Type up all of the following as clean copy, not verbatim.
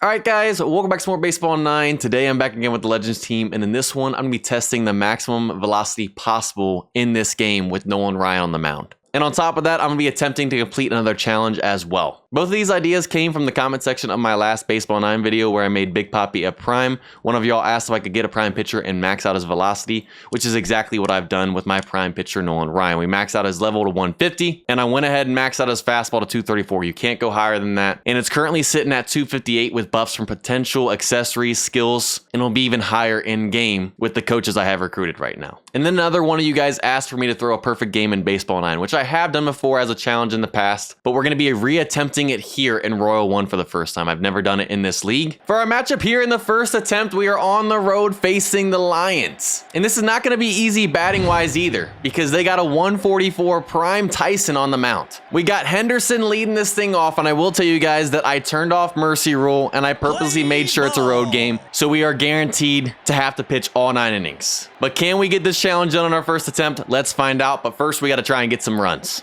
Alright guys, welcome back to more Baseball 9. Today I'm back again with the Legends team, and in this one I'm going to be testing the maximum velocity possible in this game with Nolan Ryan on the mound. And on top of that, I'm going to be attempting to complete another challenge as well. Both of these ideas came from the comment section of my last Baseball 9 video where I made Big Papi a prime. One of y'all asked if I could get a prime pitcher and max out his velocity, which is exactly what I've done with my prime pitcher Nolan Ryan. We maxed out his level to 150, and I went ahead and maxed out his fastball to 234. You can't go higher than that. And it's currently sitting at 258 with buffs from potential, accessories, skills, and it'll be even higher in game with the coaches I have recruited right now. And then another one of you guys asked for me to throw a perfect game in Baseball 9, which I have done before as a challenge in the past, but we're going to be re-attempting it here in Royal 1 for the first time. I've never done it in this league. For our matchup here in the first attempt, we are on the road facing the Lions. And this is not going to be easy batting wise either, because they got a 144 prime Tyson on the mound. We got Henderson leading this thing off, and I will tell you guys that I turned off Mercy Rule and I purposely made sure it's a road game, so we are guaranteed to have to pitch all 9 innings. But can we get this challenge done on our first attempt? Let's find out, but first we got to try and get some runs.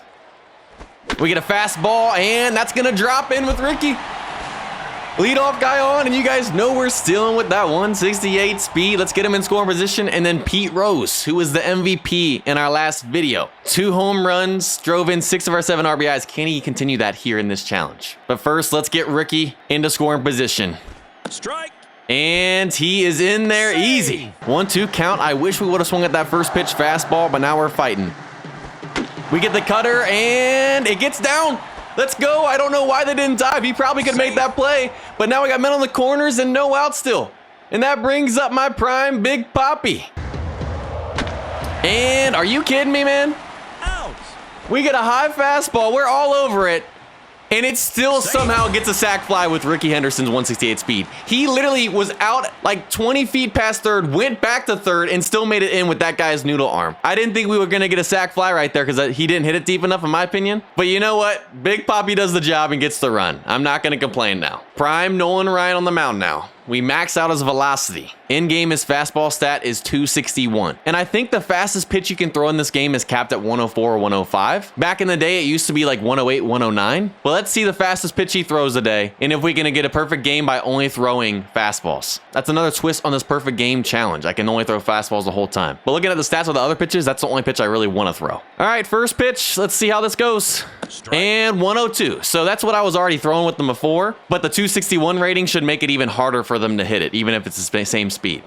We get a fastball, and that's going to drop in with Ricky. Leadoff guy on, and you guys know we're stealing with that 168 speed. Let's get him in scoring position, and then Pete Rose, who was the MVP in our last video. 2 home runs, drove in 6 of our 7 RBIs. Can he continue that here in this challenge? But first, let's get Ricky into scoring position. Strike. And he is in there easy. 1-2 count. I wish we would have swung at that first pitch fastball, but now we're fighting. We get the cutter, and it gets down. Let's go. I don't know why they didn't dive. He probably could make that play, but now we got men on the corners and no out still. And that brings up my prime Big Papi. And are you kidding me, man? Out. We get a high fastball. We're all over it. And it still somehow gets a sac fly with Ricky Henderson's 168 speed. He literally was out like 20 feet past third, went back to third, and still made it in with that guy's noodle arm. I didn't think we were going to get a sac fly right there because he didn't hit it deep enough, in my opinion. But you know what? Big Papi does the job and gets the run. I'm not going to complain now. Prime Nolan Ryan on the mound now. We max out his velocity. In-game, his fastball stat is 261. And I think the fastest pitch you can throw in this game is capped at 104 or 105. Back in the day, it used to be like 108, 109. But let's see the fastest pitch he throws a day, and if we can get a perfect game by only throwing fastballs. That's another twist on this perfect game challenge. I can only throw fastballs the whole time. But looking at the stats of the other pitches, that's the only pitch I really want to throw. All right, first pitch. Let's see how this goes. Strike. And 102. So that's what I was already throwing with them before, but the 261 rating should make it even harder for them to hit it, even if it's the same speed.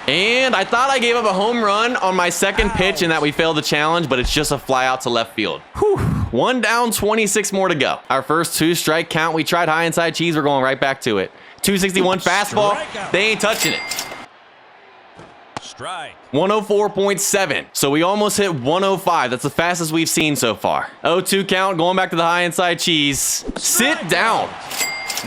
And I thought I gave up a home run on my second pitch and that we failed the challenge, but it's just a fly out to left field. Whew. 1 down, 26 more to go. Our first 2-strike count. We tried high inside cheese. We're going right back to it. 261 fastball. They ain't touching it. Strike. 104.7. So we almost hit 105. That's the fastest we've seen so far. 0-2 count. Going back to the high inside cheese. Sit down.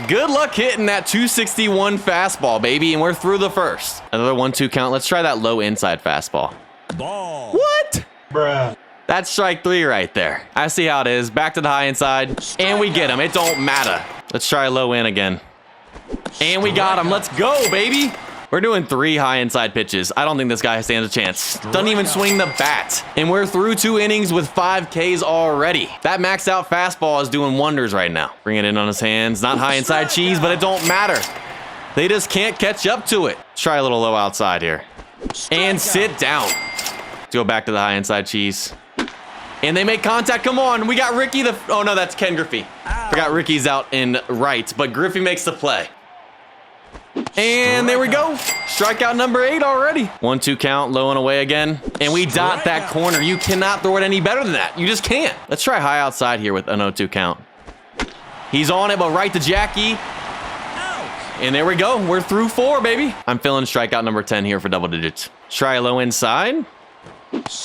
Good luck hitting that 261 fastball, baby, and we're through the first. Another 1-2 count. Let's try that low inside fastball. Ball. What? Bruh. That's strike 3 right there. I see how it is. Back to the high inside, and we get him. It don't matter. Let's try low in again. And we got him. Let's go, baby. We're doing 3 high inside pitches. I don't think this guy stands a chance. Doesn't even swing the bat. And we're through 2 innings with 5 Ks already. That maxed out fastball is doing wonders right now. Bring it in on his hands. Not high inside cheese, but it don't matter. They just can't catch up to it. Let's try a little low outside here. And sit down. Let's go back to the high inside cheese. And they make contact. Come on. We got Ricky. Oh, no, that's Ken Griffey. Forgot Ricky's out in right, but Griffey makes the play. And there we go. Strikeout number 8 already. 1-2 count, low and away again. And we dot that corner. You cannot throw it any better than that. You just can't. Let's try high outside here with an 0-2 count. He's on it, but right to Jackie. And there we go. We're through 4, baby. I'm feeling strikeout number 10 here for double digits. Try low inside.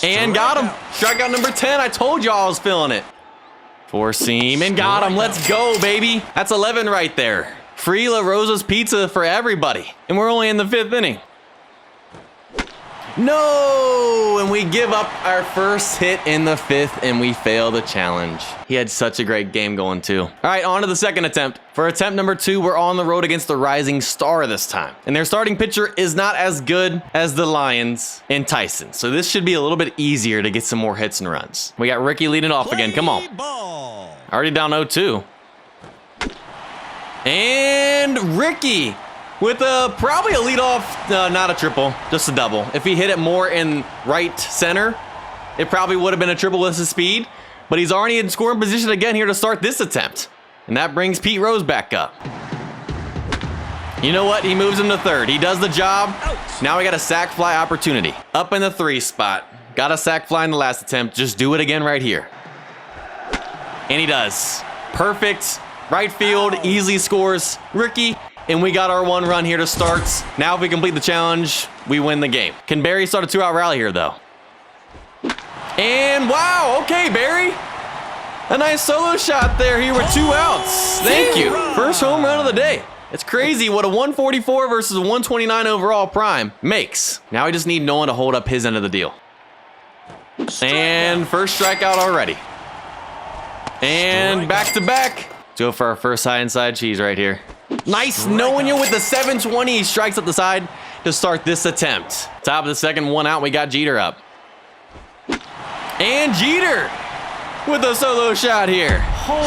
And got him. Strikeout number 10. I told y'all I was feeling it. 4-seam and got him. Let's go, baby. That's 11 right there. Free La Rosa's pizza for everybody. And we're only in the 5th inning. No! And we give up our first hit in the 5th, and we fail the challenge. He had such a great game going, too. All right, on to the second attempt. For attempt number 2, we're on the road against the rising star this time. And their starting pitcher is not as good as the Lions and Tyson. So this should be a little bit easier to get some more hits and runs. We got Ricky leading off again. Come on. Ball. Already down 0-2. And Ricky with probably a leadoff, not a triple, just a double. If he hit it more in right center, it probably would have been a triple with his speed. But he's already in scoring position again here to start this attempt. And that brings Pete Rose back up. You know what? He moves him to third. He does the job. Now we got a sac fly opportunity. Up in the 3 spot. Got a sac fly in the last attempt. Just do it again right here. And he does. Perfect. Right field. Easily scores Ricky. And we got our 1 run here to start. Now if we complete the challenge, we win the game. Can Barry start a 2-out rally here though? And wow, okay, Barry. A nice solo shot there here with 2 outs. Thank you. First home run of the day. It's crazy what a 144 versus a 129 overall prime makes. Now we just need Nolan to hold up his end of the deal. And first strikeout already. And back to back. Let's go for our first high inside cheese right here. Nice knowing you with the 720. He strikes up the side to start this attempt. Top of the second, 1 out. We got Jeter up. And Jeter with a solo shot here.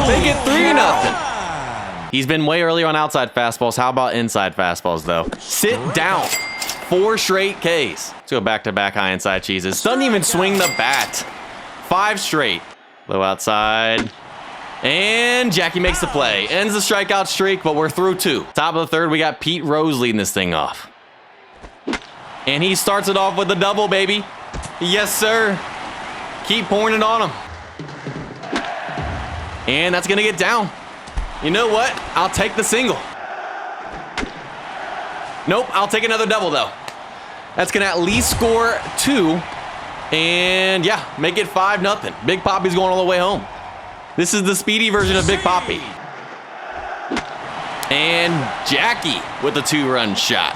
Make it 3-0. He's been way early on outside fastballs. How about inside fastballs, though? Sit down. 4 straight Ks. Let's go back-to-back high inside cheeses. Doesn't even swing the bat. 5 straight. Low outside. And Jackie makes the play. Ends the strikeout streak, but we're through 2. Top of the third, we got Pete Rose leading this thing off. And he starts it off with a double, baby. Yes, sir. Keep pouring it on him. And that's going to get down. You know what? I'll take the single. Nope, I'll take another double, though. That's going to at least score 2. And, yeah, make it 5-0. Big Papi's going all the way home. This is the speedy version of Big Papi. And Jackie with the 2-run shot.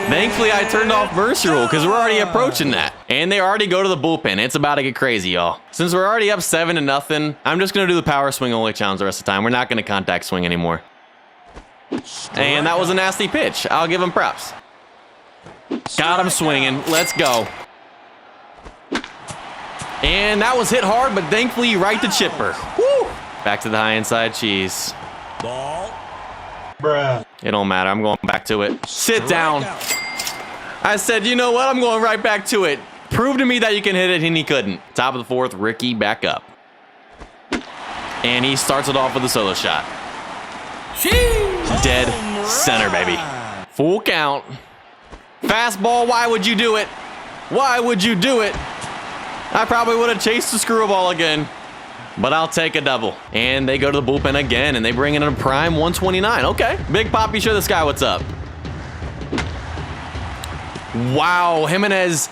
Thankfully, I turned off Mercy Rule because we're already approaching that. And they already go to the bullpen. It's about to get crazy, y'all. Since we're already up 7-0, I'm just going to do the power swing only challenge the rest of the time. We're not going to contact swing anymore. And that was a nasty pitch. I'll give him props. Got him swinging. Let's go. And that was hit hard, but thankfully right to chipper. Woo! Back to the high inside cheese. Ball. Bruh. It don't matter. I'm going back to it. Sit down. I said, you know what? I'm going right back to it. Prove to me that you can hit it, and he couldn't. Top of the fourth, Ricky back up. And he starts it off with a solo shot. Dead center, baby. Full count. Fastball, why would you do it? Why would you do it? I probably would have chased the screwball again. But I'll take a double. And they go to the bullpen again, and they bring in a prime 129. Okay. Big Papi, show this guy what's up. Wow, Jimenez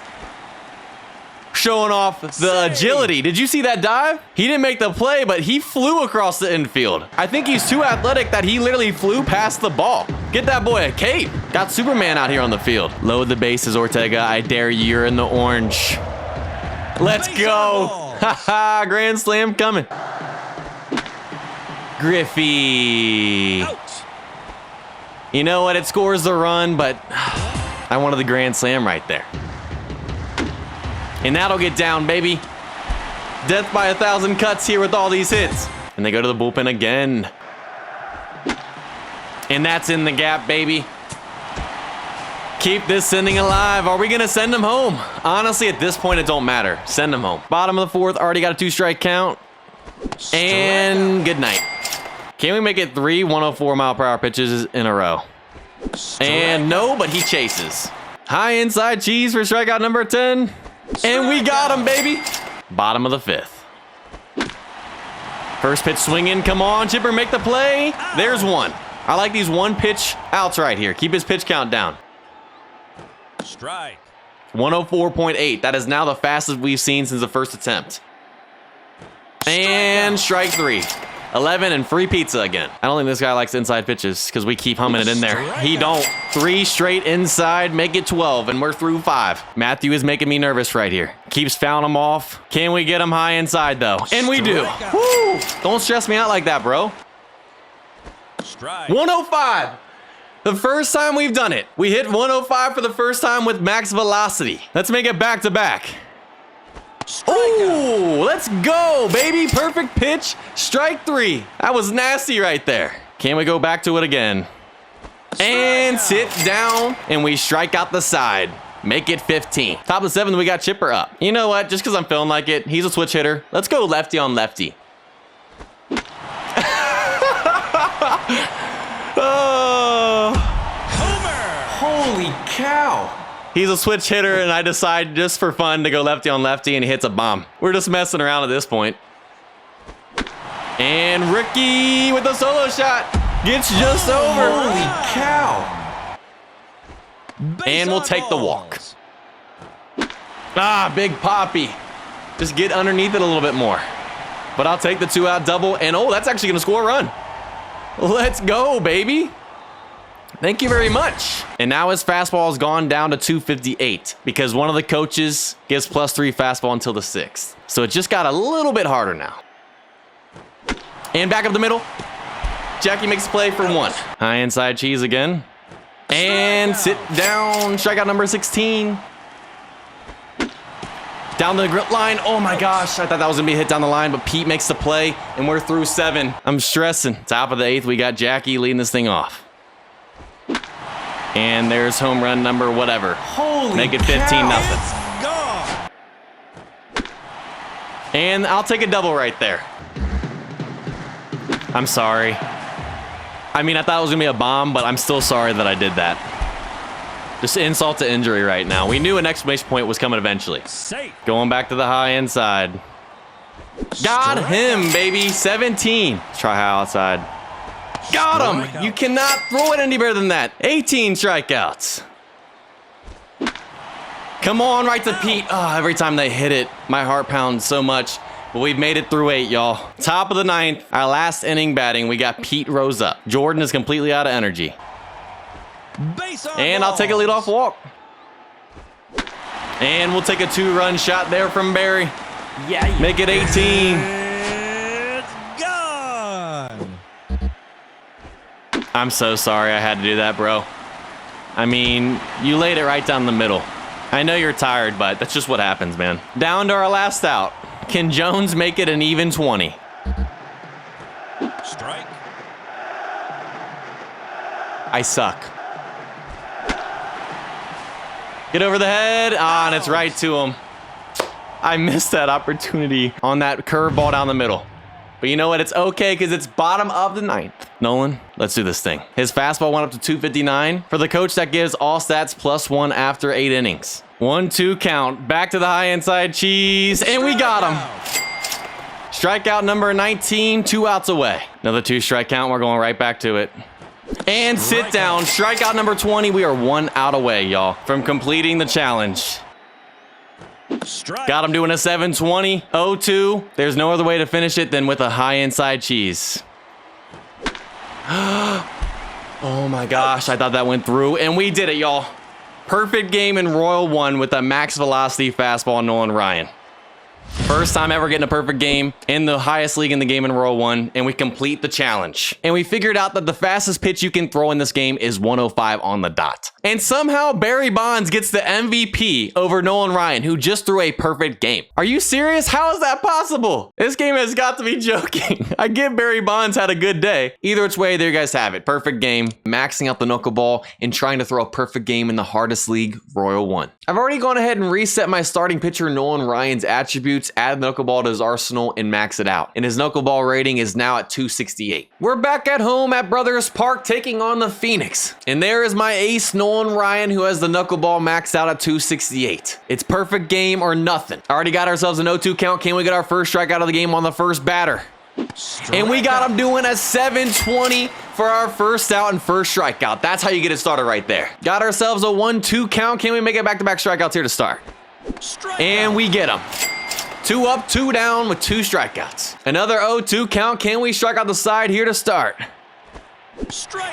showing off the agility. Did you see that dive? He didn't make the play, but he flew across the infield. I think he's too athletic that he literally flew past the ball. Get that boy a cape. Got Superman out here on the field. Load the bases, Ortega. I dare you. You're in the orange. Let's go. Haha, grand slam coming. Griffey. You know what? It scores the run, but I wanted the grand slam right there. And that'll get down, baby. Death by 1,000 cuts here with all these hits. And they go to the bullpen again. And that's in the gap, baby. Keep this sending alive. Are we going to send him home? Honestly, at this point, it don't matter. Send him home. Bottom of the fourth, already got a 2-strike count. And good night. Can we make it 3 104-mile-per-hour pitches in a row? And no, but he chases. High inside cheese for strikeout number 10. And we got him, baby. Bottom of the fifth. First pitch swinging. Come on, Chipper, make the play. There's one. I like these 1-pitch outs right here. Keep his pitch count down. Strike. 104.8. That is now the fastest we've seen since the first attempt. And strike 3. 11 and free pizza again. I don't think this guy likes inside pitches because we keep humming it in there. He don't. 3 straight inside, make it 12, and we're through 5. Matthew is making me nervous right here. Keeps fouling him off. Can we get him high inside, though? And we do. Woo! Don't stress me out like that, bro. Strike. 105. The first time we've done it. We hit 105 for the first time with max velocity. Let's make it back to back. Ooh, let's go, baby. Perfect pitch. Strike 3. That was nasty right there. Can we go back to it again? And sit down, and we strike out the side. Make it 15. Top of the 7th, we got Chipper up. You know what? Just because I'm feeling like it, he's a switch hitter. Let's go lefty on lefty. Oh. Homer! Holy cow. He's a switch hitter, and I decide just for fun to go lefty on lefty, and he hits a bomb. We're just messing around at this point. And Ricky with the solo shot gets just over. Holy cow. And we'll take the walk. Ah, Big Poppy. Just get underneath it a little bit more. But I'll take the 2-out double, and oh, that's actually going to score a run. Let's go, baby. Thank you very much. And now his fastball has gone down to 258 because one of the coaches gives +3 fastball until the 6th. So it just got a little bit harder now. And back up the middle. Jackie makes a play for 1. High inside cheese again. And sit down. Strikeout number 16. Down the grip line. Oh my gosh. I thought that was going to be a hit down the line, but Pete makes the play, and we're through 7. I'm stressing. Top of the 8th, we got Jackie leading this thing off. And there's home run number whatever. Holy Make it 15-0. And I'll take a double right there. I'm sorry. I mean, I thought it was going to be a bomb, but I'm still sorry that I did that. Just insult to injury right now. We knew an exclamation point was coming eventually. Safe. Going back to the high inside. Got him, baby. 17. Let's try high outside. Got him. You cannot throw it any better than that. 18 strikeouts. Come on, right to Pete. Oh, every time they hit it, my heart pounds so much. But we've made it through 8, y'all. Top of the 9th, our last inning batting, we got Pete Rose up. Jordan is completely out of energy. And I'll take a leadoff walk. And we'll take a 2-run shot there from Barry. Yeah. Make it 18. It's gone. I'm so sorry I had to do that, bro. I mean, you laid it right down the middle. I know you're tired, but that's just what happens, man. Down to our last out. Can Jones make it an even 20? Strike. I suck. Get over the head. Ah, and it's right to him. I missed that opportunity on that curveball down the middle. But you know what? It's okay because it's bottom of the 9th. Nolan, let's do this thing. His fastball went up to 259. For the coach, that gives all stats +1 after 8 innings. 1-2 count. Back to the high inside cheese. And we got him. Strikeout number 19, 2 outs away. Another 2 strike count. We're going right back to it. And sit down. Strikeout number 20. We are 1 out away, y'all, from completing the challenge. Strike. Got him doing a 720, 0-2. There's no other way to finish it than with a high inside cheese. Oh my gosh, I thought that went through, and we did it, y'all. Perfect game in Royal 1 with a max velocity fastball, Nolan Ryan. First time ever getting a perfect game in the highest league in the game in Royal 1, and we complete the challenge. And we figured out that the fastest pitch you can throw in this game is 105 on the dot. And somehow Barry Bonds gets the MVP over Nolan Ryan, who just threw a perfect game. Are you serious? How is that possible? This game has got to be joking. I get Barry Bonds had a good day. Either which way, there you guys have it. Perfect game, maxing out the knuckleball, and trying to throw a perfect game in the hardest league, Royal 1. I've already gone ahead and reset my starting pitcher Nolan Ryan's attributes, added the knuckleball to his arsenal, and max it out. And his knuckleball rating is now at 268. We're back at home at Brothers Park taking on the Phoenix. And there is my ace, Nolan Ryan, who has the knuckleball maxed out at 268. It's perfect game or nothing. Already got ourselves an 0-2 count. Can we get our first strikeout of the game on the first batter? And we got him doing a 720 for our first out and first strikeout. That's how you get it started right there. Got ourselves a 1-2 count. Can we make it back-to-back strikeouts here to start? And we get him. 2 up, 2 down with 2 strikeouts. Another 0-2 count. Can we strike out the side here to start?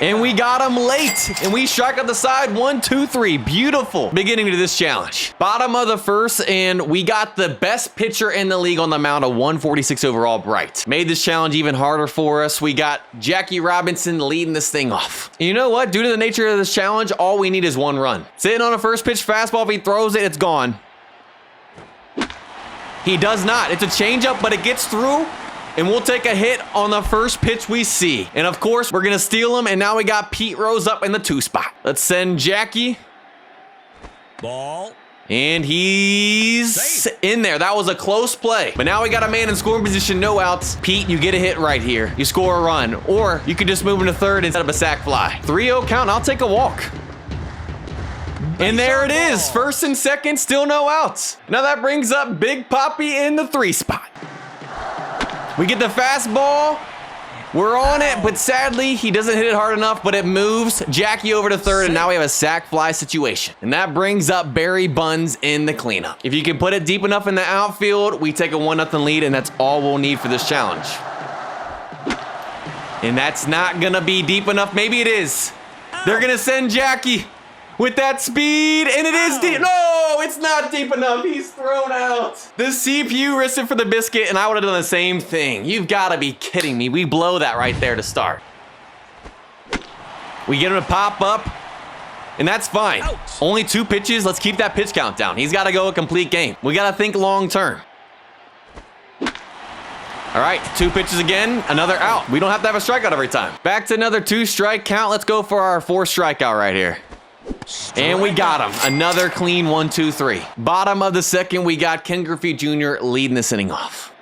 And we got him late. And we strike out the side. 1, 2, 3. Beautiful beginning to this challenge. Bottom of the first, and we got the best pitcher in the league on the mound, a 146 overall Bright. Made this challenge even harder for us. We got Jackie Robinson leading this thing off. And you know what? Due to the nature of this challenge, all we need is 1 run. Sitting on a first pitch fastball. If he throws it, it's gone. He does not. It's a changeup, but it gets through. and we'll take a hit on the first pitch we see. And of course, we're gonna steal him, and now we got Pete Rose up in the 2 spot. Let's send Jackie. Ball. And he's Safe. in there. That was a close play. But now we got a man in scoring position, no outs. Pete, you get a hit right here. You score a run. Or you could just move into third instead of a sac fly. 3-0 count, I'll take a walk. And there it is. First and second, still no outs. Now that brings up Big Papi in the 3 spot. We get the fastball. We're on it, but sadly, he doesn't hit it hard enough, but it moves Jackie over to third, and now we have a sac fly situation. And that brings up Barry Bonds in the cleanup. If you can put it deep enough in the outfield, we take a 1-0 lead, and that's all we'll need for this challenge. And that's not gonna be deep enough. Maybe it is. They're gonna send Jackie with that speed, and it is deep. No, it's not deep enough. He's thrown out. The CPU risked it for the biscuit, and I would have done the same thing. You've got to be kidding me. We blow that right there to start. We get him to pop up, and that's fine. Out. Only 2 pitches. Let's keep that pitch count down. He's got to go a complete game. We got to think long term. All right, 2 pitches again, another out. We don't have to have a strikeout every time. Back to another 2 strike count. Let's go for our 4th strikeout right here. And we got him. Another clean 1, 2, 3. Bottom of the second, we got Ken Griffey Jr. leading this inning off.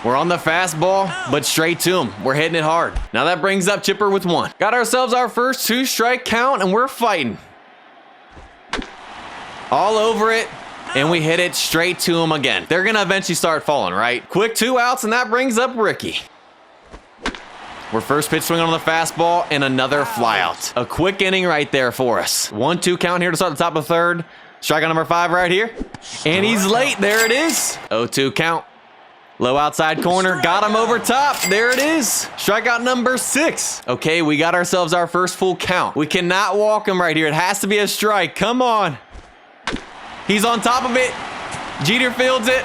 We're on the fastball, but straight to him. We're hitting it hard. Now that brings up Chipper with 1. Got ourselves our first 2 strike count, and we're fighting. All over it, and we hit it straight to him again. They're going to eventually start falling, right? Quick 2 outs, and that brings up Ricky. We're first pitch swing on the fastball and another flyout. A quick inning right there for us. 1-2 count here to start the top of third. Strikeout number 5 right here. And he's late. There it is. 0-2 count. Low outside corner. Got him over top. There it is. Strikeout number 6. Okay, we got ourselves our first full count. We cannot walk him right here. It has to be a strike. Come on. He's on top of it. Jeter fields it.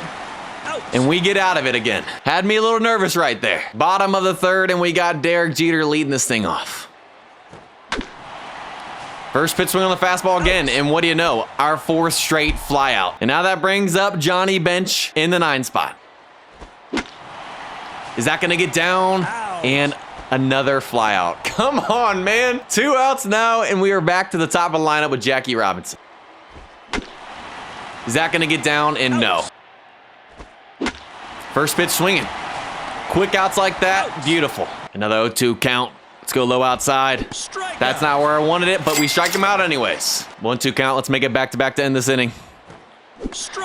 And we get out of it again. Had me a little nervous right there. Bottom of the third, and we got Derek Jeter leading this thing off. First pitch swing on the fastball again, and what do you know? Our 4th straight flyout. And now that brings up Johnny Bench in the 9 spot. Is that gonna get down? And another flyout. Come on, man. 2 outs now, and we are back to the top of the lineup with Jackie Robinson. Is that gonna get down? And no. First pitch swinging. Quick outs like that, beautiful. Another 0-2 count. Let's go low outside. That's not where I wanted it, but we strike him out anyways. 1-2 count, let's make it back-to-back to end this inning.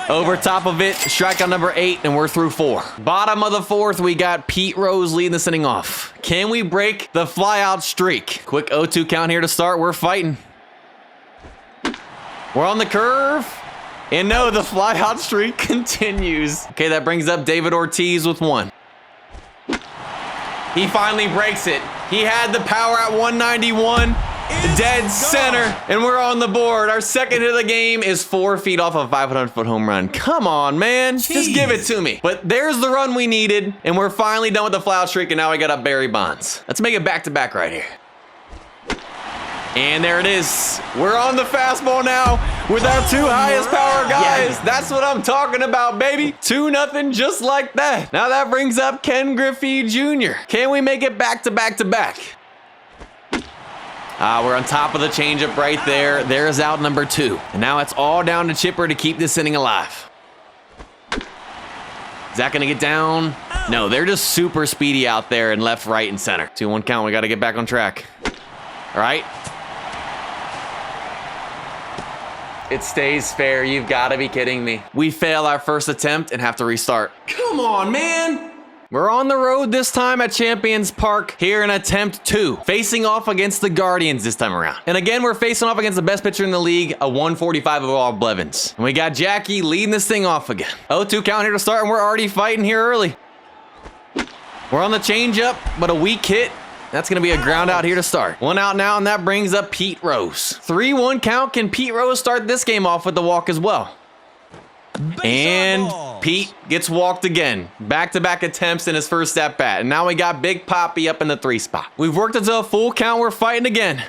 Over top of it, strikeout number 8, and we're through 4. Bottom of the 4th, we got Pete Rose leading this inning off. Can we break the flyout streak? Quick 0-2 count here to start, we're fighting. We're on the curve. And no, the flyout streak continues. Okay, that brings up David Ortiz with 1. He finally breaks it. He had the power at 191, dead center, and we're on the board. Our second hit of the game is 4 feet off a 500-foot home run. Come on, man. Just give it to me. But there's the run we needed, and we're finally done with the flyout streak, and now we got up Barry Bonds. Let's make it back-to-back right here. And there it is. We're on the fastball now with our 2 highest power guys. Yeah. That's what I'm talking about, baby. 2-0 just like that. Now that brings up Ken Griffey Jr. Can we make it back to back to back? We're on top of the changeup right there. There's out number 2. And now it's all down to Chipper to keep this inning alive. Is that going to get down? No, they're just super speedy out there in left, right, and center. 2-1 count. We got to get back on track. All right. It stays fair. You've got to be kidding me. We fail our first attempt and have to restart. Come on, man. We're on the road this time at Champions Park here in attempt 2, facing off against the Guardians this time around. And again, we're facing off against the best pitcher in the league, a 145 overall Blevins. And we got Jackie leading this thing off again. 0-2 count here to start, and we're already fighting here early. We're on the changeup, but a weak hit. That's going to be a ground out here to start. 1 out now, and that brings up Pete Rose. 3-1 count. Can Pete Rose start this game off with the walk as well? And Pete gets walked again. Back-to-back attempts in his first at-bat. And now we got Big Papi up in the 3 spot. We've worked until a full count. We're fighting again.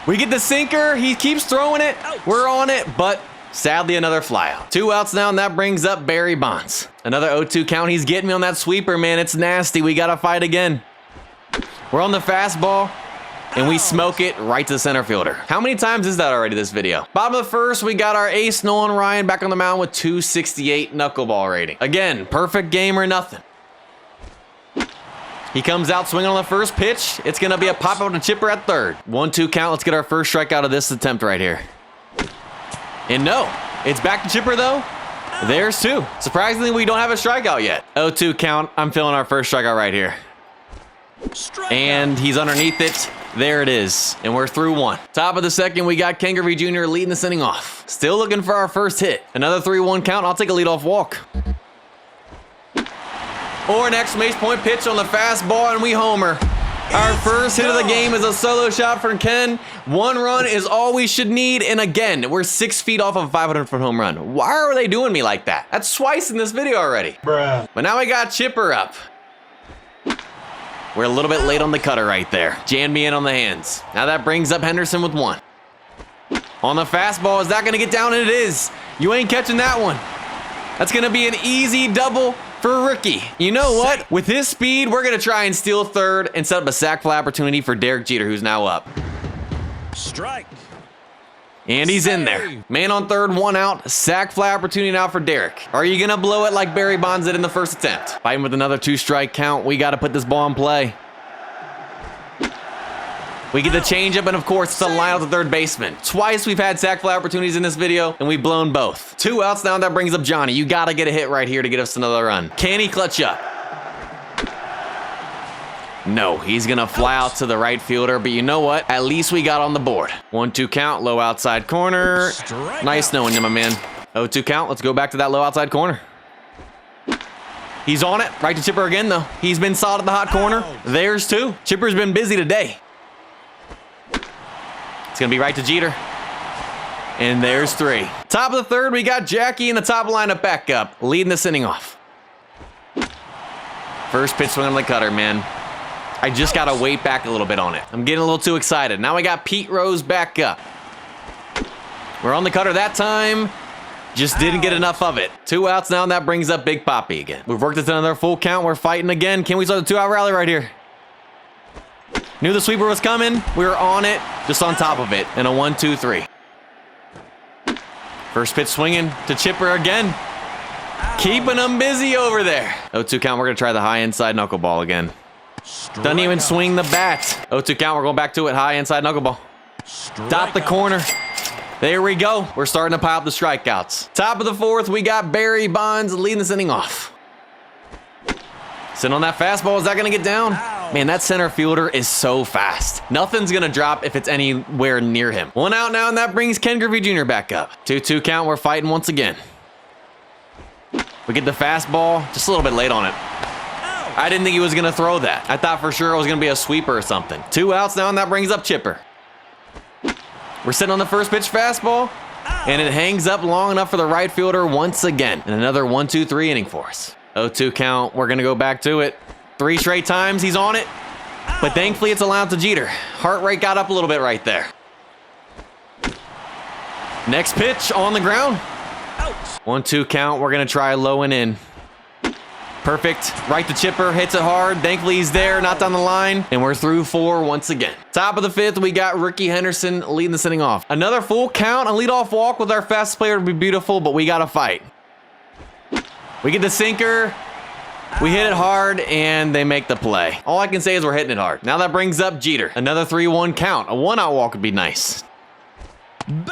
We get the sinker. He keeps throwing it. We're on it, but Sadly, another flyout. 2 outs now, and that brings up Barry Bonds. Another 0-2 count. He's getting me on that sweeper, man. It's nasty. We got to fight again. We're on the fastball, and we smoke it right to the center fielder. How many times is that already this video? Bottom of the first, we got our ace, Nolan Ryan, back on the mound with 268 knuckleball rating. Again, perfect game or nothing. He comes out swinging on the first pitch. It's going to be a pop-out to Chipper at third. 1-2 count. Let's get our first strikeout of this attempt right here. And no, it's back to Chipper though. There's 2. Surprisingly, we don't have a strikeout yet. 0-2 count. I'm feeling our first strikeout right here. And he's underneath it. There it is. And we're through 1. Top of the second, we got Ken Griffey Jr. leading this inning off. Still looking for our first hit. Another 3-1 count. I'll take a leadoff walk. Or an exclamation point pitch on the fastball, and we homer. Our first hit of the game is a solo shot from Ken. 1 run is all we should need, and again, we're 6 feet off of a 500-foot home run. Why are they doing me like that? That's twice in this video already. Bruh. But now we got Chipper up. We're a little bit late on the cutter right there. Jammed me in on the hands. Now that brings up Henderson with 1. On the fastball, is that gonna get down? And it is. You ain't catching that one. That's gonna be an easy double for Rookie. You know what? With his speed, we're gonna try and steal third and set up a sac fly opportunity for Derek Jeter, who's now up. Strike. And he's in there. Man on third, 1 out. Sac fly opportunity now for Derek. Are you gonna blow it like Barry Bonds did in the first attempt? Fighting with another 2-strike count. We gotta put this ball in play. We get the changeup, and of course, it's a line out the third baseman. Twice we've had sac fly opportunities in this video, and we've blown both. 2 outs now, that brings up Johnny. You gotta get a hit right here to get us another run. Can he clutch up? No, he's gonna fly out to the right fielder, but you know what? At least we got on the board. 1-2 count, low outside corner. Nice knowing you, my man. 0-2 count, let's go back to that low outside corner. He's on it, right to Chipper again though. He's been solid at the hot corner. There's 2. Chipper's been busy today. It's gonna be right to Jeter. And there's 3. Top of the third, we got Jackie in the top lineup back up, leading this inning off. First pitch swing on the cutter, man. I just gotta wait back a little bit on it. I'm getting a little too excited. Now we got Pete Rose back up. We're on the cutter that time. Just didn't get enough of it. 2 outs now, and that brings up Big Papi again. We've worked it to another full count. We're fighting again. Can we start the 2-out rally right here? Knew the sweeper was coming. We were on it, just on top of it. And a 1-2-3. First pitch swinging to Chipper again. Keeping them busy over there. 0-2 count. We're going to try the high inside knuckleball again. Doesn't even swing the bat. 0-2 count. We're going back to it. High inside knuckleball. Dot the corner. There we go. We're starting to pile up the strikeouts. Top of the fourth, we got Barry Bonds leading this inning off. Sitting on that fastball. Is that going to get down? Man, that center fielder is so fast. Nothing's going to drop if it's anywhere near him. 1 out now, and that brings Ken Griffey Jr. back up. 2-2 count. We're fighting once again. We get the fastball. Just a little bit late on it. I didn't think he was going to throw that. I thought for sure it was going to be a sweeper or something. 2 outs now, and that brings up Chipper. We're sitting on the first pitch fastball, and it hangs up long enough for the right fielder once again. And another 1-2-3 inning for us. 0-2 count. We're going to go back to it. 3 straight times he's on it, but thankfully it's allowed to Jeter. Heart rate got up a little bit right there. Next pitch on the ground. 1-2 count. We're going to try low and in. Perfect. Right to Chipper. Hits it hard. Thankfully he's there, not down the line. And we're through 4 once again. Top of the 5th, we got Ricky Henderson leading the inning off. Another full count. A leadoff walk with our fastest player would be beautiful, but we got to fight. We get the sinker. We hit it hard, and they make the play. All I can say is we're hitting it hard. Now that brings up Jeter. Another 3-1 count. A 1-out walk would be nice.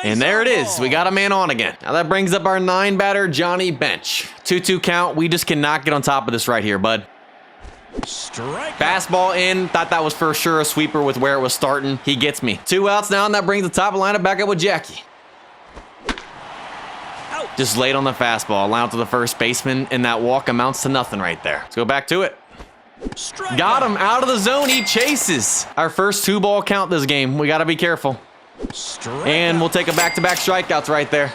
And there it is. We got a man on again. Now that brings up our 9-batter Johnny Bench. 2-2 count. We just cannot get on top of this right here, bud. Strike. Fastball in. Thought that was for sure a sweeper with where it was starting. He gets me. 2 outs now, and that brings the top of the lineup back up with Jackie. Just late on the fastball. Allowed to the first baseman, and that walk amounts to nothing right there. Let's go back to it. Got him out of the zone. He chases. Our first 2-ball count this game. We got to be careful. And we'll take a back-to-back strikeouts right there.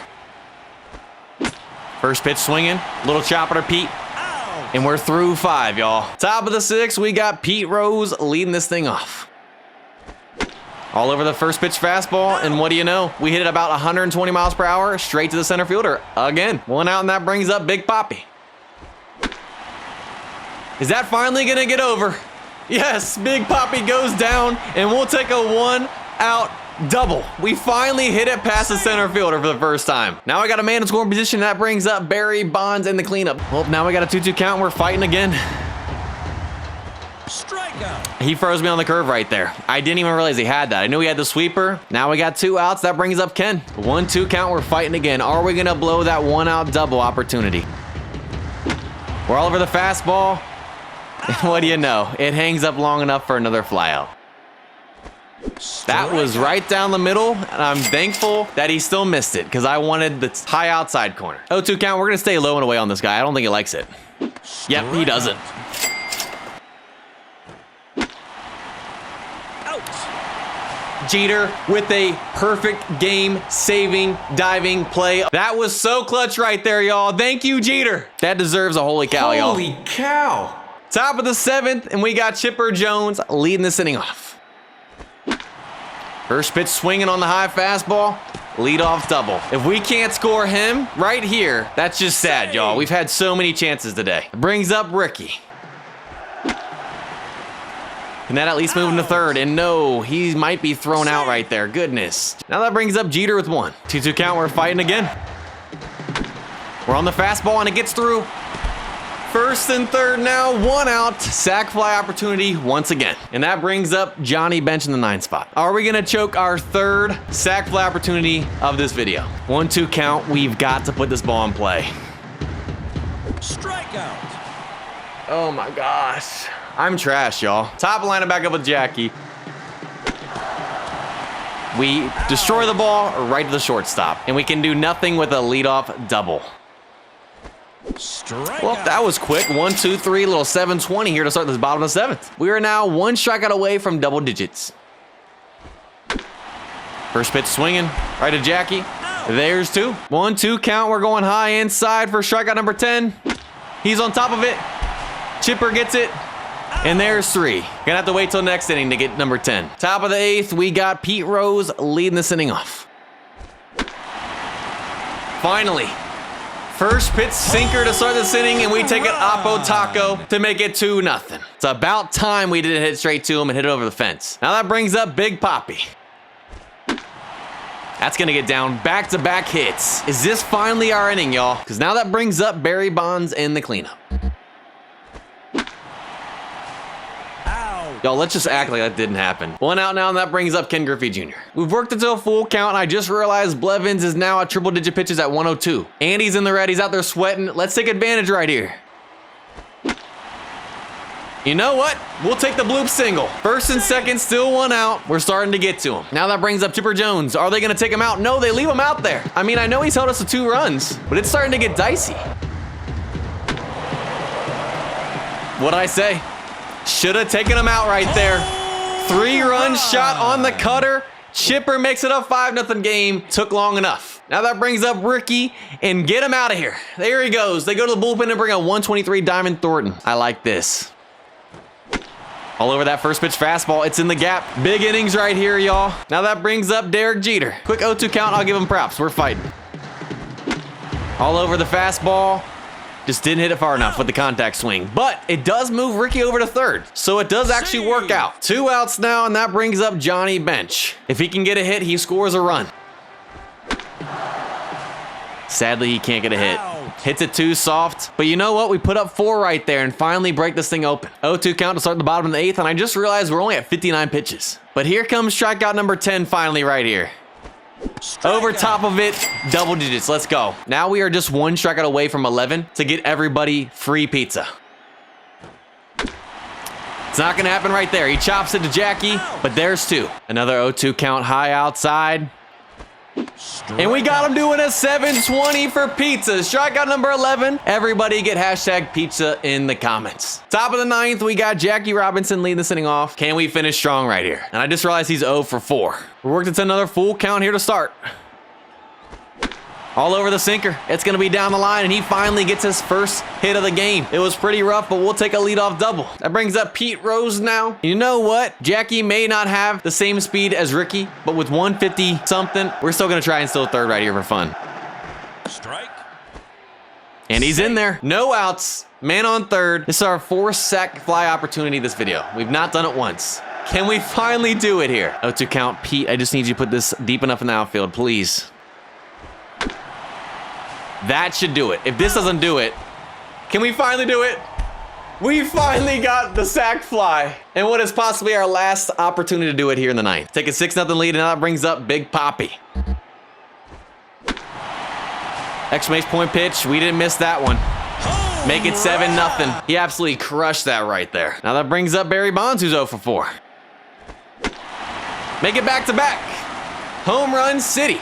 First pitch swinging. Little chopper to Pete. And we're through 5, y'all. Top of the 6th, we got Pete Rose leading this thing off. All over the first pitch fastball, and what do you know? We hit it about 120 miles per hour straight to the center fielder. Again, 1 out, and that brings up Big Poppy. Is that finally gonna get over? Yes, Big Poppy goes down, and we'll take a 1 out double. We finally hit it past the center fielder for the first time. Now I got a man in scoring position, and that brings up Barry Bonds in the cleanup. Well, now we got a 2-2 count, and we're fighting again. Strikeout. He froze me on the curve right there. I didn't even realize he had that. I knew he had the sweeper. Now we got 2 outs. That brings up Ken. 1-2 count. We're fighting again. Are we going to blow that 1 out double opportunity? We're all over the fastball. And what do you know? It hangs up long enough for another flyout. That was right down the middle, and I'm thankful that he still missed it because I wanted the high outside corner. 0-2 count. We're going to stay low and away on this guy. I don't think he likes it. Yep, he doesn't. Jeter with a perfect game-saving diving play. That was so clutch right there, y'all. Thank you, Jeter. That deserves a holy cow, y'all. Holy cow. Top of the 7th, and we got Chipper Jones leading this inning off. First pitch swinging on the high fastball. Leadoff double. If we can't score him right here, that's just sad, y'all. We've had so many chances today. Brings up Ricky. Can that at least move him to third? And no, he might be thrown out right there. Goodness. Now that brings up Jeter with 1. 2-2 count, we're fighting again. We're on the fastball, and it gets through. First and third now, 1 out. Sac fly opportunity once again. And that brings up Johnny Bench in the 9th spot. Are we gonna choke our 3rd sac fly opportunity of this video? 1-2 count, we've got to put this ball in play. Strikeout. Oh my gosh. I'm trash, y'all. Top of lineup back up with Jackie. We destroy the ball right to the shortstop, and we can do nothing with a leadoff double. Strikeout. Well, that was quick. 1, 2, 3, little 720 here to start this bottom of the 7th. We are now 1 strikeout away from double digits. First pitch swinging right to Jackie. There's 2. 1-2 count. We're going high inside for strikeout number 10. He's on top of it. Chipper gets it. And there's 3. Gonna have to wait till next inning to get number 10. Top of the 8th, we got Pete Rose leading this inning off. Finally, first pitch sinker to start this inning, and we take it Oppo Taco to make it 2-0. It's about time we didn't hit straight to him and hit it over the fence. Now that brings up Big Poppy. That's gonna get down back-to-back hits. Is this finally our inning, y'all? Because now that brings up Barry Bonds in the cleanup. Y'all, let's just act like that didn't happen. 1 out now, and that brings up Ken Griffey Jr. We've worked into a full count, and I just realized Blevins is now at triple-digit pitches at 102. Andy's in the red. He's out there sweating. Let's take advantage right here. You know what? We'll take the bloop single. First and second, still 1 out. We're starting to get to him. Now that brings up Chipper Jones. Are they going to take him out? No, they leave him out there. I mean, I know he's held us to 2 runs, but it's starting to get dicey. What'd I say? Should have taken him out right there. 3-run shot on the cutter. Chipper makes it a 5-0 game. Took long enough. Now that brings up Ricky, and get him out of here. There he goes. They go to the bullpen and bring a 123 Diamond Thornton. I like this. All over that first pitch fastball. It's in the gap. Big innings right here, y'all. Now that brings up Derek Jeter. Quick 0-2 count. I'll give him props. We're fighting. All over the fastball. Just didn't hit it far enough with the contact swing. But it does move Ricky over to third. So it does actually work out. 2 outs now, and that brings up Johnny Bench. If he can get a hit, he scores a run. Sadly, he can't get a hit. Hits it too soft. But you know what? We put up 4 right there and finally break this thing open. 0-2 count to start the bottom of the 8th, and I just realized we're only at 59 pitches. But here comes strikeout number 10 finally right here. Over top of it, double digits. Let's go. Now we are just 1 strikeout away from 11 to get everybody free pizza. It's not going to happen right there. He chops it to Jackie, but there's 2. Another 0-2 count high outside. And we got him doing a 720 for pizza. Strikeout number 11. Everybody get hashtag pizza in the comments. Top of the 9th, we got Jackie Robinson leading this inning off. Can we finish strong right here? And I just realized he's 0 for 4. We worked into another full count here to start. All over the sinker. It's going to be down the line, and he finally gets his first hit of the game. It was pretty rough, but we'll take a leadoff double. That brings up Pete Rose now. You know what? Jackie may not have the same speed as Ricky, but with 150-something, we're still going to try and steal third right here for fun. Strike. And he's in there. No outs. Man on third. This is our 4th sac fly opportunity this video. We've not done it once. Can we finally do it here? 0-2 count. Pete, I just need you to put this deep enough in the outfield, please. That should do it. If this doesn't do it, can we finally do it? We finally got the sac fly. And what is possibly our last opportunity to do it here in the 9th. Take a 6-0 lead, and now that brings up Big Poppy. Exclamation point pitch. We didn't miss that one. Make it 7-0. He absolutely crushed that right there. Now that brings up Barry Bonds, who's 0 for 4. Make it back-to-back. Home run city.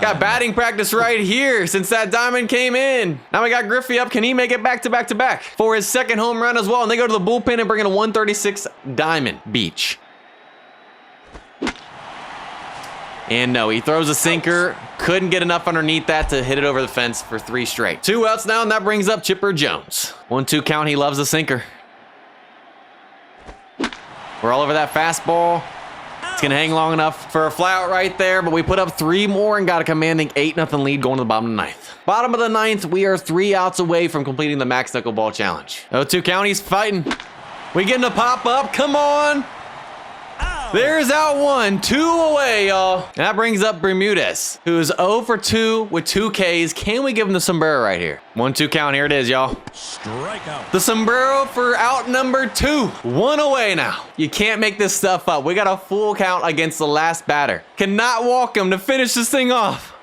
Got batting practice right here since that diamond came in. Now we got Griffey up. Can he make it back-to-back-to-back for his 2nd home run as well? And they go to the bullpen and bring in a 136 diamond beach. And no, he throws a sinker. Couldn't get enough underneath that to hit it over the fence for 3 straight. 2 outs now, and that brings up Chipper Jones. 1-2 count. He loves the sinker. We're all over that fastball. It's going to hang long enough for a fly out right there, but we put up 3 more and got a commanding 8-0 lead going to the bottom of the 9th. Bottom of the 9th, we are 3 outs away from completing the max knuckleball challenge. 0-2 count, he's fighting. We getting a pop up. Come on. There's out 1, 2 away, y'all. And that brings up Bermudez, who's 0 for 2 with 2 Ks. Can we give him the sombrero right here? 1-2 count. Here it is, y'all. Strikeout. The sombrero for out number 2. 1 away now. You can't make this stuff up. We got a full count against the last batter. Cannot walk him to finish this thing off.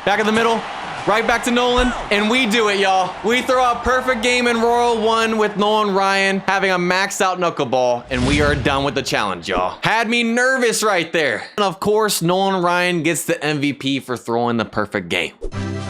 Back in the middle. Right back to Nolan, and we do it, y'all. We throw a perfect game in Royal 1 with Nolan Ryan having a maxed out knuckleball, and we are done with the challenge, y'all. Had me nervous right there. And of course, Nolan Ryan gets the MVP for throwing the perfect game.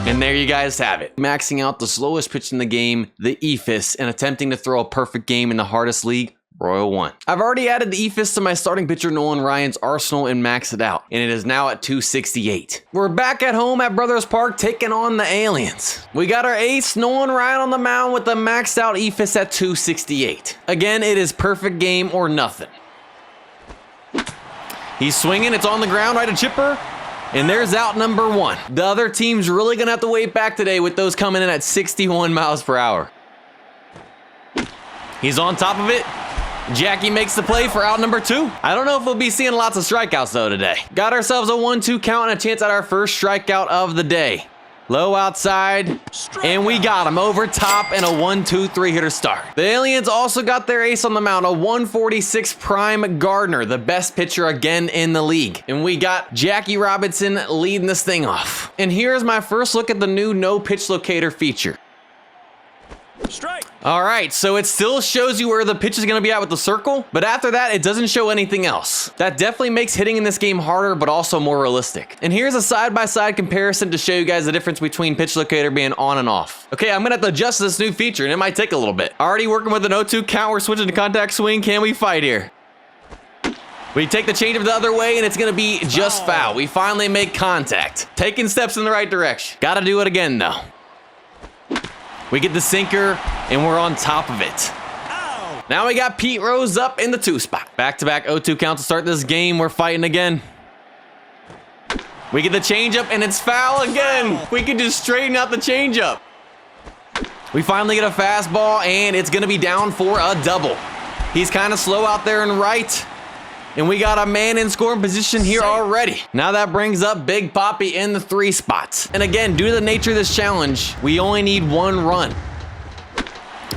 And there you guys have it. Maxing out the slowest pitch in the game, the EFIS, and attempting to throw a perfect game in the hardest league, Royal 1. I've already added the EFIS to my starting pitcher Nolan Ryan's arsenal and maxed it out, and it is now at 268. We're back at home at Brothers Park taking on the aliens. We got our ace Nolan Ryan on the mound with the maxed out EFIS at 268. Again, it is perfect game or nothing. He's swinging, it's on the ground, right to Chipper, and there's out number 1. The other team's really gonna have to wait back today with those coming in at 61 miles per hour. He's on top of it. Jackie makes the play for out number 2. I don't know if we'll be seeing lots of strikeouts though today. Got ourselves a 1-2 count and a chance at our first strikeout of the day. Low outside, and we got him over top and a 1-2-3 hitter start. The aliens also got their ace on the mound, a 146 prime Gardner, the best pitcher again in the league. And we got Jackie Robinson leading this thing off. And here's my first look at the new no pitch locator feature. Strike. All right, so it still shows you where the pitch is going to be at with the circle, but after that, it doesn't show anything else. That definitely makes hitting in this game harder, but also more realistic. And here's a side-by-side comparison to show you guys the difference between pitch locator being on and off. Okay, I'm going to have to adjust this new feature, and it might take a little bit. Already working with an 0-2 count, we're switching to contact swing. Can we fight here? We take the changeup the other way, and it's going to be just foul. We finally make contact. Taking steps in the right direction. Got to do it again, though. We get the sinker, and we're on top of it. Ow. Now we got Pete Rose up in the 2 spot. Back-to-back 0-2 count to start this game. We're fighting again. We get the changeup, and it's foul again. We can just straighten out the changeup. We finally get a fastball, and it's going to be down for a double. He's kind of slow out there in right. And we got a man in scoring position here already. Now that brings up Big Poppy in the 3 spots. And again, due to the nature of this challenge, we only need 1 run.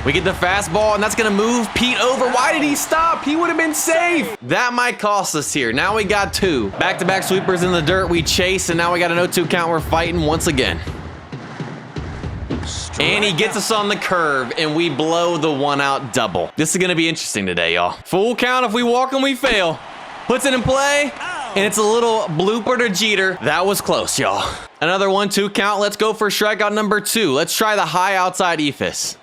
We get the fastball, and that's gonna move Pete over. Why did he stop? He would have been safe. That might cost us here. Now we got 2. Back-to-back sweepers in the dirt. We chase, and now we got an 0-2 count. We're fighting once again. And he gets us on the curve, and we blow the 1-out double. This is gonna be interesting today, y'all. Full count. If we walk and we fail. Puts it in play, and it's a little blooper to Jeter. That was close, y'all. Another 1-2 count. Let's go for strikeout number 2. Let's try the high outside EFIS.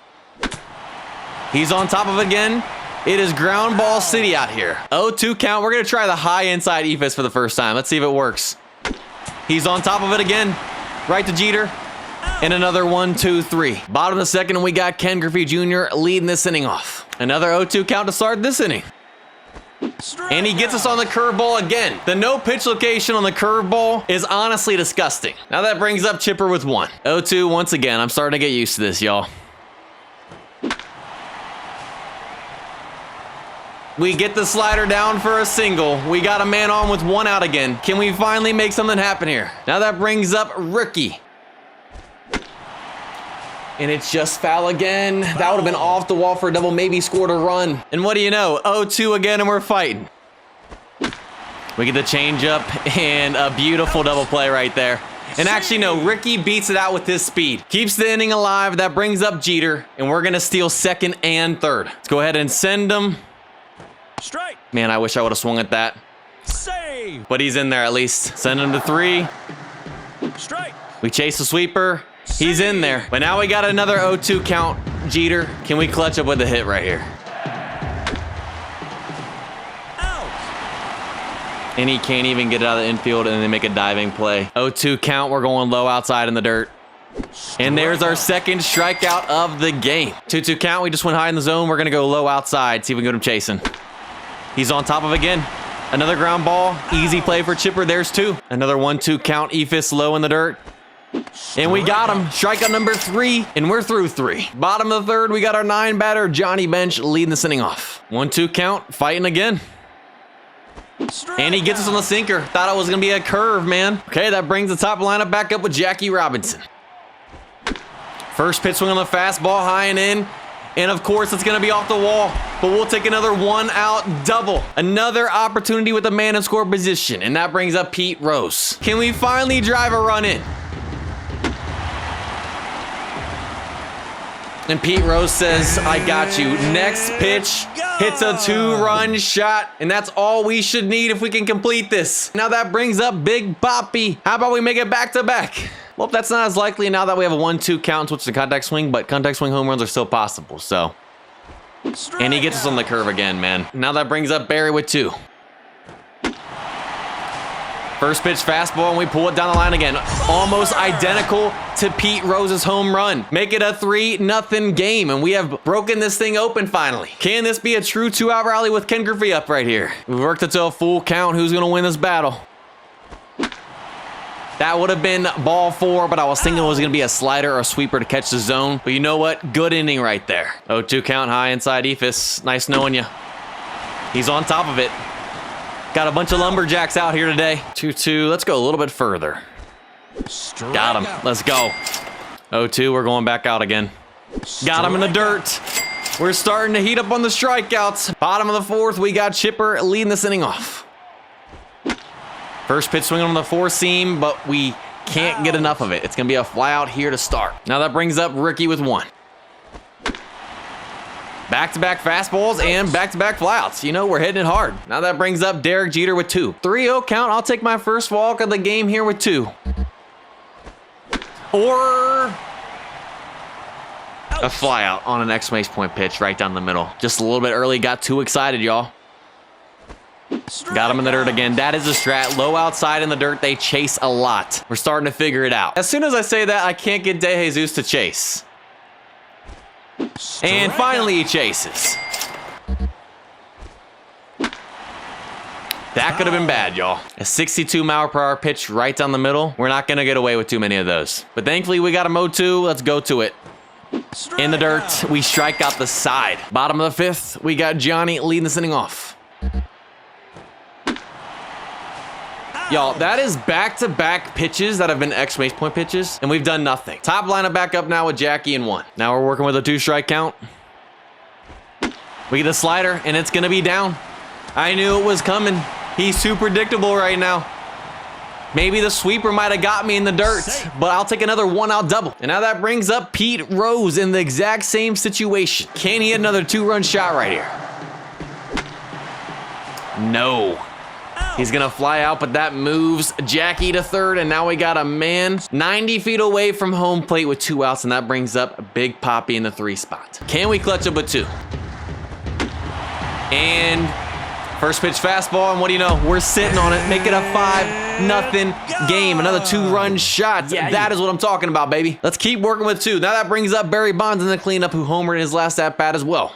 He's on top of it again. It is ground ball city out here. 0-2 count. We're going to try the high inside EFIS for the first time. Let's see if it works. He's on top of it again. Right to Jeter. And another 1-2-3. Bottom of the second, and we got Ken Griffey Jr. leading this inning off. Another 0-2 count to start this inning. And he gets us on the curveball again. The no pitch location on the curveball is honestly disgusting. Now that brings up Chipper with 1. 0-2 once again. I'm starting to get used to this, y'all. We get the slider down for a single. We got a man on with 1 out again. Can we finally make something happen here? Now that brings up Ricky. And it's just foul again. That would have been off the wall for a double, maybe scored a run. And what do you know? 0-2 again, and we're fighting. We get the changeup and a beautiful double play right there. And actually, no, Ricky beats it out with his speed. Keeps the inning alive. That brings up Jeter, and we're going to steal second and third. Let's go ahead and send him. Strike. Man, I wish I would have swung at that. Save. But he's in there at least. Send him to 3. Strike. We chase the sweeper. He's in there. But now we got another 0-2 count. Jeter, can we clutch up with a hit right here? Out. And he can't even get it out of the infield, and they make a diving play. 0-2 count. We're going low outside in the dirt. And there's our second strikeout of the game. 2-2 count. We just went high in the zone. We're going to go low outside. See if we can get him chasing. He's on top of it again. Another ground ball. Easy play for Chipper. There's 2. Another 1-2 count. EFIS low in the dirt. And we got him. Strikeout number 3, and we're through 3. Bottom of the third, we got our 9 batter, Johnny Bench, leading this inning off. 1-2 count, fighting again. And he gets us on the sinker. Thought it was going to be a curve, man. Okay, that brings the top lineup back up with Jackie Robinson. First pitch swing on the fastball, high and in. And of course, it's going to be off the wall. But we'll take another 1-out double. Another opportunity with a man in score position. And that brings up Pete Rose. Can we finally drive a run in? And Pete Rose says, I got you. Next pitch hits a 2-run shot. And that's all we should need if we can complete this. Now that brings up Big Papi. How about we make it back-to-back? Well, that's not as likely now that we have a 1-2 count and switch to contact swing, but contact swing home runs are still possible, so. And he gets us on the curve again, man. Now that brings up Barry with 2. First pitch fastball, and we pull it down the line again. Almost identical to Pete Rose's home run. Make it a 3-0 game, and we have broken this thing open finally. Can this be a true 2-out rally with Ken Griffey up right here? We've worked it to a full count. Who's going to win this battle? That would have been ball 4, but I was thinking it was going to be a slider or a sweeper to catch the zone. But you know what? Good inning right there. 0-2 count, high inside EFIS. Nice knowing you. He's on top of it. Got a bunch of lumberjacks out here today. 2-2. Let's go a little bit further. Got him. Let's go. 0-2. We're going back out again. Got him in the dirt. We're starting to heat up on the strikeouts. Bottom of the 4th, we got Chipper leading this inning off. First pitch swinging on the 4-seam, but we can't get enough of it. It's going to be a fly out here to start. Now that brings up Ricky with 1. Back-to-back fastballs and back-to-back flyouts. You know, we're hitting it hard. Now that brings up Derek Jeter with 2. 3-0 count. I'll take my first walk of the game here with 2. Or a flyout on an exclamation point pitch right down the middle. Just a little bit early. Got too excited, y'all. Got him in the dirt again. That is a strat. Low outside in the dirt. They chase a lot. We're starting to figure it out. As soon as I say that, I can't get De Jesus to chase. And finally, he chases. That could have been bad, y'all. A 62-mile-per-hour pitch right down the middle. We're not going to get away with too many of those. But thankfully, we got a 0-2. Let's go to it. In the dirt, we strike out the side. Bottom of the 5th, we got Johnny leading this inning off. Y'all, that is back-to-back pitches that have been exclamation point pitches, and we've done nothing. Top lineup back up now with Jackie in 1. Now we're working with a 2-strike count. We get a slider, and it's going to be down. I knew it was coming. He's too predictable right now. Maybe the sweeper might have got me in the dirt, but I'll take another 1-out double. And now that brings up Pete Rose in the exact same situation. Can he hit another 2-run shot right here? No. He's going to fly out, but that moves Jackie to 3rd, and now we got a man 90 feet away from home plate with 2 outs, and that brings up Big Papi in the 3 spot. Can we clutch up with 2? And first pitch fastball, and what do you know? We're sitting on it. Make it a 5-0 game. Another 2-run shot. That is what I'm talking about, baby. Let's keep working with 2. Now that brings up Barry Bonds in the cleanup, who homered in his last at-bat as well.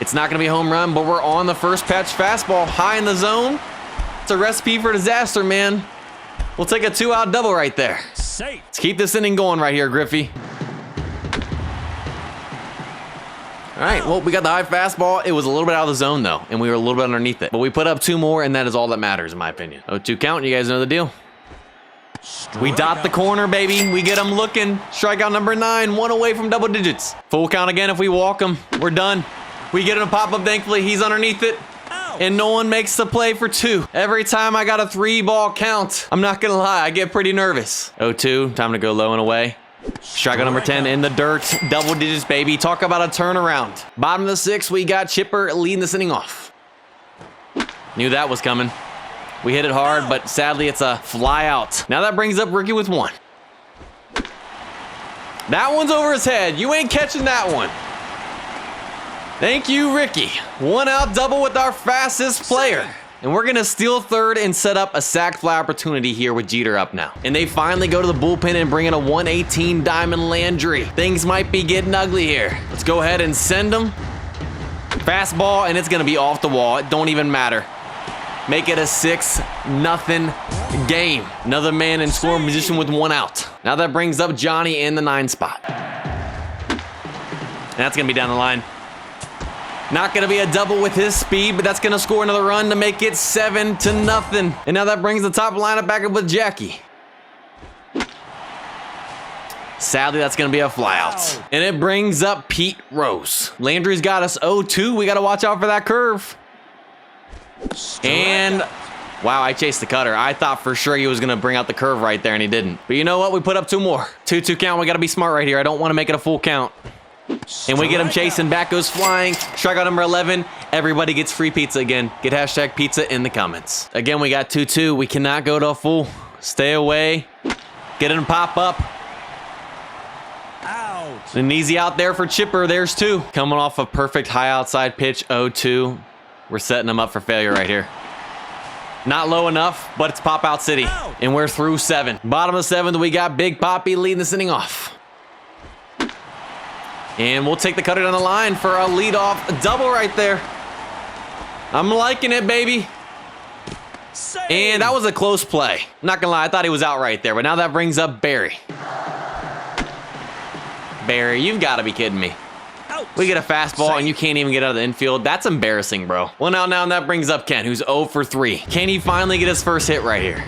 It's not going to be a home run, but we're on the first pitch fastball. High in the zone. It's a recipe for disaster, man. We'll take a 2-out double right there. Safe. Let's keep this inning going right here, Griffey. All right, well, we got the high fastball. It was a little bit out of the zone, though, and we were a little bit underneath it. But we put up 2 more, and that is all that matters, in my opinion. 0-2 count. You guys know the deal. We dot the corner, baby. We get them looking. Strikeout number 9, 1 away from double digits. Full count again if we walk him. We're done. We get him to pop up, thankfully. He's underneath it. And no one makes the play for 2. Every time I got a 3-ball count, I'm not gonna lie, I get pretty nervous. 0-2, time to go low and away. Strikeout number 10 in the dirt. Double digits, baby. Talk about a turnaround. Bottom of the 6th, we got Chipper leading this inning off. Knew that was coming. We hit it hard, but sadly it's a fly out. Now that brings up Ricky with 1. That one's over his head. You ain't catching that one. Thank you, Ricky. 1-out double with our fastest player. And we're going to steal third and set up a sac fly opportunity here with Jeter up now. And they finally go to the bullpen and bring in a 118 Diamond Landry. Things might be getting ugly here. Let's go ahead and send them. Fastball, and it's going to be off the wall. It don't even matter. Make it a 6-0 game. Another man in scoring position with 1 out. Now that brings up Johnny in the 9 spot. And that's going to be down the line. Not going to be a double with his speed, but that's going to score another run to make it 7-0. And now that brings the top lineup back up with Jackie. Sadly, that's going to be a flyout. And it brings up Pete Rose. Landry's got us 0-2. We got to watch out for that curve. And wow, I chased the cutter. I thought for sure he was going to bring out the curve right there, and he didn't. But you know what? We put up 2 more. 2-2 count. We got to be smart right here. I don't want to make it a full count. And we get him chasing. Back goes flying. Strikeout number 11. Everybody gets free pizza again. Get hashtag pizza in the comments. Again, we got 2-2. We cannot go to a full. Stay away. Get him to pop up. Out. An easy out there for Chipper. There's 2. Coming off a perfect high outside pitch. 0-2. We're setting him up for failure right here. Not low enough, but it's pop out city. And we're through 7. Bottom of 7th, we got Big Poppy leading this inning off. And we'll take the cutter down the line for a leadoff double right there. I'm liking it, baby. Save. And that was a close play. I'm not gonna lie, I thought he was out right there, but now that brings up Barry. Barry, you've got to be kidding me. Out. We get a fastball and you can't even get out of the infield. That's embarrassing, bro. Well, now and that brings up Ken, who's 0 for 3. Can he finally get his first hit right here?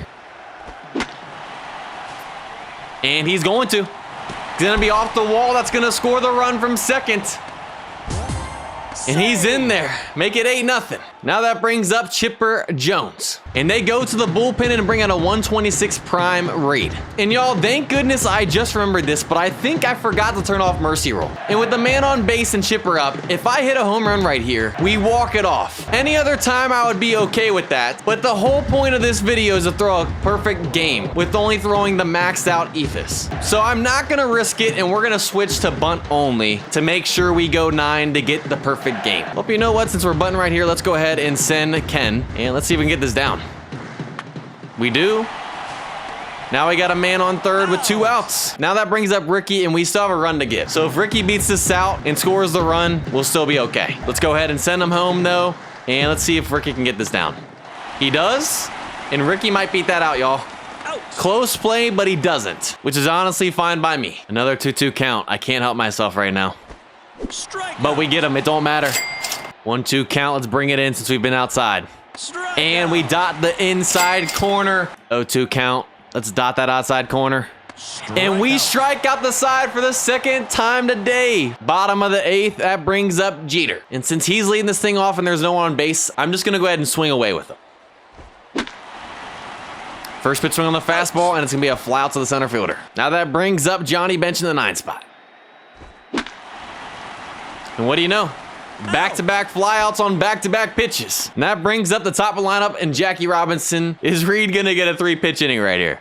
And he's going to. He's going to be off the wall. That's going to score the run from second. And he's in there. Make it 8-0. Now that brings up Chipper Jones. And they go to the bullpen and bring out a 126 prime Reed. And y'all, thank goodness I just remembered this, but I think I forgot to turn off Mercy Roll. And with the man on base and Chipper up, if I hit a home run right here, we walk it off. Any other time I would be okay with that. But the whole point of this video is to throw a perfect game with only throwing the maxed out ethos. So I'm not gonna risk it, and we're gonna switch to bunt only to make sure we go 9 to get the perfect game. Well, you know what? Since we're bunting right here, let's go ahead and send Ken, and let's see if we can get this down. We do. Now we got a man on third with 2 outs. Now that brings up Ricky, and we still have a run to give. So if Ricky beats this out and scores the run, we'll still be okay. Let's go ahead and send him home, though, and let's see if Ricky can get this down. He does, and Ricky might beat that out, y'all. Close play, but he doesn't, which is honestly fine by me. Another 2-2 count. I can't help myself right now. But we get him. It don't matter. 1-2 count. Let's bring it in since we've been outside. And we dot the inside corner. 0-2 count. Let's dot that outside corner. And we strike out the side for the 2nd time today. Bottom of the 8th. That brings up Jeter. And since he's leading this thing off and there's no one on base, I'm just going to go ahead and swing away with him. First pitch swing on the fastball, and it's going to be a fly out to the center fielder. Now that brings up Johnny Bench in the 9 spot. And what do you know? Back-to-back flyouts on back-to-back pitches. And that brings up the top of the lineup, and Jackie Robinson. Is Reed going to get a 3-pitch inning right here?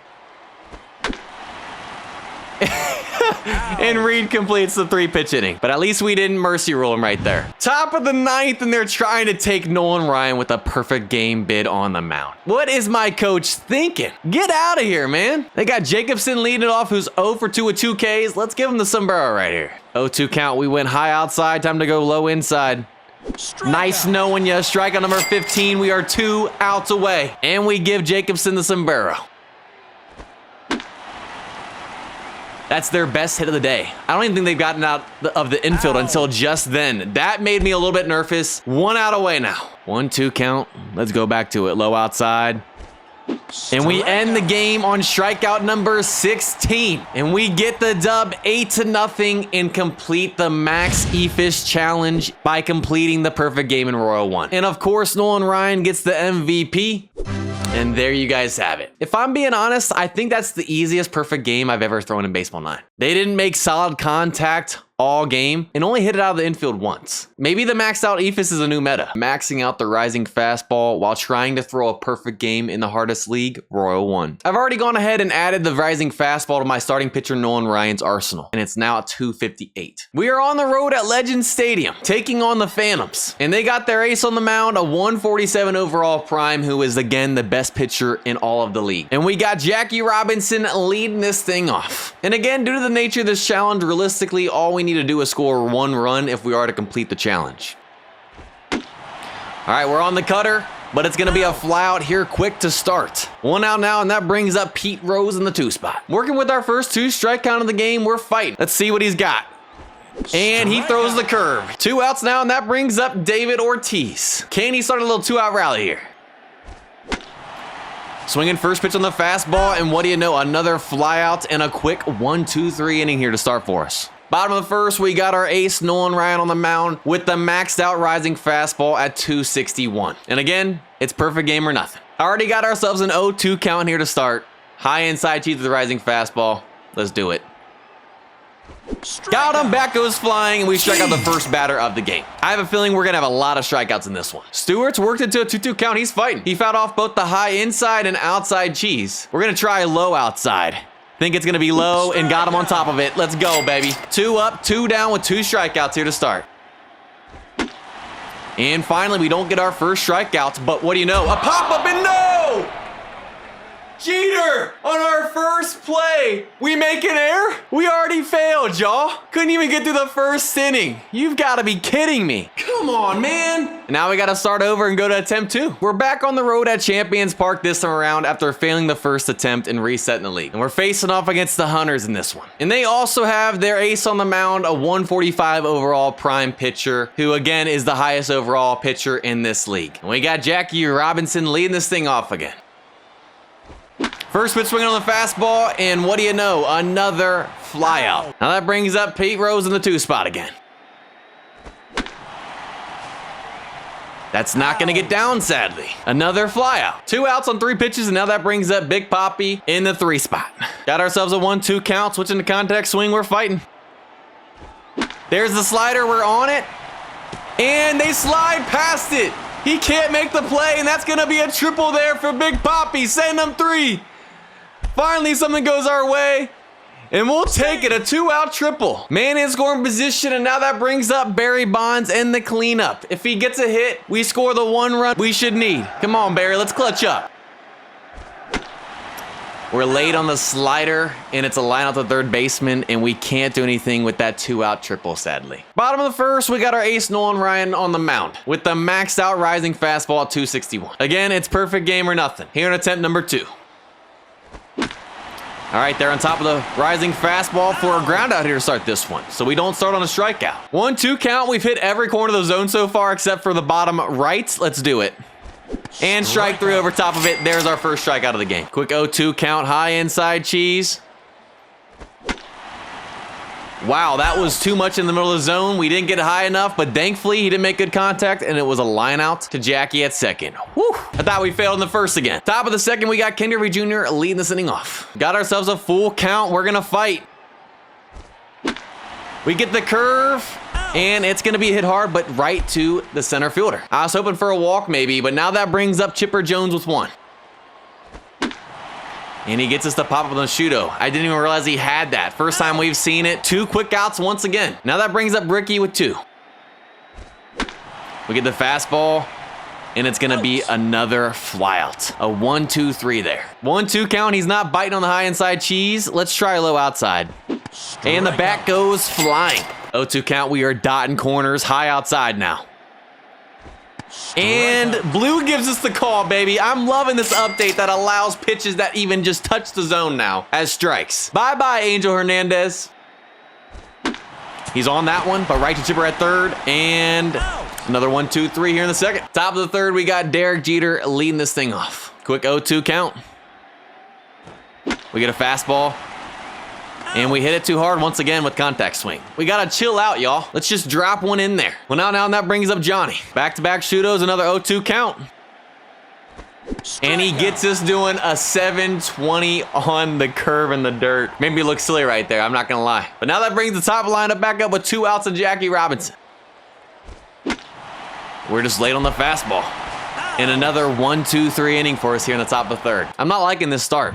And Reed completes the 3-pitch inning. But at least we didn't mercy rule him right there. Top of the 9th, and they're trying to take Nolan Ryan with a perfect game bid on the mound. What is my coach thinking? Get out of here, man. They got Jacobson leading it off, who's 0 for 2 with 2 Ks. Let's give him the sombrero right here. 0-2 count. We went high outside. Time to go low inside. Nice knowing you. Strikeout number 15. We are 2 outs away. And we give Jacobson the sombrero. That's their best hit of the day. I don't even think they've gotten out of the infield until just then. That made me a little bit nervous. 1 out away now. 1-2 count. Let's go back to it. Low outside. And we end the game on strikeout number 16. And we get the dub 8-0 and complete the Max JayFish challenge by completing the perfect game in Royal 1. And of course, Nolan Ryan gets the MVP. And there you guys have it. If I'm being honest, I think that's the easiest perfect game I've ever thrown in Baseball 9. They didn't make solid contact all game and only hit it out of the infield once. Maybe the maxed out JayFish is a new meta. Maxing out the rising fastball while trying to throw a perfect game in the hardest league, Royal 1. I've already gone ahead and added the rising fastball to my starting pitcher Nolan Ryan's arsenal, and it's now at 258. We are on the road at Legends Stadium, taking on the Phantoms, and they got their ace on the mound, a 147 overall prime, who is again the best pitcher in all of the league. And we got Jackie Robinson leading this thing off. And again, due to the nature of this challenge, realistically, all we need to do is score 1 run if we are to complete the challenge. All right, we're on the cutter, but it's going to be a fly out here quick to start. 1 out now, and that brings up Pete Rose in the 2 spot. Working with our first 2 strike count of the game, we're fighting. Let's see what he's got. And he throws the curve. 2 outs now, and that brings up David Ortiz. Can he start a little 2-out rally here? Swinging first pitch on the fastball, and what do you know? Another fly out and a quick 1-2-3 inning here to start for us. Bottom of the first, we got our ace Nolan Ryan on the mound with the maxed out rising fastball at 261. And again, it's perfect game or nothing. Already got ourselves an 0-2 count here to start. High inside cheese with the rising fastball. Let's do it. Got him, back goes flying, and we strike out the first batter of the game. I have a feeling we're gonna have a lot of strikeouts in this one. Stewart's worked into a 2-2 count, he's fighting. He fouled off both the high inside and outside cheese. We're gonna try low outside. Think it's gonna be low and got him on top of it. Let's go, baby. 2 up, 2 down with 2 strikeouts here to start. And finally, we don't get our first strikeouts, but what do you know? A pop-up and no! Jeter! On our first play, we make an error? We already failed, y'all. Couldn't even get through the first inning. You've got to be kidding me. Come on, man. Now we got to start over and go to attempt 2. We're back on the road at Champions Park this time around after failing the first attempt and resetting the league. And we're facing off against the Hunters in this one. And they also have their ace on the mound, a 145 overall prime pitcher, who again is the highest overall pitcher in this league. And we got Jackie Robinson leading this thing off again. First pitch swinging on the fastball, and what do you know? Another flyout. Now that brings up Pete Rose in the 2 spot again. That's not going to get down, sadly. Another flyout. 2 outs on 3 pitches, and now that brings up Big Papi in the 3 spot. Got ourselves a 1-2 count. Switching to contact swing, we're fighting. There's the slider, we're on it. And they slide past it. He can't make the play, and that's going to be a triple there for Big Papi. Send them 3. Finally, something goes our way, and we'll take it. A 2-out triple. Man in scoring position, and now that brings up Barry Bonds in the cleanup. If he gets a hit, we score the 1 run we should need. Come on, Barry, let's clutch up. We're late on the slider, and it's a line out to third baseman, and we can't do anything with that 2-out triple, sadly. Bottom of the first, we got our ace Nolan Ryan on the mound with the maxed out rising fastball at 261. Again, it's perfect game or nothing. Here in attempt number 2. All right, they're on top of the rising fastball for a ground out here to start this one, so we don't start on a strikeout. 1-2 count. We've hit every corner of the zone so far except for the bottom right. Let's do it. And strike 3 over top of it. There's our first strikeout of the game. Quick 0-2 count, high inside cheese. Wow, that was too much in the middle of the zone. We didn't get it high enough, but thankfully he didn't make good contact, and it was a line out to Jackie at second. Whew, I thought we failed in the first again. Top of the second, we got Ken Griffey Jr. leading this inning off. Got ourselves a full count. We're gonna fight. We get the curve, and it's gonna be hit hard, but right to the center fielder. I was hoping for a walk maybe, but now that brings up Chipper Jones with 1. And he gets us to pop up on the shooto. I didn't even realize he had that. First time we've seen it. 2 quick outs once again. Now that brings up Ricky with 2. We get the fastball, and it's gonna be another flyout. A 1-2-3 there. 1-2 count, he's not biting on the high inside cheese. Let's try low outside. And the bat goes flying. 0-2 count, we are dotting corners, high outside now. And Blue gives us the call, baby. I'm loving this update that allows pitches that even just touch the zone now as strikes. Bye-bye, Angel Hernandez. He's on that one, but right to chipper at third, and another 1-2-3 here in the second. Top of the third, we got Derek Jeter leading this thing off. Quick 0-2 count. We get a fastball, and we hit it too hard once again with contact swing. We gotta chill out, y'all. Let's just drop one in there. Well, now that brings up Johnny. Back-to-back shootos, another 0-2 count. And he gets us doing a 720 on the curve in the dirt. Made me look silly right there, I'm not gonna lie. But now that brings the top lineup back up with 2 outs of Jackie Robinson. We're just late on the fastball. And another 1-2-3 inning for us here in the top of the third. I'm not liking this start.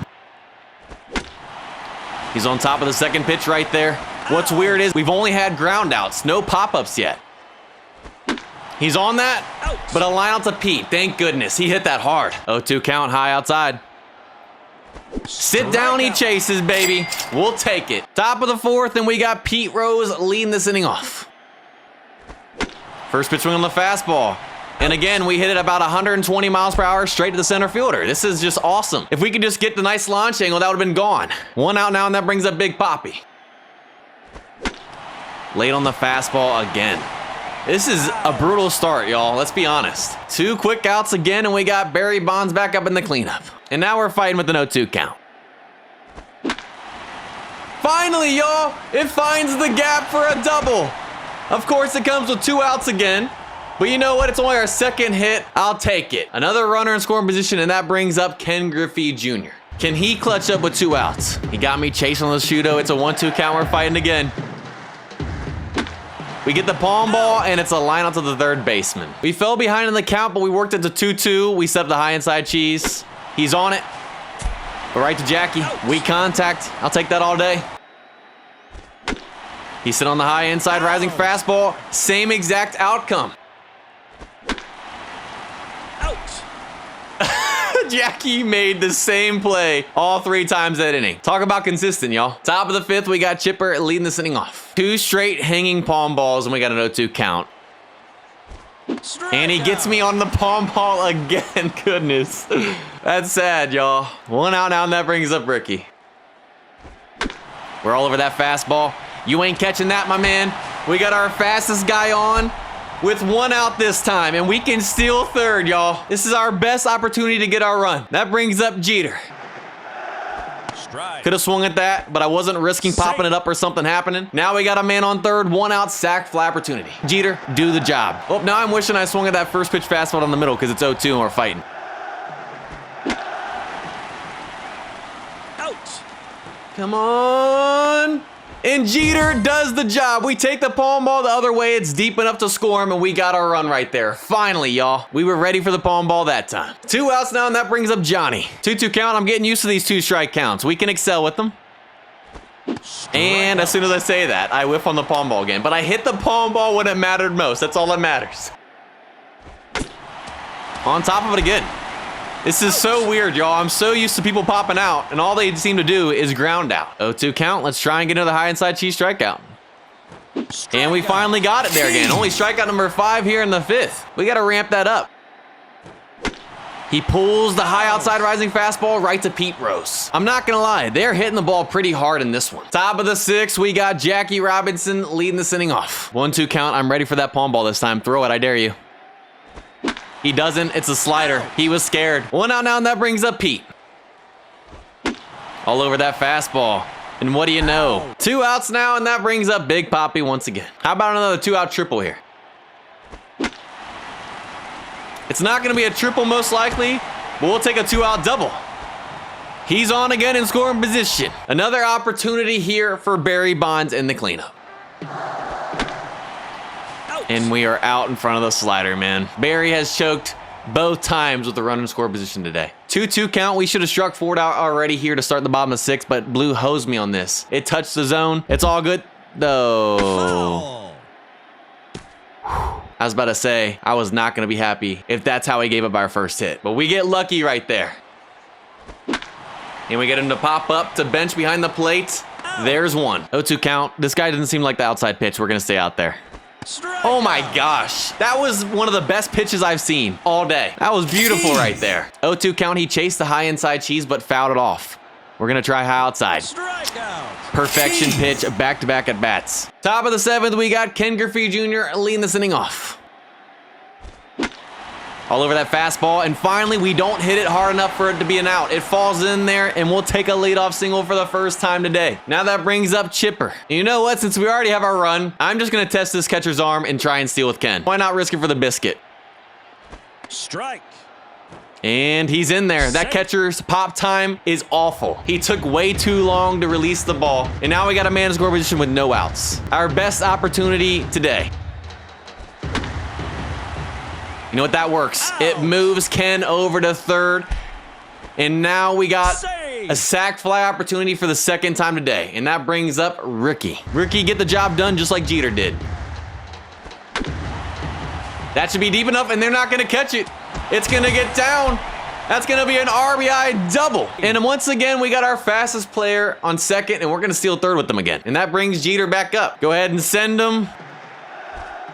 He's on top of the second pitch right there. What's weird is we've only had ground outs, no pop-ups yet. He's on that, but a line out to Pete. Thank goodness, he hit that hard. 0-2 count, high outside. Sit down, he chases, baby. We'll take it. Top of the fourth, and we got Pete Rose leading this inning off. First pitch swing on the fastball. And again, we hit it about 120 miles per hour straight to the center fielder. This is just awesome. If we could just get the nice launch angle, that would have been gone. 1 out now, and that brings up Big Papi. Late on the fastball again. This is a brutal start, y'all. Let's be honest. 2 quick outs again, and we got Barry Bonds back up in the cleanup. And now we're fighting with an 0-2 count. Finally, y'all, it finds the gap for a double. Of course, it comes with 2 outs again. But you know what? It's only our second hit. I'll take it. Another runner in scoring position, and that brings up Ken Griffey Jr. Can he clutch up with 2 outs? He got me chasing on the shooto. It's a 1-2 count. We're fighting again. We get the palm ball, and it's a line out to the third baseman. We fell behind in the count, but we worked it to 2-2. We set up the high inside cheese. He's on it. But right to Jackie. Weak contact. I'll take that all day. He's sitting on the high inside rising fastball. Same exact outcome. Jackie made the same play all 3 times that inning. Talk about consistent, y'all. Top of the 5th, we got Chipper leading this inning off. 2 straight hanging palm balls, and we got an 0-2 count. And he gets me on the palm ball again. Goodness. That's sad, y'all. 1 out now, and that brings up Ricky. We're all over that fastball. You ain't catching that, my man. We got our fastest guy on with 1 out this time, and we can steal third, y'all. This is our best opportunity to get our run. That brings up Jeter. Could have swung at that, but I wasn't risking popping it up or something happening. Now we got a man on third, 1 out sac fly opportunity. Jeter, do the job. Oh, now I'm wishing I swung at that first pitch fastball in the middle because it's 0-2 and we're fighting. Out. Come on. And Jeter does the job. We take the palm ball the other way. It's deep enough to score him, and we got our run right there. Finally, y'all. We were ready for the palm ball that time. 2 outs now, and that brings up Johnny. 2-2 count. I'm getting used to these 2 strike counts. We can excel with them. And as soon as I say that, I whiff on the palm ball again. But I hit the palm ball when it mattered most. That's all that matters. On top of it again. This is so weird, y'all. I'm so used to people popping out, and all they seem to do is ground out. 0-2 count. Let's try and get another high inside cheese strikeout. And we finally got it there again. Only strikeout number 5 here in the 5th. We got to ramp that up. He pulls the high outside rising fastball right to Pete Rose. I'm not going to lie. They're hitting the ball pretty hard in this one. Top of the 6th, we got Jackie Robinson leading this inning off. 1-2 count. I'm ready for that palm ball this time. Throw it. I dare you. He doesn't. It's a slider. He was scared. 1 out now, and that brings up Pete. All over that fastball. And what do you know? 2 outs now, and that brings up Big Papi once again. How about another 2-out triple here? It's not going to be a triple most likely, but we'll take a 2-out double. He's on again in scoring position. Another opportunity here for Barry Bonds in the cleanup. And we are out in front of the slider, man. Barry has choked both times with the run and score position today. 2-2 count. We should have struck forward out already here to start the bottom of 6, but Blue hosed me on this. It touched the zone. It's all good. No. I was about to say, I was not going to be happy if that's how he gave up our first hit. But we get lucky right there. And we get him to pop up to bench behind the plate. There's one. 0-2 count. This guy doesn't seem like the outside pitch. We're going to stay out there. Oh my gosh. That was one of the best pitches I've seen all day. That was beautiful right there. 0-2 count. He chased the high inside cheese, but fouled it off. We're going to try high outside. Perfection pitch, back-to-back at bats. Top of the 7th, we got Ken Griffey Jr. leading this inning off. All over that fastball, and finally, we don't hit it hard enough for it to be an out. It falls in there, and we'll take a leadoff single for the first time today. Now that brings up Chipper. And you know what? Since we already have our run, I'm just going to test this catcher's arm and try and steal with Ken. Why not risk it for the biscuit? Strike. And he's in there. That catcher's pop time is awful. He took way too long to release the ball, and now we got a man in score position with no outs. Our best opportunity today. You know what? That works. It moves Ken over to third. And now we got a sac fly opportunity for the second time today. And that brings up Ricky. Ricky get the job done just like Jeter did. That should be deep enough, and they're not going to catch it. It's going to get down. That's going to be an RBI double. And once again, we got our fastest player on second, and we're going to steal third with them again. And that brings Jeter back up. Go ahead and send him.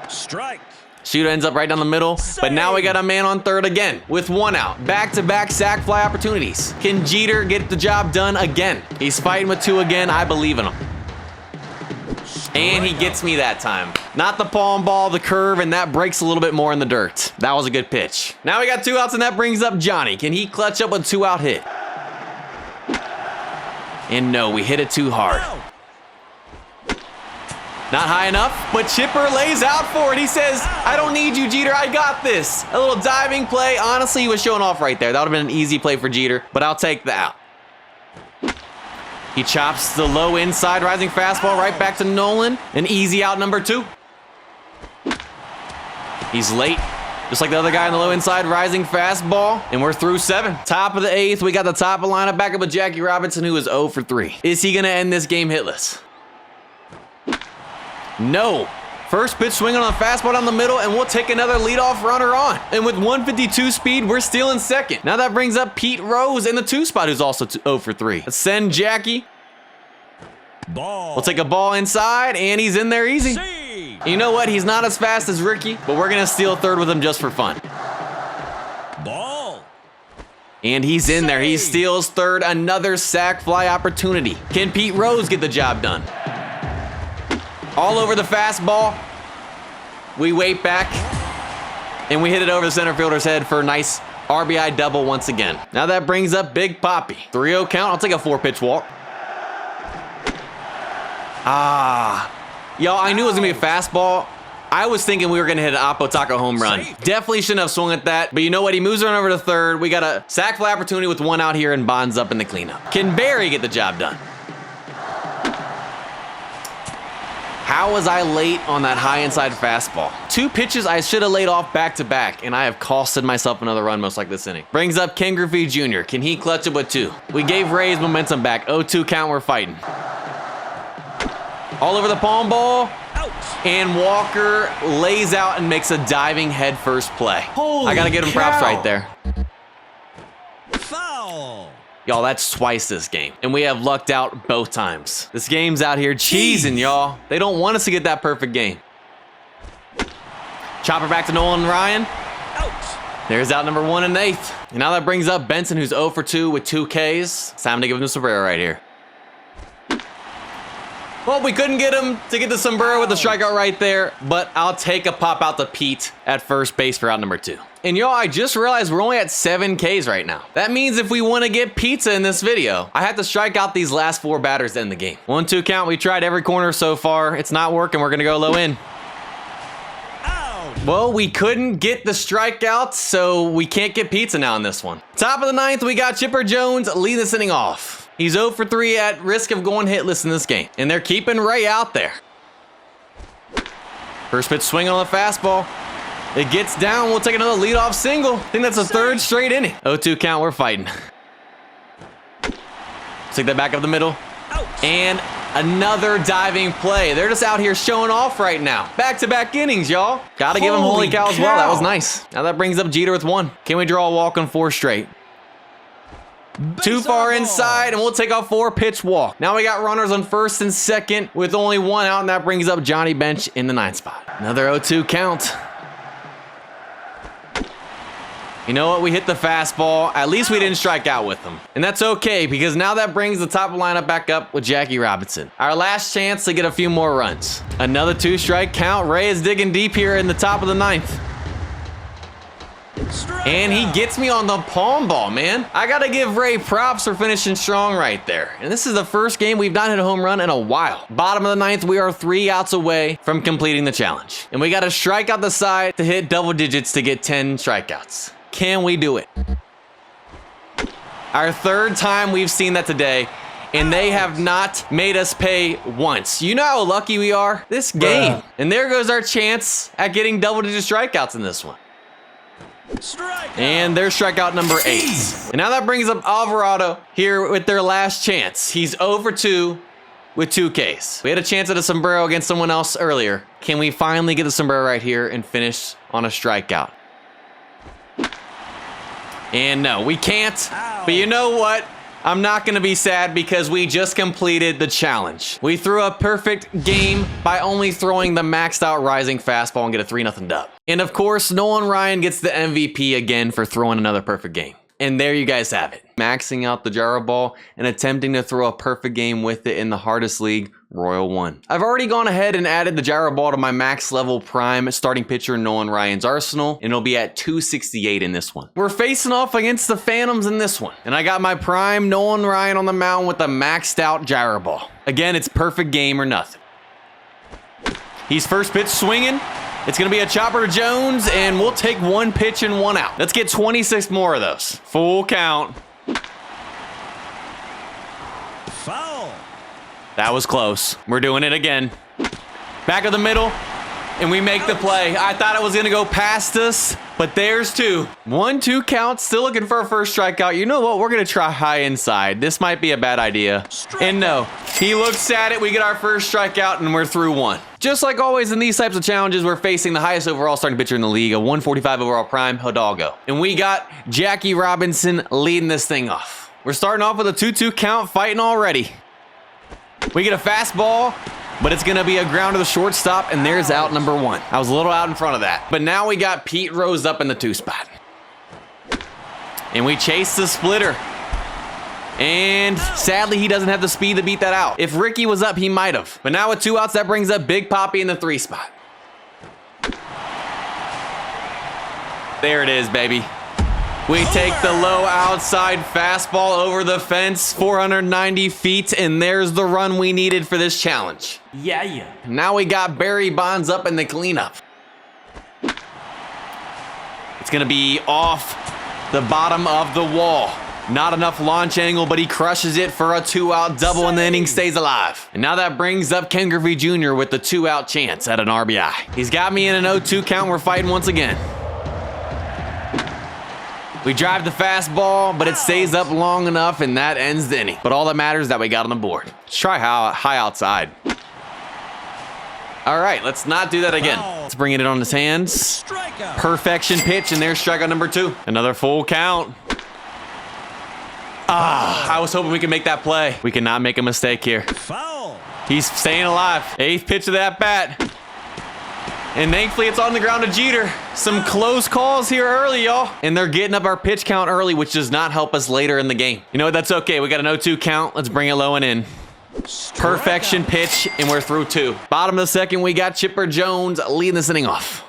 Strike. Shooter ends up right down the middle, but now we got a man on third again with one out. Back-to-back sac fly opportunities. Can Jeter get the job done again? He's fighting with 2 again. I believe in him. And he gets me that time. Not the palm ball, the curve, and that breaks a little bit more in the dirt. That was a good pitch. Now we got 2 outs, and that brings up Johnny. Can he clutch up a 2-out hit? And no, we hit it too hard. Not high enough, but Chipper lays out for it. He says, I don't need you, Jeter. I got this. A little diving play. Honestly, he was showing off right there. That would have been an easy play for Jeter, but I'll take the out. He chops the low inside rising fastball right back to Nolan. An easy out number 2. He's late, just like the other guy on the low inside rising fastball, and we're through 7. Top of the 8th, we got the top of the lineup back up with Jackie Robinson, who is 0 for 3. Is he going to end this game hitless? No. First pitch swinging on the fastball down the middle, and we'll take another leadoff runner on. And with 152 speed, we're still in second. Now that brings up Pete Rose in the 2 spot, who's also 0 for 3. Let's send Jackie. Ball. We'll take a ball inside, and he's in there easy. You know what? He's not as fast as Ricky, but we're going to steal third with him just for fun. Ball. And he's in there. He steals third. Another sac fly opportunity. Can Pete Rose get the job done? All over the fastball. We wait back, and we hit it over the center fielder's head for a nice RBI double once again. Now that brings up Big Papi. 3-0 count. I'll take a 4-pitch walk. Y'all, I knew it was going to be a fastball. I was thinking we were going to hit an Oppo Taco home run. Definitely shouldn't have swung at that, but you know what? He moves on over to third. We got a sac fly opportunity with 1 out here, and Bond's up in the cleanup. Can Barry get the job done? How was I late on that high inside fastball? 2 pitches I should have laid off back-to-back, and I have costed myself another run most like this inning. Brings up Ken Griffey Jr. Can he clutch it with 2? We gave Ray's momentum back. 0-2 count, we're fighting. All over the palm ball. And Walker lays out and makes a diving head first play. Holy I gotta give him props right there. Foul. Y'all, that's twice this game. And we have lucked out both times. This game's out here cheesing, y'all. They don't want us to get that perfect game. Chopper back to Nolan Ryan. Out. There's out number 1 in the 8th. And now that brings up Benson, who's 0 for 2 with 2 Ks. It's time to give him the sombrero right here. Well, we couldn't get him to get the sombrero with the strikeout right there, but I'll take a pop out to Pete at first base for out number 2. And y'all, I just realized we're only at 7 Ks right now. That means if we want to get pizza in this video, I have to strike out these last 4 batters to end the game. 1-2 count. We tried every corner so far. It's not working. We're going to go low in. Out. Well, we couldn't get the strikeout, so we can't get pizza now in this one. Top of the 9th, we got Chipper Jones leading this inning off. He's 0 for 3 at risk of going hitless in this game. And they're keeping Ray out there. First pitch swing on the fastball. It gets down. We'll take another leadoff single. I think that's the third straight inning. 0-2 count. We're fighting. Take that back up the middle. Out. And another diving play. They're just out here showing off right now. Back-to-back innings, y'all. Gotta give him holy cow as well. That was nice. Now that brings up Jeter with 1. Can we draw a walk on 4 straight? Too far inside, and we'll take a 4-pitch walk. Now we got runners on first and second with only 1 out, and that brings up Johnny Bench in the 9th spot. Another 0-2 count. You know what? We hit the fastball. At least we didn't strike out with him. And that's okay, because now that brings the top lineup back up with Jackie Robinson. Our last chance to get a few more runs. Another 2-strike count. Ray is digging deep here in the top of the 9th. And he gets me on the palm ball, man. I gotta give Ray props for finishing strong right there. And this is the first game we've not hit a home run in a while. Bottom of the 9th, we are 3 outs away from completing the challenge. And we gotta strike out the side to hit double digits to get 10 strikeouts. Can we do it? Our 3rd time we've seen that today, and they have not made us pay once. You know how lucky we are? This game. And there goes our chance at getting double-digit strikeouts in this one. And there's strikeout number 8. And now that brings up Alvarado here with their last chance. He's 0-2 with 2 Ks. We had a chance at a sombrero against someone else earlier. Can we finally get the sombrero right here and finish on a strikeout? And no, we can't. But you know what? I'm not going to be sad because we just completed the challenge. We threw a perfect game by only throwing the maxed out rising fastball and get a 3-0 dub. And of course, Nolan Ryan gets the MVP again for throwing another perfect game. And there you guys have it. Maxing out the gyro ball and attempting to throw a perfect game with it in the hardest league, Royal 1. I've already gone ahead and added the gyro ball to my max level prime starting pitcher Nolan Ryan's arsenal, and it'll be at 268 in this one. We're facing off against the Phantoms in this one, and I got my prime Nolan Ryan on the mound with a maxed out gyro ball. Again, it's perfect game or nothing. He's first pitch swinging. It's going to be a chopper to Jones, and we'll take 1 pitch and 1 out. Let's get 26 more of those. Full count. Foul. That was close. We're doing it again. Back of the middle, and we make the play. I thought it was going to go past us, but there's 2. 1-2 count, still looking for a first strikeout. You know what? We're going to try high inside. This might be a bad idea. And no, he looks at it. We get our first strikeout, and we're through 1. Just like always in these types of challenges, we're facing the highest overall starting pitcher in the league, a 145 overall prime, Hidalgo. And we got Jackie Robinson leading this thing off. We're starting off with a 2-2 count, fighting already. We get a fastball, but it's going to be a ground to the shortstop, and there's out number 1. I was a little out in front of that. But now we got Pete Rose up in the 2 spot. And we chase the splitter. And sadly, he doesn't have the speed to beat that out. If Ricky was up, he might have. But now with 2 outs, that brings up Big Papi in the 3 spot. There it is, baby. We take the low outside fastball over the fence, 490 feet, and there's the run we needed for this challenge. Yeah. Now we got Barry Bonds up in the cleanup. It's going to be off the bottom of the wall. Not enough launch angle, but he crushes it for a 2-out double, and the inning stays alive. And now that brings up Ken Griffey Jr. with the 2-out chance at an RBI. He's got me in an 0-2 count. We're fighting once again. We drive the fastball, but it stays up long enough, and that ends the inning. But all that matters is that we got on the board. Let's try high outside. All right, let's not do that again. Let's bring it in on his hands. Perfection pitch, and there's strikeout number 2. Another full count. I was hoping we could make that play. We cannot make a mistake here. Foul. He's staying alive. 8th pitch of that bat. And thankfully, it's on the ground to Jeter. Some close calls here early, y'all. And they're getting up our pitch count early, which does not help us later in the game. You know what? That's okay. We got an 0-2 count. Let's bring it low and in. Perfection pitch, and we're through 2. Bottom of the 2nd, we got Chipper Jones leading this inning off.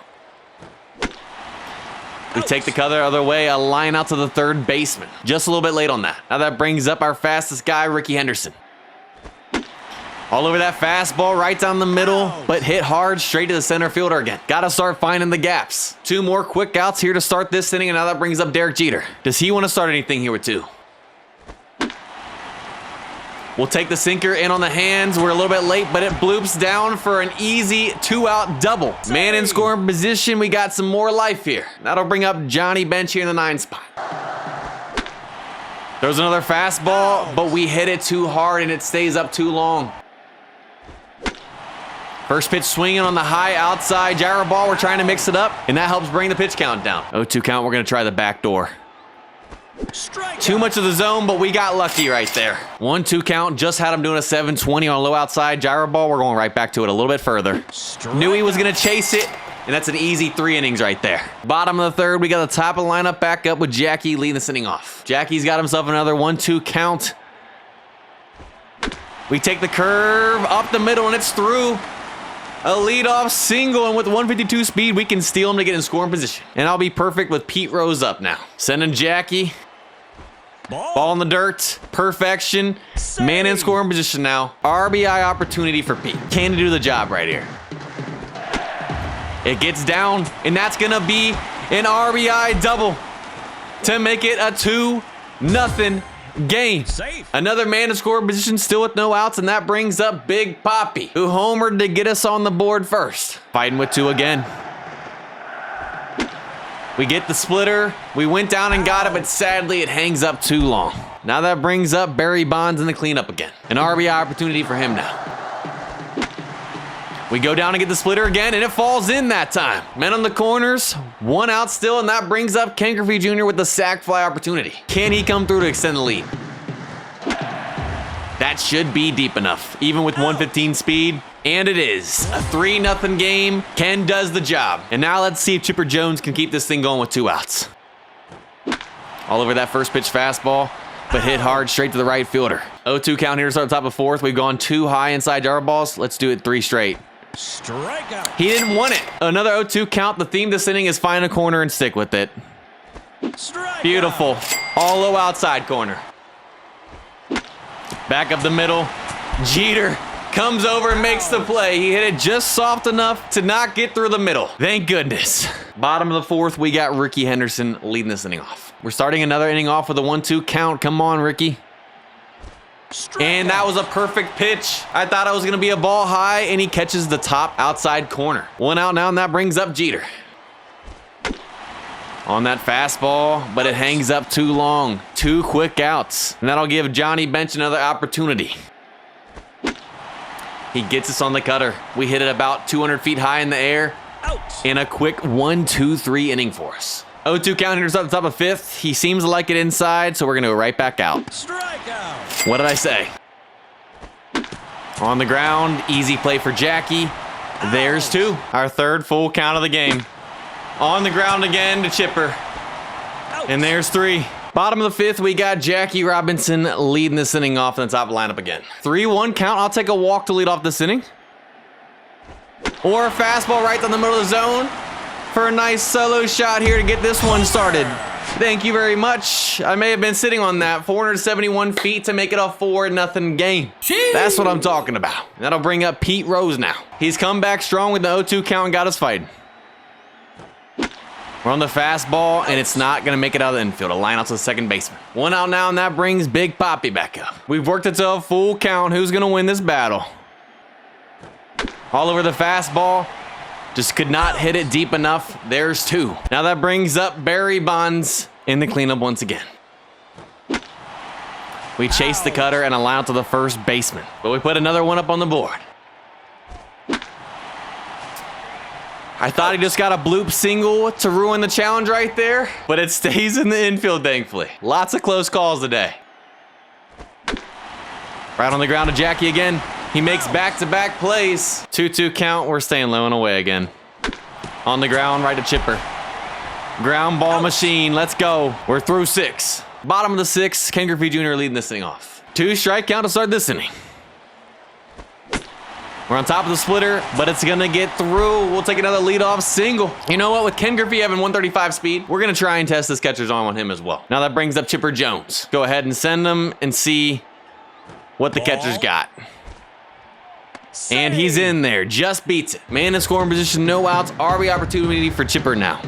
We take the other way, a line out to the 3rd baseman. Just a little bit late on that. Now that brings up our fastest guy, Ricky Henderson. All over that fastball, right down the middle, but hit hard straight to the center fielder again. Got to start finding the gaps. 2 more quick outs here to start this inning, and now that brings up Derek Jeter. Does he want to start anything here with 2? We'll take the sinker in on the hands. We're a little bit late, but it bloops down for an easy 2-out double. Man in scoring position. We got some more life here. That'll bring up Johnny Bench here in the 9 spot. There's another fastball, but we hit it too hard and it stays up too long. First pitch swinging on the high outside gyro ball. We're trying to mix it up, and that helps bring the pitch count down. 0-2 count. We're going to try the back door. Too much of the zone, but we got lucky right there. 1-2 count. Just had him doing a 720 on a low outside gyro ball. We're going right back to it a little bit further. Knew he was going to chase it, and that's an easy 3 innings right there. Bottom of the 3rd, we got the top of the lineup back up with Jackie leading this inning off. Jackie's got himself another 1-2 count. We take the curve up the middle, and it's through. A leadoff single, and with 152 speed, we can steal him to get in scoring position. And I'll be perfect with Pete Rose up now. Sending Jackie. Ball in the dirt. Perfection. Man in scoring position now. RBI opportunity for Pete. Can he do the job right here? It gets down, and that's going to be an RBI double to make it a 2-0 game. Safe. Another man in scoring position still with no outs, and that brings up Big Papi, who homered to get us on the board first. Fighting with 2 again. We get the splitter. We went down and got it, but sadly it hangs up too long. Now that brings up Barry Bonds in the cleanup again. An RBI opportunity for him now. We go down and get the splitter again, and it falls in that time. Men on the corners, 1 out still, and that brings up Ken Griffey Jr. with the sac fly opportunity. Can he come through to extend the lead? That should be deep enough, even with 115 speed. And it is a 3-0 game. Ken does the job. And now let's see if Chipper Jones can keep this thing going with 2 outs. All over that first pitch fastball, but hit hard straight to the right fielder. 0-2 count here to start the top of 4th. We've gone 2 high inside jar balls. Let's do it 3 straight. Strikeout. He didn't want it. Another 0-2 count. The theme this inning is find a corner and stick with it. Strikeout. Beautiful. All low outside corner. Back up the middle. Jeter comes over and makes the play. He hit it just soft enough to not get through the middle. Thank goodness. Bottom of the 4th, we got Ricky Henderson leading this inning off. We're starting another inning off with a 1-2 count. Come on, Ricky. And that was a perfect pitch. I thought it was going to be a ball high, and he catches the top outside corner. 1 out now, and that brings up Jeter. On that fastball, but it hangs up too long. 2 quick outs. And that'll give Johnny Bench another opportunity. He gets us on the cutter. We hit it about 200 feet high in the air. Out. And a quick 1-2-3 inning for us. 0-2 count here at the top of 5th. He seems to like it inside, so we're going to go right back out. Strikeout. What did I say? On the ground, easy play for Jackie. There's 2. Our 3rd full count of the game. On the ground again to Chipper. Out. And there's 3. Bottom of the 5th, we got Jackie Robinson leading this inning off in the top lineup again. 3-1 count. I'll take a walk to lead off this inning. Or a fastball right down the middle of the zone for a nice solo shot here to get this one started. Thank you very much. I may have been sitting on that. 471 feet to make it a 4-0 game. Jeez. That's what I'm talking about. That'll bring up Pete Rose now. He's come back strong with the 0-2 count and got us fighting. We're on the fastball, and it's not going to make it out of the infield. A line out to the second baseman. 1 out now, and that brings Big Papi back up. We've worked it to a full count. Who's going to win this battle? All over the fastball. Just could not hit it deep enough. There's 2. Now that brings up Barry Bonds in the cleanup once again. We chase the cutter and a line out to the first baseman. But we put another one up on the board. I thought he just got a bloop single to ruin the challenge right there, but it stays in the infield, thankfully. Lots of close calls today. Right on the ground to Jackie again. He makes back-to-back plays. 2-2 count. We're staying low and away again. On the ground, right to Chipper. Ground ball machine. Let's go. We're through 6. Bottom of the 6th, Ken Griffey Jr. leading this thing off. 2 strike count to start this inning. We're on top of the splitter, but it's going to get through. We'll take another leadoff single. You know what? With Ken Griffey having 135 speed, we're going to try and test this catcher's arm on him as well. Now that brings up Chipper Jones. Go ahead and send him and see what the catcher's got. And he's in there. Just beats it. Man in scoring position, no outs. RB opportunity for Chipper now.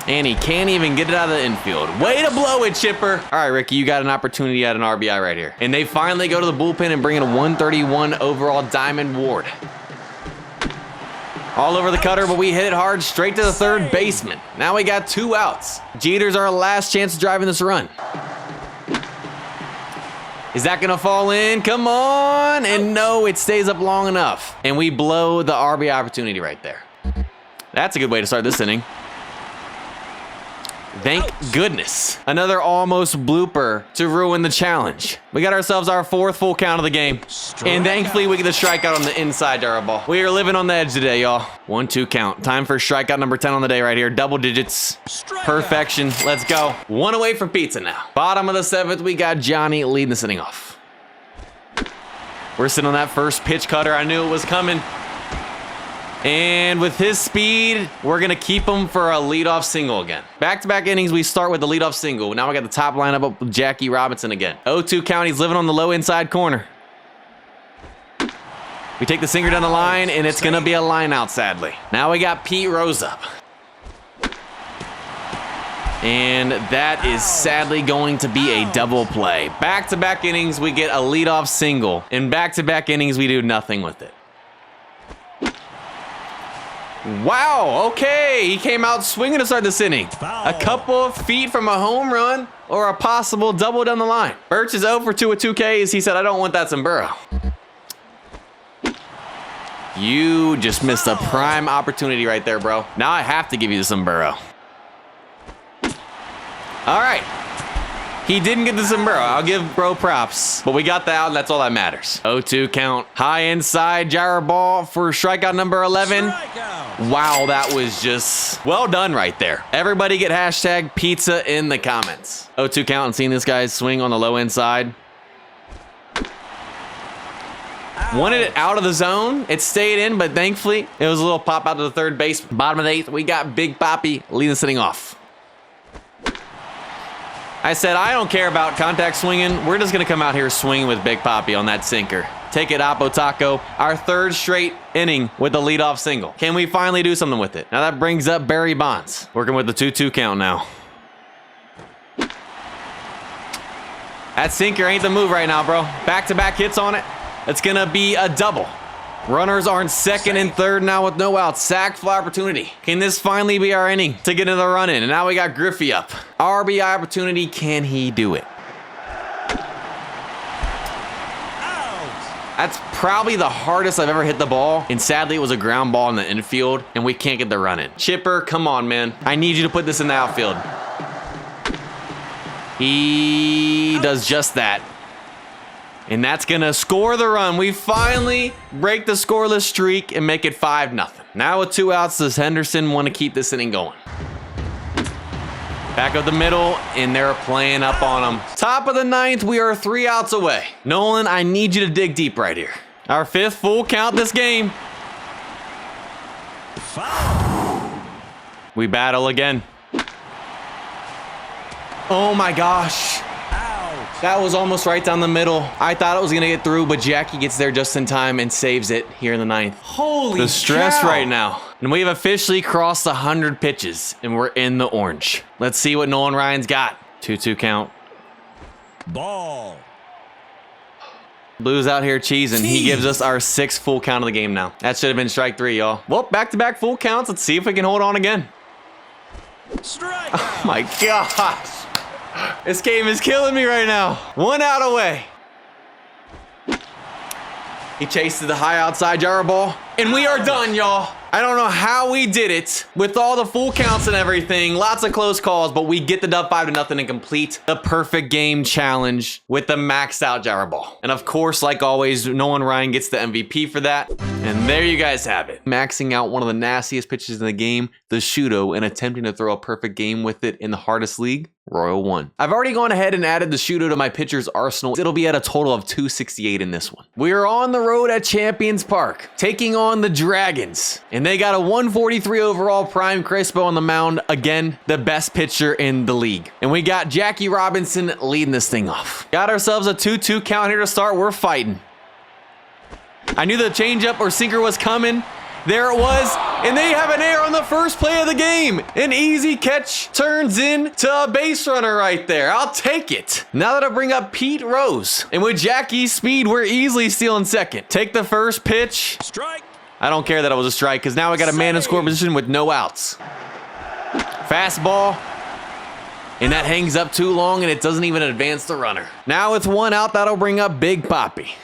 And he can't even get it out of the infield. Way to blow it, Chipper. All right, Ricky, you got an opportunity at an RBI right here. And they finally go to the bullpen and bring in a 131 overall Diamond Ward. All over the cutter, but we hit it hard straight to the third baseman. Now we got 2 outs. Jeter's our last chance of driving this run. Is that gonna fall in? Come on! And no, it stays up long enough. And we blow the RBI opportunity right there. That's a good way to start this inning. Thank goodness. Another almost blooper to ruin the challenge. We got ourselves our 4th full count of the game. And thankfully we get the strikeout on the inside to our ball. We are living on the edge today, y'all. 1-2 count. Time for strikeout number 10 on the day right here. Double digits. Perfection. Let's go. 1 away from pizza now. Bottom of the 7th, we got Johnny leading this inning off. We're sitting on that first pitch cutter. I knew it was coming. And with his speed, we're going to keep him for a leadoff single again. Back-to-back innings, we start with the leadoff single. Now we got the top lineup up with Jackie Robinson again. 0-2 count, he's living on the low inside corner. We take the sinker down the line, and it's going to be a line out, sadly. Now we got Pete Rose up. And that is sadly going to be a double play. Back-to-back innings, we get a leadoff single. In back-to-back innings, we do nothing with it. Wow, okay, he came out swinging to start this inning. A couple of feet from a home run or a possible double down the line. Birch is 0 for 2 with 2 Ks. He said, I don't want that sombrero. You just missed a prime opportunity right there, bro. Now I have to give you the sombrero. All right. He didn't get the sombrero. I'll give bro props. But we got the out, and that's all that matters. 0-2 count. High inside gyro ball for strikeout number 11. Wow, that was just well done right there. Everybody get hashtag pizza in the comments. 0-2 count and seeing this guy swing on the low inside. Wanted it out of the zone. It stayed in, but thankfully, it was a little pop out to the third base. Bottom of the 8th, we got Big Papi leading the sitting off. I said, I don't care about contact swinging. We're just going to come out here swinging with Big Papi on that sinker. Take it, Oppo Taco. Our 3rd straight inning with the leadoff single. Can we finally do something with it? Now that brings up Barry Bonds. Working with the 2-2 count now. That sinker ain't the move right now, bro. Back-to-back hits on it. It's going to be a double. Runners are in 2nd and 3rd now with no outs. Sack fly opportunity. Can this finally be our inning to get another run in? And now we got Griffey up. RBI opportunity. Can he do it? That's probably the hardest I've ever hit the ball. And sadly, it was a ground ball in the infield. And we can't get the run in. Chipper, come on, man. I need you to put this in the outfield. He does just that. And that's going to score the run. We finally break the scoreless streak and make it 5-0. Now with 2 outs, does Henderson want to keep this inning going? Back up the middle, and they're playing up on him. Top of the 9th, we are 3 outs away. Nolan, I need you to dig deep right here. Our 5th full count this game. We battle again. Oh my gosh. That was almost right down the middle. I thought it was going to get through, but Jackie gets there just in time and saves it here in the 9th. Holy the stress cow. Right now. And we've officially crossed 100 pitches, and we're in the orange. Let's see what Nolan Ryan's got. 2-2 count. Ball. Blue's out here cheesing. He gives us our 6th full count of the game now. That should have been strike 3, y'all. Well, back-to-back full counts. Let's see if we can hold on again. Strike. Oh, my gosh. This game is killing me right now. 1 out away. He chases the high outside gyro ball. And we are done, y'all. I don't know how we did it with all the full counts and everything. Lots of close calls, but we get the dub 5-0 and complete the perfect game challenge with the maxed out gyro ball. And of course, like always, Nolan Ryan gets the MVP for that. And there you guys have it. Maxing out one of the nastiest pitches in the game, the Shudo, and attempting to throw a perfect game with it in the hardest league, Royal 1. I've already gone ahead and added the Shudo to my pitcher's arsenal. It'll be at a total of 268 in this one. We are on the road at Champions Park, taking on the Dragons. And they got a 143 overall Prime Crespo on the mound. Again, the best pitcher in the league. And we got Jackie Robinson leading this thing off. Got ourselves a 2-2 count here to start. We're fighting. I knew the changeup or sinker was coming. There it was. And they have an error on the first play of the game. An easy catch turns into a base runner right there. I'll take it. Now that I bring up Pete Rose. And with Jackie's speed, we're easily stealing second. Take the first pitch. Strike. I don't care that it was a strike because now we got a man in score position with no outs. Fastball. And that hangs up too long and it doesn't even advance the runner. Now with one out, that'll bring up Big Poppy.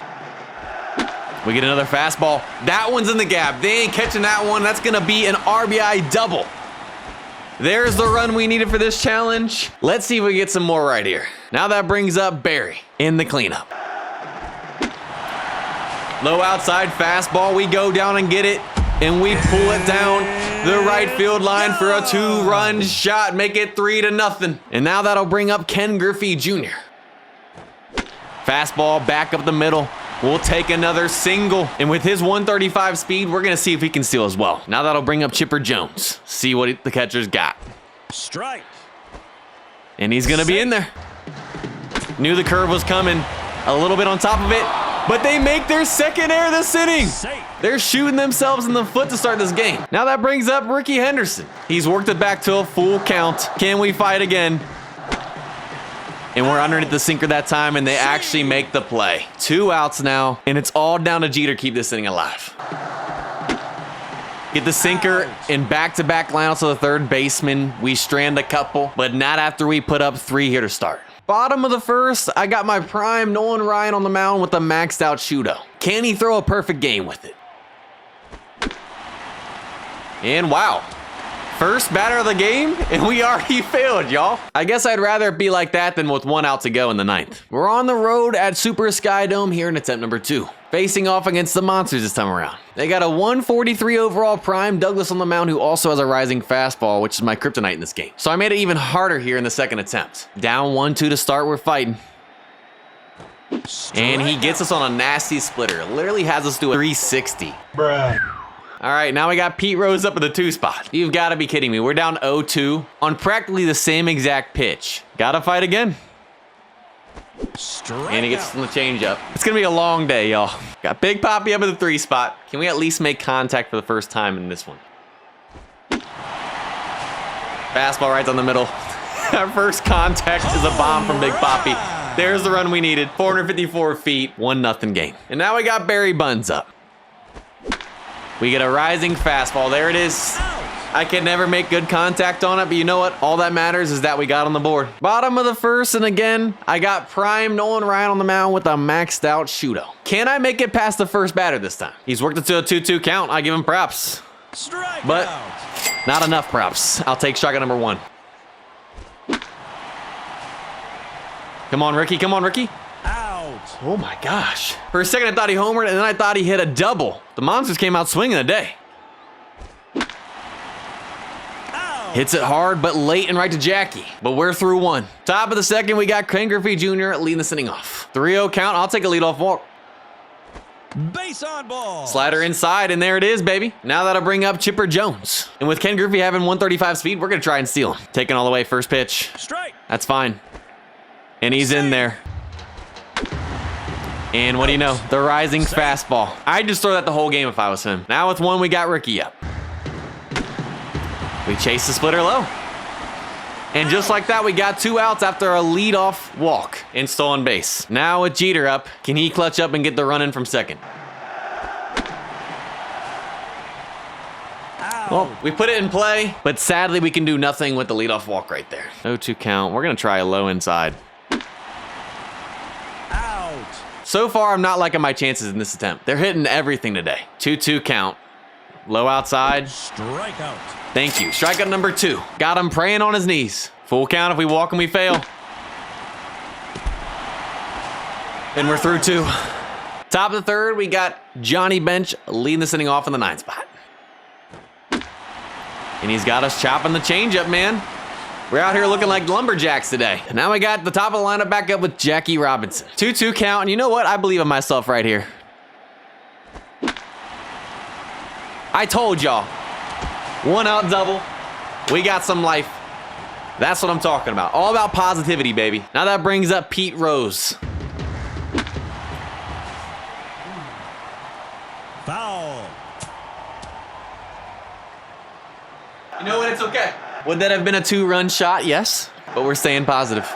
We get another fastball. That one's in the gap. They ain't catching that one. That's gonna be an RBI double. There's the run we needed for this challenge. Let's see if we get some more right here. Now that brings up Barry in the cleanup. Low outside fastball. We go down and get it. And we pull it down the right field line for a 2-run shot. Make it 3-0. And now that'll bring up Ken Griffey Jr. Fastball back up the middle. We'll take another single. And with his 135 speed, we're going to see if he can steal as well. Now that'll bring up Chipper Jones. See what the catcher's got. Strike. And he's going to be in there. Knew the curve was coming. A little bit on top of it. But they make their second error this inning. They're shooting themselves in the foot to start this game. Now that brings up Ricky Henderson. He's worked it back to a full count. Can we fight again? And we're underneath the sinker that time, and they actually make the play. 2 outs now, and it's all down to Jeter to keep this inning alive. Get the sinker and back-to-back lineouts to the third baseman. We strand a couple, but not after we put up 3 here to start. Bottom of the first, I got my prime Nolan Ryan on the mound with a maxed out shootout. Can he throw a perfect game with it? And wow. First batter of the game, and we already failed, y'all. I guess I'd rather it be like that than with 1 out to go in the 9th. We're on the road at Super Sky Dome here in attempt number 2. Facing off against the Monsters this time around. They got a 143 overall prime Douglas on the mound who also has a rising fastball, which is my kryptonite in this game. So I made it even harder here in the second attempt. Down 1-2 to start, we're fighting. And he gets us on a nasty splitter. Literally has us do a 360. Bruh. All right, now we got Pete Rose up in the 2 spot. You've got to be kidding me. We're down 0-2 on practically the same exact pitch. Gotta fight again. And he gets on the changeup. It's gonna be a long day, y'all. Got Big Poppy up in the 3 spot. Can we at least make contact for the first time in this one? Fastball right down the middle. Our first contact is a bomb from Big Poppy. There's the run we needed. 454 feet, 1-0 game. And now we got Barry Bonds up. We get a rising fastball. There it is. I can never make good contact on it, but you know what? All that matters is that we got on the board. Bottom of the first, and again, I got prime Nolan Ryan on the mound with a maxed out shootout. Can I make it past the first batter this time? He's worked it to a 2-2 count. I give him props. But not enough props. I'll take strikeout number 1. Come on, Ricky. Come on, Ricky. Oh my gosh. For a second, I thought he homered, and then I thought he hit a double. The Monsters came out swinging today. Hits it hard, but late and right to Jackie. But we're through 1. Top of the second, we got Ken Griffey Jr. leading this inning off. 3-0 count. I'll take a leadoff walk. Base on ball. Slider inside, and there it is, baby. Now that'll bring up Chipper Jones. And with Ken Griffey having 135 speed, we're going to try and steal him. Taking all the way, first pitch. Strike. That's fine. And he's in there. And what do you know? The rising fastball. I'd just throw that the whole game if I was him. Now with 1, we got Ricky up. We chase the splitter low. And just like that, we got 2 outs after a leadoff walk and stolen base. Now with Jeter up, can he clutch up and get the run in from second? Well, we put it in play, but sadly we can do nothing with the leadoff walk right there. 0-2 count. We're going to try a low inside. So far, I'm not liking my chances in this attempt. They're hitting everything today. 2-2 count. Low outside. Strikeout. Thank you. Strikeout number 2. Got him praying on his knees. Full count if we walk and we fail. And we're through 2. Top of the third, we got Johnny Bench leading this inning off in the 9 spot. And he's got us chopping the changeup, man. We're out here looking like lumberjacks today. And now we got the top of the lineup back up with Jackie Robinson. 2-2 count, and you know what? I believe in myself right here. I told y'all. 1 out double. We got some life. That's what I'm talking about. All about positivity, baby. Now that brings up Pete Rose. Foul. You know what? It's okay. Would that have been a 2-run shot? Yes, but we're staying positive.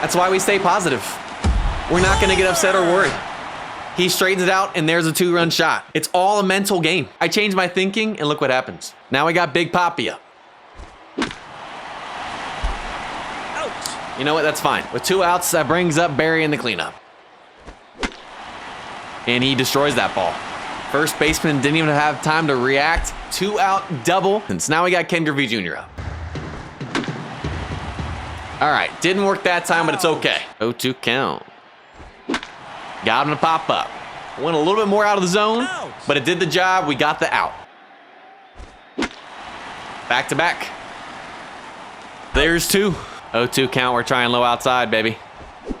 That's why we stay positive. We're not gonna get upset or worried. He straightens it out, and there's a 2-run shot. It's all a mental game. I changed my thinking, and look what happens. Now we got Big Papi up. Out. You know what? That's fine. With 2 outs, that brings up Barry in the cleanup. And he destroys that ball. First baseman didn't even have time to react. 2-out double. And so now we got Ken Griffey Jr. up. All right, didn't work that time, but it's okay. 0-2 count. Got him to pop up. Went a little bit more out of the zone, but it did the job. We got the out. Back to back. There's 2. 0-2 count. We're trying low outside, baby.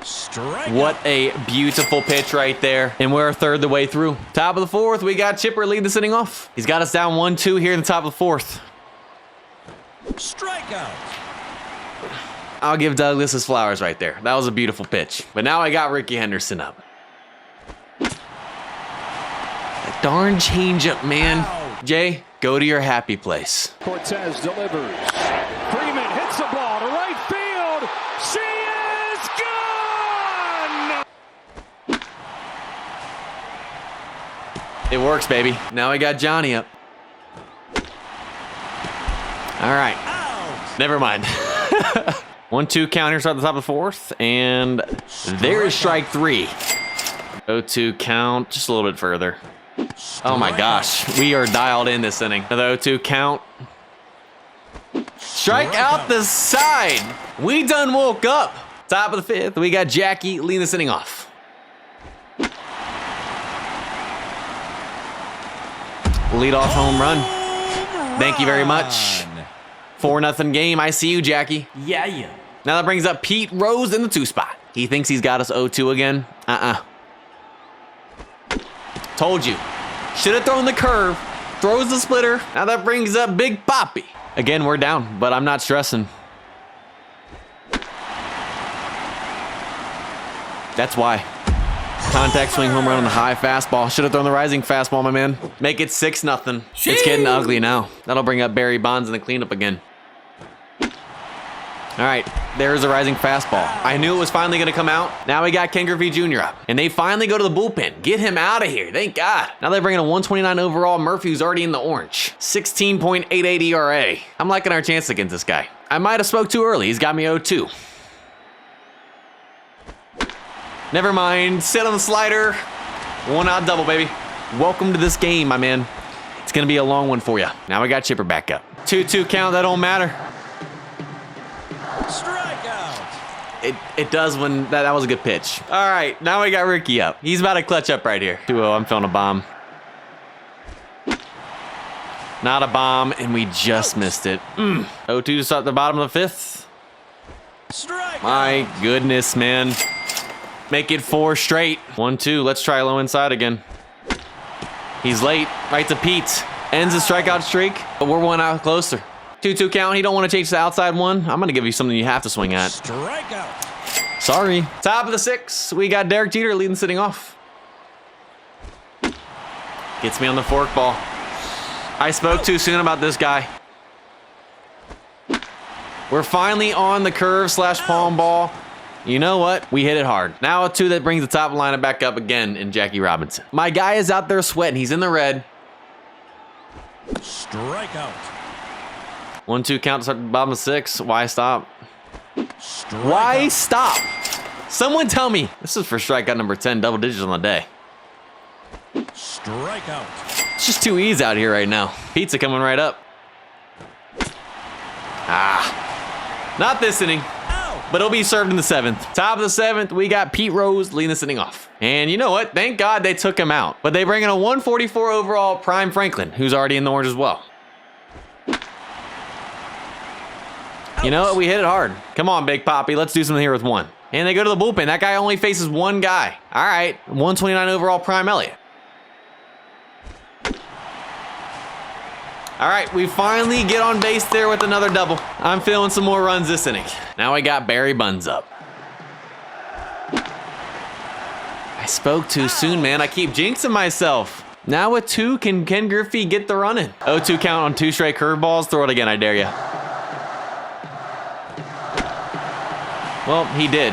Strike. What a beautiful pitch right there. And we're a third the way through. Top of the 4th, we got Chipper leading the inning off. He's got us down 1-2 here in the top of the 4th. Strikeout. I'll give Douglas his flowers right there. That was a beautiful pitch. But now I got Ricky Henderson up. That darn changeup, man. Ouch. Jay, go to your happy place. Cortez delivers. Freeman hits the ball to right field. She is gone! It works, baby. Now I got Johnny up. All right. Out. Never mind. 1-2 count here, start at the top of the 4th, and there is strike 3. 0-2 count, just a little bit further. Oh my gosh, we are dialed in this inning. Another 0-2 count. Strike out the side. We done woke up. Top of the 5th, we got Jackie leading this inning off. Leadoff home run. Thank you very much. 4-0 game. I see you, Jackie. Yeah. Now that brings up Pete Rose in the 2 spot. He thinks he's got us 0-2 again. Told you. Should have thrown the curve. Throws the splitter. Now that brings up Big Papi. Again, we're down, but I'm not stressing. That's why. Contact swing home run on the high fastball. Should have thrown the rising fastball, my man. Make it 6-0. It's getting ugly now. That'll bring up Barry Bonds in the cleanup again. All right, there's a rising fastball. I knew it was finally going to come out. Now we got Ken Griffey Jr. up. And they finally go to the bullpen. Get him out of here. Thank God. Now they're bringing a 129 overall Murphy, who's already in the orange. 16.88 ERA. I'm liking our chance against this guy. I might have spoke too early. He's got me 0-2. Never mind. Sit on the slider. 1-out double, baby. Welcome to this game, my man. It's going to be a long one for you. Now we got Chipper back up. 2-2 count. That don't matter. Strikeout. It does when that was a good pitch. All right, now we got Ricky up. He's about to clutch up right here. 2-0, I'm feeling a bomb. Not a bomb, and we just missed it. 0-2 to start the bottom of the 5th. Strikeout. My goodness, man. Make it 4 straight. 1-2, let's try low inside again. He's late, right to Pete. Ends the strikeout streak, but we're 1 out closer. 2-2 count. He don't want to change the outside one. I'm going to give you something you have to swing at. Strikeout. Sorry. Top of the 6th, we got Derek Jeter leading sitting off. Gets me on the forkball. I spoke too soon about this guy. We're finally on the curve / palm ball. You know what? We hit it hard. Now a 2 that brings the top lineup back up again in Jackie Robinson. My guy is out there sweating. He's in the red. Strikeout. 1-2 count to start the bottom of 6. Why stop? Strikeout. Why stop? Someone tell me. This is for strikeout number 10, double digits on the day. Strikeout. It's just 2 E's out here right now. Pizza coming right up. Not this inning, but it'll be served in the 7th. Top of the 7th, we got Pete Rose leading this inning off. And you know what? Thank God they took him out. But they bring in a 144 overall Prime Franklin, who's already in the orange as well. You know what? We hit it hard. Come on, Big Papi. Let's do something here with 1. And they go to the bullpen. That guy only faces 1 guy. All right. 129 overall Prime Elliott. All right. We finally get on base there with another double. I'm feeling some more runs this inning. Now I got Barry Bonds up. I spoke too soon, man. I keep jinxing myself. Now with 2, can Ken Griffey get the run in? 0-2 count on 2 straight curveballs. Throw it again, I dare ya. Well, he did.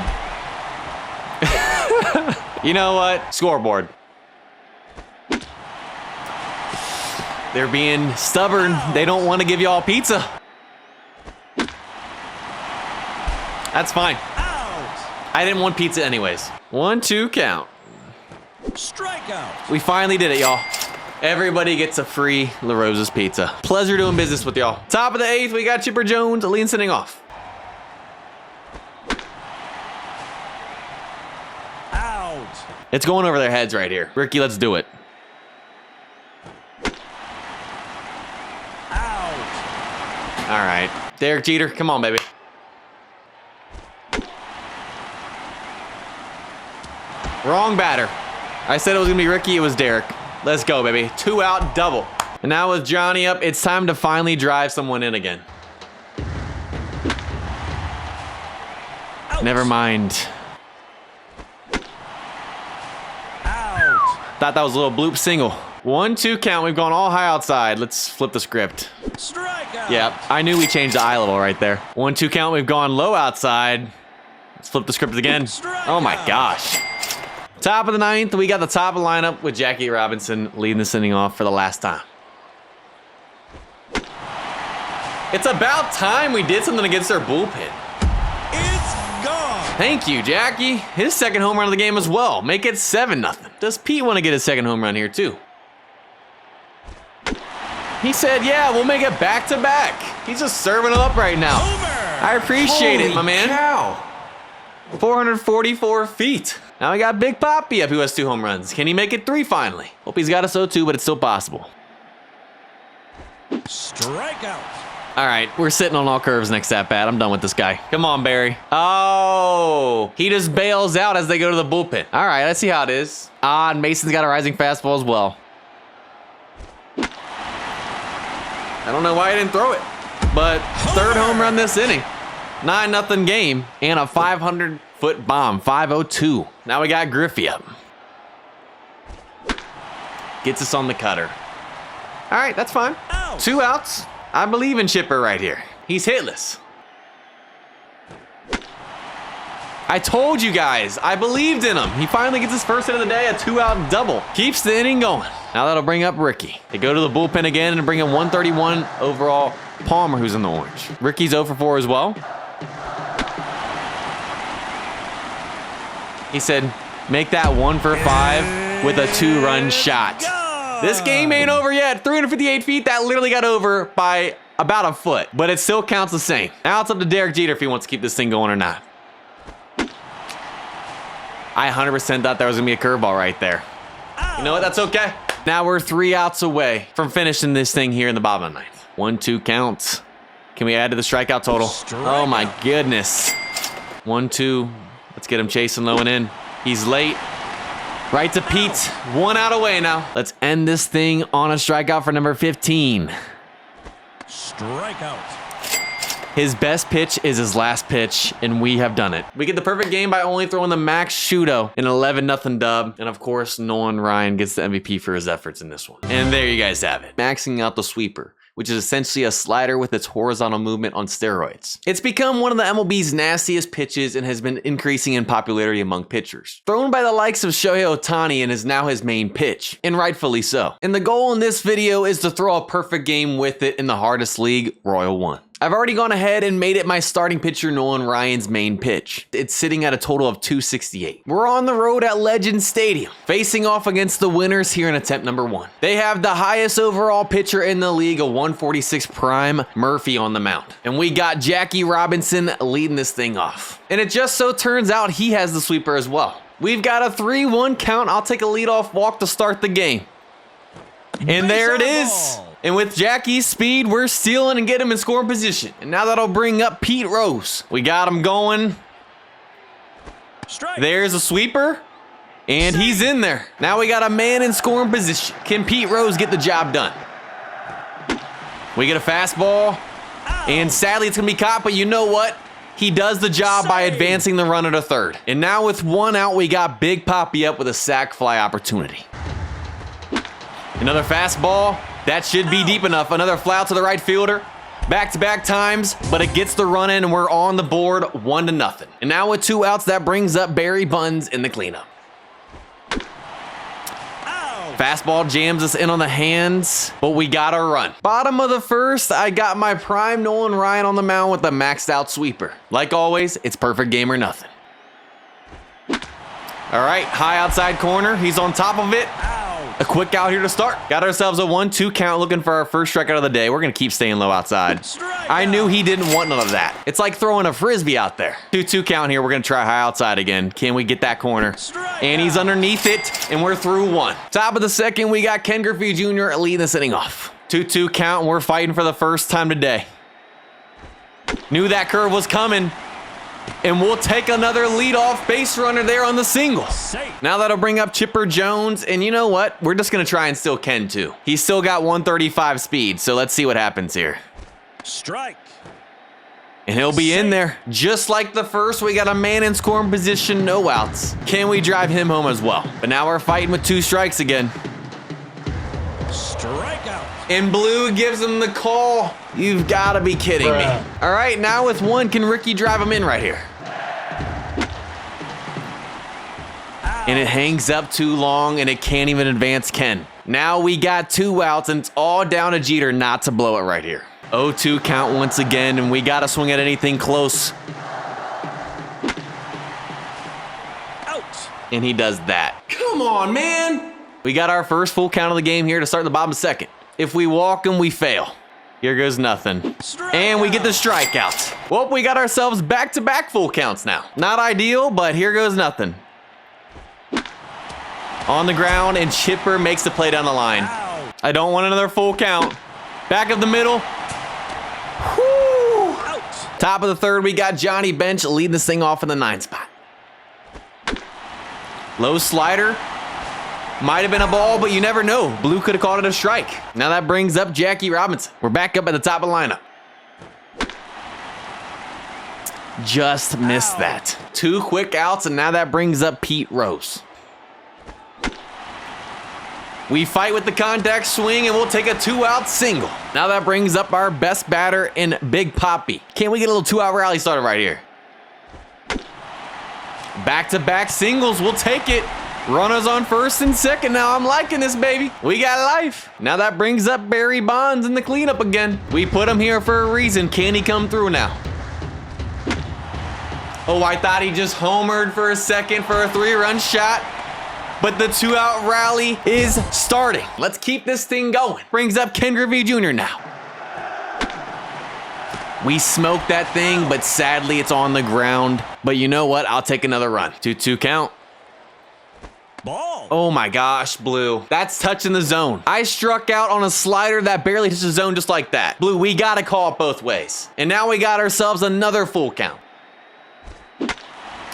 You know what? Scoreboard. They're being stubborn. They don't want to give y'all pizza. That's fine. Out. I didn't want pizza anyways. 1-2 count. Strikeout. We finally did it, y'all. Everybody gets a free La Rosa's pizza. Pleasure doing business with y'all. Top of the 8th, we got Chipper Jones, leading sending off. Out. It's going over their heads right here. Ricky, let's do it. Out. All right. Derek Jeter, come on, baby. Wrong batter. I said it was going to be Ricky. It was Derek. Let's go, baby. 2 out, double. And now with Johnny up, it's time to finally drive someone in again. Out. Never mind. Out. Thought that was a little bloop single. 1-2 count. We've gone all high outside. Let's flip the script. Strikeout. Yep. I knew we changed the eye level right there. 1-2 count. We've gone low outside. Let's flip the script again. Oh my gosh. Top of the 9th, we got the top of the lineup with Jackie Robinson leading the sending off for the last time. It's about time we did something against their bullpen. It's gone. Thank you, Jackie. His second home run of the game as well. Make it 7-0. Does Pete want to get his second home run here too? He said, yeah, we'll make it back-to-back. He's just serving it up right now. Homer. I appreciate it, my man. Cow. 444 feet. Now we got Big Papi up who has 2 home runs. Can he make it 3 finally? Hope he's got a 0-2, but it's still possible. Strikeout. All right, we're sitting on all curves next at bat. I'm done with this guy. Come on, Barry. Oh, he just bails out as they go to the bullpen. All right, let's see how it is. Ah, and Mason's got a rising fastball as well. I don't know why he didn't throw it, but 3rd home run this inning. 9-0 game and a 500-foot bomb. 5-0-2. Now we got Griffey up. Gets us on the cutter. All right, that's fine. Out. 2 outs. I believe in Chipper right here. He's hitless. I told you guys, I believed in him. He finally gets his first hit of the day, a 2-out double. Keeps the inning going. Now that'll bring up Ricky. They go to the bullpen again and bring in 131 overall Palmer, who's in the orange. Ricky's 0 for 4 as well. He said, make that 1 for 5 with a 2-run shot. This game ain't over yet. 358 feet, that literally got over by about a foot, but it still counts the same. Now it's up to Derek Jeter if he wants to keep this thing going or not. I 100% thought there was gonna be a curveball right there. You know what, that's okay. Now we're 3 outs away from finishing this thing here in the bottom of the 9th. 1-2 counts. Can we add to the strikeout total? Oh my goodness. 1-2, let's get him chasing low and in. He's late. Right to Pete, 1 out away now. Let's end this thing on a strikeout for number 15. Strikeout. His best pitch is his last pitch, and we have done it. We get the perfect game by only throwing the max shootout, an 11-0 dub. And of course, Nolan Ryan gets the MVP for his efforts in this one. And there you guys have it. Maxing out the sweeper, which is essentially a slider with its horizontal movement on steroids. It's become one of the MLB's nastiest pitches and has been increasing in popularity among pitchers. Thrown by the likes of Shohei Ohtani and is now his main pitch, and rightfully so. And the goal in this video is to throw a perfect game with it in the hardest league, Royal 1. I've already gone ahead and made it my starting pitcher Nolan Ryan's main pitch. It's sitting at a total of 268. We're on the road at Legend Stadium, facing off against the winners here in attempt number 1. They have the highest overall pitcher in the league, a 146 prime, Murphy on the mound. And we got Jackie Robinson leading this thing off. And it just so turns out he has the sweeper as well. We've got a 3-1 count. I'll take a leadoff walk to start the game. And there it is. And with Jackie's speed, we're stealing and getting him in scoring position. And now that'll bring up Pete Rose. We got him going. Strike. There's a sweeper. And he's in there. Now we got a man in scoring position. Can Pete Rose get the job done? We get a fastball. And sadly, it's going to be caught. But you know what? He does the job by advancing the runner to third. And now with 1 out, we got Big Papi up with a sac fly opportunity. Another fastball. That should be deep enough. Another fly out to the right fielder. Back-to-back times, but it gets the run in, and we're on the board 1-0. And now with 2 outs, that brings up Barry Bonds in the cleanup. Fastball jams us in on the hands, but we got our run. Bottom of the first, I got my prime Nolan Ryan on the mound with a maxed out sweeper. Like always, it's perfect game or nothing. All right, high outside corner. He's on top of it. A quick out here to start. Got ourselves a 1-2 count looking for our first strikeout of the day. We're going to keep staying low outside. I knew he didn't want none of that. It's like throwing a Frisbee out there. 2-2 count here. We're going to try high outside again. Can we get that corner? And he's underneath it, and we're through 1. Top of the second, we got Ken Griffey Jr. leading this inning off. 2-2 count, and we're fighting for the first time today. Knew that curve was coming. And we'll take another leadoff base runner there on the single. Now that'll bring up Chipper Jones. And you know what? We're just going to try and steal Ken too. He's still got 135 speed. So let's see what happens here. Strike. And he'll be in there. Just like the first, we got a man in scoring position, no outs. Can we drive him home as well? But now we're fighting with 2 strikes again. Strikeout. And Blue gives him the call. You've got to be kidding me. All right, now with 1, can Ricky drive him in right here? And it hangs up too long, and it can't even advance Ken. Now we got 2 outs, and it's all down to Jeter not to blow it right here. 0-2 count once again, and we got to swing at anything close. Out. And he does that. Come on, man. We got our first full count of the game here to start the bottom second. If we walk him, we fail. Here goes nothing. And we get the strikeout. Well, we got ourselves back-to-back full counts now. Not ideal, but here goes nothing. On the ground, and Chipper makes the play down the line. I don't want another full count. Back of the middle. Whoo! Top of the third, we got Johnny Bench leading this thing off in the 9 spot. Low slider. Might have been a ball, but you never know. Blue could have called it a strike. Now that brings up Jackie Robinson. We're back up at the top of the lineup. Just missed that. 2 quick outs, and now that brings up Pete Rose. We fight with the contact swing, and we'll take a 2-out single. Now that brings up our best batter in Big Papi. Can we get a little 2-out rally started right here? Back-to-back singles, we'll take it. Runners on first and second now. I'm liking this, baby. We got life. Now that brings up Barry Bonds in the cleanup again. We put him here for a reason. Can he come through now? Oh, I thought he just homered for a second for a 3-run shot. But the 2-out rally is starting. Let's keep this thing going. Brings up Ken Griffey Jr. now. We smoked that thing, but sadly it's on the ground. But you know what? I'll take another run. 2-2 count. Ball. Oh my gosh, Blue. That's touching the zone. I struck out on a slider that barely touched the zone just like that. Blue, we gotta call it both ways. And now we got ourselves another full count.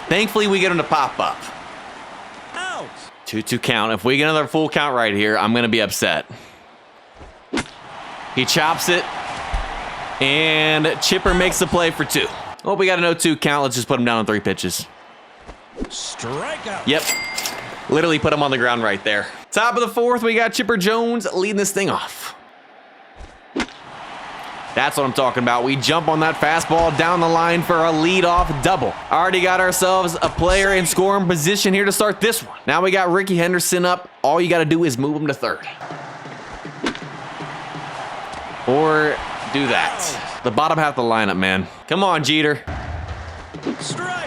Thankfully, we get him to pop up. Out. 2-2 count. If we get another full count right here, I'm gonna be upset. He chops it. And Chipper makes the play for 2. Well, we got an 0-2 count. Let's just put him down on 3 pitches. Strikeout. Yep. Literally put him on the ground right there. Top of the fourth, we got Chipper Jones leading this thing off. That's what I'm talking about. We jump on that fastball down the line for a leadoff double. Already got ourselves a player in scoring position here to start this one. Now we got Ricky Henderson up. All you got to do is move him to third. Or do that. The bottom half of the lineup, man. Come on, Jeter. Strikeout.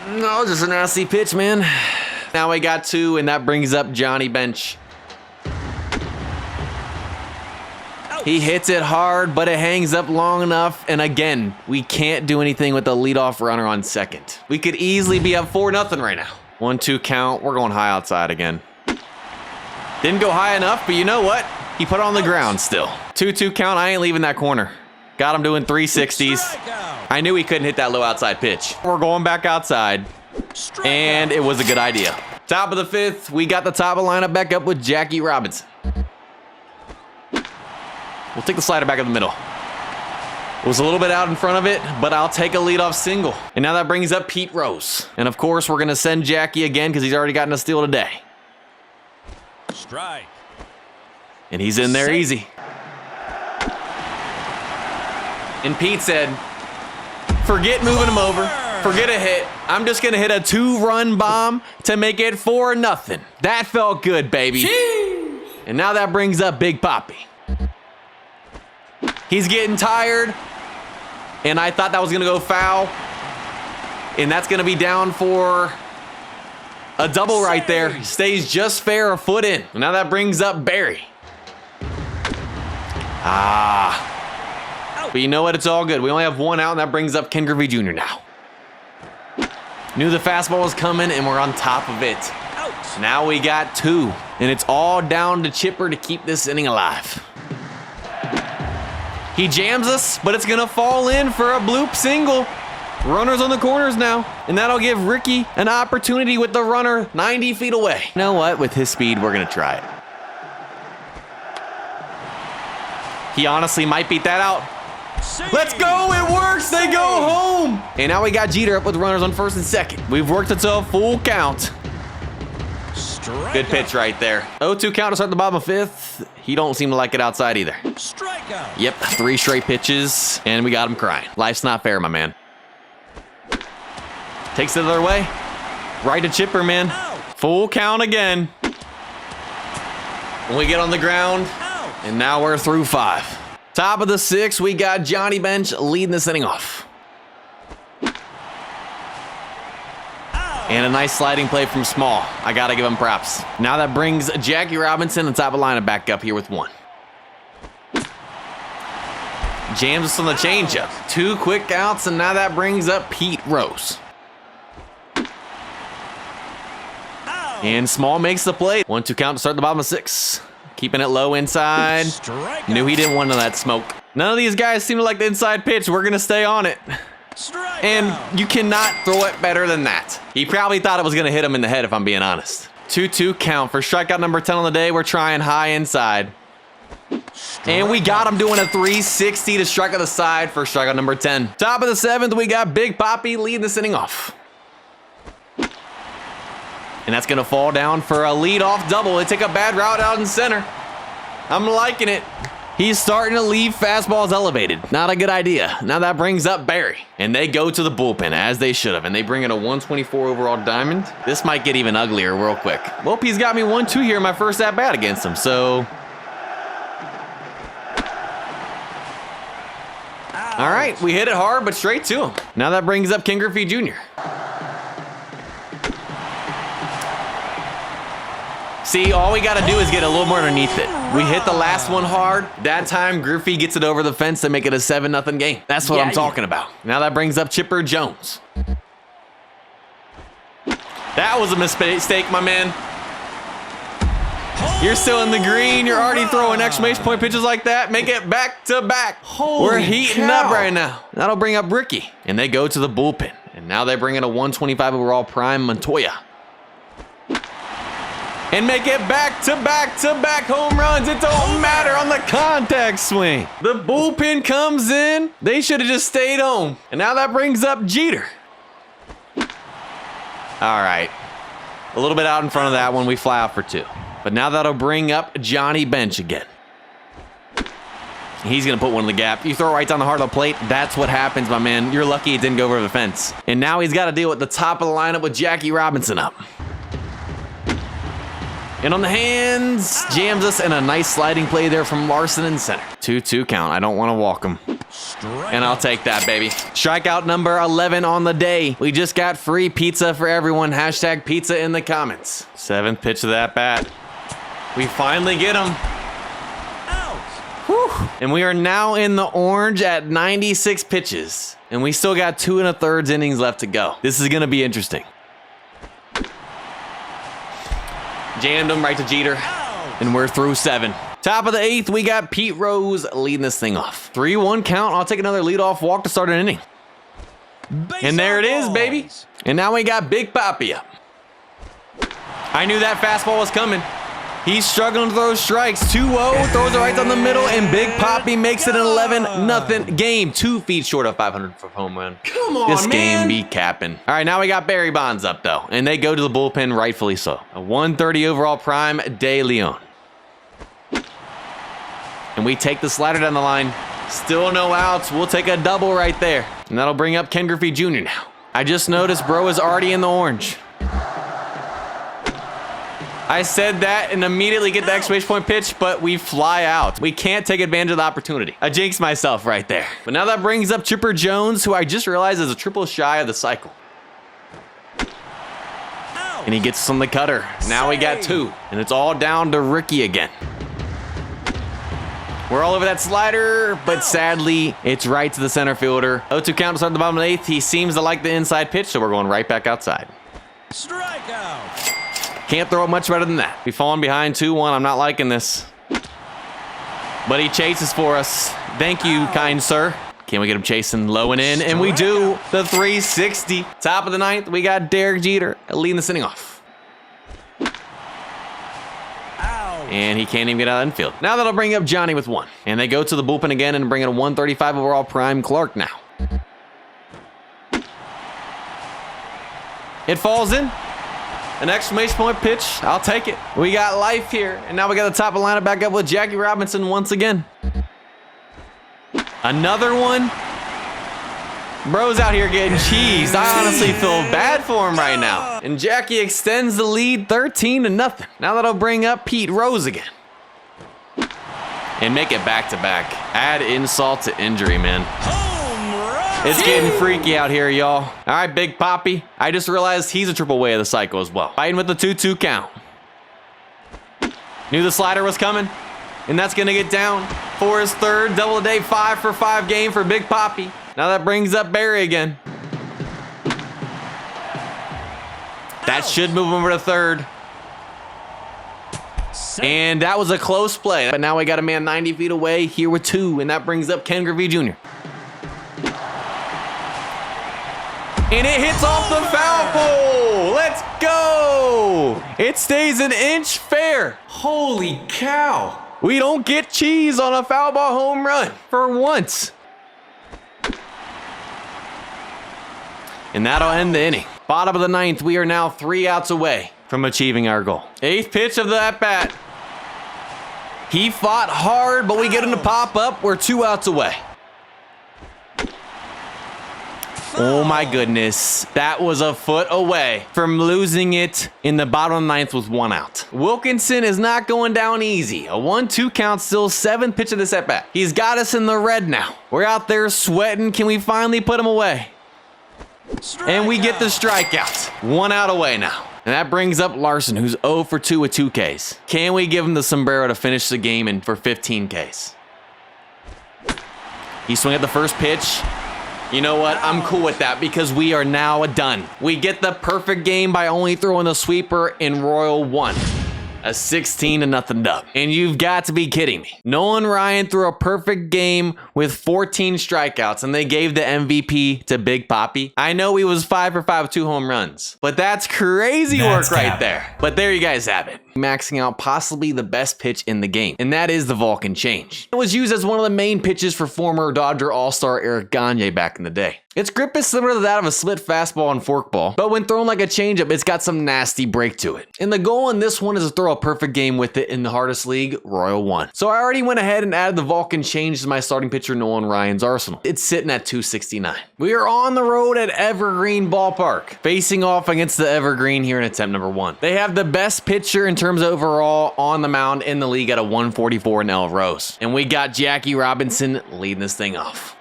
No, just a nasty pitch, man. Now we got 2, and that brings up Johnny Bench. He hits it hard, but it hangs up long enough. And again, we can't do anything with the leadoff runner on second. We could easily be up 4-0 right now. 1-2 count. We're going high outside again. Didn't go high enough, but you know what? He put it on the ground still. 2-2 count. I ain't leaving that corner. Got him doing 360s. I knew he couldn't hit that low outside pitch. We're going back outside. And it was a good idea. Top of the 5th, we got the top of the lineup back up with Jackie Robinson. We'll take the slider back in the middle. It was a little bit out in front of it, but I'll take a leadoff single. And now that brings up Pete Rose. And of course, we're going to send Jackie again because he's already gotten a steal today. Strike. And he's in there Safe. easy. And Pete said, forget moving him over. Forget a hit. I'm just going to hit a 2-run bomb to make it 4-0. That felt good, baby. Jeez. And now that brings up Big Papi. He's getting tired. And I thought that was going to go foul. And that's going to be down for a double right there. Stays just fair, a foot in. And now that brings up Barry. But you know what? It's all good. We only have one out, and that brings up Ken Griffey Jr. now. Knew the fastball was coming, and we're on top of it. Out. Now we got 2, and it's all down to Chipper to keep this inning alive. He jams us, but it's going to fall in for a bloop single. Runners on the corners now, and that'll give Ricky an opportunity with the runner 90 feet away. You know what? With his speed, we're going to try it. He honestly might beat that out. Let's go, it works, they go home. And now we got Jeter up with runners on first and second. We've worked it to a full count. Good pitch right there. 0-2 count to start the bottom of 5th. He don't seem to like it outside either. Strikeout. Yep, 3 straight pitches, and we got him crying. Life's not fair, my man. Takes it the other way. Right to Chipper, man. Full count again. When we get on the ground, and now we're through 5. Top of the 6th, we got Johnny Bench leading this inning off. And a nice sliding play from Small. I gotta give him props. Now that brings Jackie Robinson on top of lineup back up here with 1. Jams us on the changeup. 2 quick outs, and now that brings up Pete Rose. And Small makes the play. 1-2 count to start the bottom of 6. Keeping it low inside. Strikeout. Knew he didn't want none of that smoke. None of these guys seem to like the inside pitch. We're going to stay on it. Strikeout. And you cannot throw it better than that. He probably thought it was going to hit him in the head, if I'm being honest. 2-2 count for strikeout number 10 on the day. We're trying high inside. And we got him doing a 360 to strike on the side for strikeout number 10. Top of the 7th, we got Big Papi leading this inning off. And that's going to fall down for a leadoff double. They take a bad route out in center. I'm liking it. He's starting to leave fastballs elevated. Not a good idea. Now that brings up Barry. And they go to the bullpen, as they should have. And they bring in a 124 overall diamond. This might get even uglier real quick. Well, he's got me 1-2 here in my first at-bat against him, so... All right, we hit it hard, but straight to him. Now that brings up Ken Griffey Jr. See, all we got to do is get a little more underneath it. We hit the last one hard. That time, Griffey gets it over the fence to make it a 7-0 game. That's what I'm talking about. Now that brings up Chipper Jones. That was a mistake, my man. You're still in the green. You're already throwing exclamation point pitches like that. Make it back to back. We're heating up right now. That'll bring up Ricky. And they go to the bullpen. And now they bring in a 125 overall prime Montoya. And make it back to back home runs. It don't matter on the contact swing. The bullpen comes in. They should have just stayed home. And now that brings up Jeter. All right. A little bit out in front of that one. We fly out for 2. But now that'll bring up Johnny Bench again. He's going to put one in the gap. You throw it right down the heart of the plate. That's what happens, my man. You're lucky it didn't go over the fence. And now he's got to deal with the top of the lineup with Jackie Robinson up. And on the hands, jams us, and a nice sliding play there from Larson in center. 2-2 count. I don't want to walk him. And I'll take that, baby. Strikeout number 11 on the day. We just got free pizza for everyone. Hashtag pizza in the comments. 7th pitch of that bat. We finally get him. Whew. And we are now in the orange at 96 pitches. And we still got 2 1/3 innings left to go. This is going to be interesting. Jammed him right to Jeter. And we're through 7. Top of the 8th, we got Pete Rose leading this thing off. 3-1 count. I'll take another leadoff walk to start an inning. And there it is, baby. And now we got Big Papi up. I knew that fastball was coming. He's struggling to throw strikes. 2-0, throws it right down the middle, and Big Papi makes it an 11-0 game. 2 feet short of 500 for home run. Come on, This man. game be capping. All right, now we got Barry Bonds up, though, and they go to the bullpen, rightfully so. A 130 overall prime, De Leon. And we take the slider down the line. Still no outs. We'll take a double right there. And that'll bring up Ken Griffey Jr. now. I just noticed bro is already in the orange. I said that and immediately get the exclamation point pitch, but we fly out. We can't take advantage of the opportunity. I jinxed myself right there. But now that brings up Chipper Jones, who I just realized is a triple shy of the cycle. And he gets us on the cutter. Now we got 2, and it's all down to Ricky again. We're all over that slider, but sadly, it's right to the center fielder. 0-2 count to start the bottom of the 8th. He seems to like the inside pitch, so we're going right back outside. Strikeout. Can't throw it much better than that. We've fallen behind 2-1. I'm not liking this. But he chases for us. Thank you, kind sir. Can we get him chasing low and in? And we do. The 360. Top of the 9th, we got Derek Jeter leading this inning off. And he can't even get out of the infield. Now that'll bring up Johnny with 1. And they go to the bullpen again and bring in a 135 overall prime Clark now. It falls in. An exclamation point pitch. I'll take it. We got life here. And now we got the top of the lineup back up with Jackie Robinson once again. Another one. Bro's out here getting cheesed. I honestly feel bad for him right now. And Jackie extends the lead 13-0. Now that'll bring up Pete Rose again. And make it back-to-back. Add insult to injury, man. It's getting freaky out here, y'all. All right, Big Papi. I just realized he's a triple way of the cycle as well. Fighting with the 2-2 count. Knew the slider was coming. And that's going to get down for his 3rd double-a-day 5-for-5 game for Big Papi. Now that brings up Barry again. That should move him over to 3rd. And that was a close play. But now we got a man 90 feet away here with 2. And that brings up Ken Griffey Jr. And it hits off the foul pole. Let's go. It stays an inch fair. Holy cow. We don't get cheese on a foul ball home run for once. And that'll end the inning. Bottom of the 9th, we are now 3 outs away from achieving our goal. 8th pitch of the at-bat. He fought hard, but we get him to pop up. We're 2 outs away. Oh my goodness. That was a foot away from losing it in the bottom of the 9th with 1 out. Wilkinson is not going down easy. A 1-2 count, still 7th pitch of the at-bat. He's got us in the red now. We're out there sweating. Can we finally put him away? And we get the strikeout. 1 out away now. And that brings up Larson, who's 0 for 2 with 2 Ks. Can we give him the sombrero to finish the game and for 15 Ks? He swung at the first pitch. You know what? I'm cool with that because we are now done. We get the perfect game by only throwing the sweeper in Royal 1. A 16-0 dub. And you've got to be kidding me. Nolan Ryan threw a perfect game with 14 strikeouts and they gave the MVP to Big Papi. I know he was 5 for 5 with 2 home runs, but that's crazy work right there. But there you guys have it. Maxing out possibly the best pitch in the game, and that is the Vulcan change. It was used as one of the main pitches for former Dodger All-Star Eric Gagne back in the day. Its grip is similar to that of a split fastball and forkball, but when thrown like a changeup, it's got some nasty break to it. And the goal in this one is to throw a perfect game with it in the hardest league, Royal 1. So I already went ahead and added the Vulcan change to my starting pitcher Nolan Ryan's arsenal. It's sitting at 269. We are on the road at Evergreen Ballpark, facing off against the Evergreen here in attempt number 1. They have the best pitcher in terms of overall on the mound in the league at a 144 in El Rose. And we got Jackie Robinson leading this thing off.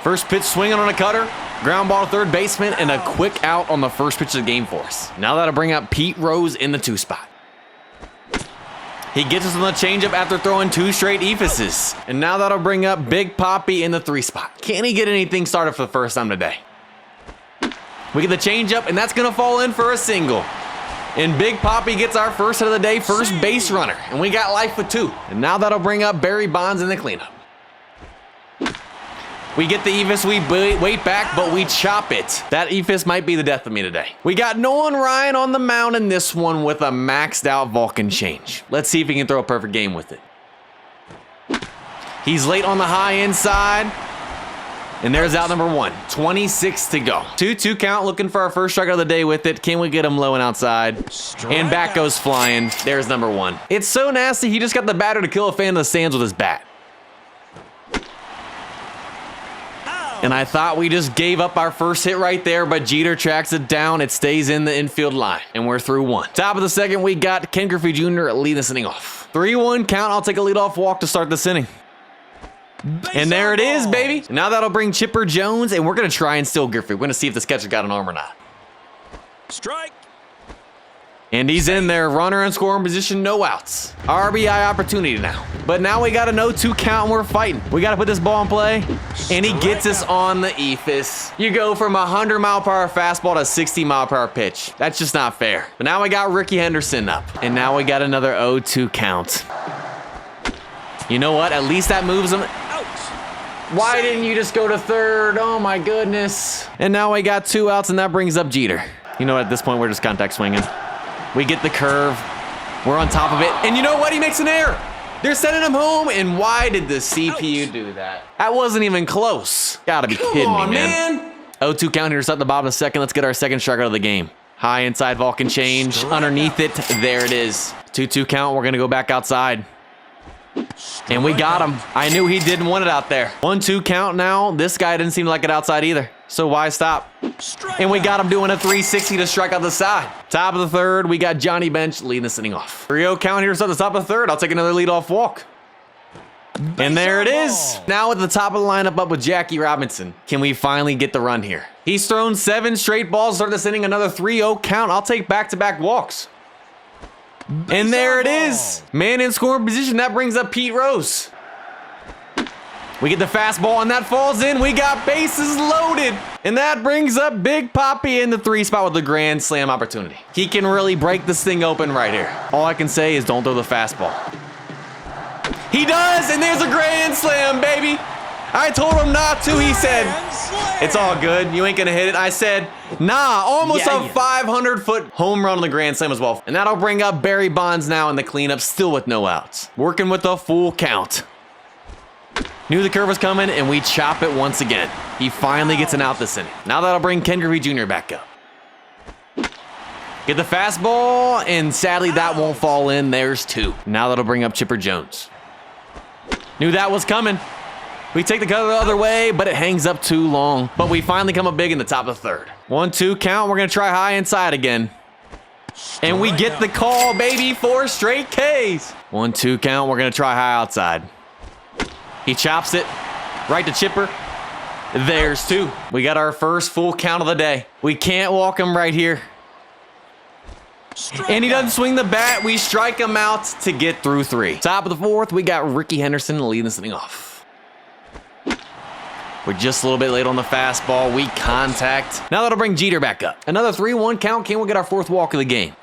First pitch swinging on a cutter, ground ball to third baseman, and a quick out on the first pitch of the game for us. Now that'll bring up Pete Rose in the 2 spot. He gets us on the changeup after throwing 2 straight epheses. And now that'll bring up Big Papi in the 3 spot. Can he get anything started for the first time today? We get the changeup, and that's gonna fall in for a single. And Big Papi gets our first hit of the day, first base runner. And we got life with 2. And now that'll bring up Barry Bonds in the cleanup. We get the Ephus, we wait back, but we chop it. That Ephus might be the death of me today. We got Nolan Ryan on the mound in this one with a maxed out Vulcan change. Let's see if he can throw a perfect game with it. He's late on the high inside. And there's out number 1. 26 to go. 2-2 count, looking for our first strikeout of the day with it. Can we get him low and outside? And back goes flying. There's number 1. It's so nasty, he just got the batter to kill a fan in the stands with his bat. And I thought we just gave up our first hit right there, but Jeter tracks it down. It stays in the infield line, and we're through 1. Top of the second, we got Ken Griffey Jr. leading this inning off. 3-1 count. I'll take a leadoff walk to start this inning. And there it is, baby. Now that'll bring Chipper Jones, and we're going to try and steal Griffey. We're going to see if this catcher got an arm or not. Strike. And he's in there, runner in scoring position, no outs. RBI opportunity now. But now we got a 0-2 count and we're fighting. We got to put this ball in play. And he gets us on the Ephus. You go from 100-mile-per-hour fastball to 60-mile-per-hour pitch. That's just not fair. But now we got Ricky Henderson up. And now we got another 0-2 count. You know what? At least that moves him. Why didn't you just go to third? Oh my goodness. And now we got 2 outs and that brings up Jeter. You know, at this point, we're just contact swinging. We get the curve. We're on top of it. And you know what? He makes an error. They're sending him home. And why did the CPU do that? That wasn't even close. Gotta be kidding me, man. 0-2 count here. It's at the bottom of the second. Let's get our second strikeout of the game. High inside Vulcan change. Underneath it. There it is. 2-2 count. We're going to go back outside. And we got him. I knew he didn't want it out there. 1-2 count now. This guy didn't seem like it outside either. So why stop? And we got him doing a 360 to strike out the side. Top of the third, we got Johnny Bench leading this inning off. 3-0 count here at the top of the third. I'll take another leadoff walk. And there it is. Now at the top of the lineup up with Jackie Robinson. Can we finally get the run here? He's thrown 7 straight balls to start this inning. Another 3-0 count. I'll take back-to-back walks. And there it is. Man in scoring position. That brings up Pete Rose. We get the fastball and that falls in. We got bases loaded. And that brings up Big Papi in the 3 spot with the grand slam opportunity. He can really break this thing open right here. All I can say is don't throw the fastball. He does, and there's a grand slam, baby. I told him not to. He said, it's all good. You ain't gonna hit it. I said, nah, almost a 500-foot home run on the grand slam as well. And that'll bring up Barry Bonds now in the cleanup, still with no outs. Working with a full count. Knew the curve was coming, and we chop it once again. He finally gets an out this inning. Now that'll bring Ken Griffey Jr. back up. Get the fastball, and sadly that won't fall in. There's 2. Now that'll bring up Chipper Jones. Knew that was coming. We take the cover the other way, but it hangs up too long. But we finally come up big in the top of the third. 1-2 count. We're going to try high inside again. And we get the call, baby. 4 straight Ks. 1-2 count. We're going to try high outside. He chops it right to Chipper. There's 2. We got our first full count of the day. We can't walk him right here. And he doesn't swing the bat. We strike him out to get through 3. Top of the 4th, we got Ricky Henderson leading this thing off. We're just a little bit late on the fastball. We contact. Now that'll bring Jeter back up. Another 3-1 count. Can we get our 4th walk of the game?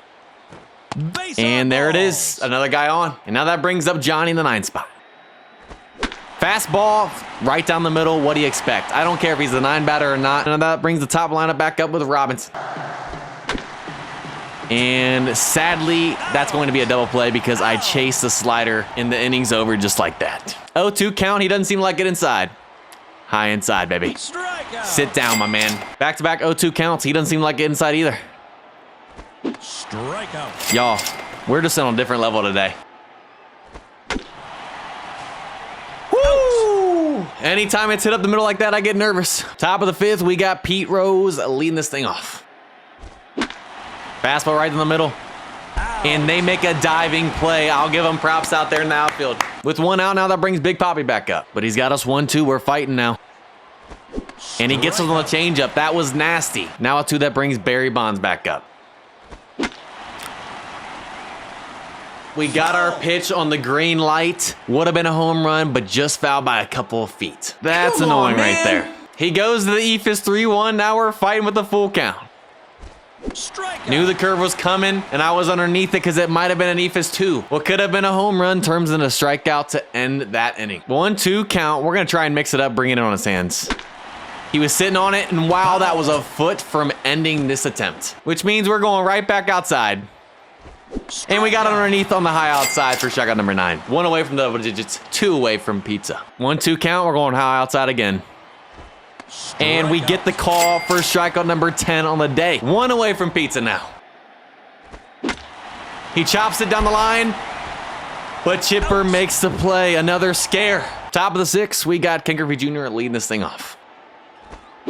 And there it is. Another guy on. And now that brings up Johnny in the 9 spot. Fastball right down the middle. What do you expect? I don't care if he's the 9 batter or not. And that brings the top lineup back up with Robinson. And sadly, that's going to be a double play because I chased the slider and the inning's over just like that. 0-2 count. He doesn't seem like it inside. High inside, baby. Sit down, my man. Back-to-back 0-2 counts. He doesn't seem like it inside either. Strikeout. Y'all, we're just on a different level today. Woo! Anytime it's hit up the middle like that, I get nervous. Top of the 5th, we got Pete Rose leading this thing off. Fastball right in the middle. And they make a diving play. I'll give them props out there in the outfield. With 1 out now, that brings Big Papi back up. But he's got us 1-2. We're fighting now. And he gets us on the changeup. That was nasty. Now a 2 that brings Barry Bonds back up. We got our pitch on the green light. Would have been a home run, but just fouled by a couple of feet. That's annoying right there. He goes to the Ephus 3-1. Now we're fighting with the full count. Strikeout. Knew the curve was coming, and I was underneath it because it might have been an eephus too. What could have been a home run turns into a strikeout to end that inning. 1-2 count. We're going to try and mix it up, bring it on his hands. He was sitting on it, and wow, that was a foot from ending this attempt, which means we're going right back outside. And we got it underneath on the high outside for strikeout number 9. 1 away from double digits, 2 away from pizza. 1-2 count. We're going high outside again. And we get the call for strikeout number 10 on the day. 1 away from pizza now. He chops it down the line, but Chipper makes the play. Another scare. Top of the 6th, we got Ken Griffey Jr. leading this thing off.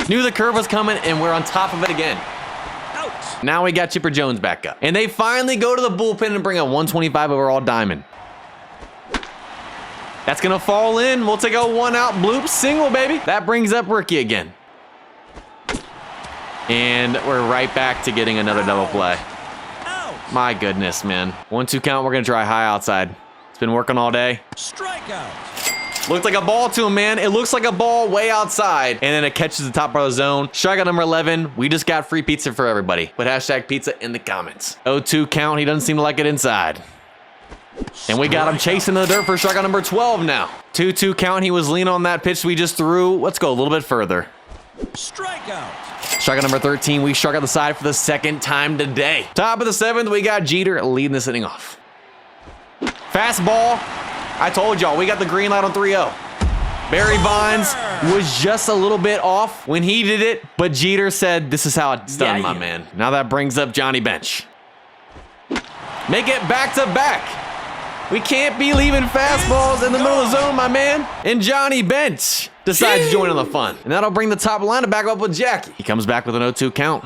Knew the curve was coming, and we're on top of it again. Out. Now we got Chipper Jones back up. And they finally go to the bullpen and bring a 125 overall diamond. That's going to fall in. We'll take a 1-out bloop single, baby. That brings up Ricky again. And we're right back to getting another double play. My goodness, man. 1-2 count. We're going to try high outside. It's been working all day. Strikeout. Looked like a ball to him, man. It looks like a ball way outside. And then it catches the top part of the zone. Strikeout number 11. We just got free pizza for everybody. Put hashtag pizza in the comments. 0-2 count. He doesn't seem to like it inside. And we got him chasing the dirt for strikeout number 12 now. 2-2 count. He was leaning on that pitch we just threw. Let's go a little bit further. Strikeout. Strikeout number 13. We struck out the side for the 2nd time today. Top of the 7th, we got Jeter leading this inning off. Fastball. I told y'all, we got the green light on 3-0. Barry Bonds was just a little bit off when he did it, but Jeter said, this is how it's done, my man. Now that brings up Johnny Bench. Make it back to back. We can't be leaving fastballs in the middle of the zone, my man. And Johnny Bench decides to join in the fun. And that'll bring the top lineup back up with Jackie. He comes back with an 0-2 count.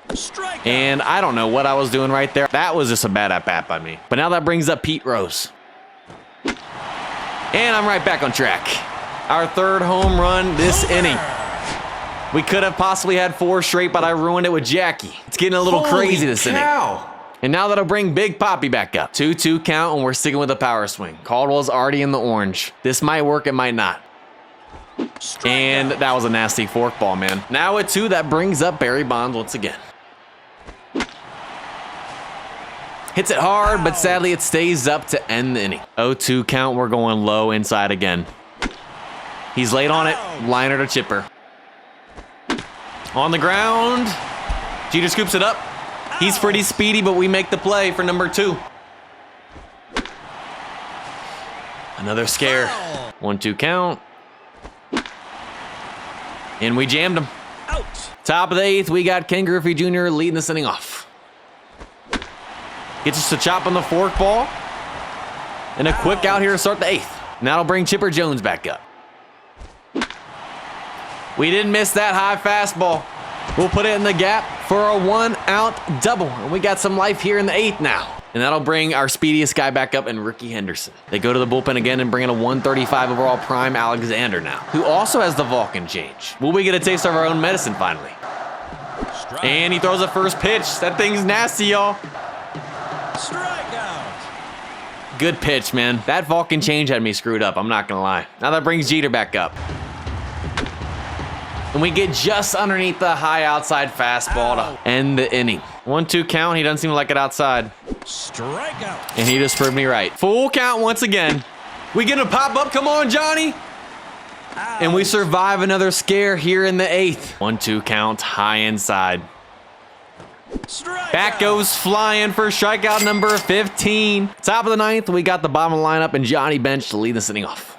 Strikeout. And I don't know what I was doing right there. That was just a bad at-bat by me. But now that brings up Pete Rose. And I'm right back on track. Our 3rd home run this inning. We could have possibly had 4 straight, but I ruined it with Jackie. It's getting a little crazy this inning. And now that'll bring Big Poppy back up. 2-2 count, and we're sticking with a power swing. Caldwell's already in the orange. This might work, it might not. And that was a nasty forkball, man. Now at 2, that brings up Barry Bonds once again. Hits it hard, but sadly it stays up to end the inning. 0-2 count, we're going low inside again. He's late on it, liner to Chipper. On the ground, Jeter scoops it up. He's pretty speedy, but we make the play for number 2. Another scare. 1-2 count. And we jammed him. Out. Top of the 8th, we got Ken Griffey Jr. leading this inning off. Gets us to chop on the forkball. And a quick out here to start the 8th. And that'll bring Chipper Jones back up. We didn't miss that high fastball. We'll put it in the gap for a 1-out double. And we got some life here in the 8th now. And that'll bring our speediest guy back up in Ricky Henderson. They go to the bullpen again and bring in a 135 overall prime Alexander now, who also has the Vulcan change. Will we get a taste of our own medicine finally? And he throws a first pitch. That thing's nasty, y'all. Strikeout. Good pitch, man. That Vulcan change had me screwed up, I'm not gonna lie. Now that brings Jeter back up. And we get just underneath the high outside fastball to end the inning. 1-2 count. He doesn't seem to like it outside. Strikeout. And he just proved me right. Full count once again. We get a pop up. Come on, Johnny. And we survive another scare here in the 8th. 1-2 count. High inside. Strikeout. Back goes flying for strikeout number 15. Top of the 9th, we got the bottom of the lineup and Johnny Bench to lead this inning off.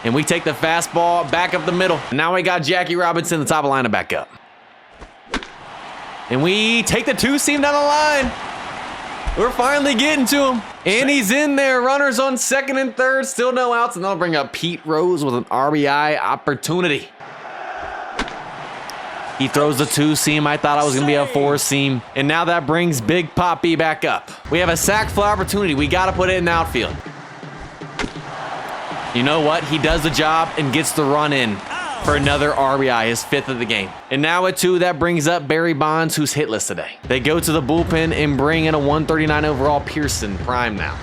And we take the fastball back up the middle. And now we got Jackie Robinson, the top of the lineup, back up. And we take the 2-seam down the line. We're finally getting to him. And he's in there. Runners on 2nd and 3rd. Still no outs. And that'll bring up Pete Rose with an RBI opportunity. He throws the 2-seam. I thought I was going to be a 4-seam. And now that brings Big Poppy back up. We have a sac fly opportunity. We got to put it in the outfield. You know what? He does the job and gets the run in for another RBI, his 5th of the game. And now at 2, that brings up Barry Bonds, who's hitless today. They go to the bullpen and bring in a 139 overall Pearson prime now.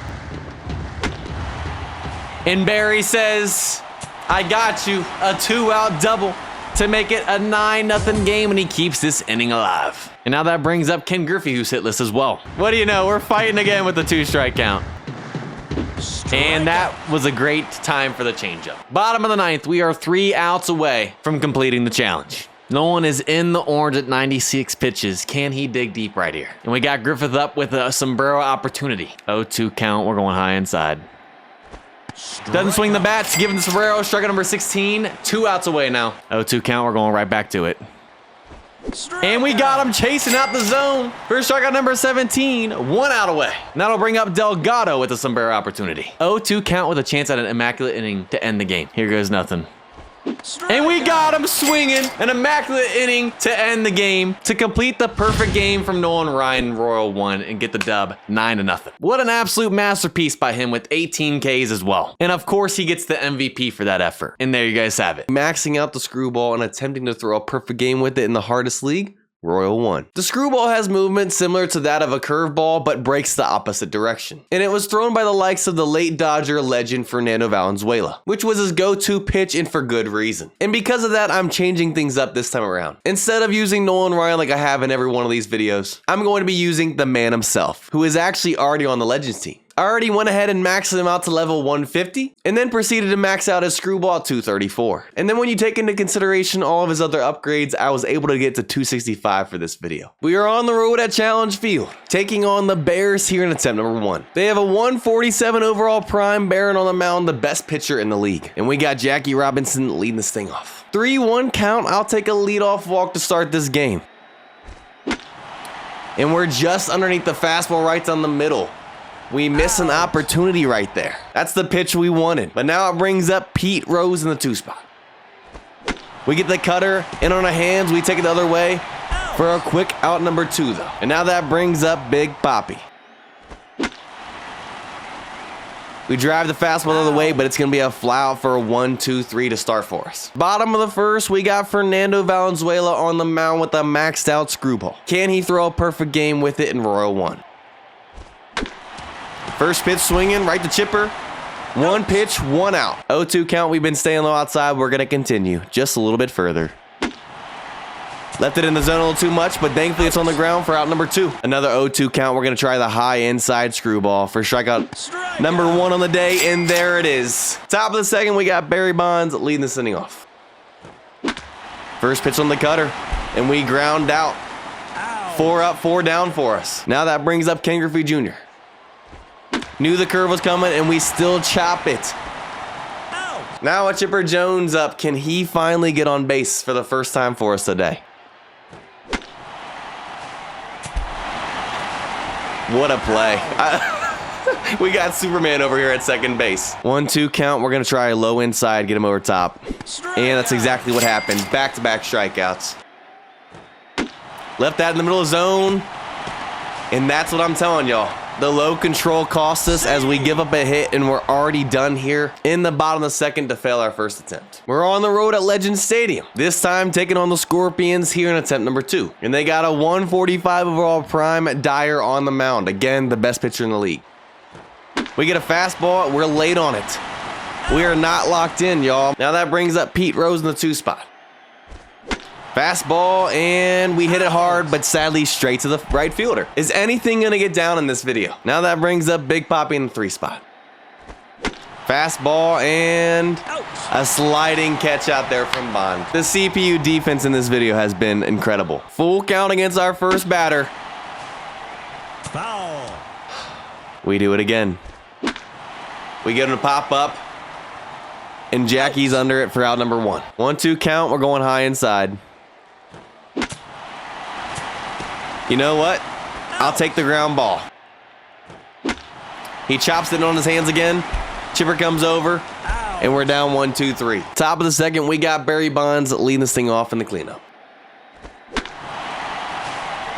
And Barry says, I got you, a 2-out double. to make it a 9-0 game, and he keeps this inning alive. And now that brings up Ken Griffey, who's hitless as well. What do you know? We're fighting again with the 2-strike count. And that was a great time for the changeup. Bottom of the 9th, we are 3 outs away from completing the challenge. Nolan is in the orange at 96 pitches. Can he dig deep right here? And we got Griffith up with a sombrero opportunity. 0-2 count. We're going high inside. Doesn't swing the bats. Giving the sombrero. Strikeout number 16. 2 outs away now. 0-2 count. We're going right back to it. And we got him chasing out the zone for strikeout number 17. 1 out away. And that'll bring up Delgado with a sombrero opportunity. 0-2 count with a chance at an immaculate inning to end the game. Here goes nothing. And we got him swinging an immaculate inning to end the game, to complete the perfect game from Nolan Ryan in Royal 1 and get the dub 9-0. What an absolute masterpiece by him with 18 Ks as well. And of course he gets the MVP for that effort. And there you guys have it. Maxing out the screwball and attempting to throw a perfect game with it in the hardest league, Royal 1. The screwball has movement similar to that of a curveball, but breaks the opposite direction. And it was thrown by the likes of the late Dodger legend Fernando Valenzuela, which was his go-to pitch, and for good reason. And because of that, I'm changing things up this time around. Instead of using Nolan Ryan like I have in every one of these videos, I'm going to be using the man himself, who is actually already on the Legends team. I already went ahead and maxed him out to level 150, and then proceeded to max out his screwball at 234. And then when you take into consideration all of his other upgrades, I was able to get to 265 for this video. We are on the road at Challenge Field, taking on the Bears here in attempt number 1. They have a 147 overall prime Baron on the mound, the best pitcher in the league. And we got Jackie Robinson leading this thing off. 3-1 count, I'll take a leadoff walk to start this game. And we're just underneath the fastball right down the middle. We miss an opportunity right there. That's the pitch we wanted. But now it brings up Pete Rose in the 2 spot. We get the cutter in on our hands. We take it the other way for a quick out number 2 though. And now that brings up Big Papi. We drive the fastball the other way, but it's going to be a fly out for a 1-2-3 to start for us. Bottom of the 1st, we got Fernando Valenzuela on the mound with a maxed out screwball. Can he throw a perfect game with it in Royal 1? First pitch swinging, right to chipper. 1 pitch, 1 out. 0-2 count, we've been staying low outside. We're going to continue just a little bit further. Left it in the zone a little too much, but thankfully it's on the ground for out number 2. Another 0-2 count. We're going to try the high inside screwball for strikeout number 1 on the day, and there it is. Top of the 2nd, we got Barry Bonds leading this inning off. First pitch on the cutter, and we ground out. 4 up, 4 down for us. Now that brings up Ken Griffey Jr. Knew the curve was coming, and we still chop it. Now a Chipper Jones up. Can he finally get on base for the first time for us today? What a play. We got Superman over here at second base. 1-2 count. We're going to try a low inside, get him over top. And that's exactly what happened. Back-to-back strikeouts. Left that in the middle of the zone. And that's what I'm telling y'all. The low control cost us as we give up a hit, and we're already done here in the bottom of the 2nd to fail our first attempt. We're on the road at Legends Stadium, this time taking on the Scorpions here in attempt number 2. And they got a 145 overall prime Dyer on the mound. Again, the best pitcher in the league. We get a fastball. We're late on it. We are not locked in, y'all. Now that brings up Pete Rose in the 2 spot. Fastball, and we hit it hard, but sadly straight to the right fielder. Is anything going to get down in this video? Now that brings up Big Papi in the 3 spot. Fastball, and a sliding catch out there from Bond. The CPU defense in this video has been incredible. Full count against our first batter. Foul. We do it again. We get him to pop up, and Jackie's under it for out number 1. 1-2 count. We're going high inside. You know what? I'll take the ground ball. He chops it on his hands again. Chipper comes over, and we're down 1-2-3. Top of the 2nd, we got Barry Bonds leading this thing off in the cleanup.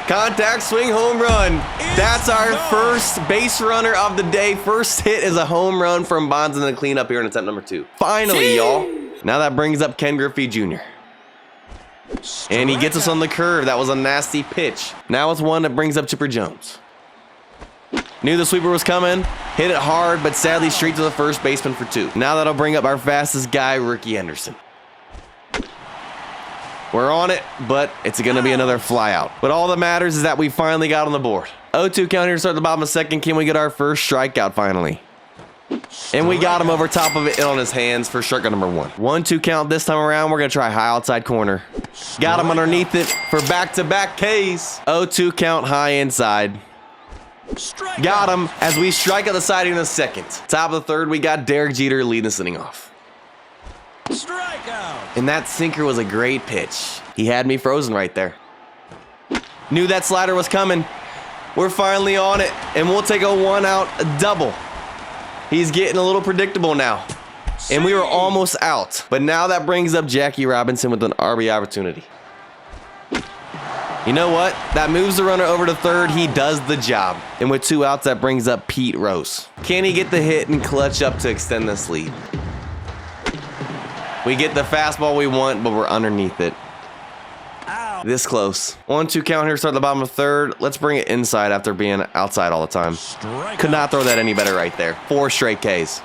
Contact swing home run. That's our first base runner of the day. First hit is a home run from Bonds in the cleanup here in attempt number 2. Finally, y'all. Now that brings up Ken Griffey Jr. And he gets us on the curve. That was a nasty pitch. Now it's one that brings up Chipper Jones. Knew the sweeper was coming. Hit it hard, but sadly straight to the first baseman for 2. Now that'll bring up our fastest guy, Ricky Henderson. We're on it, but it's going to be another flyout. But all that matters is that we finally got on the board. 0-2 count here to start the bottom of the second. Can we get our first strikeout finally? And we got him over top of it on his hands for strikeout number 1. 1-2 count this time around. We're going to try high outside corner. Got him underneath it for back-to-back Ks. 0-2 count high inside. Got him as we strike out the side in the second. Top of the third, we got Derek Jeter leading this inning off. Strikeout. And that sinker was a great pitch. He had me frozen right there. Knew that slider was coming. We're finally on it, and we'll take a 1-out double. He's getting a little predictable now. And we were almost out. But now that brings up Jackie Robinson with an RBI opportunity. You know what? That moves the runner over to third. He does the job. And with 2 outs, that brings up Pete Rose. Can he get the hit and clutch up to extend this lead? We get the fastball we want, but we're underneath it. Ow. This close. 1-2 count here, start the bottom of third. Let's bring it inside after being outside all the time. Could not throw that any better right there. 4 straight Ks.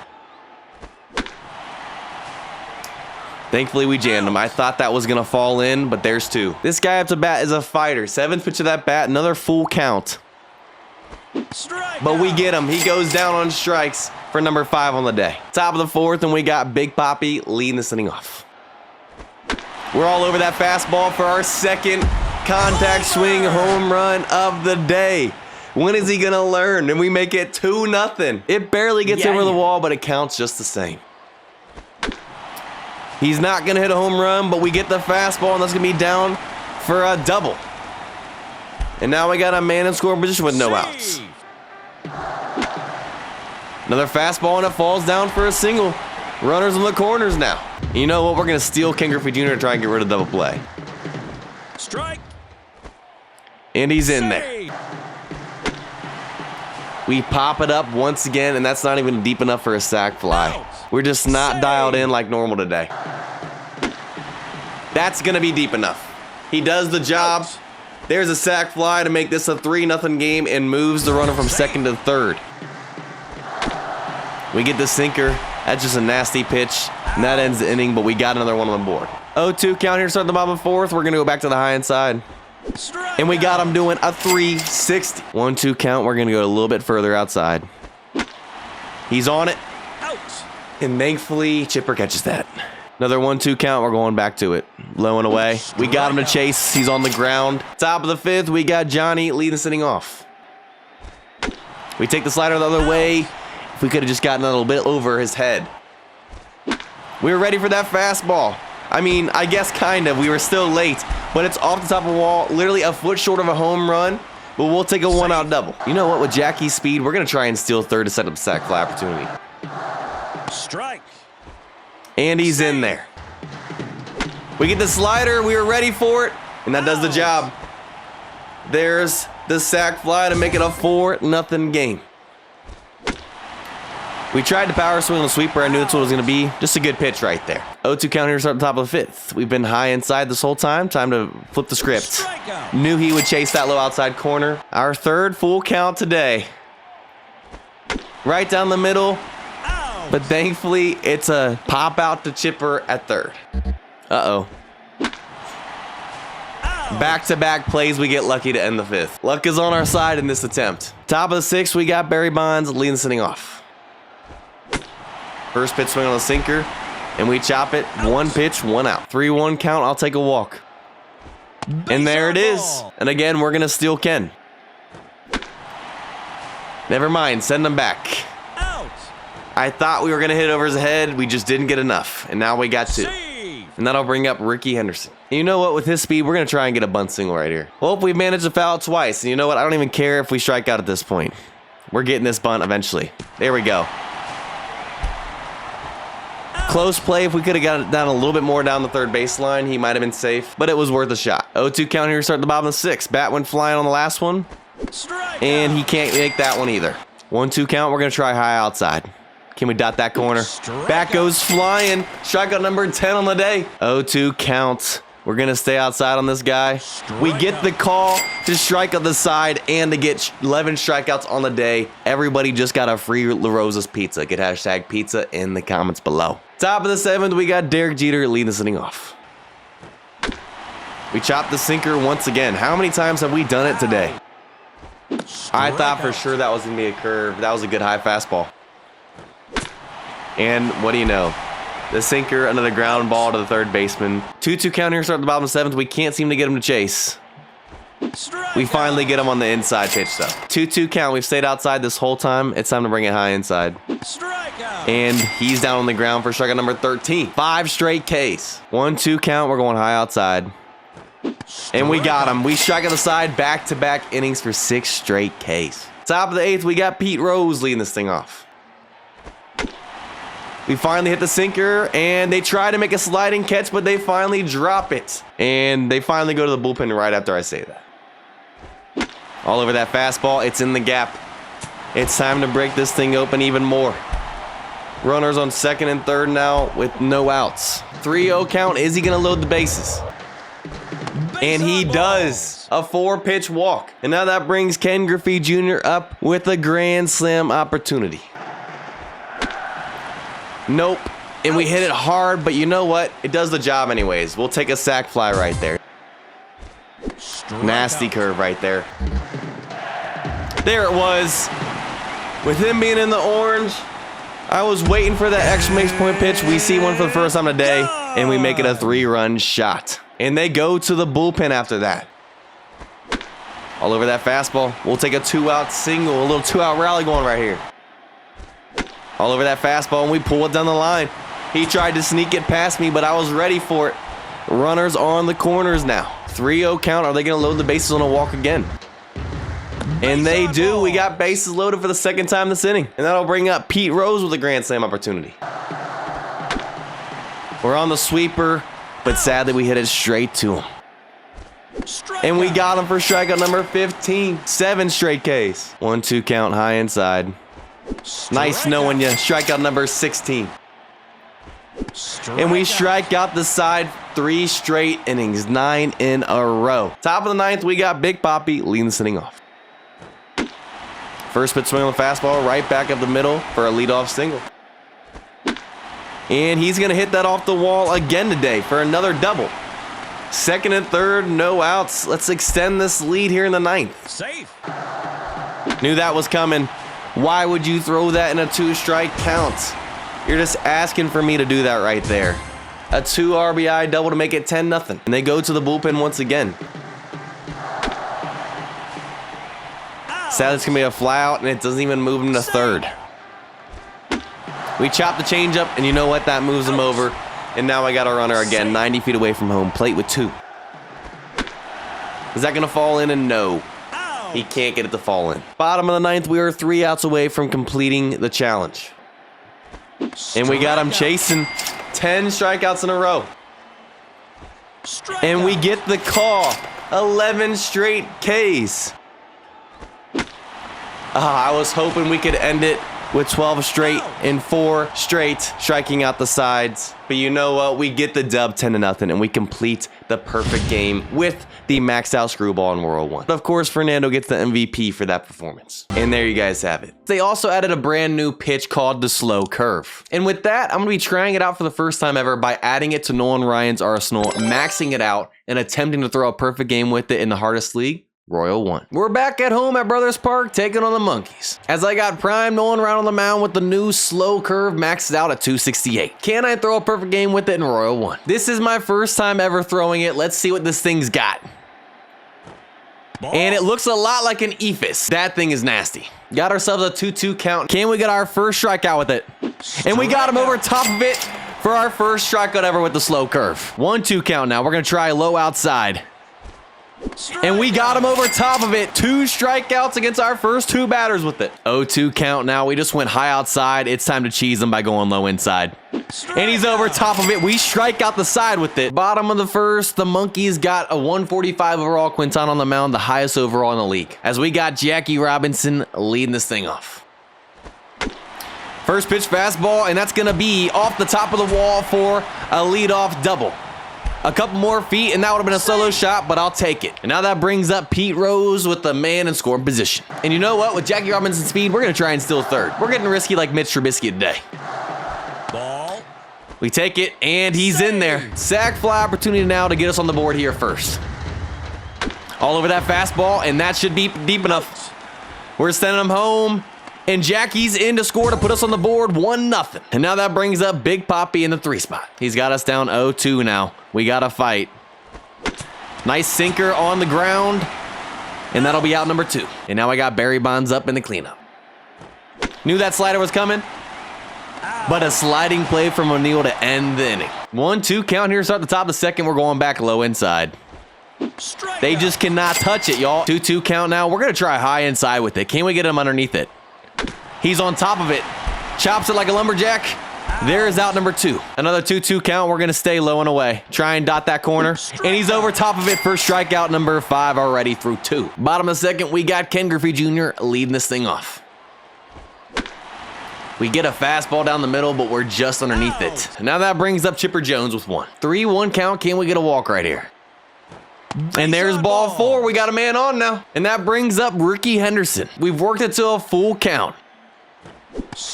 Thankfully, we jammed him. I thought that was going to fall in, but there's 2. This guy up to bat is a fighter. 7th pitch of that bat, another full count. But we get him. He goes down on strikes for number 5 on the day. Top of the fourth, and we got Big Papi leading this inning off. We're all over that fastball for our second contact swing home run of the day. When is he going to learn? And we make it 2-0. It barely gets over the wall, but it counts just the same. He's not going to hit a home run, but we get the fastball, and that's going to be down for a double. And now we got a man in scoring position with no outs. Another fastball, and it falls down for a single. Runners in the corners now. You know what? We're going to steal Ken Griffey Jr. to try and get rid of double play. Strike. And he's in there. We pop it up once again, and that's not even deep enough for a sac fly. We're just not dialed in like normal today. That's going to be deep enough. He does the job. There's a sac fly to make this a 3-0 game and moves the runner from second to third. We get the sinker. That's just a nasty pitch. And that ends the inning, but we got another one on the board. 0-2 count here, start the bottom of fourth. We're going to go back to the high inside. And we got him doing a 360. 1-2 count. We're going to go a little bit further outside. He's on it. And thankfully, Chipper catches that. Another 1-2 count. We're going back to it. Low and away. We got him to chase. He's on the ground. Top of the fifth, we got Johnny leading this inning off. We take the slider the other way. If we could have just gotten a little bit over his head. We were ready for that fastball. I mean, I guess kind of. We were still late. But it's off the top of the wall. Literally a foot short of a home run. But we'll take a 1-out double. You know what? With Jackie's speed, we're going to try and steal third to set up the sac fly opportunity. Strike. And he's in there. We get the slider. We were ready for it. And that does the job. There's the sac fly to make it a 4-0 game. We tried to power swing on the sweeper. I knew that's what it was going to be. Just a good pitch right there. 0-2 count here to start the top of the fifth. We've been high inside this whole time. Time to flip the script. Knew he would chase that low outside corner. Our third full count today. Right down the middle. But thankfully, it's a pop out to Chipper at third. Uh-oh. Back-to-back plays, we get lucky to end the fifth. Luck is on our side in this attempt. Top of the sixth, we got Barry Bonds leading this inning off. First pitch swing on the sinker, and we chop it. 1 pitch, 1 out. 3-1 count, I'll take a walk. And there it is. And again, we're going to steal Ken. Never mind, send him back. I thought we were going to hit over his head. We just didn't get enough. And now we got 2. And that'll bring up Ricky Henderson. And you know what? With his speed, we're going to try and get a bunt single right here. Well, we managed to foul it twice. And you know what? I don't even care if we strike out at this point. We're getting this bunt eventually. There we go. Close play. If we could have got it down a little bit more down the third baseline, he might have been safe. But it was worth a shot. 0-2 count here to start the bottom of the sixth. Bat went flying on the last one. And he can't make that one either. 1-2 count. We're going to try high outside. Can we dot that corner? Back goes flying. Strikeout number 10 on the day. 0-2 count. We're going to stay outside on this guy. We get the call to strike on the side and to get 11 strikeouts on the day. Everybody just got a free La Rosa's pizza. Get hashtag pizza in the comments below. Top of the seventh, we got Derek Jeter leading this inning off. We chop the sinker once again. How many times have we done it today? I thought for sure that was going to be a curve. That was a good high fastball. And what do you know? The sinker under the ground ball to the third baseman. 2-2 count here, start at the bottom of the seventh. We can't seem to get him to chase. We finally get him on the inside pitch, though. 2-2 count. We've stayed outside this whole time. It's time to bring it high inside. And he's down on the ground for strikeout number 13. 5 straight Ks. 1-2 count. We're going high outside. And we got him. We strike on the side, back-to-back innings for 6 straight Ks. Top of the 8th, we got Pete Rose leading this thing off. We finally hit the sinker, and they try to make a sliding catch, but they finally drop it. And they finally go to the bullpen right after I say that. All over that fastball, it's in the gap. It's time to break this thing open even more. Runners on second and third now with no outs. 3-0 count. Is he going to load the bases? And he does. A 4-pitch walk. And now that brings Ken Griffey Jr. up with a grand slam opportunity. Nope. And we hit it hard, but you know what? It does the job anyways. We'll take a sac fly right there. Nasty curve right there. There it was. With him being in the orange, I was waiting for that exclamation point pitch. We see one for the first time today, and we make it a 3-run shot. And they go to the bullpen after that. All over that fastball. We'll take a 2-out single, a little 2-out rally going right here. All over that fastball, and we pull it down the line. He tried to sneak it past me, but I was ready for it. Runners on the corners now. 3-0 count. Are they going to load the bases on a walk again? And they do. We got bases loaded for the second time this inning. And that'll bring up Pete Rose with a grand slam opportunity. We're on the sweeper, but sadly we hit it straight to him. And we got him for strikeout number 15. 7 straight Ks. 1-2 count, high inside. Nice knowing you. Strikeout number 16. And we strike out the side 3 straight innings, 9 in a row. Top of the 9th, we got Big Papi leading this inning off. First pitch swing on the fastball, right back up the middle for a leadoff single. And he's going to hit that off the wall again today for another double. Second and third, no outs. Let's extend this lead here in the 9th. Safe. Knew that was coming. Why would you throw that in a 2-strike count? You're just asking for me to do that right there. A 2 RBI double to make it 10-0. And they go to the bullpen once again. Sadly, it's going to be a fly out, and it doesn't even move him to third. We chop the changeup, and you know what? That moves him over. And now I got a runner again, 90 feet away from home. Plate with 2. Is that going to fall in? And no. He can't get it to fall in. Bottom of the 9th, we are 3 outs away from completing the challenge. And we got him chasing 10 strikeouts in a row. And we get the call. 11 straight Ks. I was hoping we could end it with 12 straight and 4 straight striking out the sides. But you know what? We get the dub 10-0, and we complete the perfect game with the maxed out screwball in World 1. Of course, Fernando gets the MVP for that performance. And there you guys have it. They also added a brand new pitch called the slow curve. And with that, I'm going to be trying it out for the first time ever by adding it to Nolan Ryan's arsenal, maxing it out, and attempting to throw a perfect game with it in the hardest league, Royal 1. We're back at home at Brothers Park taking on the Monkeys. As I got prime Nolan Ryan on the mound with the new slow curve maxed out at 268. Can I throw a perfect game with it in Royal 1? This is my first time ever throwing it. Let's see what this thing's got. And it looks a lot like an Ephus. That thing is nasty. Got ourselves a 2-2 count. Can we get our first strikeout with it? And we got him over top of it for our first strikeout ever with the slow curve. 1-2 count now. We're going to try low outside. And we got him over top of it. 2 strikeouts against our first 2 batters with it. 0-2 count now. We just went high outside. It's time to cheese him by going low inside. And he's over top of it. We strike out the side with it. Bottom of the first, the Monkeys got a 145 overall. Quinton on the mound, the highest overall in the league. As we got Jackie Robinson leading this thing off. First pitch fastball, and that's going to be off the top of the wall for a leadoff double. A couple more feet, and that would have been a solo shot, but I'll take it. And now that brings up Pete Rose with the man in scoring position. And you know what? With Jackie Robinson's speed, we're going to try and steal third. We're getting risky like Mitch Trubisky today. Ball. We take it, and he's in there. Sack fly opportunity now to get us on the board here first. All over that fastball, and that should be deep enough. We're sending him home, and Jackie's in to score to put us on the board 1-0. And now that brings up Big Papi in the 3 spot. He's got us down 0-2 now. We got to fight. Nice sinker on the ground, and that'll be out number 2. And now I got Barry Bonds up in the cleanup. Knew that slider was coming, but a sliding play from O'Neal to end the inning. 1-2 count here, start the top of the second. We're going back low inside. They just cannot touch it, y'all. 2-2 count now. We're going to try high inside with it. Can we get him underneath it? He's on top of it. Chops it like a lumberjack. There is out number 2. Another 2-2 count. We're going to stay low and away. Try and dot that corner. And he's over top of it for strikeout number 5 already through 2. Bottom of the second, we got Ken Griffey Jr. leading this thing off. We get a fastball down the middle, but we're just underneath it. Now that brings up Chipper Jones with 1. 3-1 count. Can we get a walk right here? And there's ball 4. We got a man on now. And that brings up Ricky Henderson. We've worked it to a full count.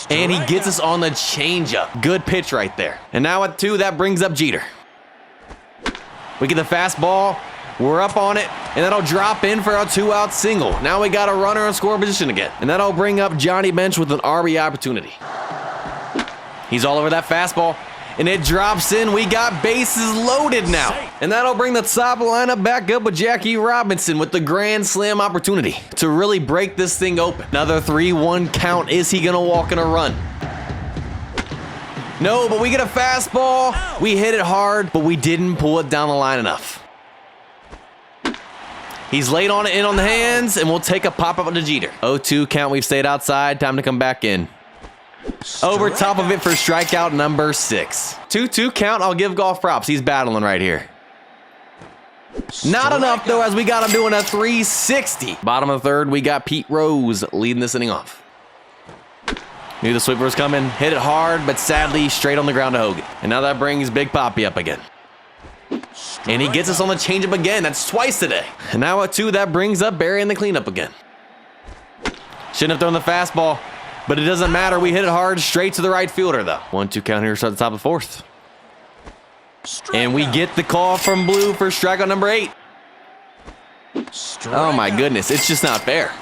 And he gets us on the changeup. Good pitch right there. And now at 2, that brings up Jeter. We get the fastball. We're up on it. And that'll drop in for a 2-out single. Now we got a runner in score position again. And that'll bring up Johnny Bench with an RBI opportunity. He's all over that fastball. And it drops in. We got bases loaded now. And that'll bring the top lineup back up with Jackie Robinson with the grand slam opportunity to really break this thing open. Another 3-1 count. Is he going to walk in a run? No, but we get a fastball. We hit it hard, but we didn't pull it down the line enough. He's late on it in on the hands, and we'll take a pop-up to Jeter. 0-2 count. We've stayed outside. Time to come back in. Over top of it for strikeout number 6. 2-2 count. I'll give golf props. He's battling right here. Not enough, though, as we got him doing a 360. Bottom of the third, we got Pete Rose leading this inning off. Knew the sweeper was coming. Hit it hard, but sadly straight on the ground to Hogan. And now that brings Big Papi up again. And he gets us on the changeup again. That's twice today. And now at 2, that brings up Barry in the cleanup again. Shouldn't have thrown the fastball. But it doesn't matter. We hit it hard straight to the right fielder, though. 1-2 count here, start the top of the 4th. And we get the call from Blue for strikeout number 8. Oh, my goodness. It's just not fair.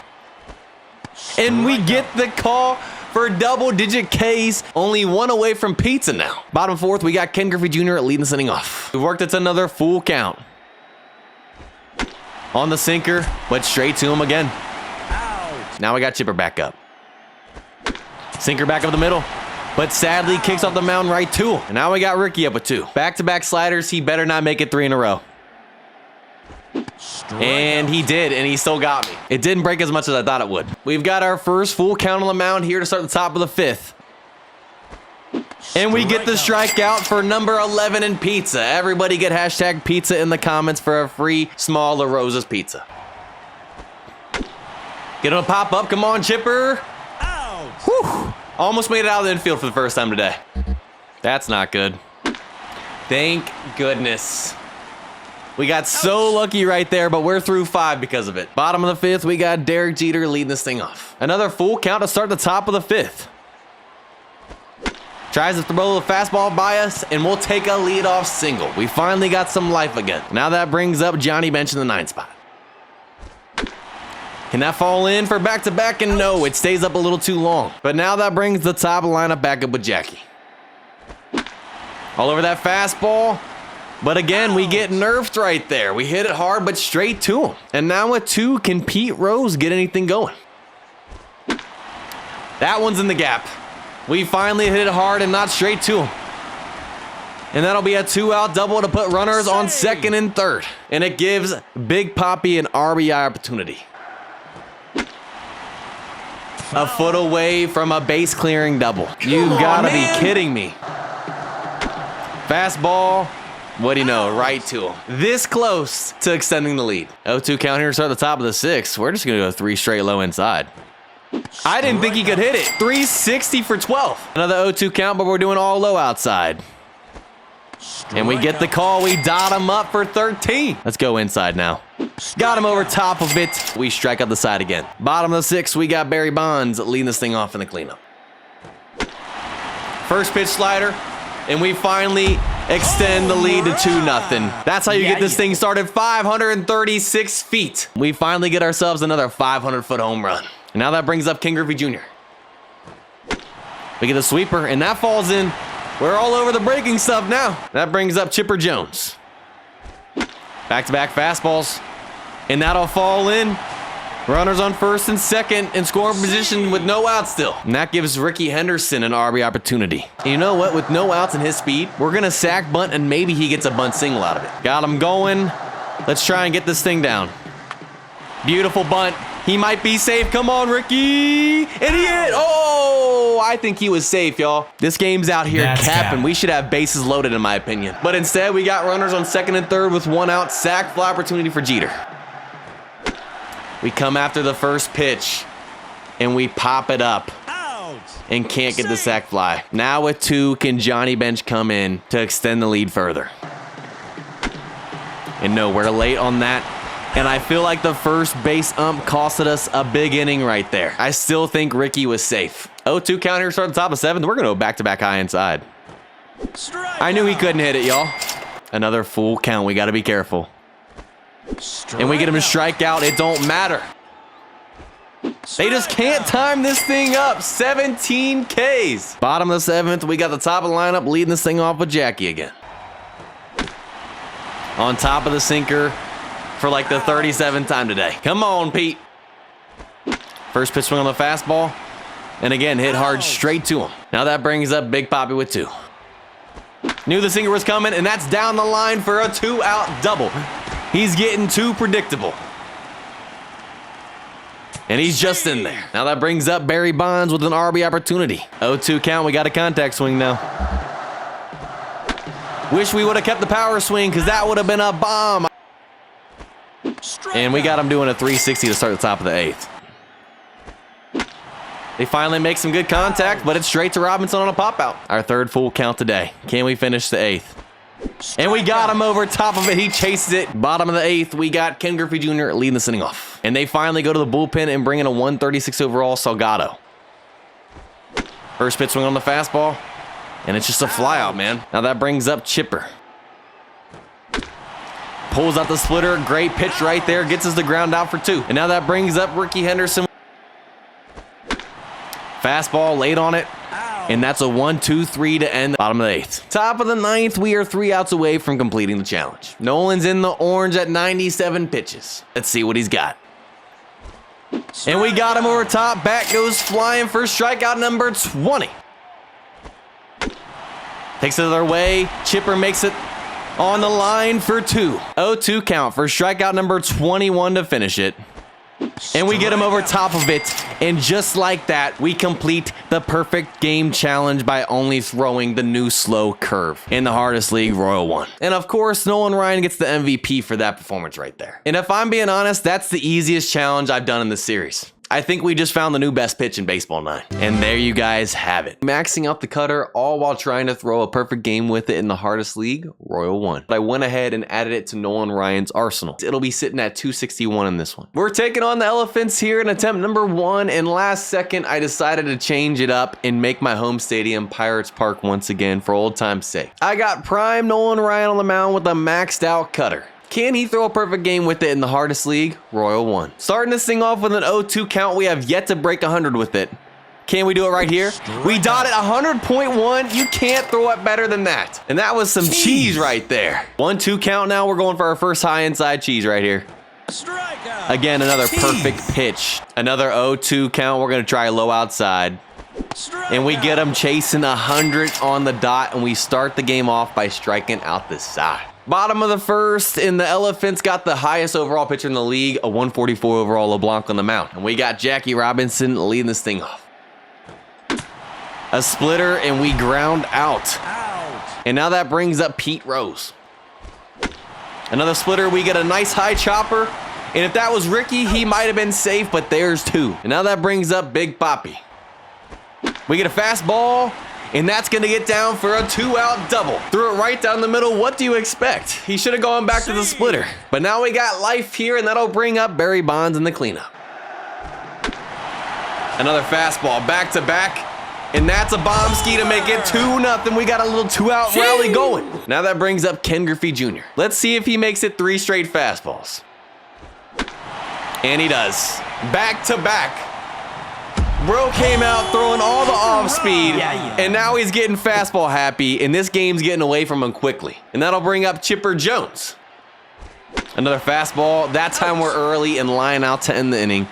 And we get the call for double-digit Ks. Only 1 away from pizza now. Bottom 4th, we got Ken Griffey Jr. leading this inning off. We've worked it to another full count. On the sinker, but straight to him again. Now we got Chipper back up. Sinker back up the middle, but sadly kicks off the mound right to him. And now we got Ricky up with 2. Back-to-back sliders. He better not make it 3 in a row. And he did, and he still got me. It didn't break as much as I thought it would. We've got our first full count on the mound here to start the top of the 5th. And we get the strikeout for number 11 in pizza. Everybody get hashtag pizza in the comments for a free small La Rosa's pizza. Get him to pop up. Come on, Chipper. Whew. Almost made it out of the infield for the first time today. That's not good. Thank goodness. We got so lucky right there, but we're through 5 because of it. Bottom of the 5th, we got Derek Jeter leading this thing off. Another full count to start the top of the 5th. Tries to throw the fastball by us, and we'll take a leadoff single. We finally got some life again. Now that brings up Johnny Bench in the 9 spot. Can that fall in for back-to-back? And no, it stays up a little too long. But now that brings the top lineup back up with Jackie. All over that fastball. But again, we get nerfed right there. We hit it hard, but straight to him. And now at 2, can Pete Rose get anything going? That one's in the gap. We finally hit it hard and not straight to him. And that'll be a 2-out double to put runners on 2nd and 3rd. And it gives Big Papi an RBI opportunity. A foot away from a base clearing double. You gotta be kidding me. Fastball. What do you know? Right to him. This close to extending the lead. 0-2 count here to start the top of the 6th. We're just gonna go 3 straight low inside. I didn't think he could hit it. 360 for 12. Another 0-2 count, but we're doing all low outside. And we get the call. We dot him up for 13. Let's go inside now. Got him over top of it. We strike up the side again. Bottom of the 6th, we got Barry Bonds leading this thing off in the cleanup. First pitch slider. And we finally extend the lead to 2-0. That's how you get this thing started, 536 feet. We finally get ourselves another 500-foot home run. And now that brings up King Griffey Jr. We get the sweeper, and that falls in. We're all over the breaking stuff now. That brings up Chipper Jones. Back-to-back fastballs, and that'll fall in. Runners on first and second in scoring position with no outs still. And that gives Ricky Henderson an RB opportunity. And you know what? With no outs and his speed, we're going to sack bunt, and maybe he gets a bunt single out of it. Got him going. Let's try and get this thing down. Beautiful bunt. He might be safe. Come on, Ricky. And he hit. Oh, I think he was safe, y'all. This game's out here capping. We should have bases loaded, in my opinion. But instead, we got runners on second and third with 1 out. Sack fly opportunity for Jeter. We come after the first pitch, and we pop it up and can't get the sack fly. Now with 2, can Johnny Bench come in to extend the lead further? And no, we're late on that. And I feel like the first base ump costed us a big inning right there. I still think Ricky was safe. 0-2 count here, start at the top of 7th. We're going to go back-to-back high inside. I knew he couldn't hit it, y'all. Another full count. We got to be careful. And we get him to strike out. It don't matter. They just can't time this thing up. 17 Ks. Bottom of the 7th, we got the top of the lineup leading this thing off with Jackie again. On top of the sinker for like the 37th time today. Come on, Pete. First pitch swing on the fastball. And again, hit hard straight to him. Now that brings up Big Papi with 2. Knew the sinker was coming, and that's down the line for a 2-out double. He's getting too predictable. And he's just in there. Now that brings up Barry Bonds with an RB opportunity. 0-2 count, we got a contact swing now. Wish we would have kept the power swing, because that would have been a bomb. And we got him doing a 360 to start the top of the 8th. They finally make some good contact, but it's straight to Robinson on a pop-out. Our 3rd full count today. Can we finish the 8th? And we got him over top of it. He chases it. Bottom of the 8th, we got Ken Griffey Jr. leading this inning off. And they finally go to the bullpen and bring in a 136 overall Salgado. First pitch swing on the fastball. And it's just a flyout, man. Now that brings up Chipper. Pulls out the splitter. Great pitch right there. Gets us the ground out for 2. And now that brings up Ricky Henderson. Fastball late on it. And that's a 1-2-3 to end the bottom of the 8th. Top of the 9th, we are 3 outs away from completing the challenge. Nolan's in the orange at 97 pitches. Let's see what he's got. And we got him over top. Bat goes flying for strikeout number 20. Takes it their way. Chipper makes it on the line for 2. 0-2 count for strikeout number 21 to finish it. And we get him over top of it. And just like that, we complete the perfect game challenge by only throwing the new slow curve in the hardest league, Royal 1. And of course, Nolan Ryan gets the MVP for that performance right there. And if I'm being honest, that's the easiest challenge I've done in this series. I think we just found the new best pitch in Baseball 9. And there you guys have it. Maxing out the cutter, all while trying to throw a perfect game with it in the hardest league, Royal 1. But I went ahead and added it to Nolan Ryan's arsenal. It'll be sitting at 261 in this one. We're taking on the Elephants here in attempt number 1. And last second, I decided to change it up and make my home stadium Pirates Park once again for old time's sake. I got prime Nolan Ryan on the mound with a maxed out cutter. Can he throw a perfect game with it in the hardest league? Royal 1. Starting this thing off with an 0-2 count, we have yet to break 100 with it. Can we do it right here? We dot it 100.1. You can't throw it better than that. And that was some cheese right there. 1-2 count now. We're going for our first high inside cheese right here. Again, another perfect pitch. Another 0-2 count. We're going to try low outside. And we get him chasing 100 on the dot. And we start the game off by striking out the side. Bottom of the 1st, and the Elephants got the highest overall pitcher in the league, a 144 overall LeBlanc on the mound. And we got Jackie Robinson leading this thing off. A splitter, and we ground out. And now that brings up Pete Rose. Another splitter, we get a nice high chopper. And if that was Ricky, he might have been safe, but there's 2. And now that brings up Big Papi. We get a fastball. And that's going to get down for a 2-out double. Threw it right down the middle. What do you expect? He should have gone back to the splitter. But now we got life here, and that'll bring up Barry Bonds in the cleanup. Another fastball back to back. And that's a bomb ski to make it 2-0. We got a little 2-out rally going. Now that brings up Ken Griffey Jr. Let's see if he makes it 3 straight fastballs. And he does. Back to back. Bro came out throwing all the off speed, and now he's getting fastball happy, and this game's getting away from him quickly. And that'll bring up Chipper Jones. Another fastball. That time we're early and line out to end the inning.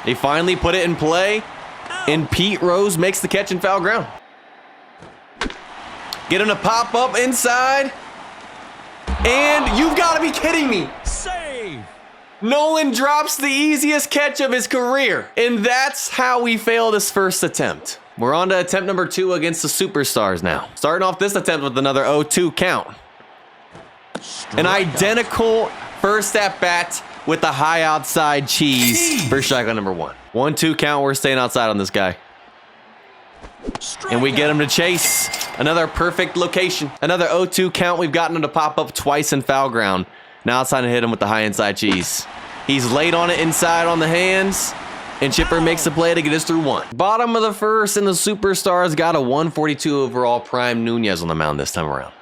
They finally put it in play. And Pete Rose makes the catch in foul ground. Get him to pop up inside. And you've got to be kidding me. Save. Nolan drops the easiest catch of his career. And that's how we fail this first attempt. We're on to attempt number 2 against the Superstars now. Starting off this attempt with another 0-2 count. An identical first at bat with the high outside cheese for strikeout number 1. 1-2 count. We're staying outside on this guy. And we get him to chase. Another perfect location. Another 0-2 count. We've gotten him to pop up twice in foul ground. Now it's time to hit him with the high inside cheese. He's late on it inside on the hands. And Chipper makes the play to get us through 1. Bottom of the first, and the Superstars got a 142 overall Prime Nunez on the mound this time around.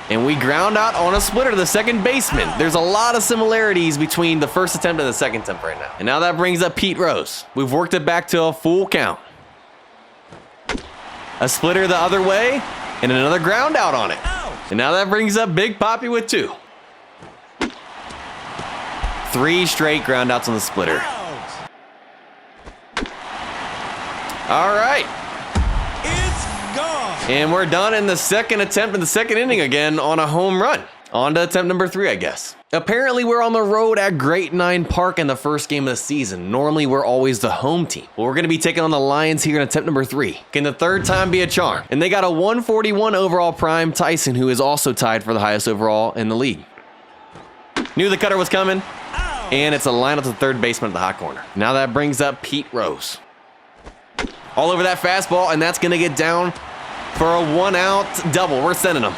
And we ground out on a splitter to the second baseman. There's a lot of similarities between the first attempt and the second attempt right now. And now that brings up Pete Rose. We've worked it back to a full count. A splitter the other way, and another ground out on it. And now that brings up Big Papi with 2. 3 straight ground outs on the splitter. All right. And we're done in the second attempt in the second inning again on a home run. On to attempt number 3, I guess. Apparently, we're on the road at Great Nine Park in the first game of the season. Normally, we're always the home team. But we're going to be taking on the Lions here in attempt number 3. Can the third time be a charm? And they got a 141 overall Prime Tyson, who is also tied for the highest overall in the league. Knew the cutter was coming. And it's a line up to third baseman at the hot corner. Now that brings up Pete Rose. All over that fastball, and that's going to get down for a 1-out double. We're sending him.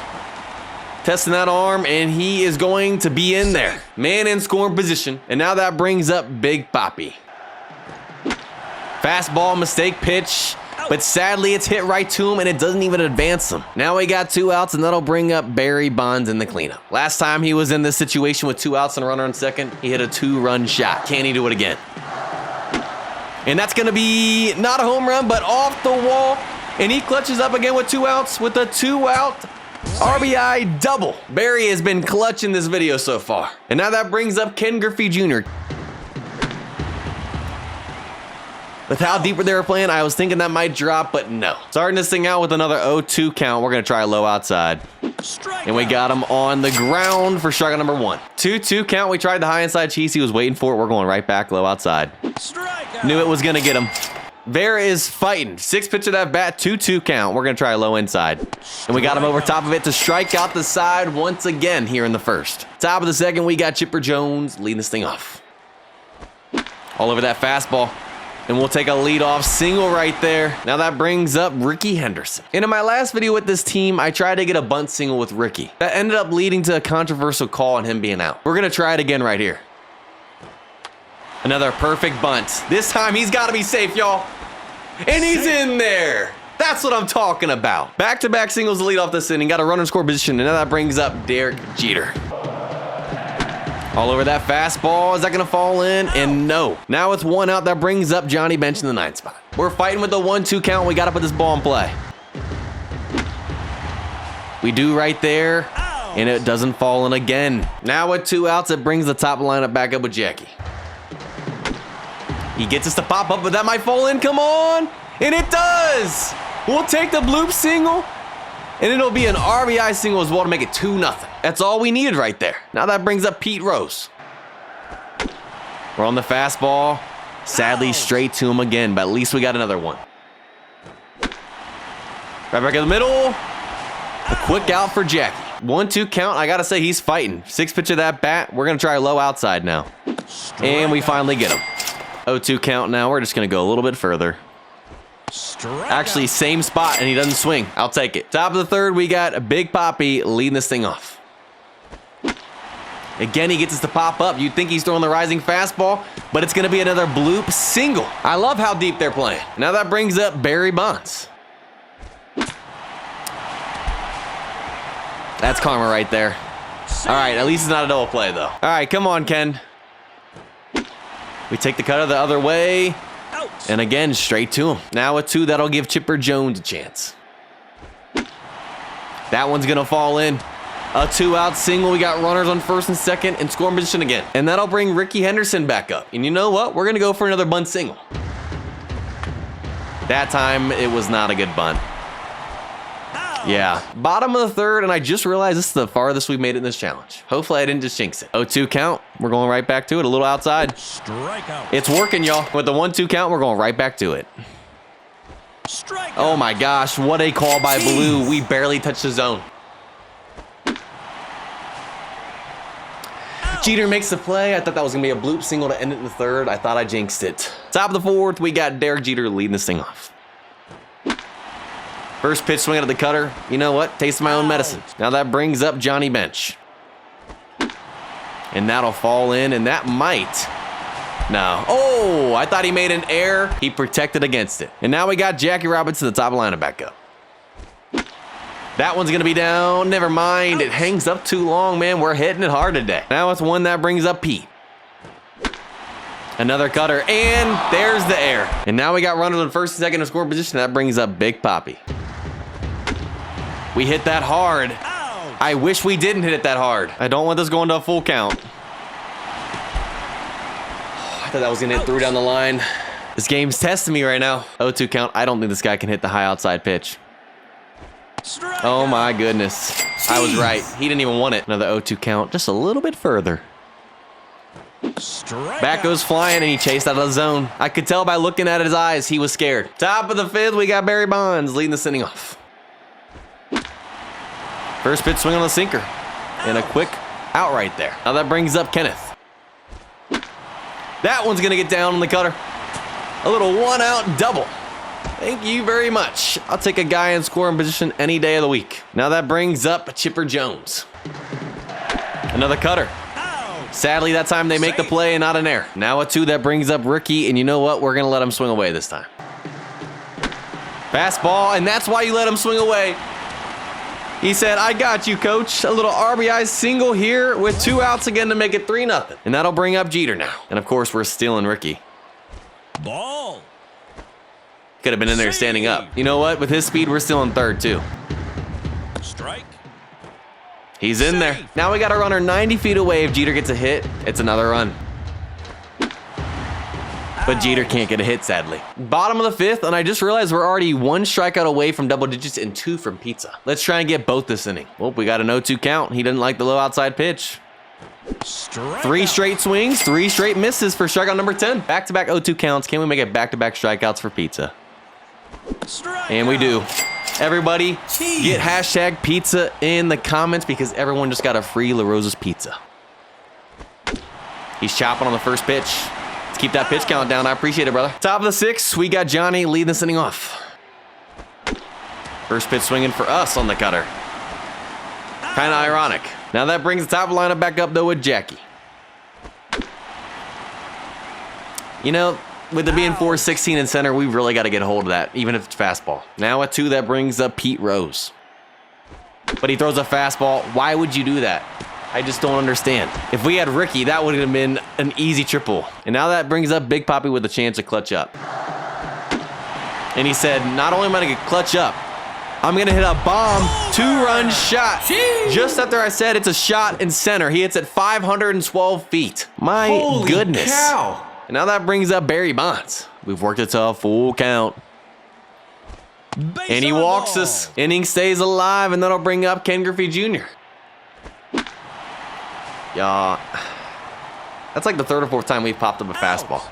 Testing that arm, and he is going to be in there. Man in scoring position. And now that brings up Big Papi. Fastball, mistake pitch. But sadly, it's hit right to him, and it doesn't even advance him. Now we got 2 outs, and that'll bring up Barry Bonds in the cleanup. Last time he was in this situation with 2 outs and a runner on second, he hit a 2-run shot. Can he do it again? And that's going to be not a home run, but off the wall. And he clutches up again with 2 outs with a 2-out RBI double. Barry has been clutch in this video so far. And now that brings up Ken Griffey Jr. With how deep they were playing, I was thinking that might drop, but no. Starting this thing out with another 0-2 count. We're going to try low outside. And we got him on the ground for strikeout number 1. 2-2 count. We tried the high inside cheese. He was waiting for it. We're going right back low outside. Knew it was going to get him. Vera is fighting. 6 pitch of that bat, 2-2 count. We're going to try low inside. And we got him over top of it to strike out the side once again here in the first. Top of the second, we got Chipper Jones leading this thing off. All over that fastball. And we'll take a leadoff single right there. Now that brings up Ricky Henderson. And in my last video with this team, I tried to get a bunt single with Ricky. That ended up leading to a controversial call on him being out. We're going to try it again right here. Another perfect bunt. This time he's got to be safe, y'all. And he's in there. That's what I'm talking about. Back-to-back singles to lead off this inning. Got a runner in score position. And now that brings up Derek Jeter. All over that fastball. Is that going to fall in? And no. Now with 1 out, that brings up Johnny Bench in the 9th spot. We're fighting with the 1-2 count. We got to put this ball in play. We do right there. And it doesn't fall in again. Now with 2 outs, it brings the top lineup back up with Jackie. He gets us to pop up, but that might fall in. Come on. And it does. We'll take the bloop single. And it'll be an RBI single as well to make it 2-0. That's all we needed right there. Now that brings up Pete Rose. We're on the fastball. Sadly, straight to him again, but at least we got another one. Right back in the middle. A quick out for Jackie. 1-2 count. I got to say, he's fighting. 6 pitch of that bat. We're going to try low outside now. And we finally get him. 0-2 count now. We're just going to go a little bit further. Actually, same spot, and he doesn't swing. I'll take it. Top of the third, we got Big Papi leading this thing off. Again, he gets us to pop up. You'd think he's throwing the rising fastball, but it's going to be another bloop single. I love how deep they're playing. Now that brings up Barry Bonds. That's karma right there. All right, at least it's not a double play, though. All right, come on, Ken. We take the cutter the other way. Out. And again, straight to him. Now a 2, that'll give Chipper Jones a chance. That one's going to fall in. A 2-out single. We got runners on first and second and scoring position again. And that'll bring Ricky Henderson back up. And you know what? We're going to go for another bunt single. That time, it was not a good bunt. Yeah, bottom of the third, and I just realized this is the farthest we've made it in this challenge. Hopefully I didn't just jinx it. 0-2 count. We're going right back to it. A little outside. Strikeout. It's working, y'all. With the 1-2 count, we're going right back to it. Strikeout. Oh my gosh, what a call by Blue. We barely touched the zone. Jeter makes the play. I thought that was going to be a bloop single to end it in the third. I thought I jinxed it. Top of the fourth, we got Derek Jeter leading this thing off. First pitch swing out of the cutter. You know what? Taste my own medicine. Now that brings up Johnny Bench. And that'll fall in, and that might. No. Oh, I thought he made an error. He protected against it. And now we got Jackie Robinson, the top lineup back up. That one's going to be down. Never mind. It hangs up too long, man. We're hitting it hard today. Now it's one that brings up Pete. Another cutter, and there's the error. And now we got runners on first and second in scoring position. That brings up Big Papi. We hit that hard. I wish we didn't hit it that hard. I don't want this going to a full count. I thought that was going to hit through down the line. This game's testing me right now. 0-2 count. I don't think this guy can hit the high outside pitch. Oh my goodness. I was right. He didn't even want it. Another 0-2 count. Just a little bit further. Back goes flying, and he chased out of the zone. I could tell by looking at his eyes he was scared. Top of the fifth, we got Barry Bonds leading the inning off. First pitch swing on the sinker. And a quick out right there. Now that brings up Kenneth. That one's going to get down on the cutter. A little 1-out double. Thank you very much. I'll take a guy in scoring position any day of the week. Now that brings up Chipper Jones. Another cutter. Sadly, that time they make the play and not an error. Now a 2 that brings up Ricky, and you know what? We're going to let him swing away this time. Fastball, and that's why you let him swing away. He said, I got you, coach. A little RBI single here with 2 outs again to make it 3-0. And that'll bring up Jeter now. And of course, we're stealing Ricky. Ball. Could have been in there standing up. You know what? With his speed, we're still in third, too. Strike. He's in there. Now we got a runner 90 feet away. If Jeter gets a hit, it's another run. But Jeter can't get a hit, sadly. Bottom of the fifth, and I just realized we're already 1 strikeout away from double digits and 2 from Pizza. Let's try and get both this inning. Well, we got an 0-2 count. He didn't like the low outside pitch. 3 straight swings, 3 straight misses for strikeout number 10. Back-to-back 0-2 counts. Can we make it back-to-back strikeouts for Pizza? And we do. Everybody, get hashtag pizza in the comments because everyone just got a free La Rosa's pizza. He's chopping on the first pitch. Let's keep that pitch count down. I appreciate it, brother. Top of the 6th, we got Johnny leading this inning off. First pitch swinging for us on the cutter. Kind of ironic. Now that brings the top of the lineup back up, though, with Jackie. You know, with it being 4-16 in center, we really got to get a hold of that, even if it's fastball. Now a 2 that brings up Pete Rose. But he throws a fastball. Why would you do that? I just don't understand. If we had Ricky, that would have been an easy triple. And now that brings up Big Papi with a chance to clutch up. And he said, not only am I going to clutch up, I'm going to hit a bomb 2-run shot. Just after I said it's a shot in center, he hits at 512 feet. My goodness. Cow. And now that brings up Barry Bonds. We've worked it to a full count. And he walks us. Inning stays alive, and that'll bring up Ken Griffey Jr. Yeah. That's like the 3rd or 4th time we've popped up a fastball.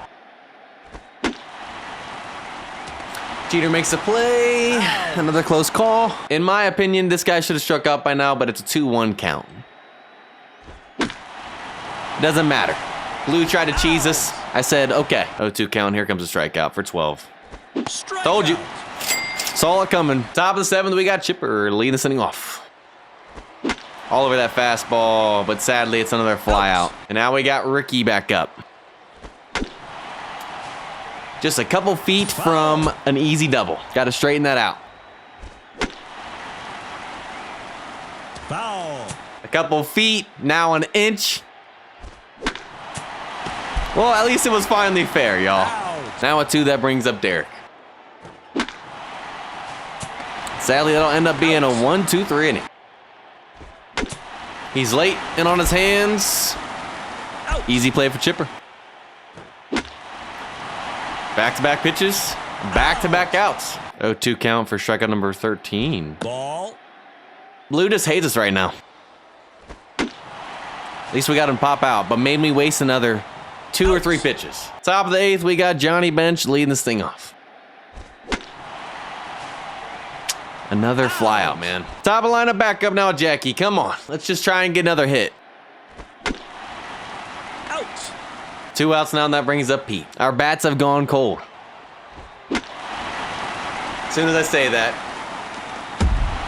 Jeter makes a play. Another close call. In my opinion, this guy should have struck out by now, but it's a 2-1 count. Doesn't matter. Blue tried to cheese us. I said, okay. 0-2 count. Here comes a strikeout for 12. Told you. Saw it coming. Top of the 7th, we got Chipper leading this inning off. All over that fastball, but sadly it's another fly out. And now we got Ricky back up. Just a couple feet from an easy double. Got to straighten that out. Foul. A couple feet, now an inch. Well, at least it was finally fair, y'all. Out. Now a 2, that brings up Derek. Sadly, that'll end up being a 1-2-3 inning. He's late and on his hands. Easy play for Chipper. Back-to-back pitches, back-to-back outs. 0-2 count for strikeout number 13. Ball. Blue just hates us right now. At least we got him pop out, but made me waste another 2 or 3 pitches. Top of the 8th, we got Johnny Bench leading this thing off. Another fly out, man. Top of lineup back up now, Jackie. Come on. Let's just try and get another hit. Out. 2 outs now, and that brings up Pete. Our bats have gone cold. As soon as I say that,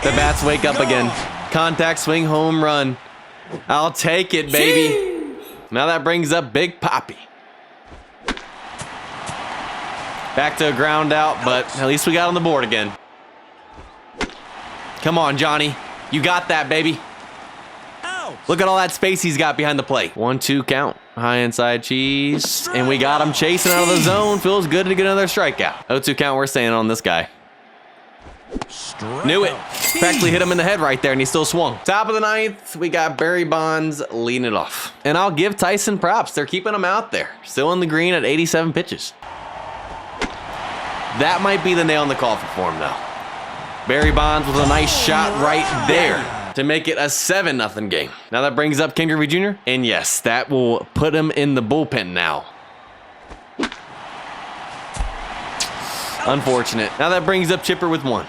the bats wake up again. Contact swing, home run. I'll take it, baby. Now that brings up Big Poppy. Back to a ground out, but at least we got on the board again. Come on, Johnny. You got that, baby. Out. Look at all that space he's got behind the plate. 1-2 count. High inside cheese. And we got him chasing out of the zone. Feels good to get another strikeout. 0-2 count. We're staying on this guy. Knew it. Practically hit him in the head right there, and he still swung. Top of the 9th, we got Barry Bonds leading it off. And I'll give Tyson props. They're keeping him out there. Still in the green at 87 pitches. That might be the nail in the coffin for him, though. Barry Bonds with a nice shot right there to make it a 7-0 game. Now that brings up Ken Griffey Jr. And yes, that will put him in the bullpen now. Unfortunate. Now that brings up Chipper with 1.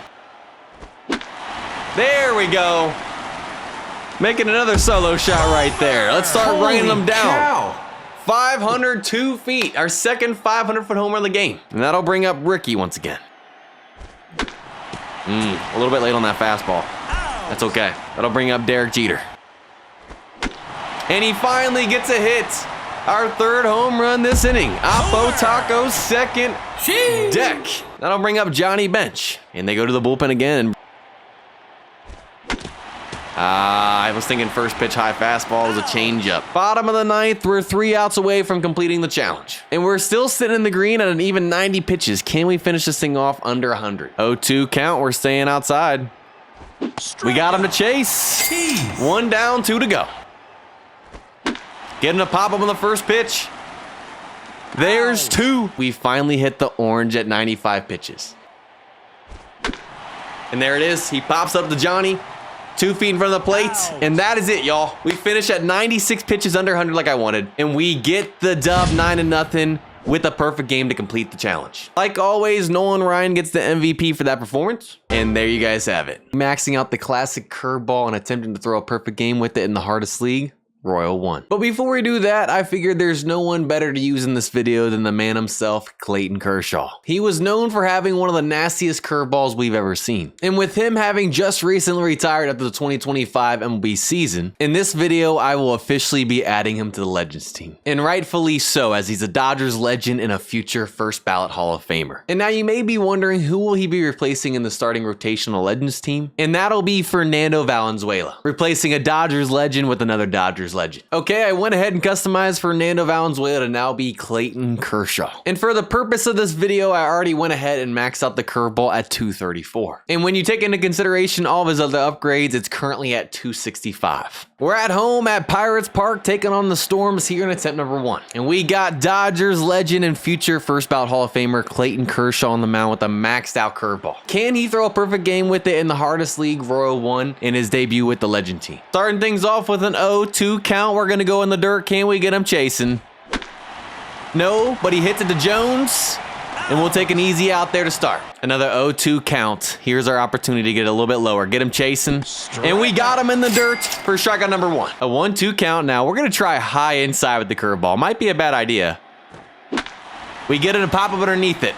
There we go. Making another solo shot right there. Let's start raining them down. 502 feet. Our second 500-foot homer of the game. And that'll bring up Ricky once again. A little bit late on that fastball. That's okay. That'll bring up Derek Jeter. And he finally gets a hit. Our 3rd home run this inning. Oppo Taco's 2nd deck. That'll bring up Johnny Bench. And they go to the bullpen again. I was thinking first pitch high fastball was a changeup. Bottom of the 9th, we're 3 outs away from completing the challenge. And we're still sitting in the green at an even 90 pitches. Can we finish this thing off under 100? 0-2 count, we're staying outside. We got him to chase. 1 down, 2 to go. Getting a pop-up on the first pitch. There's 2. We finally hit the orange at 95 pitches. And there it is. He pops up to Johnny. 2 feet in front of the plate, and that is it, y'all. We finish at 96 pitches under 100 like I wanted, and we get the dub 9-0 with a perfect game to complete the challenge. Like always, Nolan Ryan gets the MVP for that performance, and there you guys have it. Maxing out the classic curveball and attempting to throw a perfect game with it in the hardest league. Royal won. But before we do that, I figured there's no one better to use in this video than the man himself, Clayton Kershaw. He was known for having one of the nastiest curveballs we've ever seen. And with him having just recently retired after the 2025 MLB season, in this video, I will officially be adding him to the Legends team. And rightfully so, as he's a Dodgers legend and a future first ballot Hall of Famer. And now you may be wondering, who will he be replacing in the starting rotational Legends team? And that'll be Fernando Valenzuela, replacing a Dodgers legend with another Dodgers legend. Okay, I went ahead and customized Fernando Valenzuela to now be Clayton Kershaw. And for the purpose of this video, I already went ahead and maxed out the curveball at 234. And when you take into consideration all of his other upgrades, it's currently at 265. We're at home at Pirates Park taking on the Storms here in attempt number 1. And we got Dodgers legend and future first ballot Hall of Famer Clayton Kershaw on the mound with a maxed out curveball. Can he throw a perfect game with it in the hardest league, Royal 1, in his debut with the Legend team? Starting things off with an 0-2 count. We're going to go in the dirt. Can we get him chasing? No, but he hits it to Jones. And we'll take an easy out there to start. Another 0-2 count. Here's our opportunity to get a little bit lower. Get him chasing. And we got him in the dirt for strikeout number 1. A 1-2 count now. We're going to try high inside with the curveball. Might be a bad idea. We get it and pop up underneath it.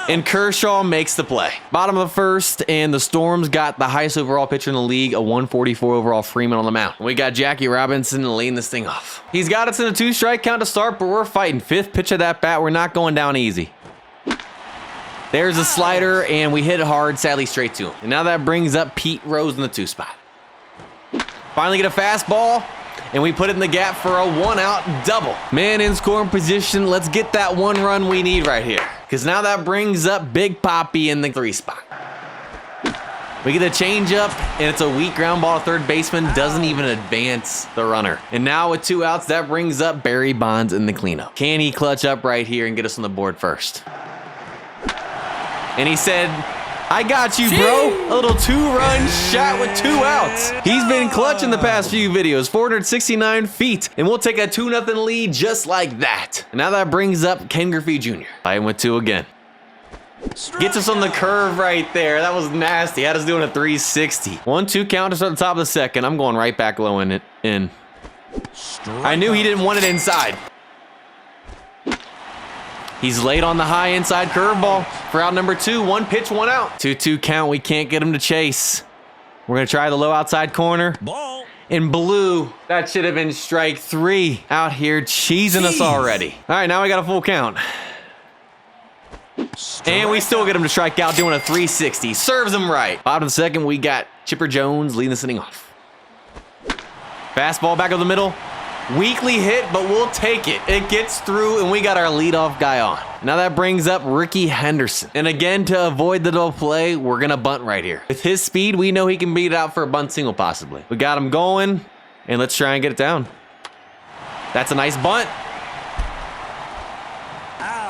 And Kershaw makes the play. Bottom of the first, and the Storms got the highest overall pitcher in the league, a 144 overall Freeman on the mound. We got Jackie Robinson leading this thing off. He's got us in a 2-strike count to start, but we're fighting. 5th pitch of that bat. We're not going down easy. There's a slider, and we hit it hard, sadly straight to him. And now that brings up Pete Rose in the 2 spot. Finally get a fastball, and we put it in the gap for a 1-out double. Man in scoring position. Let's get that 1 run we need right here. Because now that brings up Big Papi in the 3 spot. We get a change up, and it's a weak ground ball to third baseman. Doesn't even advance the runner. And now with 2 outs, that brings up Barry Bonds in the cleanup. Can he clutch up right here and get us on the board first? And he said, I got you, bro. A little 2-run shot with 2 outs. He's been clutch in the past few videos, 469 feet. And we'll take a 2-0 lead just like that. And now that brings up Ken Griffey Jr. Fighting with 2 again. Gets us on the curve right there. That was nasty. Had us doing a 360. 1-2 count to start the top of the second. I'm going right back low in. I knew he didn't want it inside. He's late on the high inside curveball for out number 2. 1 pitch, 1 out. 2-2 count. We can't get him to chase. We're going to try the low outside corner. Ball. In blue. That should have been strike 3. Out here cheesing us already. All right, now we got a full count. And we still get him to strike out doing a 360. Serves him right. Bottom of the second, we got Chipper Jones leading this inning off. Fastball back up the middle. Weakly hit, but we'll take it. It gets through, and we got our leadoff guy on. Now that brings up Ricky Henderson. And again, to avoid the double play, we're going to bunt right here. With his speed, we know he can beat it out for a bunt single possibly. We got him going, and let's try and get it down. That's a nice bunt.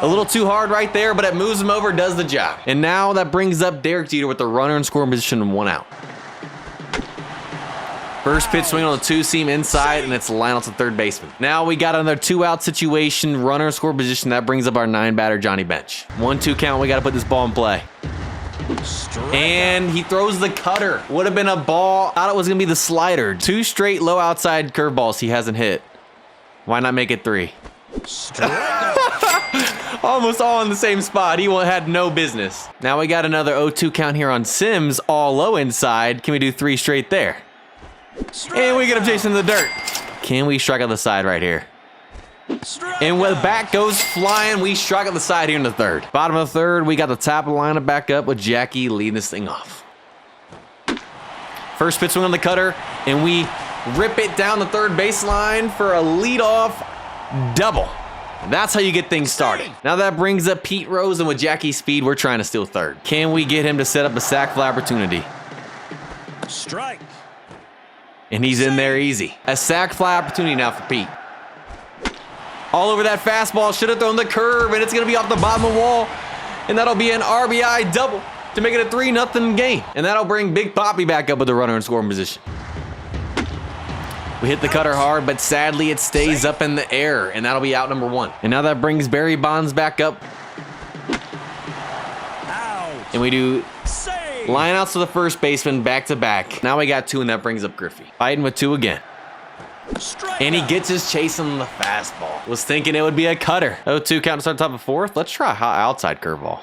A little too hard right there, but it moves him over, does the job. And now that brings up Derek Jeter with the runner in scoring position and 1 out. First pitch swing on the 2-seam inside, and it's line out to third baseman. Now we got another 2-out situation, runner in score position. That brings up our 9-batter Johnny Bench. 1-2 count. We got to put this ball in play. And he throws the cutter. Would have been a ball. Thought it was going to be the slider. 2 straight low outside curveballs he hasn't hit. Why not make it 3? Almost all in the same spot. He had no business. Now we got another 0-2 count here on Sims, all low inside. Can we do 3 straight there? And we get him chasing the dirt. Can we strike out the side right here? And when the bat goes flying, we strike out the side here in the 3rd. Bottom of the 3rd, we got the top of the lineup back up with Jackie leading this thing off. First pitch swing on the cutter, and we rip it down the 3rd baseline for a leadoff double. That's how you get things started. Now that brings up Pete Rose, and with Jackie's speed, we're trying to steal 3rd. Can we get him to set up a sac fly opportunity? Strike. And he's in there easy. A sac fly opportunity now for Pete. All over that fastball. Should have thrown the curve, and it's going to be off the bottom of the wall. And that'll be an RBI double to make it a 3-0 game. And that'll bring Big Papi back up with the runner in scoring position. We hit the cutter hard, but sadly it stays up in the air, and that'll be out number 1. And now that brings Barry Bonds back up. And we do line outs to the first baseman back to back. Now we got 2, and that brings up Griffey. Fighting with 2 again. And he gets his chase on the fastball. Was thinking it would be a cutter. 0-2 count to start top of 4th. Let's try a high outside curveball.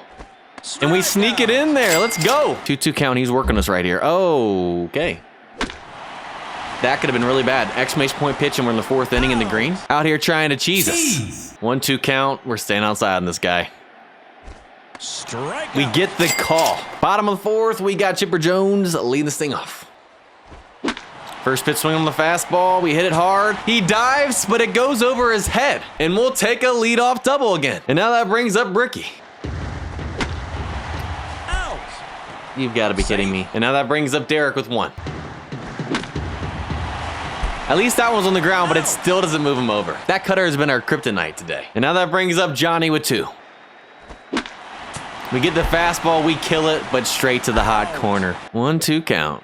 And we sneak it in there. Let's go. 2-2 count. He's working us right here. Oh, okay. That could have been really bad. Exclamation point pitch, and we're in the 4th inning in the green. Out here trying to cheese us. 1-2 count. We're staying outside on this guy. We get the call. Bottom of the 4th, we got Chipper Jones leading this thing off. First pitch swing on the fastball. We hit it hard. He dives, but it goes over his head. And we'll take a leadoff double again. And now that brings up Ricky. Out. You've got to be kidding me. And now that brings up Derek with 1. At least that one's on the ground, but it still doesn't move him over. That cutter has been our kryptonite today. And now that brings up Johnny with 2. We get the fastball, we kill it, but straight to the hot corner. 1-2 count.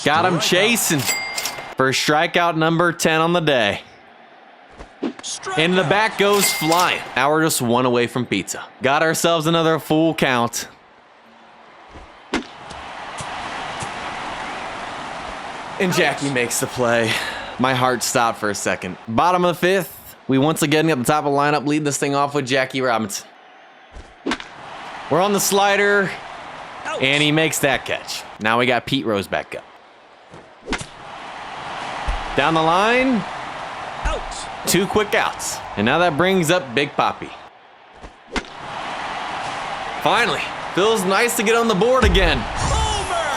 Got him chasing for strikeout number 10 on the day. And the bat goes flying. Now we're just 1 away from pizza. Got ourselves another full count. And Jackie makes the play. My heart stopped for a second. Bottom of the 5th, we once again got the top of the lineup leading this thing off with Jackie Robinson. We're on the slider, and he makes that catch. Now we got Pete Rose back up. Down the line. Out. 2 quick outs. And now that brings up Big Papi. Finally, feels nice to get on the board again.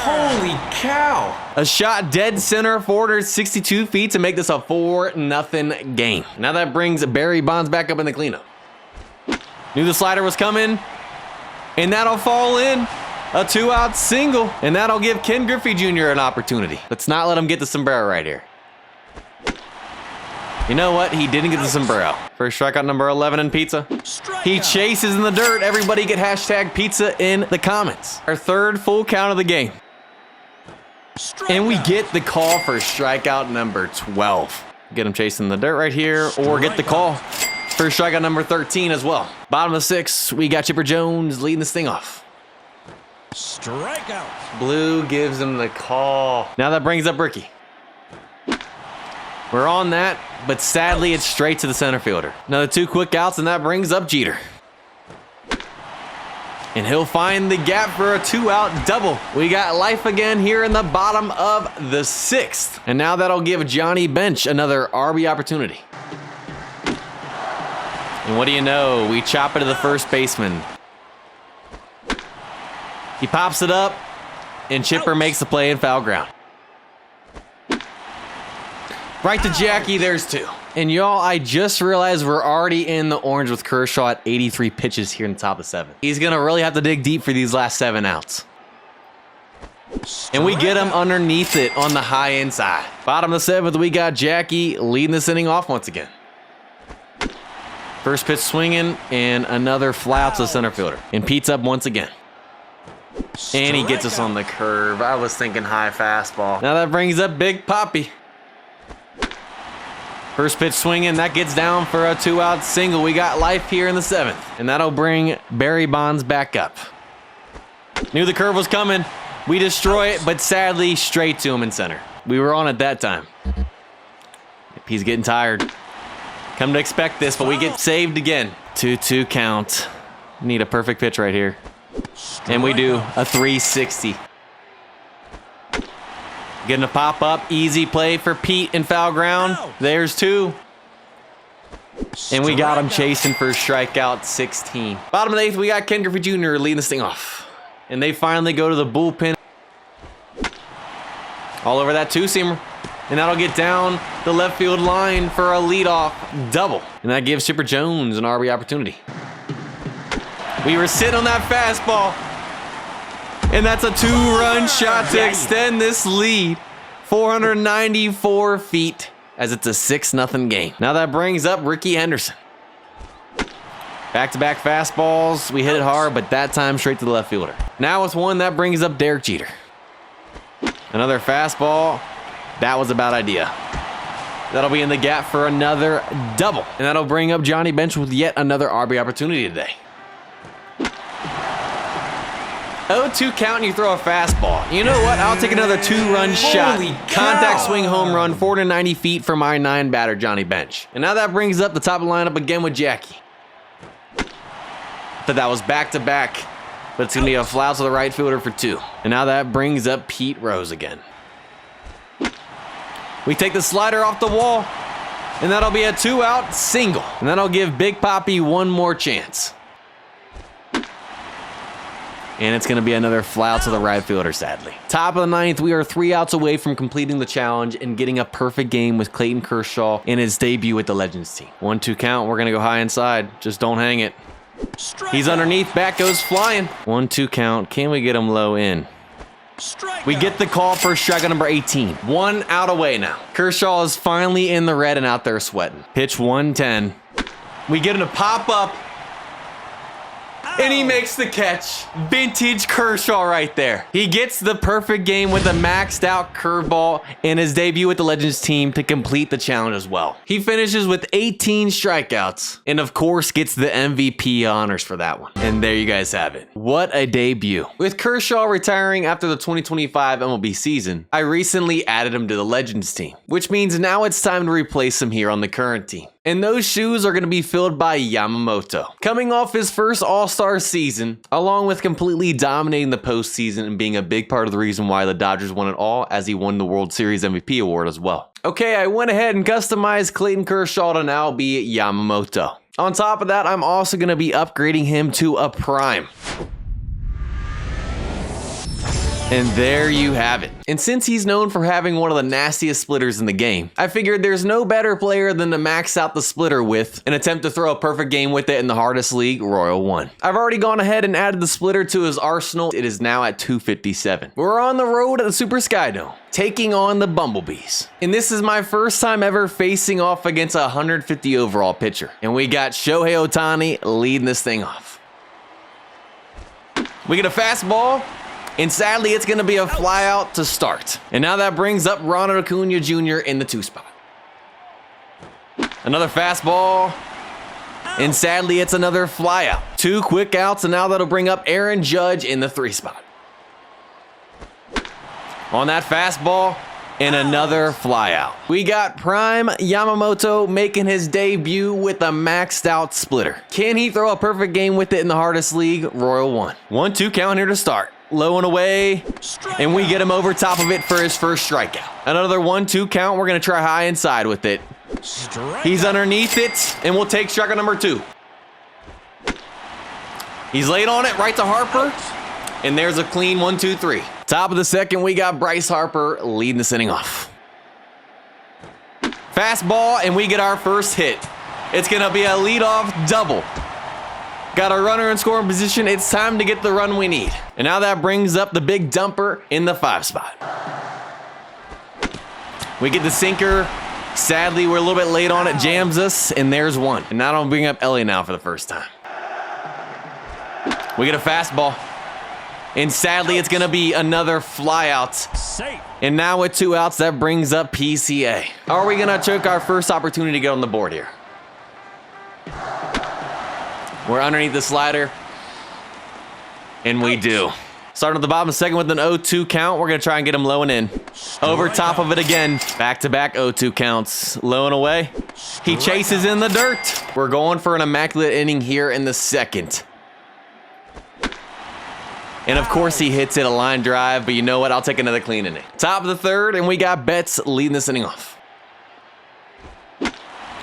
Holy cow. A shot dead center, 462 feet to make this a 4-0 game. Now that brings Barry Bonds back up in the cleanup. Knew the slider was coming, and that'll fall in. A 2-out single, and that'll give Ken Griffey Jr. an opportunity. Let's not let him get the sombrero right here. You know what? He didn't get the sombrero. First strikeout number 11 in pizza. He chases in the dirt. Everybody get hashtag pizza in the comments. Our 3rd full count of the game. And we get the call for strikeout number 12. Get him chasing the dirt right here, or get the call for strikeout number 13 as well. Bottom of the 6th, we got Chipper Jones leading this thing off. Strikeout. Blue gives him the call. Now that brings up Ricky. We're on that, but sadly it's straight to the center fielder. Another 2 quick outs, and that brings up Jeter. And he'll find the gap for a 2-out double. We got life again here in the bottom of the 6th. And now that'll give Johnny Bench another RB opportunity. And what do you know? We chop it to the first baseman. He pops it up, and Chipper makes the play in foul ground. Right to Jackie, there's 2. And y'all, I just realized we're already in the orange with Kershaw at 83 pitches here in the top of 7. He's gonna really have to dig deep for these last 7 outs. And we get him underneath it on the high inside. Bottom of the 7th, we got Jackie leading this inning off once again. First pitch swinging, and another fly out to the center fielder. And Pete's up once again. And he gets us on the curve. I was thinking high fastball. Now that brings up Big Papi. First pitch swinging, that gets down for a 2-out single. We got life here in the 7th. And that'll bring Barry Bonds back up. Knew the curve was coming. We destroy it, but sadly, straight to him in center. We were on at that time. He's getting tired. Come to expect this, but we get saved again. 2-2 count. Need a perfect pitch right here. And we do a 360. Getting a pop up, easy play for Pete in foul ground. There's 2. And we got him chasing for strikeout 16. Bottom of the 8th, we got Ken Griffey Jr. leading this thing off. And they finally go to the bullpen. All over that 2-seamer. And that'll get down the left field line for a leadoff double. And that gives Chipper Jones an RB opportunity. We were sitting on that fastball. And that's a 2-run shot to extend this lead. 494 feet as it's a 6-0 game. Now that brings up Ricky Henderson. Back-to-back fastballs. We hit it hard, but that time straight to the left fielder. Now with one, that brings up Derek Jeter. Another fastball. That was a bad idea. That'll be in the gap for another double. And that'll bring up Johnny Bench with yet another RB opportunity today. 0-2 count and you throw a fastball. You know what? I'll take another 2-run shot. Contact swing home run, 490 feet for my 9 batter, Johnny Bench. And now that brings up the top of the lineup again with Jackie. But that was back-to-back. But it's going to be a fly out to the right fielder for 2. And now that brings up Pete Rose again. We take the slider off the wall. And that'll be a 2-out single. And that'll give Big Papi one more chance. And it's going to be another fly out to the right fielder, sadly. Top of the 9th, we are 3 outs away from completing the challenge and getting a perfect game with Clayton Kershaw in his debut with the Legends team. 1-2 count, we're going to go high inside. Just don't hang it. He's underneath, back goes flying. 1-2 count, can we get him low in? We get the call for strikeout number 18. 1 out away now. Kershaw is finally in the red and out there sweating. Pitch 110. We get him to pop up. And he makes the catch. Vintage Kershaw right there. He gets the perfect game with a maxed out curveball in his debut with the Legends team to complete the challenge as well. He finishes with 18 strikeouts and of course gets the MVP honors for that one. And there you guys have it. What a debut. With Kershaw retiring after the 2025 MLB season, I recently added him to the Legends team, which means now it's time to replace him here on the current team. And those shoes are going to be filled by Yamamoto. Coming off his first All-Star season, along with completely dominating the postseason and being a big part of the reason why the Dodgers won it all, as he won the World Series MVP award as well. Okay, I went ahead and customized Clayton Kershaw to now be Yamamoto. On top of that, I'm also going to be upgrading him to a Prime. And there you have it. And since he's known for having one of the nastiest splitters in the game, I figured there's no better player than to max out the splitter with and attempt to throw a perfect game with it in the hardest league, Royal 1. I've already gone ahead and added the splitter to his arsenal. It is now at 257. We're on the road at the Super Sky Dome, taking on the Bumblebees. And this is my first time ever facing off against a 150 overall pitcher. And we got Shohei Ohtani leading this thing off. We get a fastball. And sadly, it's going to be a fly out to start. And now that brings up Ronald Acuna Jr. in the 2 spot. Another fastball. And sadly, it's another fly out. 2 quick outs, and now that'll bring up Aaron Judge in the 3 spot. On that fastball, and another fly out. We got Prime Yamamoto making his debut with a maxed out splitter. Can he throw a perfect game with it in the hardest league, Royal 1? 1-2 count here to start. Low and away, and we get him over top of it for his first strikeout. Another 1-2 count. We're going to try high inside with it. He's underneath it, and we'll take strikeout number 2. He's laid on it right to Harper, and there's a clean 1-2-3. Top of the second, we got Bryce Harper leading this inning off. Fastball, and we get our first hit. It's going to be a leadoff double. Got a runner in scoring position. It's time to get the run we need. And now that brings up the big dumper in the 5 spot. We get the sinker. Sadly, we're a little bit late on it. Jams us, and there's one. And now I'll bring up Ellie now for the first time. We get a fastball. And sadly, it's going to be another fly out. And now with 2 outs, that brings up PCA. Are we going to choke our first opportunity to get on the board here? We're underneath the slider, and we do. Starting at the bottom of the second with an 0-2 count. We're going to try and get him low and in. Over top of it again. Back-to-back 0-2 counts. Low and away. He chases in the dirt. We're going for an immaculate inning here in the second. And of course, he hits it a line drive, but you know what? I'll take another clean inning. Top of the third, and we got Betts leading this inning off.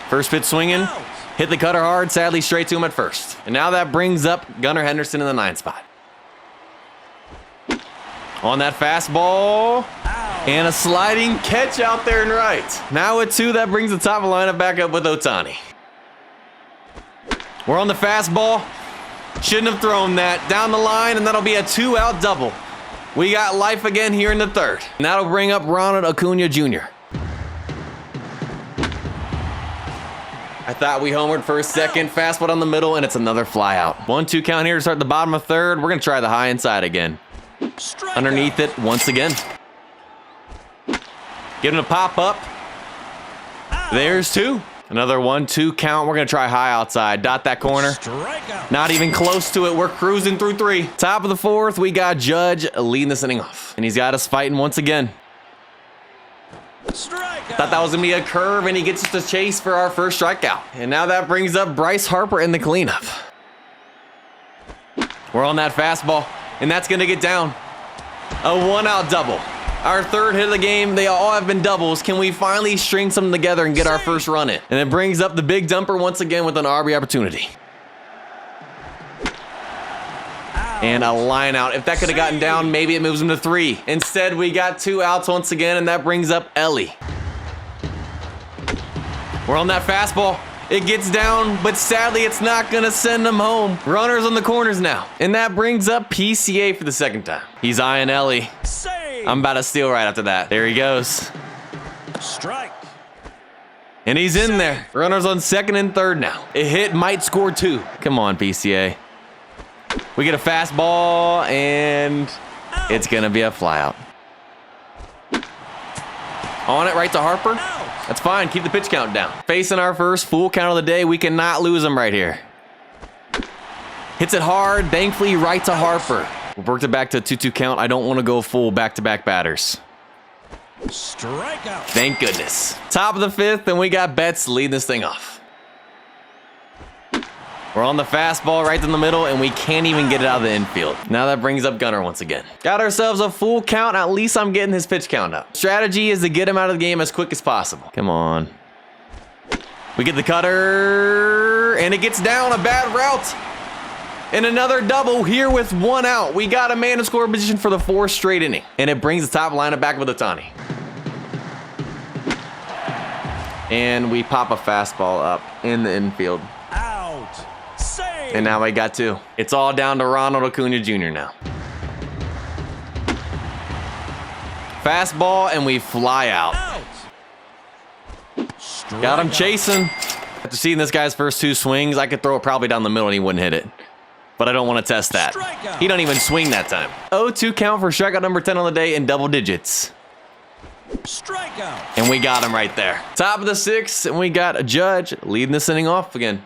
First pitch swinging. Hit the cutter hard, sadly straight to him at first. And now that brings up Gunnar Henderson in the 9 spot. On that fastball, and a sliding catch out there and right. Now with 2, that brings the top of the lineup back up with Ohtani. We're on the fastball. Shouldn't have thrown that. Down the line, and that'll be a 2-out double. We got life again here in the 3rd. And that'll bring up Ronald Acuna Jr. I thought we homered for a second. Fastball down the middle, and it's another fly out. 1-2 count here to start the bottom of 3rd. We're going to try the high inside again. Underneath it once again. Get him to pop up. There's 2. Another 1-2 count. We're going to try high outside. Dot that corner. Not even close to it. We're cruising through 3. Top of the 4th, we got Judge leading this inning off. And he's got us fighting once again. Thought that was going to be a curve, and he gets us to chase for our first strikeout. And now that brings up Bryce Harper in the cleanup. We're on that fastball, and that's going to get down. A 1-out double. Our 3rd hit of the game. They all have been doubles. Can we finally string something together and get our first run in? And it brings up the big dumper once again with an RB opportunity. And a line out. If that could have gotten down, maybe it moves him to 3. Instead, we got 2 outs once again, and that brings up Ellie. We're on that fastball. It gets down, but sadly, it's not going to send him home. Runners on the corners now. And that brings up PCA for the 2nd time. He's eyeing Ellie. I'm about to steal right after that. There he goes. Strike. And he's in there. Runners on 2nd and 3rd now. A hit might score 2. Come on, PCA. We get a fastball, and it's going to be a flyout. On it right to Harper. That's fine. Keep the pitch count down. Facing our first full count of the day. We cannot lose him right here. Hits it hard. Thankfully, right to Harper. We've worked it back to a 2-2 count. I don't want to go full back-to-back batters. Strikeout. Thank goodness. Top of the 5th, and we got Betts leading this thing off. We're on the fastball right in the middle, and we can't even get it out of the infield. Now that brings up Gunner once again. Got ourselves a full count. At least I'm getting his pitch count up. Strategy is to get him out of the game as quick as possible. Come on. We get the cutter, and it gets down. A bad route. And another double here with 1 out. We got a man in scoring position for the 4th straight inning. And it brings the top lineup back with Ohtani. And we pop a fastball up in the infield. Out. Save. And now we got 2. It's all down to Ronald Acuna Jr. now. Fastball, and we fly out. Got him chasing. After seeing this guy's first 2 swings, I could throw it probably down the middle and he wouldn't hit it. But I don't want to test that. He don't even swing that time. 0-2 count for strikeout number 10 on the day in double digits. Strikeout. And we got him right there. Top of the 6th, and we got a Judge leading this inning off again.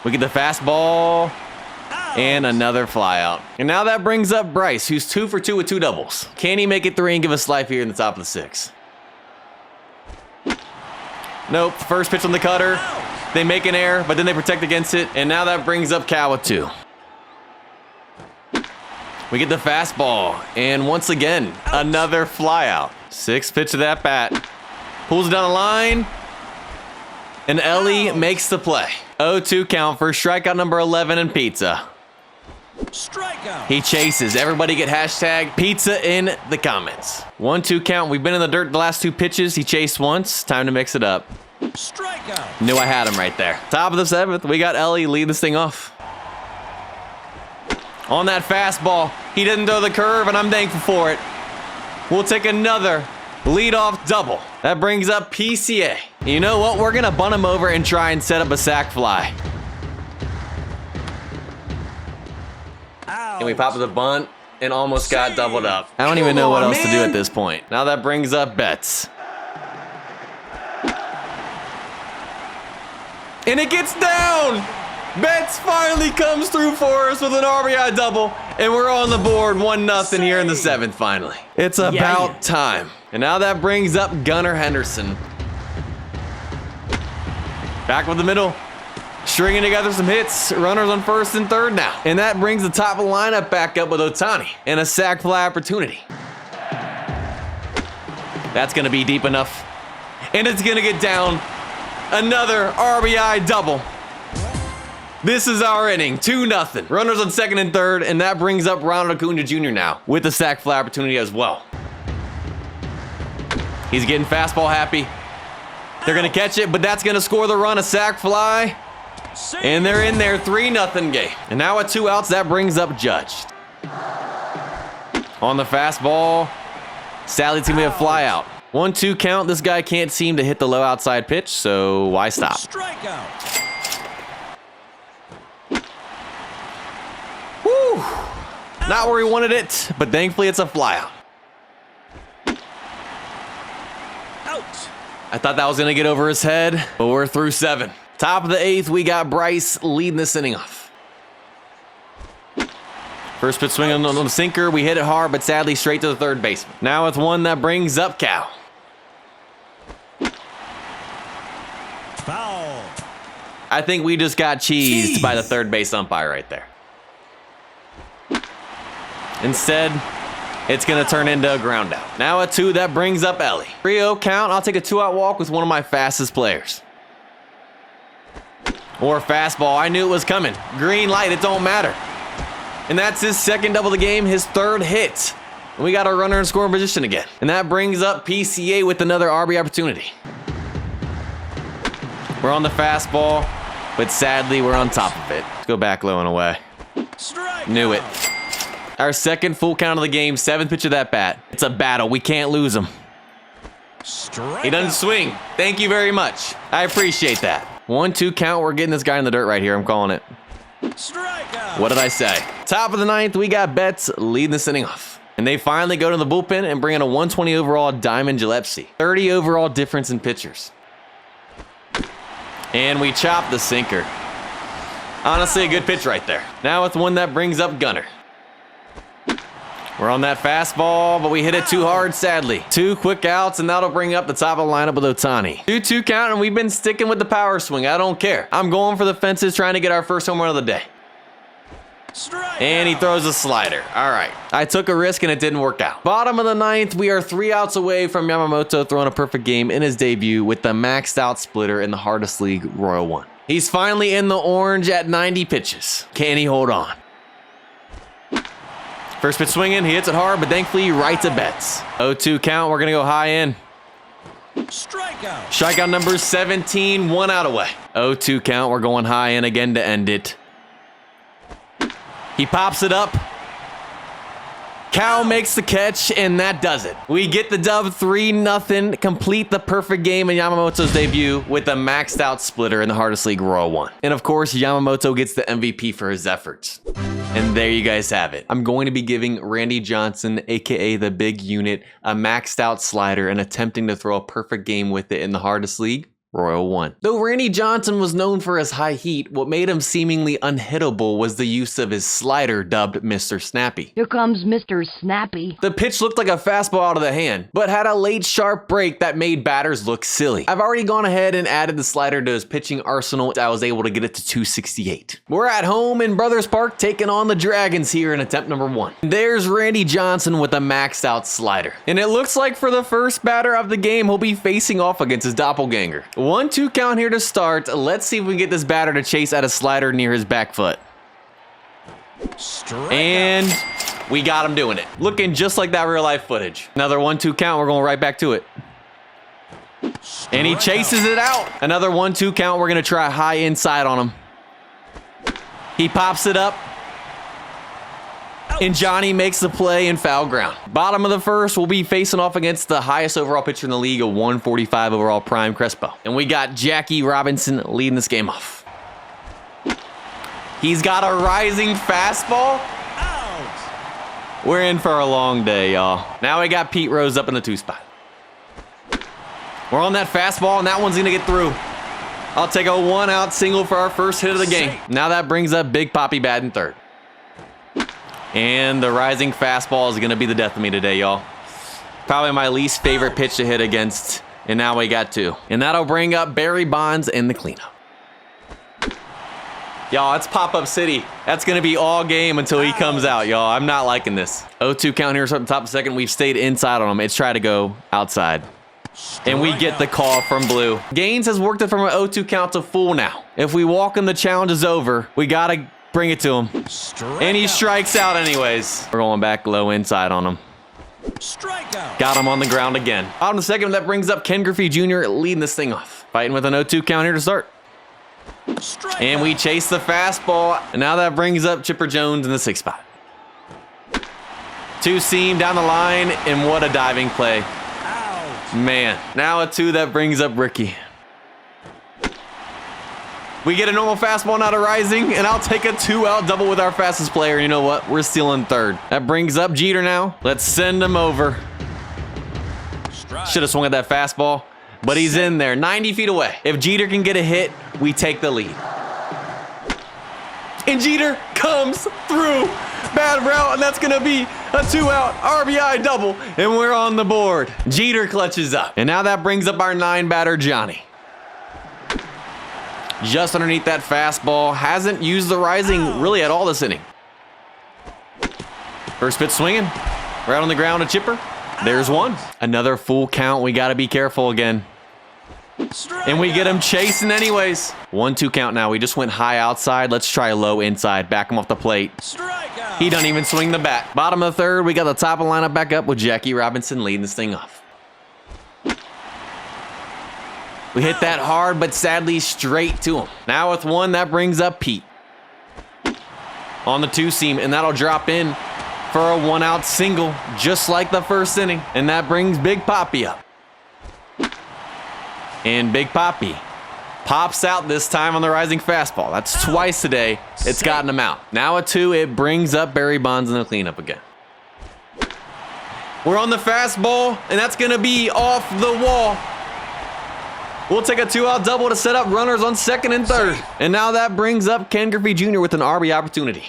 We get the fastball and another fly out. And now that brings up Bryce, who's 2 for 2 with 2 doubles. Can he make it 3 and give us life here in the top of the 6th? Nope, first pitch on the cutter. They make an error, but then they protect against it. And now that brings up Cal with 2. We get the fastball, and once again, another fly out. 6th pitch of that bat. Pulls it down the line, and Ellie makes the play. 0-2 count for strikeout number 11 and pizza. Strikeout. He chases. Everybody get hashtag pizza in the comments. 1-2 count. We've been in the dirt the last 2 pitches. He chased once. Time to mix it up. Strikeout. Knew I had him right there. Top of the 7th, we got Ellie lead this thing off. On that fastball, he didn't throw the curve, and I'm thankful for it. We'll take another leadoff double. That brings up PCA. You know what? We're going to bunt him over and try and set up a sac fly. And we pop the bunt and almost got doubled up. I don't even know what else to do at this point. Now that brings up Betts. And it gets down! Betts finally comes through for us with an RBI double, and we're on the board 1-0 here in the 7th finally. It's about time. And now that brings up Gunnar Henderson. Back with the middle. Stringing together some hits. Runners on 1st and 3rd now. And that brings the top of the lineup back up with Ohtani and a sac fly opportunity. That's going to be deep enough. And it's going to get down. Another RBI double. This is our inning, 2-0. Runners on 2nd and 3rd, and that brings up Ronald Acuna Jr. now with the sac fly opportunity as well. He's getting fastball happy. They're going to catch it, but that's going to score the run, a sac fly. And they're in there, 3-0 game. And now at 2 outs, that brings up Judge. On the fastball, sadly it's going to be a fly out. 1-2 count. This guy can't seem to hit the low outside pitch, so why stop? Strikeout. Woo! Not where he wanted it, but thankfully it's a flyout. Out. I thought that was going to get over his head, but we're through 7. Top of the 8th, we got Bryce leading this inning off. First pitch swing on the sinker. We hit it hard, but sadly straight to the 3rd baseman. Now it's one that brings up Cal. Foul. I think we just got cheesed by the 3rd base umpire right there. Instead, it's going to turn into a ground out. Now at 2, that brings up Ellie. 3-0 count. I'll take a 2-out walk with one of my fastest players. Or fastball. I knew it was coming. Green light. It don't matter. And that's his 2nd double of the game, his 3rd hit. And we got our runner in scoring position again. And that brings up PCA with another RB opportunity. We're on the fastball, but sadly we're on top of it. Let's go back low and away. Strike. Knew it. Our 2nd full count of the game, 7th pitch of that bat. It's a battle. We can't lose him. Strike. He doesn't swing. Thank you very much. I appreciate that. 1-2 count. We're getting this guy in the dirt right here. I'm calling it. Strikeout. What did I say? Top of the 9th, we got Betts leading this inning off. And they finally go to the bullpen and bring in a 120 overall Diamond Gillespie. 30 overall difference in pitchers. And we chop the sinker. Honestly, a good pitch right there. Now it's one that brings up Gunner. We're on that fastball, but we hit it too hard, sadly. 2 quick outs, and that'll bring up the top of the lineup with Ohtani. 2-2 count, and we've been sticking with the power swing. I don't care. I'm going for the fences, trying to get our first home run of the day. And he throws a slider. All right. I took a risk, and it didn't work out. Bottom of the 9th, we are 3 outs away from Yamamoto throwing a perfect game in his debut with the maxed out splitter in the hardest league, Royal 1. He's finally in the orange at 90 pitches. Can he hold on? First pitch swinging, he hits it hard, but thankfully right to Betts. 0-2 count, we're gonna go high in. Strikeout. Strikeout number 17, 1 out away. 0-2 count, we're going high in again to end it. He pops it up. Cal makes the catch, and that does it. We get the dub 3-0, complete the perfect game in Yamamoto's debut with a maxed out splitter in the hardest league, Royal 1. And of course, Yamamoto gets the MVP for his efforts. And there you guys have it. I'm going to be giving Randy Johnson, aka the big unit, a maxed out slider and attempting to throw a perfect game with it in the hardest league, Royal 1. Though Randy Johnson was known for his high heat, what made him seemingly unhittable was the use of his slider dubbed Mr. Snappy. Here comes Mr. Snappy. The pitch looked like a fastball out of the hand, but had a late sharp break that made batters look silly. I've already gone ahead and added the slider to his pitching arsenal. I was able to get it to 268. We're at home in Brothers Park taking on the Dragons here in attempt number 1. There's Randy Johnson with a maxed out slider. And it looks like for the first batter of the game, he'll be facing off against his doppelganger. 1-2 count here to start. Let's see if we can get this batter to chase at a slider near his back foot. And we got him doing it. Looking just like that real life footage. Another 1-2 count. We're going right back to it. And he chases it out. Another 1-2 count. We're going to try high inside on him. He pops it up. And Johnny makes the play in foul ground. Bottom of the first, we'll be facing off against the highest overall pitcher in the league, a 145 overall prime Crespo. And we got Jackie Robinson leading this game off. He's got a rising fastball. Out. We're in for a long day, y'all. Now we got Pete Rose up in the 2 spot. We're on that fastball, and that one's gonna get through. I'll take a 1-out single for our first hit of the game. Now that brings up Big Papi batting third. And the rising fastball is going to be the death of me today, y'all. Probably my least favorite pitch to hit against. And now we got 2. And that'll bring up Barry Bonds in the cleanup. Y'all, it's pop-up city. That's going to be all game until he comes out, y'all. I'm not liking this. 0-2 count here at the top of the second. We've stayed inside on him. It's tried to go outside. And we get the call from Blue. Gaines has worked it from an 0-2 count to full now. If we walk him, the challenge is over. We got to bring it to him. And he strikes out anyways. We're going back low inside on him. Strikeout. Got him on the ground again. Out in the second, that brings up Ken Griffey Jr. leading this thing off. Fighting with an 0-2 count here to start. Strikeout. And we chase the fastball. And now that brings up Chipper Jones in the 6th spot. 2-seam down the line. And what a diving play. Out. Man. Now a 2 that brings up Ricky. We get a normal fastball, not a rising, and I'll take a 2-out double with our fastest player. You know what? We're stealing third. That brings up Jeter now. Let's send him over. Should have swung at that fastball, but he's in there, 90 feet away. If Jeter can get a hit, we take the lead. And Jeter comes through. Bad route, and that's going to be a 2-out RBI double, and we're on the board. Jeter clutches up. And now that brings up our 9-batter Johnny. Just underneath that fastball. Hasn't used the rising really at all this inning. First pitch swinging. Right on the ground to Chipper. There's one. Another full count. We got to be careful again. And we get him chasing anyways. 1-2 count now. We just went high outside. Let's try low inside. Back him off the plate. Strikeout. He doesn't even swing the bat. Bottom of the third. We got the top of the lineup back up with Jackie Robinson leading this thing off. We hit that hard, but sadly straight to him. Now with 1, that brings up Pete. On the 2-seam, and that'll drop in for a 1-out single, just like the first inning. And that brings Big Papi up. And Big Papi pops out this time on the rising fastball. That's twice today it's gotten him out. Now a 2, it brings up Barry Bonds in the cleanup again. We're on the fastball, and that's going to be off the wall. We'll take a 2-out double to set up runners on second and third. And now that brings up Ken Griffey Jr. with an RBI opportunity.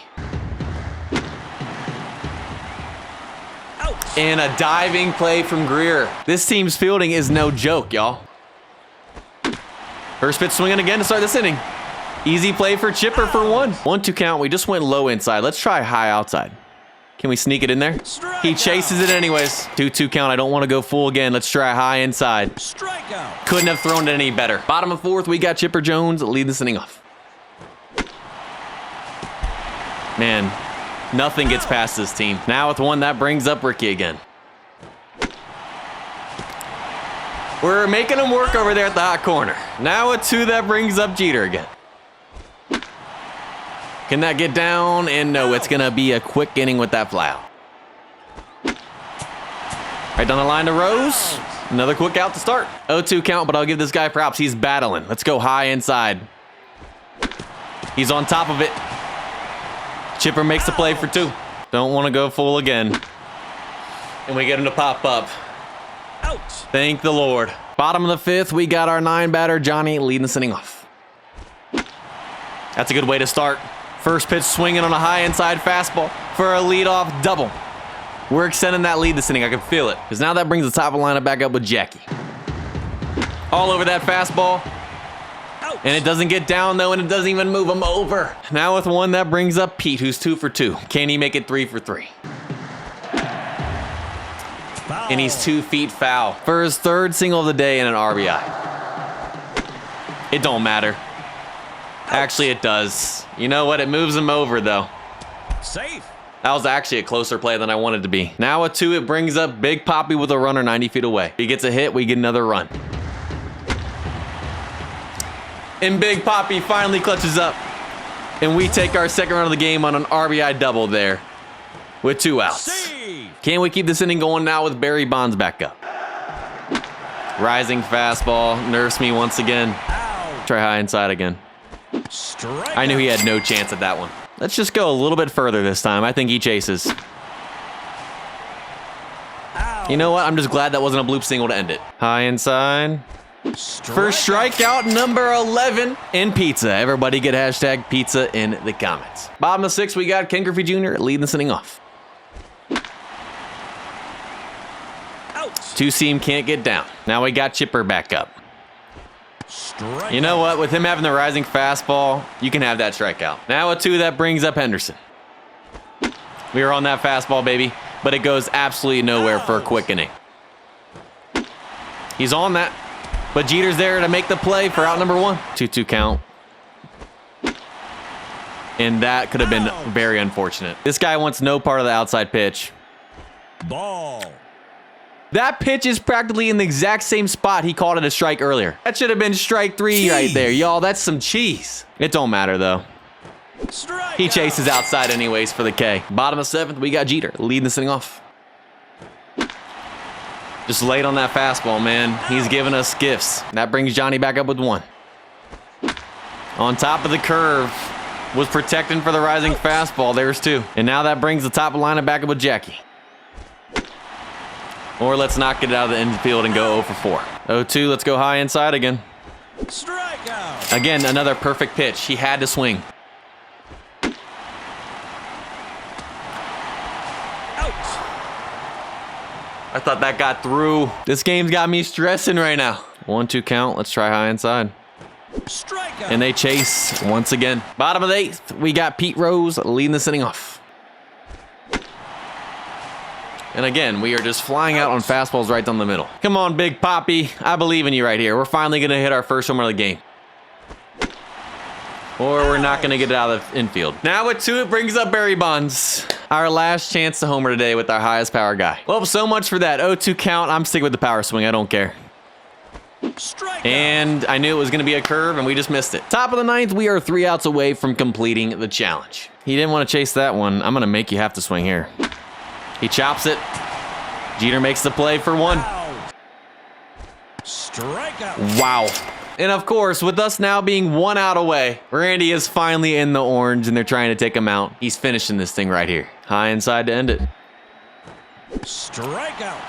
And a diving play from Greer. This team's fielding is no joke, y'all. First pitch swinging again to start this inning. Easy play for Chipper for one. 1-2 count. We just went low inside. Let's try high outside. Can we sneak it in there? He chases it anyways. 2-2 count. I don't want to go full again. Let's try high inside. Strikeout. Couldn't have thrown it any better. Bottom of fourth, we got Chipper Jones leading this inning off. Man, nothing gets past this team. Now with one, that brings up Ricky again. We're making him work over there at the hot corner. Now with two, that brings up Jeter again. Can that get down? And no, it's going to be a quick inning with that fly out. Right down the line to Rose. Another quick out to start. 0-2 count, but I'll give this guy props. He's battling. Let's go high inside. He's on top of it. Chipper makes the play for two. Don't want to go full again. And we get him to pop up. Out. Thank the Lord. Bottom of the fifth, we got our 9-batter Johnny leading this inning off. That's a good way to start. First pitch swinging on a high inside fastball for a leadoff double. We're extending that lead this inning. I can feel it. Because now that brings the top of the lineup back up with Jackie. All over that fastball. Out. And it doesn't get down though, and it doesn't even move him over. Now with one, that brings up Pete, who's 2 for 2. Can he make it 3 for 3? Foul. And he's 2 feet foul for his third single of the day and an RBI. It don't matter. Actually, it does. You know what? It moves him over, though. Safe. That was actually a closer play than I wanted to be. Now with two, it brings up Big Poppy with a runner 90 feet away. He gets a hit, we get another run. And Big Poppy finally clutches up. And we take our second run of the game on an RBI double there with 2 outs. Save. Can we keep this inning going now with Barry Bonds back up? Rising fastball, nurse me once again. Out. Try high inside again. Strikeout. I knew he had no chance at that one. Let's just go a little bit further this time. I think he chases. Out. You know what? I'm just glad that wasn't a bloop single to end it. High inside. First strikeout, number 11 in pizza. Everybody get hashtag pizza in the comments. Bottom of 6, we got Ken Griffey Jr. leading this inning off. Out. Two-seam can't get down. Now we got Chipper back up. Strikeout. You know what? With him having the rising fastball, you can have that strikeout. Now with 2, that brings up Henderson. We are on that fastball, baby, but it goes absolutely nowhere for a quick inning. He's on that, but Jeter's there to make the play for out number 1. 2-2 count. And that could have been very unfortunate. This guy wants no part of the outside pitch. Ball. That pitch is practically in the exact same spot he called it a strike earlier. That should have been strike 3 right there, y'all. That's some cheese. It don't matter, though. Strikeout. He chases outside anyways for the K. Bottom of 7th, we got Jeter leading this thing off. Just late on that fastball, man. He's giving us gifts. That brings Johnny back up with 1. On top of the curve. Was protecting for the rising fastball. There's 2. And now that brings the top of the lineup back up with Jackie. Or let's not get it out of the infield and go 0 for 4. 0-2, let's go high inside again. Strikeout. Again, another perfect pitch. He had to swing. Out. I thought that got through. This game's got me stressing right now. 1-2 count. Let's try high inside. Strikeout. And they chase once again. Bottom of the 8th, we got Pete Rose leading this inning off. And again, we are just flying out on fastballs right down the middle. Come on, Big Poppy. I believe in you right here. We're finally going to hit our first home run of the game. Or we're not going to get it out of the infield. Now with 2, it brings up Barry Bonds. Our last chance to homer today with our highest power guy. Well, so much for that 0-2 count. I'm sticking with the power swing. I don't care. Strikeout. And I knew it was going to be a curve, and we just missed it. Top of the 9th, we are 3 outs away from completing the challenge. He didn't want to chase that one. I'm going to make you have to swing here. He chops it. Jeter makes the play for 1. Wow. Strikeout. Wow. And of course, with us now being 1 out away, Randy is finally in the orange, and they're trying to take him out. He's finishing this thing right here. High inside to end it. Strikeout.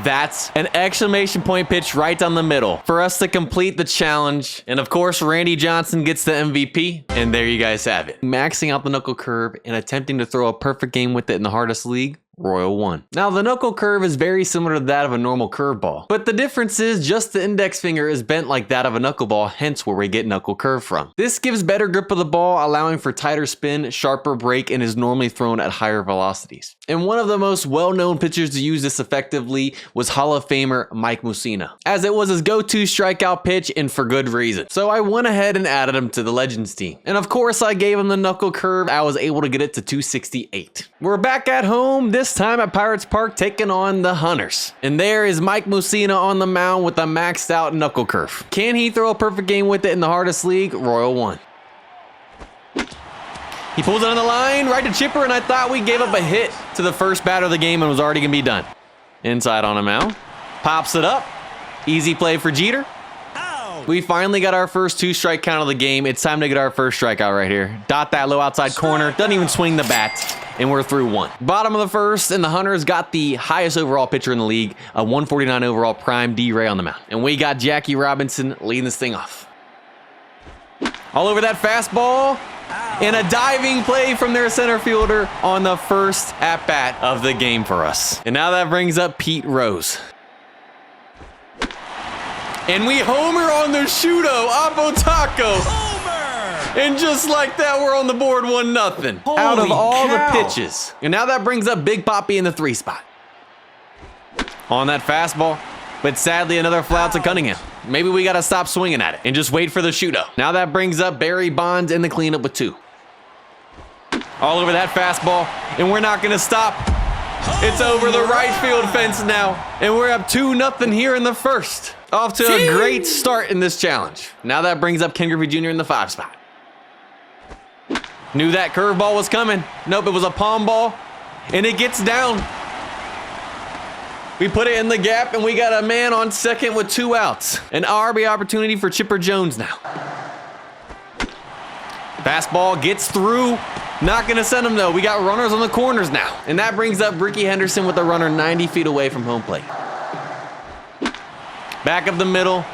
That's an exclamation point pitch right down the middle for us to complete the challenge. And of course, Randy Johnson gets the MVP. And there you guys have it. Maxing out the knuckle curve and attempting to throw a perfect game with it in the hardest league, Royal 1. Now the knuckle curve is very similar to that of a normal curveball, but the difference is just the index finger is bent like that of a knuckleball, hence where we get knuckle curve from. This gives better grip of the ball, allowing for tighter spin, sharper break, and is normally thrown at higher velocities. And one of the most well-known pitchers to use this effectively was Hall of Famer Mike Mussina, as it was his go-to strikeout pitch and for good reason. So I went ahead and added him to the Legends team. And of course I gave him the knuckle curve. I was able to get it to 268. We're back at home, this time at Pirates Park, taking on the Hunters. And there is Mike Mussina on the mound with a maxed out knuckle curve. Can he throw a perfect game with it in the hardest league? Royal 1. He pulls it on the line, right to Chipper, and I thought we gave up a hit to the first batter of the game and was already gonna be done. Inside on him now. Pops it up. Easy play for Jeter. We finally got our first 2-strike count of the game. It's time to get our first strikeout right here. Dot that low outside corner. Doesn't even swing the bat. And we're through 1. Bottom of the first, and the Hunters got the highest overall pitcher in the league, a 149 overall prime D-Ray on the mound. And we got Jackie Robinson leading this thing off. All over that fastball. And a diving play from their center fielder on the first at-bat of the game for us. And now that brings up Pete Rose. And we homer on the Shudo, Apo Taco. Homer! And just like that, we're on the board 1-0. Out of Holy all cow. the pitches. And now that brings up Big Papi in the 3 spot. On that fastball. But sadly, another fly out to Cunningham. Maybe we got to stop swinging at it and just wait for the Shudo. Now that brings up Barry Bonds in the cleanup with 2. All over that fastball. And we're not going to stop. It's over the right field fence now. And we're up 2-0 here in the first. Off to a great start in this challenge. Now that brings up Ken Griffey Jr. in the 5 spot. Knew that curveball was coming. Nope, it was a palm ball. And it gets down. We put it in the gap, and we got a man on second with 2 outs. An RB opportunity for Chipper Jones now. Fastball gets through. Not going to send him, though. We got runners on the corners now. And that brings up Ricky Henderson with a runner 90 feet away from home plate. Back of the middle.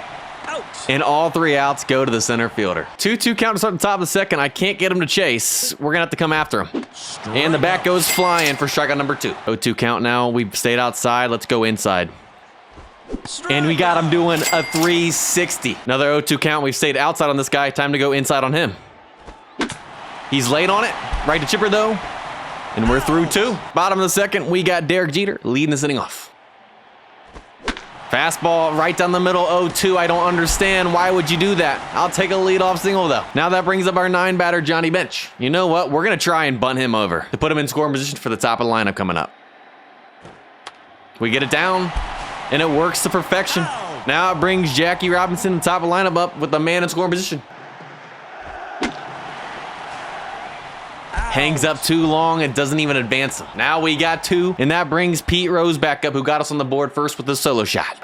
And all 3 outs go to the center fielder. 2-2 count to start the top of the second. I can't get him to chase. We're going to have to come after him. And the bat goes flying for strikeout number 2. 0-2 count now. We've stayed outside. Let's go inside. And we got him doing a 360. Another 0-2 count. We've stayed outside on this guy. Time to go inside on him. He's late on it. Right to Chipper, though. And we're through 2. Bottom of the second, we got Derek Jeter leading this inning off. Fastball right down the middle, 0-2. I don't understand. Why would you do that? I'll take a leadoff single, though. Now that brings up our 9-batter, Johnny Bench. You know what? We're going to try and bunt him over to put him in scoring position for the top of the lineup coming up. We get it down, and it works to perfection. Now it brings Jackie Robinson, the top of the lineup, up with the man in scoring position. Hangs up too long and doesn't even advance him. Now we got 2, and that brings Pete Rose back up, who got us on the board first with the solo shot.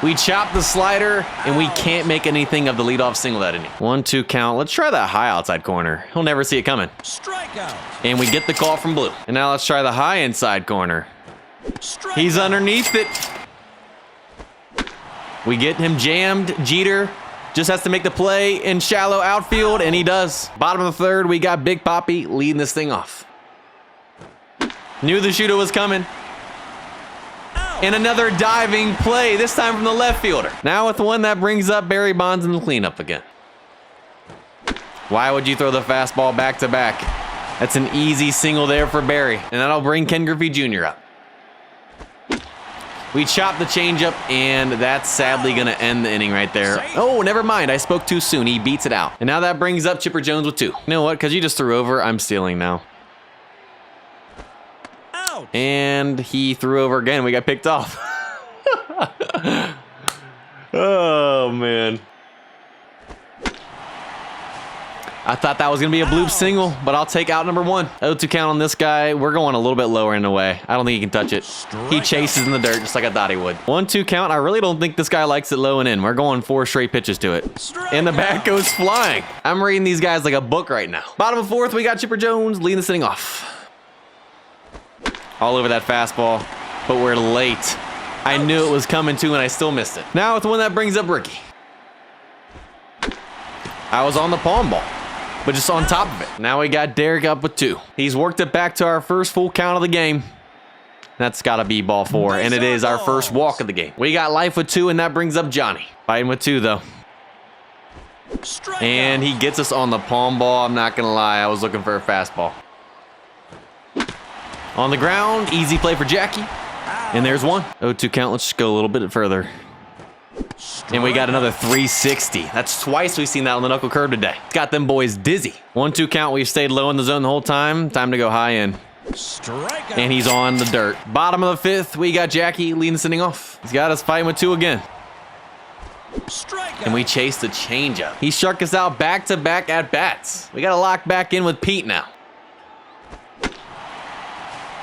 We chop the slider, and we can't make anything of the leadoff single that inning. 1-2 count. Let's try that high outside corner. He'll never see it coming. Strikeout. And we get the call from Blue. And now let's try the high inside corner. He's underneath it. We get him jammed. Jeter just has to make the play in shallow outfield, and he does. Bottom of the third, we got Big Papi leading this thing off. Knew the shooter was coming. And another diving play, this time from the left fielder. Now with one that brings up Barry Bonds in the cleanup again. Why would you throw the fastball back to back? That's an easy single there for Barry. And that'll bring Ken Griffey Jr. up. We chop the changeup, and that's sadly going to end the inning right there. Oh, never mind. I spoke too soon. He beats it out. And now that brings up Chipper Jones with 2. You know what? Because you just threw over, I'm stealing now. Out. And he threw over again. We got picked off. Oh, man. I thought that was going to be a bloop single, but I'll take out number 1. 0-2 count on this guy. We're going a little bit lower in the way. I don't think he can touch it. He chases in the dirt just like I thought he would. 1-2 count. I really don't think this guy likes it low and in. We're going 4 straight pitches to it. And the bat goes flying. I'm reading these guys like a book right now. Bottom of 4th, we got Chipper Jones leading this inning off. All over that fastball, but we're late. I knew it was coming too, and I still missed it. Now it's one that brings up Ricky. I was on the palm ball. but just on top of it. Now we got Derek up with 2. He's worked it back to our first full count of the game. That's got to be ball 4, and it is our first walk of the game. We got life with 2, and that brings up Johnny. Fighting with 2, though. And he gets us on the palm ball. I'm not going to lie. I was looking for a fastball. On the ground, easy play for Jackie. And there's 1. 0-2 count. Let's just go a little bit further. And we got another 360. That's twice we've seen that on the knuckle curve today. It's got them boys dizzy. 1-2 count. We've stayed low in the zone the whole time. Time to go high in. And he's on the dirt. Bottom of the 5th, we got Jackie leading this inning off. He's got us fighting with 2 again. And we chased the changeup. He struck us out back-to-back at-bats. We got to lock back in with Pete now.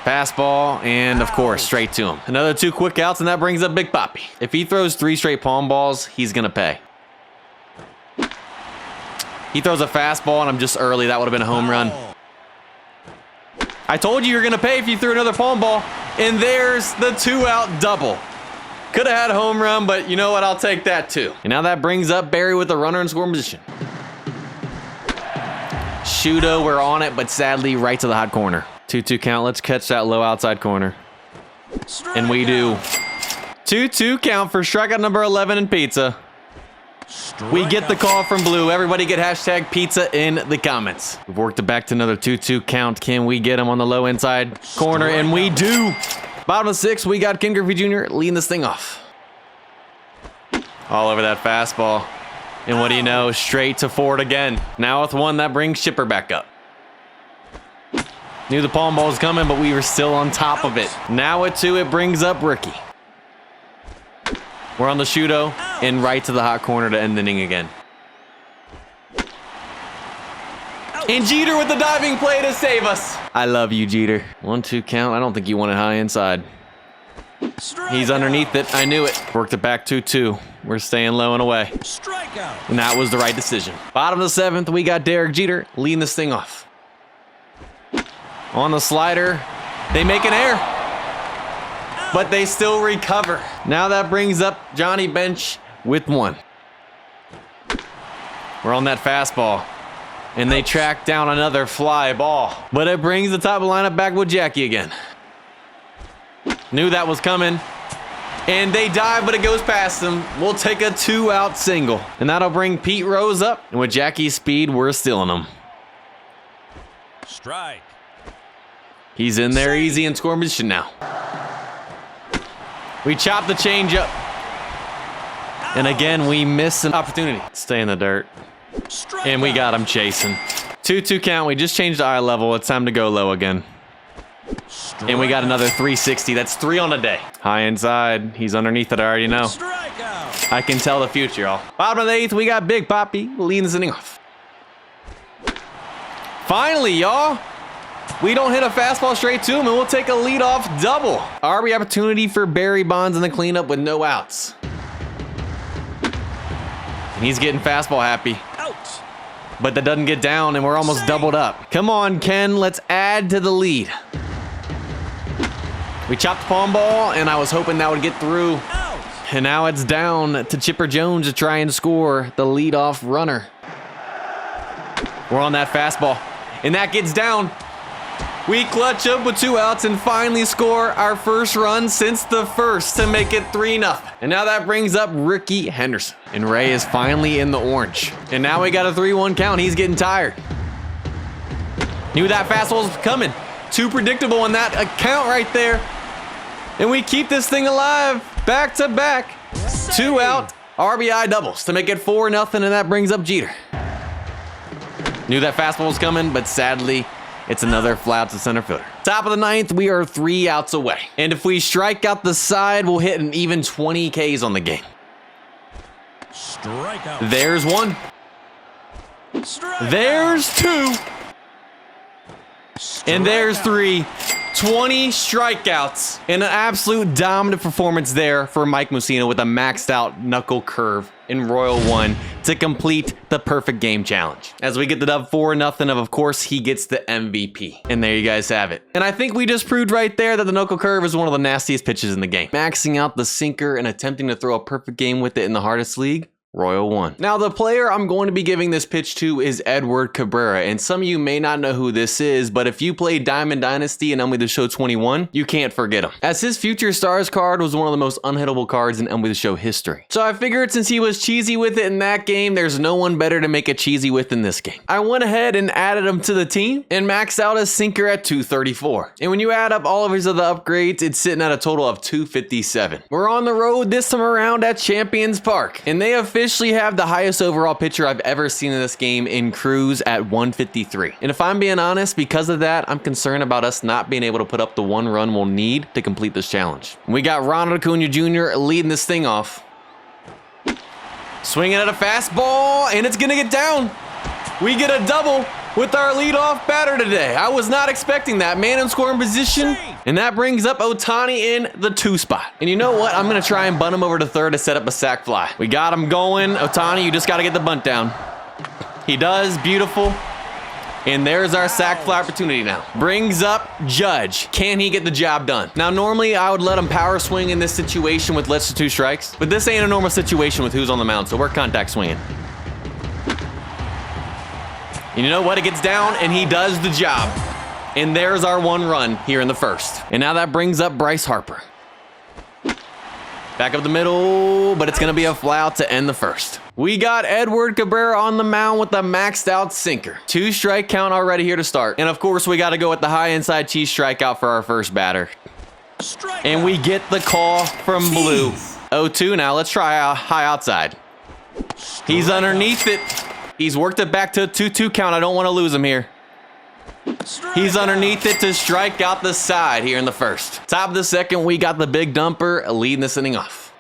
Fastball, and of course, straight to him. Another 2 quick outs, and that brings up Big Papi. If he throws 3 straight palm balls, he's going to pay. He throws a fastball, and I'm just early. That would have been a home run. I told you were going to pay if you threw another palm ball, and there's the 2-out double. Could have had a home run, but you know what? I'll take that too. And now that brings up Barry with the runner in scoring position. Shudo, we're on it, but sadly right to the hot corner. 2-2 count. Let's catch that low outside corner. And we do. 2-2 count for strikeout number 11 in pizza. We get the call from Blue. Everybody get hashtag pizza in the comments. We've worked it back to another 2-2 count. Can we get him on the low inside corner? And we do. Bottom of the 6th, we got Ken Griffey Jr. leading this thing off. All over that fastball. And what do you know? Straight to forward again. Now with 1, that brings Chipper back up. Knew the palm ball was coming, but we were still on top of it. Now at 2, it brings up Ricky. We're on the Shudo and right to the hot corner to end the inning again. And Jeter with the diving play to save us. I love you, Jeter. 1-2 count. I don't think you want it high inside. He's underneath it. I knew it. Worked it back 2-2. We're staying low and away. And that was the right decision. Bottom of the 7th, we got Derek Jeter leading this thing off. On the slider, they make an error, but they still recover. Now that brings up Johnny Bench with 1. We're on that fastball, and they track down another fly ball. But it brings the top of the lineup back with Jackie again. Knew that was coming, and they dive, but it goes past them. We'll take a 2-out single, and that'll bring Pete Rose up. And with Jackie's speed, we're stealing him. Strike. He's in there easy in scoring position now. We chop the changeup. And again, we miss an opportunity. Stay in the dirt. And we got him chasing. 2-2 count. We just changed the eye level. It's time to go low again. And we got another 360. That's 3 on the day. High inside. He's underneath it. I already know. I can tell the future, y'all. Bottom of the 8th, we got Big Papi leading this inning off. Finally, y'all. We don't hit a fastball straight to him, and we'll take a leadoff double. RB opportunity for Barry Bonds in the cleanup with no outs. And he's getting fastball happy. Out. But that doesn't get down, and we're almost doubled up. Come on, Ken. Let's add to the lead. We chopped the palm ball, and I was hoping that would get through. Out. And now it's down to Chipper Jones to try and score the leadoff runner. We're on that fastball, and that gets down. We clutch up with 2 outs and finally score our first run since the 1st to make it 3-0. And now that brings up Ricky Henderson. And Ray is finally in the orange. And now we got a 3-1 count. He's getting tired. Knew that fastball was coming. Too predictable in that account right there. And we keep this thing alive. Back to back. 2-out RBI doubles to make it 4-0. And that brings up Jeter. Knew that fastball was coming, but sadly, it's another fly out to center fielder. Top of the 9th, we are 3 outs away. And if we strike out the side, we'll hit an even 20 Ks on the game. Strikeout. There's 1. Strikeout. There's 2. And there's 3. 20 strikeouts. And an absolute dominant performance there for Mike Mussina with a maxed out knuckle curve in Royal 1 to complete the perfect game challenge. As we get the dub 4-0, of course, he gets the MVP. And there you guys have it. And I think we just proved right there that the knuckle curve is one of the nastiest pitches in the game. Maxing out the sinker and attempting to throw a perfect game with it in the hardest league, Royal 1. Now, the player I'm going to be giving this pitch to is Edward Cabrera, and some of you may not know who this is, but if you played Diamond Dynasty and MLB The Show 21, you can't forget him, as his Future Stars card was one of the most unhittable cards in MLB The Show history. So I figured since he was cheesy with it in that game, there's no one better to make it cheesy with in this game. I went ahead and added him to the team and maxed out his sinker at 234. And when you add up all of his other upgrades, it's sitting at a total of 257. We're on the road this time around at Champions Park, and they officially have the highest overall pitcher I've ever seen in this game in Cruz at 153. And if I'm being honest, because of that, I'm concerned about us not being able to put up the one run we'll need to complete this challenge. We got Ronald Acuna Jr. leading this thing off. Swinging at a fastball, and it's gonna get down. We get a double with our leadoff batter today. I was not expecting that. Man in scoring position. And that brings up Ohtani in the 2 spot. And you know what? I'm going to try and bunt him over to third to set up a sac fly. We got him going. Ohtani, you just got to get the bunt down. He does. Beautiful. And there's our sac fly opportunity now. Brings up Judge. Can he get the job done? Now, normally I would let him power swing in this situation with less than 2 strikes. But this ain't a normal situation with who's on the mound, so we're contact swinging. And you know what? It gets down, and he does the job. And there's our 1 run here in the first. And now that brings up Bryce Harper. Back up the middle, but it's going to be a fly out to end the first. We got Edward Cabrera on the mound with a maxed out sinker. 2 strike count already here to start. And of course, we got to go with the high inside cheese strikeout for our first batter. And we get the call from Blue. 0-2 now. Let's try a high outside. He's underneath it. He's worked it back to a 2-2 count. I don't want to lose him here. He's underneath it to strike out the side here in the first. Top of the second, we got the big dumper leading this inning off.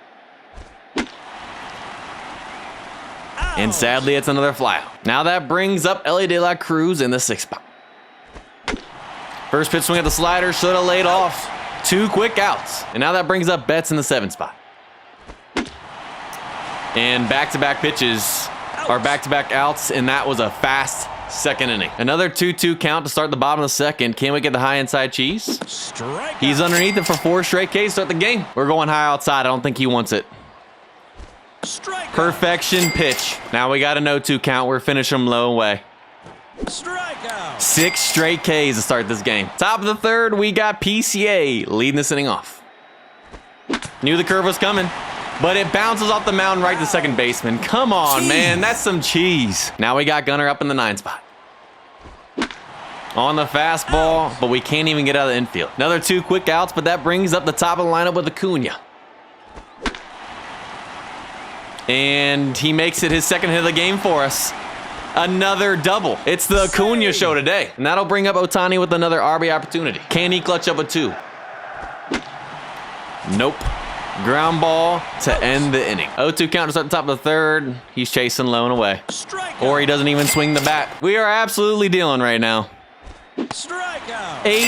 And sadly, it's another flyout. Now that brings up Ellie De La Cruz in the 6th spot. First pitch swing at the slider, should have laid off. 2 quick outs. And now that brings up Betts in the 7th spot. And back-to-back pitches are back-to-back outs, and that was a fast second inning. Another 2-2 count to start the bottom of the second. Can we get the high inside cheese? He's underneath it for 4 straight Ks to start the game. We're going high outside. I don't think he wants it. Perfection pitch. Now we got a 0-2 count. We're finishing him low away. 6 straight Ks to start this game. Top of the third, we got PCA leading this inning off. Knew the curve was coming, but it bounces off the mound right to second baseman. Come on, man. That's some cheese. Now we got Gunnar up in the 9 spot. On the fastball, but we can't even get out of the infield. Another 2 quick outs, but that brings up the top of the lineup with Acuna. And he makes it his 2nd hit of the game for us. Another double. It's the Acuna show today. And that'll bring up Ohtani with another RB opportunity. Can he clutch up a 2? Nope. Ground ball to end the inning. 0-2 count to start the top of the third. He's chasing low and away. Or he doesn't even swing the bat. We are absolutely dealing right now. 8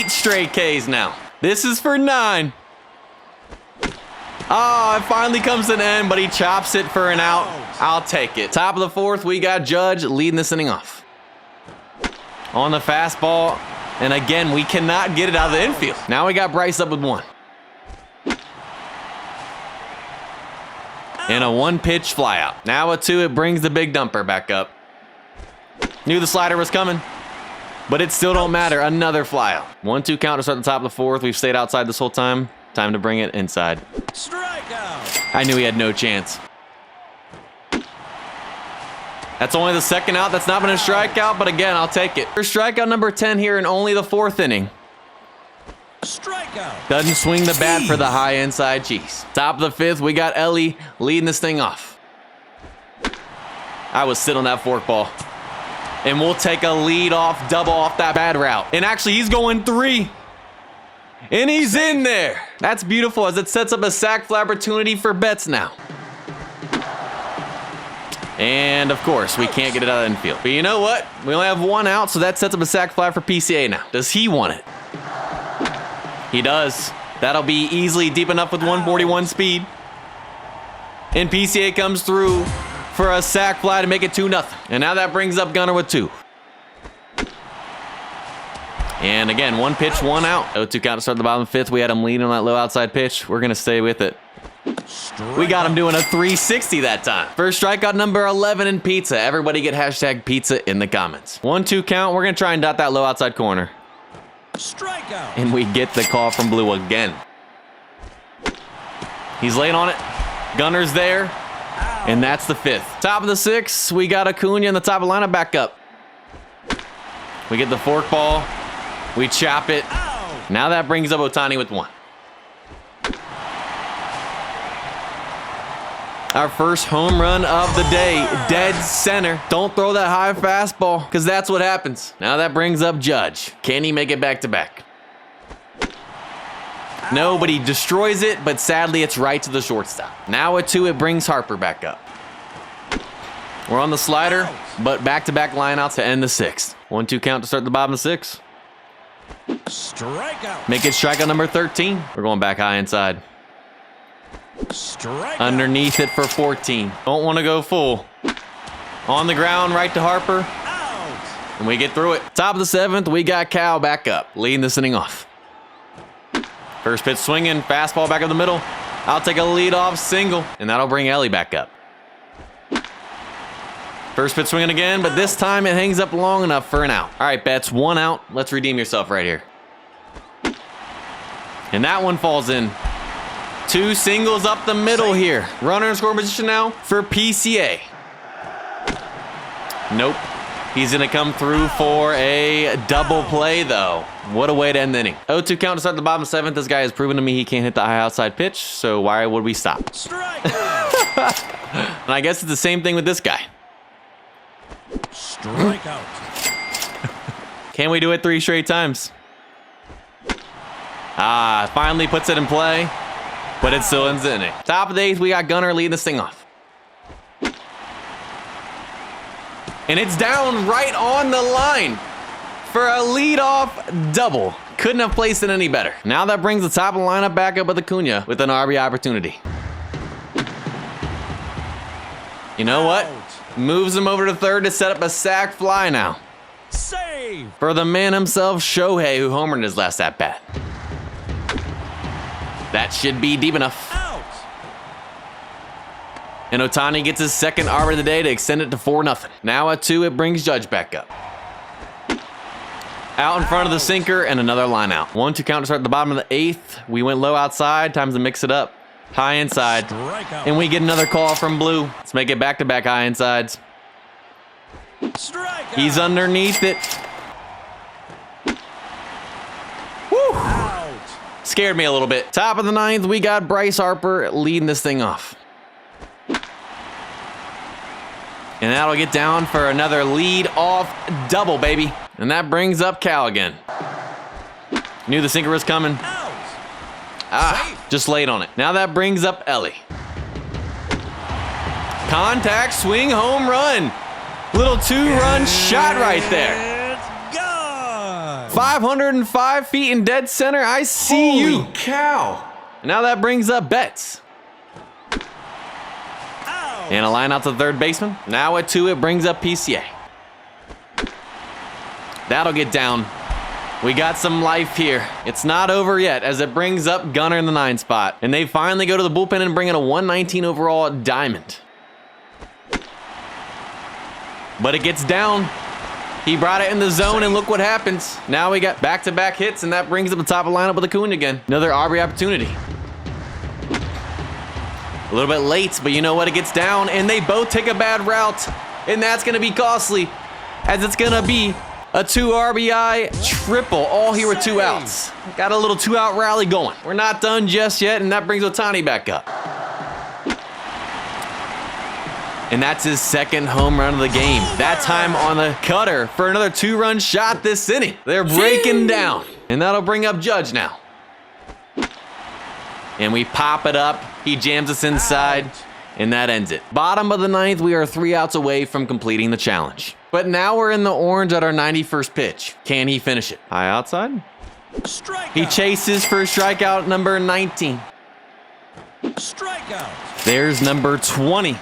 straight Ks now. This is for 9. Oh, it finally comes to an end, but he chops it for an out. I'll take it. Top of the 4th, we got Judge leading this inning off. On the fastball, and again, we cannot get it out of the infield. Now we got Bryce up with 1. And a 1-pitch flyout. Now a 2, it brings the big dumper back up. Knew the slider was coming, but it still don't matter. Another flyout. 1-2 count to start the top of the 4th. We've stayed outside this whole time. Time to bring it inside. I knew he had no chance. That's only the 2nd out. That's not been a strikeout, but again, I'll take it. First strikeout number 10 here in only the 4th inning. Doesn't swing the bat for the high inside cheese. Top of the 5th, we got Ellie leading this thing off. I was sitting on that forkball. And we'll take a lead off double off that bad route. And actually, he's going 3. And he's in there. That's beautiful as it sets up a sac fly opportunity for Betts now. And of course, we can't get it out of the infield. But you know what? We only have 1 out, so that sets up a sac fly for PCA now. Does he want it? He does. That'll be easily deep enough with 141 speed. And PCA comes through for a sac fly to make it 2-0. And now that brings up Gunnar with 2. And again, 1 pitch, 1 out. 0-2 count to start the bottom of the 5th. We had him leading on that low outside pitch. We're going to stay with it. We got him doing a 360 that time. First strikeout number 11 in pizza. Everybody get hashtag pizza in the comments. 1-2 count. We're going to try and dot that low outside corner. Strikeout. And we get the call from Blue again. He's laying on it. Gunner's there. And that's the 5th. Top of the 6th, we got Acuna in the top of the lineup back up. We get the fork ball. We chop it. Now that brings up Ohtani with 1. Our first home run of the day, dead center. Don't throw that high fastball, because that's what happens. Now that brings up Judge. Can he make it back-to-back? No, but he destroys it, but sadly it's right to the shortstop. Now at 2, it brings Harper back up. We're on the slider, but back-to-back lineouts to end the 6th. 1-2 count to start the bottom of the 6th. Strikeout. Make it strikeout number 13. We're going back high inside. Strikeout. Underneath it for 14. Don't want to go full. On the ground, right to Harper. Out. And we get through it. Top of the 7th, we got Cal back up, leading this inning off. First pitch swinging, fastball back up the middle. I'll take a leadoff single, and that'll bring Ellie back up. First pitch swinging again, but this time it hangs up long enough for an out. All right, Betts, 1 out. Let's redeem yourself right here. And that one falls in. 2 singles up the middle here. Runner in scoring position now for PCA. Nope. He's going to come through for a double play, though. What a way to end the inning. 0-2 count to start the bottom 7th. This guy has proven to me he can't hit the high outside pitch, so why would we stop? Strikeout. And I guess it's the same thing with this guy. Strikeout. Can we do it 3 straight times? Finally puts it in play, but it still ends the inning. Top of the 8th, we got Gunner leading this thing off. And it's down right on the line for a leadoff double. Couldn't have placed it any better. Now that brings the top of the lineup back up with Acuna with an RBI opportunity. You know what? Moves him over to third to set up a sac fly now. Save. For the man himself, Shohei, who homered in his last at-bat. That should be deep enough. Out. And Ohtani gets his second RBI of the day to extend it to 4-0. Now at 2, it brings Judge back up. Out in front of the sinker and another line out. 1-2 count to start at the bottom of the 8th. We went low outside, time to mix it up. High inside. Strikeout. And we get another call from Blue. Let's make it back-to-back high insides. Strikeout. He's underneath it. Woo! Out. Scared me a little bit. Top of the 9th, we got Bryce Harper leading this thing off. And that'll get down for another lead-off double, baby. And that brings up Cal again. Knew the sinker was coming. Out. Just laid on it. Now that brings up Ellie. Contact, swing, home run. Little 2-run shot right there. It's gone. 505 feet in dead center. I see you. Holy cow. Now that brings up Betts. Out. And a line out to the third baseman. Now at 2, it brings up PCA. That'll get down. We got some life here. It's not over yet as it brings up Gunner in the 9 spot. And they finally go to the bullpen and bring in a 119 overall Diamond. But it gets down. He brought it in the zone and look what happens. Now we got back-to-back hits and that brings up the top of the lineup with Acuna again. Another RBI opportunity. A little bit late, but you know what? It gets down and they both take a bad route. And that's gonna be costly as it's gonna be a 2 RBI triple, all here with 2 outs. Got a little 2-out rally going. We're not done just yet, and that brings Ohtani back up. And that's his second home run of the game. That time on the cutter for another 2-run shot this inning. They're breaking down, and that'll bring up Judge now. And we pop it up. He jams us inside, and that ends it. Bottom of the 9th, we are 3 outs away from completing the challenge. But now we're in the orange at our 91st pitch. Can he finish it? High outside. Strikeout. He chases for strikeout number 19. Strikeout. There's number 20.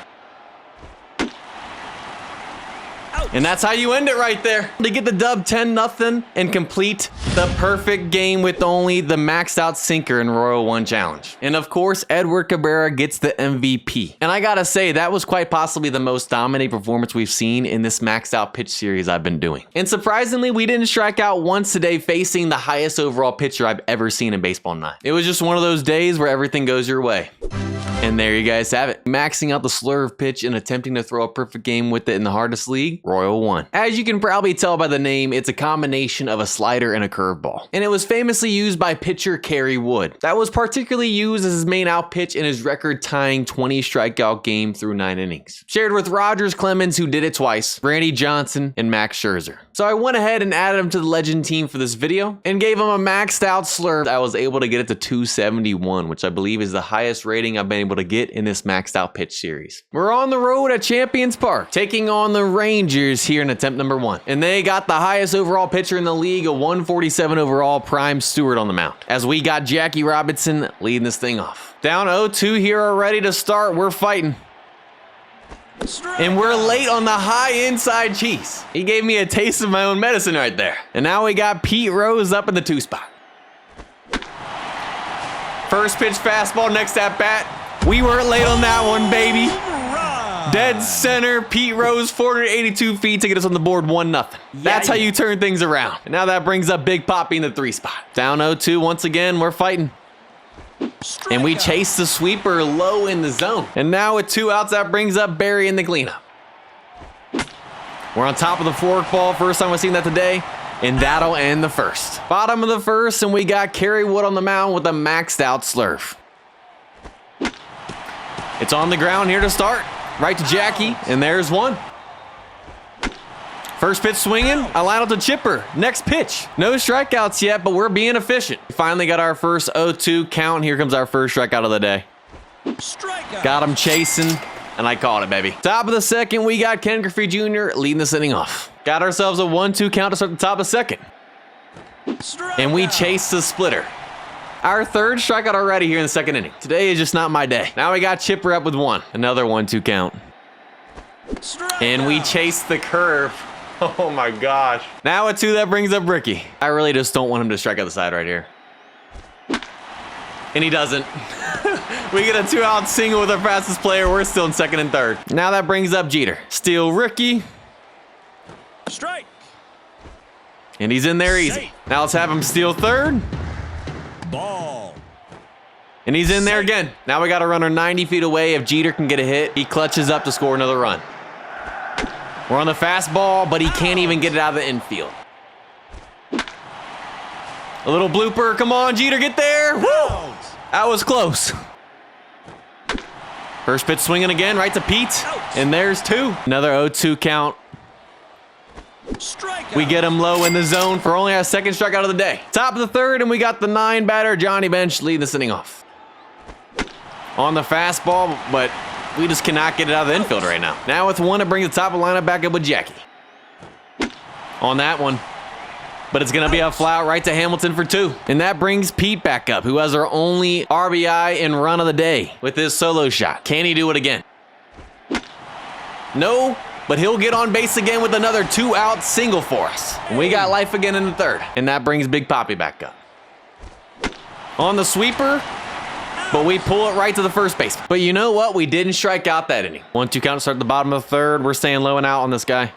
Out. And that's how you end it right there. To get the dub 10-0 and complete the perfect game with only the maxed out sinker in Royal 1 challenge. And of course, Edward Cabrera gets the MVP. And I gotta say, that was quite possibly the most dominant performance we've seen in this maxed out pitch series I've been doing. And surprisingly, we didn't strike out once today, facing the highest overall pitcher I've ever seen in Baseball 9. It was just one of those days where everything goes your way. And there you guys have it. Maxing out the slurve pitch and attempting to throw a perfect game with it in the hardest league, Royal 1. As you can probably tell by the name, it's a combination of a slider and a curveball. And it was famously used by pitcher Kerry Wood. That was particularly used as his main out pitch in his record-tying 20 strikeout game through 9 innings. Shared with Rogers Clemens, who did it twice, Randy Johnson, and Max Scherzer. So I went ahead and added him to the legend team for this video and gave him a maxed out slurve. I was able to get it to 271, which I believe is the highest rating I've been able to get in this maxed out pitch series. We're on the road at Champions Park, taking on the Rangers here in attempt number 1. And they got the highest overall pitcher in the league, a 147 overall Prime Stewart on the mound. As we got Jackie Robinson leading this thing off. Down 0-2 here already to start, we're fighting. And we're late on the high inside cheese. He gave me a taste of my own medicine right there. And now we got Pete Rose up in the 2 spot. First pitch fastball, next at bat. We weren't late on that one, baby. Dead center, Pete Rose, 482 feet to get us on the board 1-0. That's how you turn things around. And now that brings up Big Poppy in the 3 spot. Down 0-2 once again, we're fighting. And we chase the sweeper low in the zone. And now with 2 outs, that brings up Barry in the cleanup. We're on top of the forkball. First time we've seen that today. And that'll end the first. Bottom of the first, and we got Kerry Wood on the mound with a maxed out slurve. It's on the ground here to start. Right to Jackie, and there's one. First pitch swinging, I line up to Chipper. Next pitch. No strikeouts yet, but we're being efficient. We finally got our first 0-2 count. Here comes our first strikeout of the day. Strikeout. Got him chasing, and I caught it, baby. Top of the second, we got Ken Griffey Jr. leading this inning off. Got ourselves a 1-2 count to start the top of the second. And we chased the splitter. Our third strikeout already here in the second inning. Today is just not my day. Now we got Chipper up with 1. Another 1-2 count. And we chased the curve. Oh my gosh. Now with 2, that brings up Ricky. I really just don't want him to strike out the side right here. And he doesn't. We get a 2-out single with our fastest player. We're still in second and third. Now that brings up Jeter. Steal Ricky. Strike. And he's in there easy. Safe. Now let's have him steal third. Ball. And he's in there again. Now we got a runner 90 feet away. If Jeter can get a hit, he clutches up to score another run. We're on the fastball, but he can't even get it out of the infield. A little blooper. Come on, Jeter, get there. Woo! That was close. First pitch swinging again, right to Pete. And there's 2. Another 0-2 count. Strikeout. We get him low in the zone for only our second strikeout of the day. Top of the third, and we got the 9 batter, Johnny Bench, leading this inning off. On the fastball, but we just cannot get it out of the infield right now. Now with 1, it brings the top of the lineup back up with Jackie. On that one. But it's going to be a fly out right to Hamilton for 2. And that brings Pete back up, who has our only RBI and run of the day with his solo shot. Can he do it again? No. But he'll get on base again with another 2-out single for us. And we got life again in the third. And that brings Big Poppy back up. On the sweeper, but we pull it right to the first base. But you know what? We didn't strike out that inning. 1-2 count to start at the bottom of the third. We're staying low and out on this guy.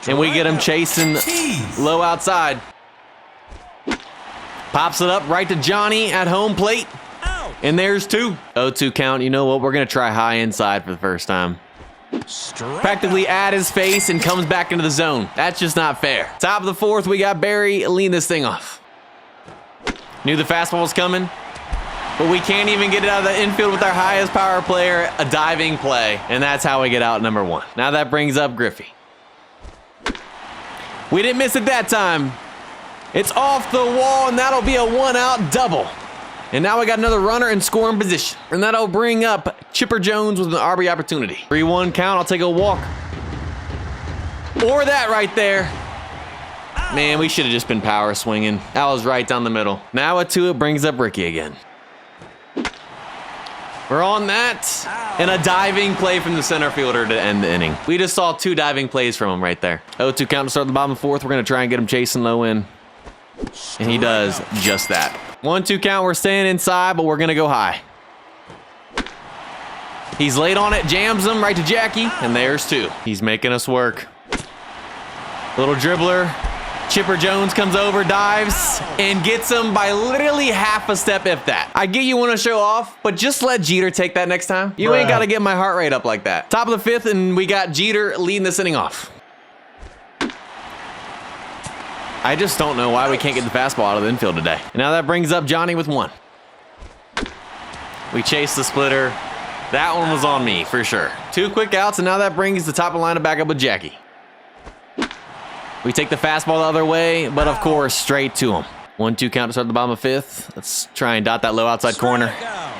And we get him chasing low outside. Pops it up right to Johnny at home plate. And there's 2. 0-2 count. You know what? We're going to try high inside for the first time. Practically at his face and comes back into the zone. That's just not fair. Top of the fourth, we got Barry leading this thing off. Knew the fastball was coming, but we can't even get it out of the infield with our highest power player, a diving play, and that's how we get out number 1. Now that brings up Griffey. We didn't miss it that time. It's off the wall, and that'll be a 1-out double. And now we got another runner in scoring position. And that'll bring up Chipper Jones with an RB opportunity. 3-1 count, I'll take a walk. Or that right there. Man, we should have just been power swinging. That was right down the middle. Now at 2, it brings up Ricky again. We're on that. And a diving play from the center fielder to end the inning. We just saw 2 diving plays from him right there. 0-2 count to start the bottom of the 4th. We're going to try and get him chasing low in. And he does just that. 1-2 count. We're staying inside, but we're going to go high. He's late on it, jams him right to Jackie, and there's 2. He's making us work. Little dribbler. Chipper Jones comes over, dives, and gets him by literally half a step, if that. I get you want to show off, but just let Jeter take that next time. You ain't got to get my heart rate up like that. Top of the 5th, and we got Jeter leading this inning off. I just don't know why we can't get the fastball out of the infield today. And now that brings up Johnny with 1. We chase the splitter. That one was on me, for sure. 2 quick outs, and now that brings the top of the lineup back up with Jackie. We take the fastball the other way, but of course, straight to him. 1-2 count to start the bottom of 5th. Let's try and dot that low outside corner.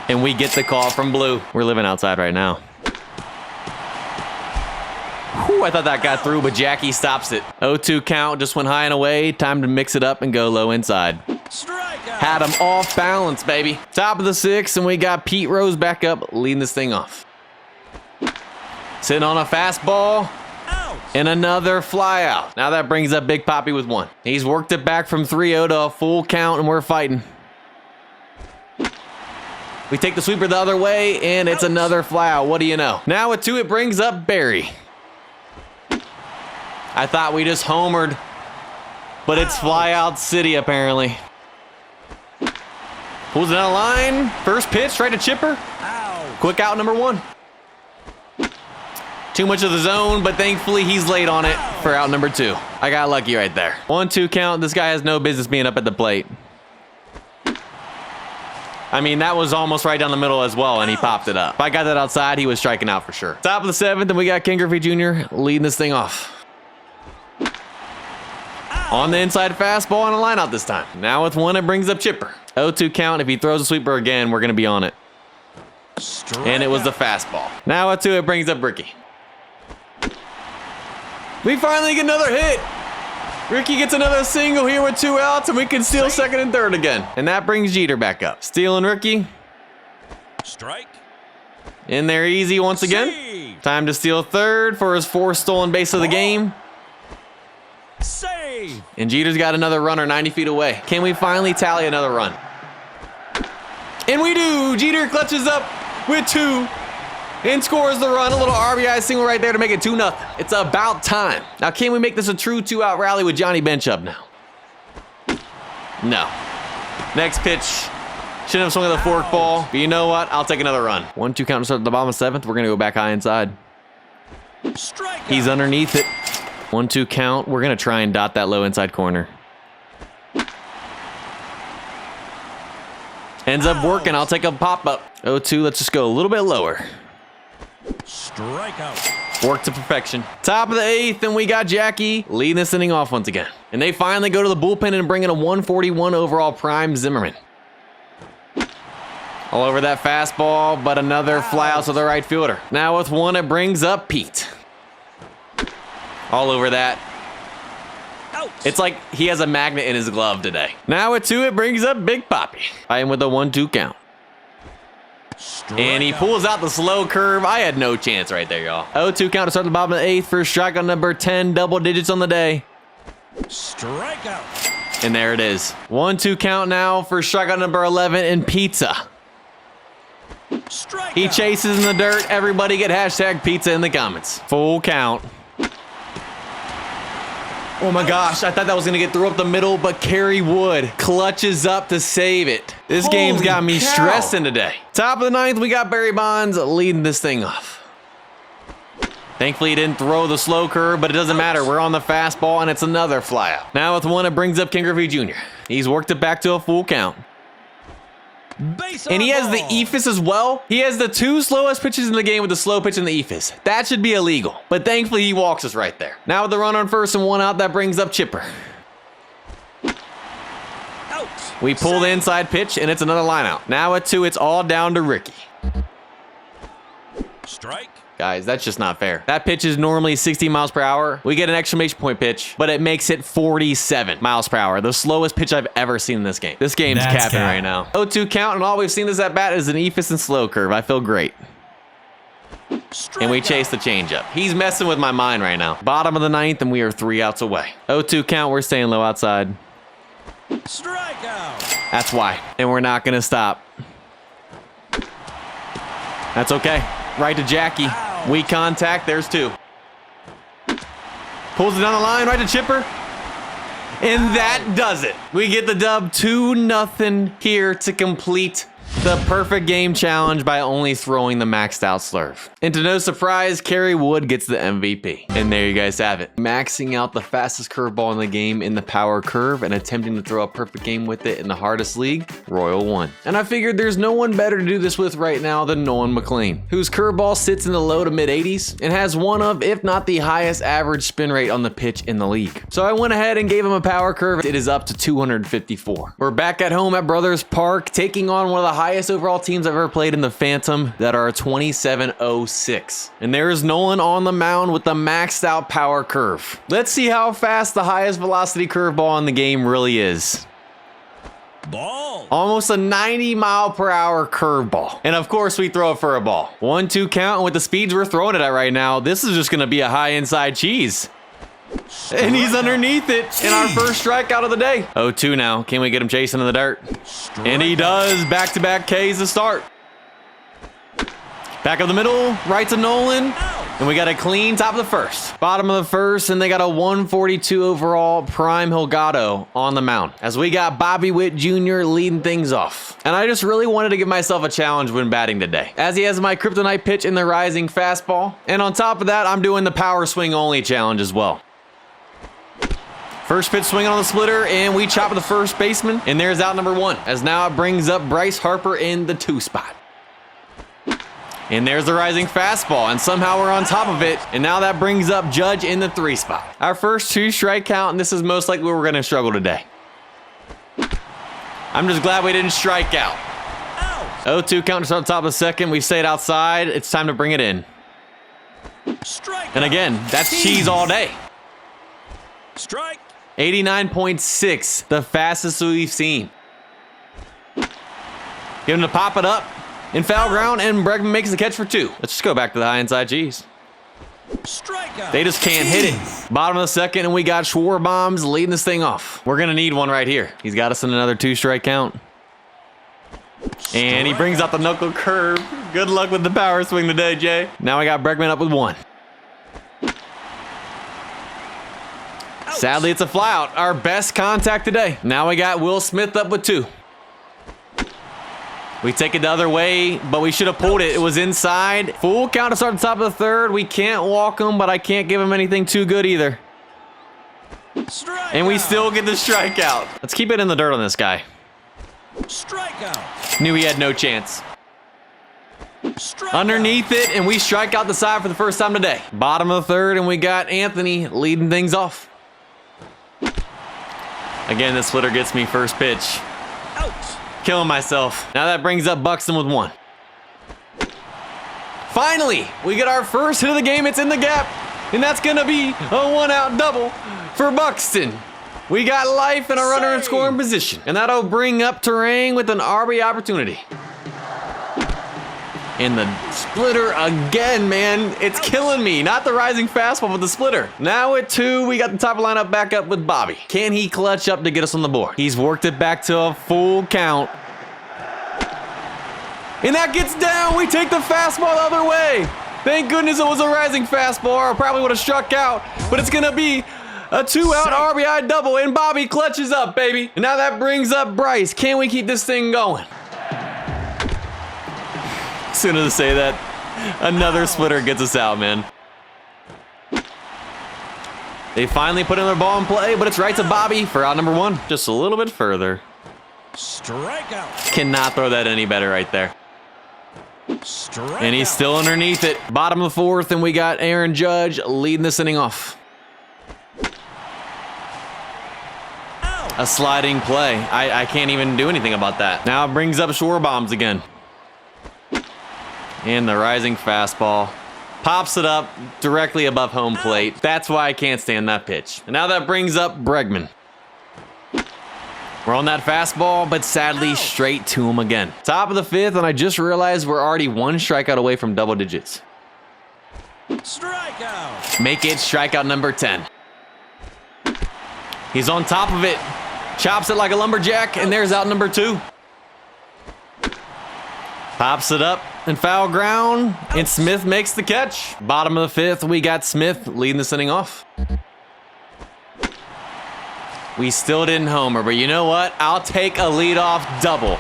And we get the call from Blue. We're living outside right now. Whew, I thought that got through, but Jackie stops it. 0-2 count, just went high and away. Time to mix it up and go low inside. Had him off balance, baby. Top of the 6th, and we got Pete Rose back up, leading this thing off. Sitting on a fastball. And another fly out. Now that brings up Big Papi with 1. He's worked it back from 3-0 to a full count, and we're fighting. We take the sweeper the other way, and it's another fly out. What do you know? Now with 2, it brings up Barry. I thought we just homered, but it's fly out city apparently. Pulls it out of line. First pitch, right to Chipper. Quick out number 1. Too much of the zone, but thankfully he's late on it for out number 2. I got lucky right there. 1-2 count. This guy has no business being up at the plate. I mean, that was almost right down the middle as well, and he popped it up. If I got that outside, he was striking out for sure. Top of the 7th, and we got Ken Griffey Jr. leading this thing off. On the inside fastball on a line out this time. Now with 1, it brings up Chipper. 0-2 count. If he throws a sweeper again, we're going to be on it. And it was the fastball. Now with 2, it brings up Ricky. We finally get another hit. Ricky gets another single here with 2 outs, and we can steal 2nd and 3rd again. And that brings Jeter back up. Stealing Ricky. Strike. In there easy once again. Time to steal 3rd for his 4th stolen base of the game. Save. And Jeter's got another runner 90 feet away. Can we finally tally another run? And we do. Jeter clutches up with 2. And scores the run. A little RBI single right there to make it 2-0. It's about time. Now, can we make this a true 2-out rally with Johnny Bench up now? No. Next pitch. Shouldn't have swung at the fork ball. But you know what? I'll take another run. 1-2 count to start at the bottom of 7th. We're going to go back high inside. He's underneath it. 1-2 count. We're going to try and dot that low inside corner. Ends up working. I'll take a pop-up. 0-2. Let's just go a little bit lower. Strikeout. Work to perfection. Top of the 8th, and we got Jackie leading this inning off once again. And they finally go to the bullpen and bring in a 141 overall prime Zimmerman. All over that fastball, but another fly out to the right fielder. Now with 1, it brings up Pete. All over that. It's like he has a magnet in his glove today. Now with 2, it brings up Big Papi. I am with a 1-2 count. And he pulls out the slow curve. I had no chance right there, y'all. 0-2 count to start the bottom of the 8th. First strikeout number 10, double digits on the day. Strikeout. And there it is. 1-2 count now for strikeout number 11 and Pizza. Strikeout. He chases in the dirt. Everybody get hashtag pizza in the comments. Full count. Oh my gosh, I thought that was gonna get through up the middle, but Kerry Wood clutches up to save it. This game's got me stressing today. Top of the 9th, we got Barry Bonds leading this thing off. Thankfully, he didn't throw the slow curve, but it doesn't matter. We're on the fastball, and it's another flyout. Now with 1, it brings up Ken Griffey Jr. He's worked it back to a full count. And he has the eephus as well. He has the 2 slowest pitches in the game with the slow pitch and the eephus. That should be illegal, but thankfully he walks us right there. Now with the run on 1st and 1 out, that brings up Chipper. Out. We pull the inside pitch, and it's another line out. Now at 2, it's all down to Ricky. Strike. Guys, that's just not fair. That pitch is normally 60 miles per hour. We get an exclamation point pitch, but it makes it 47 miles per hour. The slowest pitch I've ever seen in this game. This game's capping right now. 0-2 count, and all we've seen this at bat is an eephus and slow curve. I feel great. And we chase the changeup. He's messing with my mind right now. Bottom of the ninth, and we are 3 outs away. 0-2 count, we're staying low outside. Strikeout. That's why. And we're not gonna stop. That's okay. Right to Jackie. Weak contact, there's 2. Pulls it down the line, right to Chipper. And that does it. We get the dub 2-0 here to complete the perfect game challenge by only throwing the maxed out slurve. And to no surprise, Kerry Wood gets the MVP. And there you guys have it. Maxing out the fastest curveball in the game in the power curve and attempting to throw a perfect game with it in the hardest league, Royal won. And I figured there's no one better to do this with right now than Nolan McLean, whose curveball sits in the low to mid 80s and has one of, if not the highest average spin rate on the pitch in the league. So I went ahead and gave him a power curve. It is up to 254. We're back at home at Brothers Park, taking on one of the highest overall teams I've ever played in the Phantom that are 27-06. And there's Nolan on the mound with the maxed out power curve. Let's see how fast the highest velocity curveball in the game really is. Ball. Almost a 90 mile per hour curveball. And of course we throw it for a ball. 1-2 count, and with the speeds we're throwing it at right now, this is just gonna be a high inside cheese. And he's underneath it in our first strikeout of the day. 0-2 now. Can we get him chasing in the dirt? And he does. Back-to-back Ks to start. Back up the middle, right to Nolan. And we got a clean top of the first. Bottom of the first, and they got a 142 overall prime Hilgado on the mound. As we got Bobby Witt Jr. leading things off. And I just really wanted to give myself a challenge when batting today, as he has my kryptonite pitch in the rising fastball. And on top of that, I'm doing the power swing only challenge as well. First pitch swinging on the splitter, and we chop at the first baseman, and there's out number 1, as now it brings up Bryce Harper in the 2 spot. And there's the rising fastball, and somehow we're on top of it, and now that brings up Judge in the 3 spot. Our first 2 strike count, and this is most likely where we're gonna struggle today. I'm just glad we didn't strike out. 0-2 count to start the top of the second. We stayed outside. It's time to bring it in. Strike. And again, that's cheese all day. Strike. 89.6, the fastest we've seen. Give him to pop it up in foul ground, and Bregman makes the catch for 2. Let's just go back to the high inside cheese. Strikeout. They just can't hit it. Bottom of the second, and we got Schwarbombs leading this thing off. We're gonna need one right here. He's got us in another 2 strike count. And he brings out the knuckle curve. Good luck with the power swing today, Jay. Now we got Bregman up with 1. Sadly, it's a flyout. Our best contact today. Now we got Will Smith up with 2. We take it the other way, but we should have pulled it. It was inside. Full count to start the top of the third. We can't walk him, but I can't give him anything too good either. And we still get the strikeout. Let's keep it in the dirt on this guy. Strikeout. Knew he had no chance. Strikeout. Underneath it, and we strike out the side for the first time today. Bottom of the third, and we got Anthony leading things off. Again, this splitter gets me first pitch. Out. Killing myself. Now that brings up Buxton with 1. Finally, we get our first hit of the game. It's in the gap, and that's gonna be a 1-out double for Buxton. We got life and a runner in scoring position, and that'll bring up Terang with an RB opportunity. And the splitter again, man. It's killing me. Not the rising fastball, but the splitter. Now at 2, we got the top of the lineup back up with Bobby. Can he clutch up to get us on the board? He's worked it back to a full count. And that gets down. We take the fastball the other way. Thank goodness it was a rising fastball, or I probably would have struck out. But it's going to be a 2-out RBI double, and Bobby clutches up, baby. And now that brings up Bryce. Can we keep this thing going? As soon as I say that, another splitter gets us out, man. They finally put in their ball in play, but it's right to Bobby for out number 1. Just a little bit further. Strikeout. Cannot throw that any better right there. Strikeout. And he's still underneath it. Bottom of the 4th, and we got Aaron Judge leading this inning off. A sliding play. I can't even do anything about that. Now it brings up Schwarbombs again. And the rising fastball. Pops it up directly above home plate. That's why I can't stand that pitch. And now that brings up Bregman. We're on that fastball, but sadly straight to him again. Top of the fifth, and I just realized we're already one strikeout away from double digits. Strikeout. Make it strikeout number 10. He's on top of it. Chops it like a lumberjack, and there's out number 2. Pops it up and foul ground, and Smith makes the catch. Bottom of the fifth, we got Smith leading this inning off. We still didn't homer, but you know what? I'll take a leadoff double.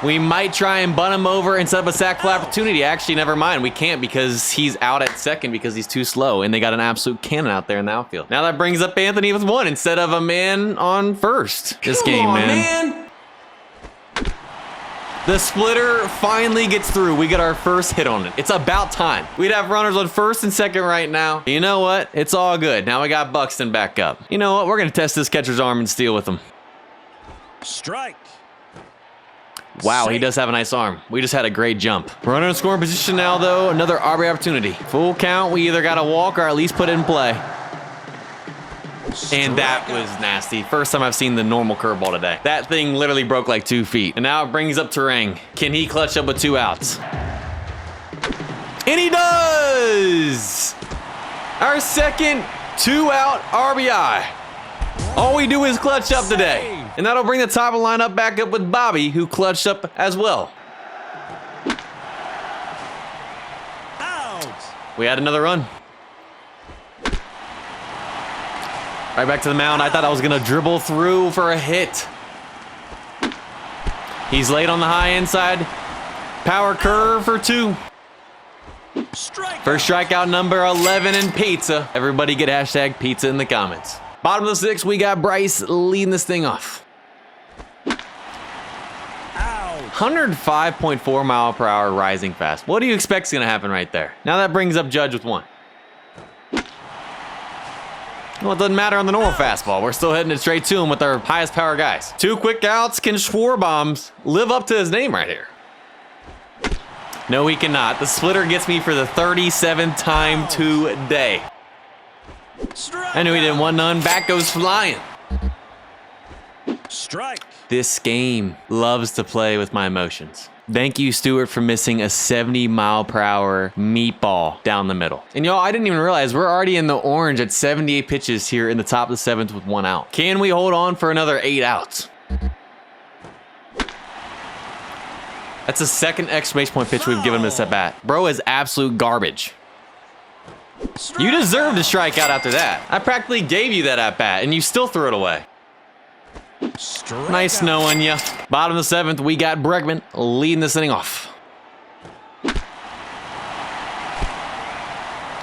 We might try and bunt him over and set up a sac fly opportunity. Actually, never mind. We can't because he's out at second because he's too slow, and they got an absolute cannon out there in the outfield. Now that brings up Anthony with 1 instead of a man on first. This game, man. The splitter finally gets through. We get our first hit on it. It's about time. We'd have runners on first and second right now. You know what? It's all good. Now we got Buxton back up. You know what? We're going to test this catcher's arm and steal with him. Strike. Wow, he does have a nice arm. We just had a great jump. Runner in scoring position now, though. Another RBI opportunity. Full count. We either got to walk or at least put it in play. And that was nasty. First time I've seen the normal curveball today. That thing literally broke like 2 feet. And now it brings up Terang. Can he clutch up with 2 outs? And he does! Our second 2-out RBI. All we do is clutch up today. And that'll bring the top of the lineup back up with Bobby, who clutched up as well. Out. We had another run. Right back to the mound. I thought I was going to dribble through for a hit. He's late on the high inside. Power curve for 2. Strikeout. First strikeout number 11 in pizza. Everybody get hashtag pizza in the comments. Bottom of the 6th, we got Bryce leading this thing off. Out. 105.4 mile per hour rising fast. What do you expect is going to happen right there? Now that brings up Judge with 1. Well, it doesn't matter on the normal fastball. We're still hitting it straight to him with our highest power guys. 2 quick outs. Can Schwarbombs live up to his name right here? No, he cannot. The splitter gets me for the 37th time today. I knew he didn't want none. Back goes flying. Strike. This game loves to play with my emotions. Thank you, Stewart, for missing a 70 mile per hour meatball down the middle. And y'all, I didn't even realize we're already in the orange at 78 pitches here in the top of the 7th with 1 out. Can we hold on for another 8 outs? That's the second exclamation point pitch we've given him this at bat. Bro is absolute garbage. You deserve to strike out after that. I practically gave you that at bat, and you still threw it away. Nice knowing ya. Bottom of the 7th, we got Bregman leading this inning off. If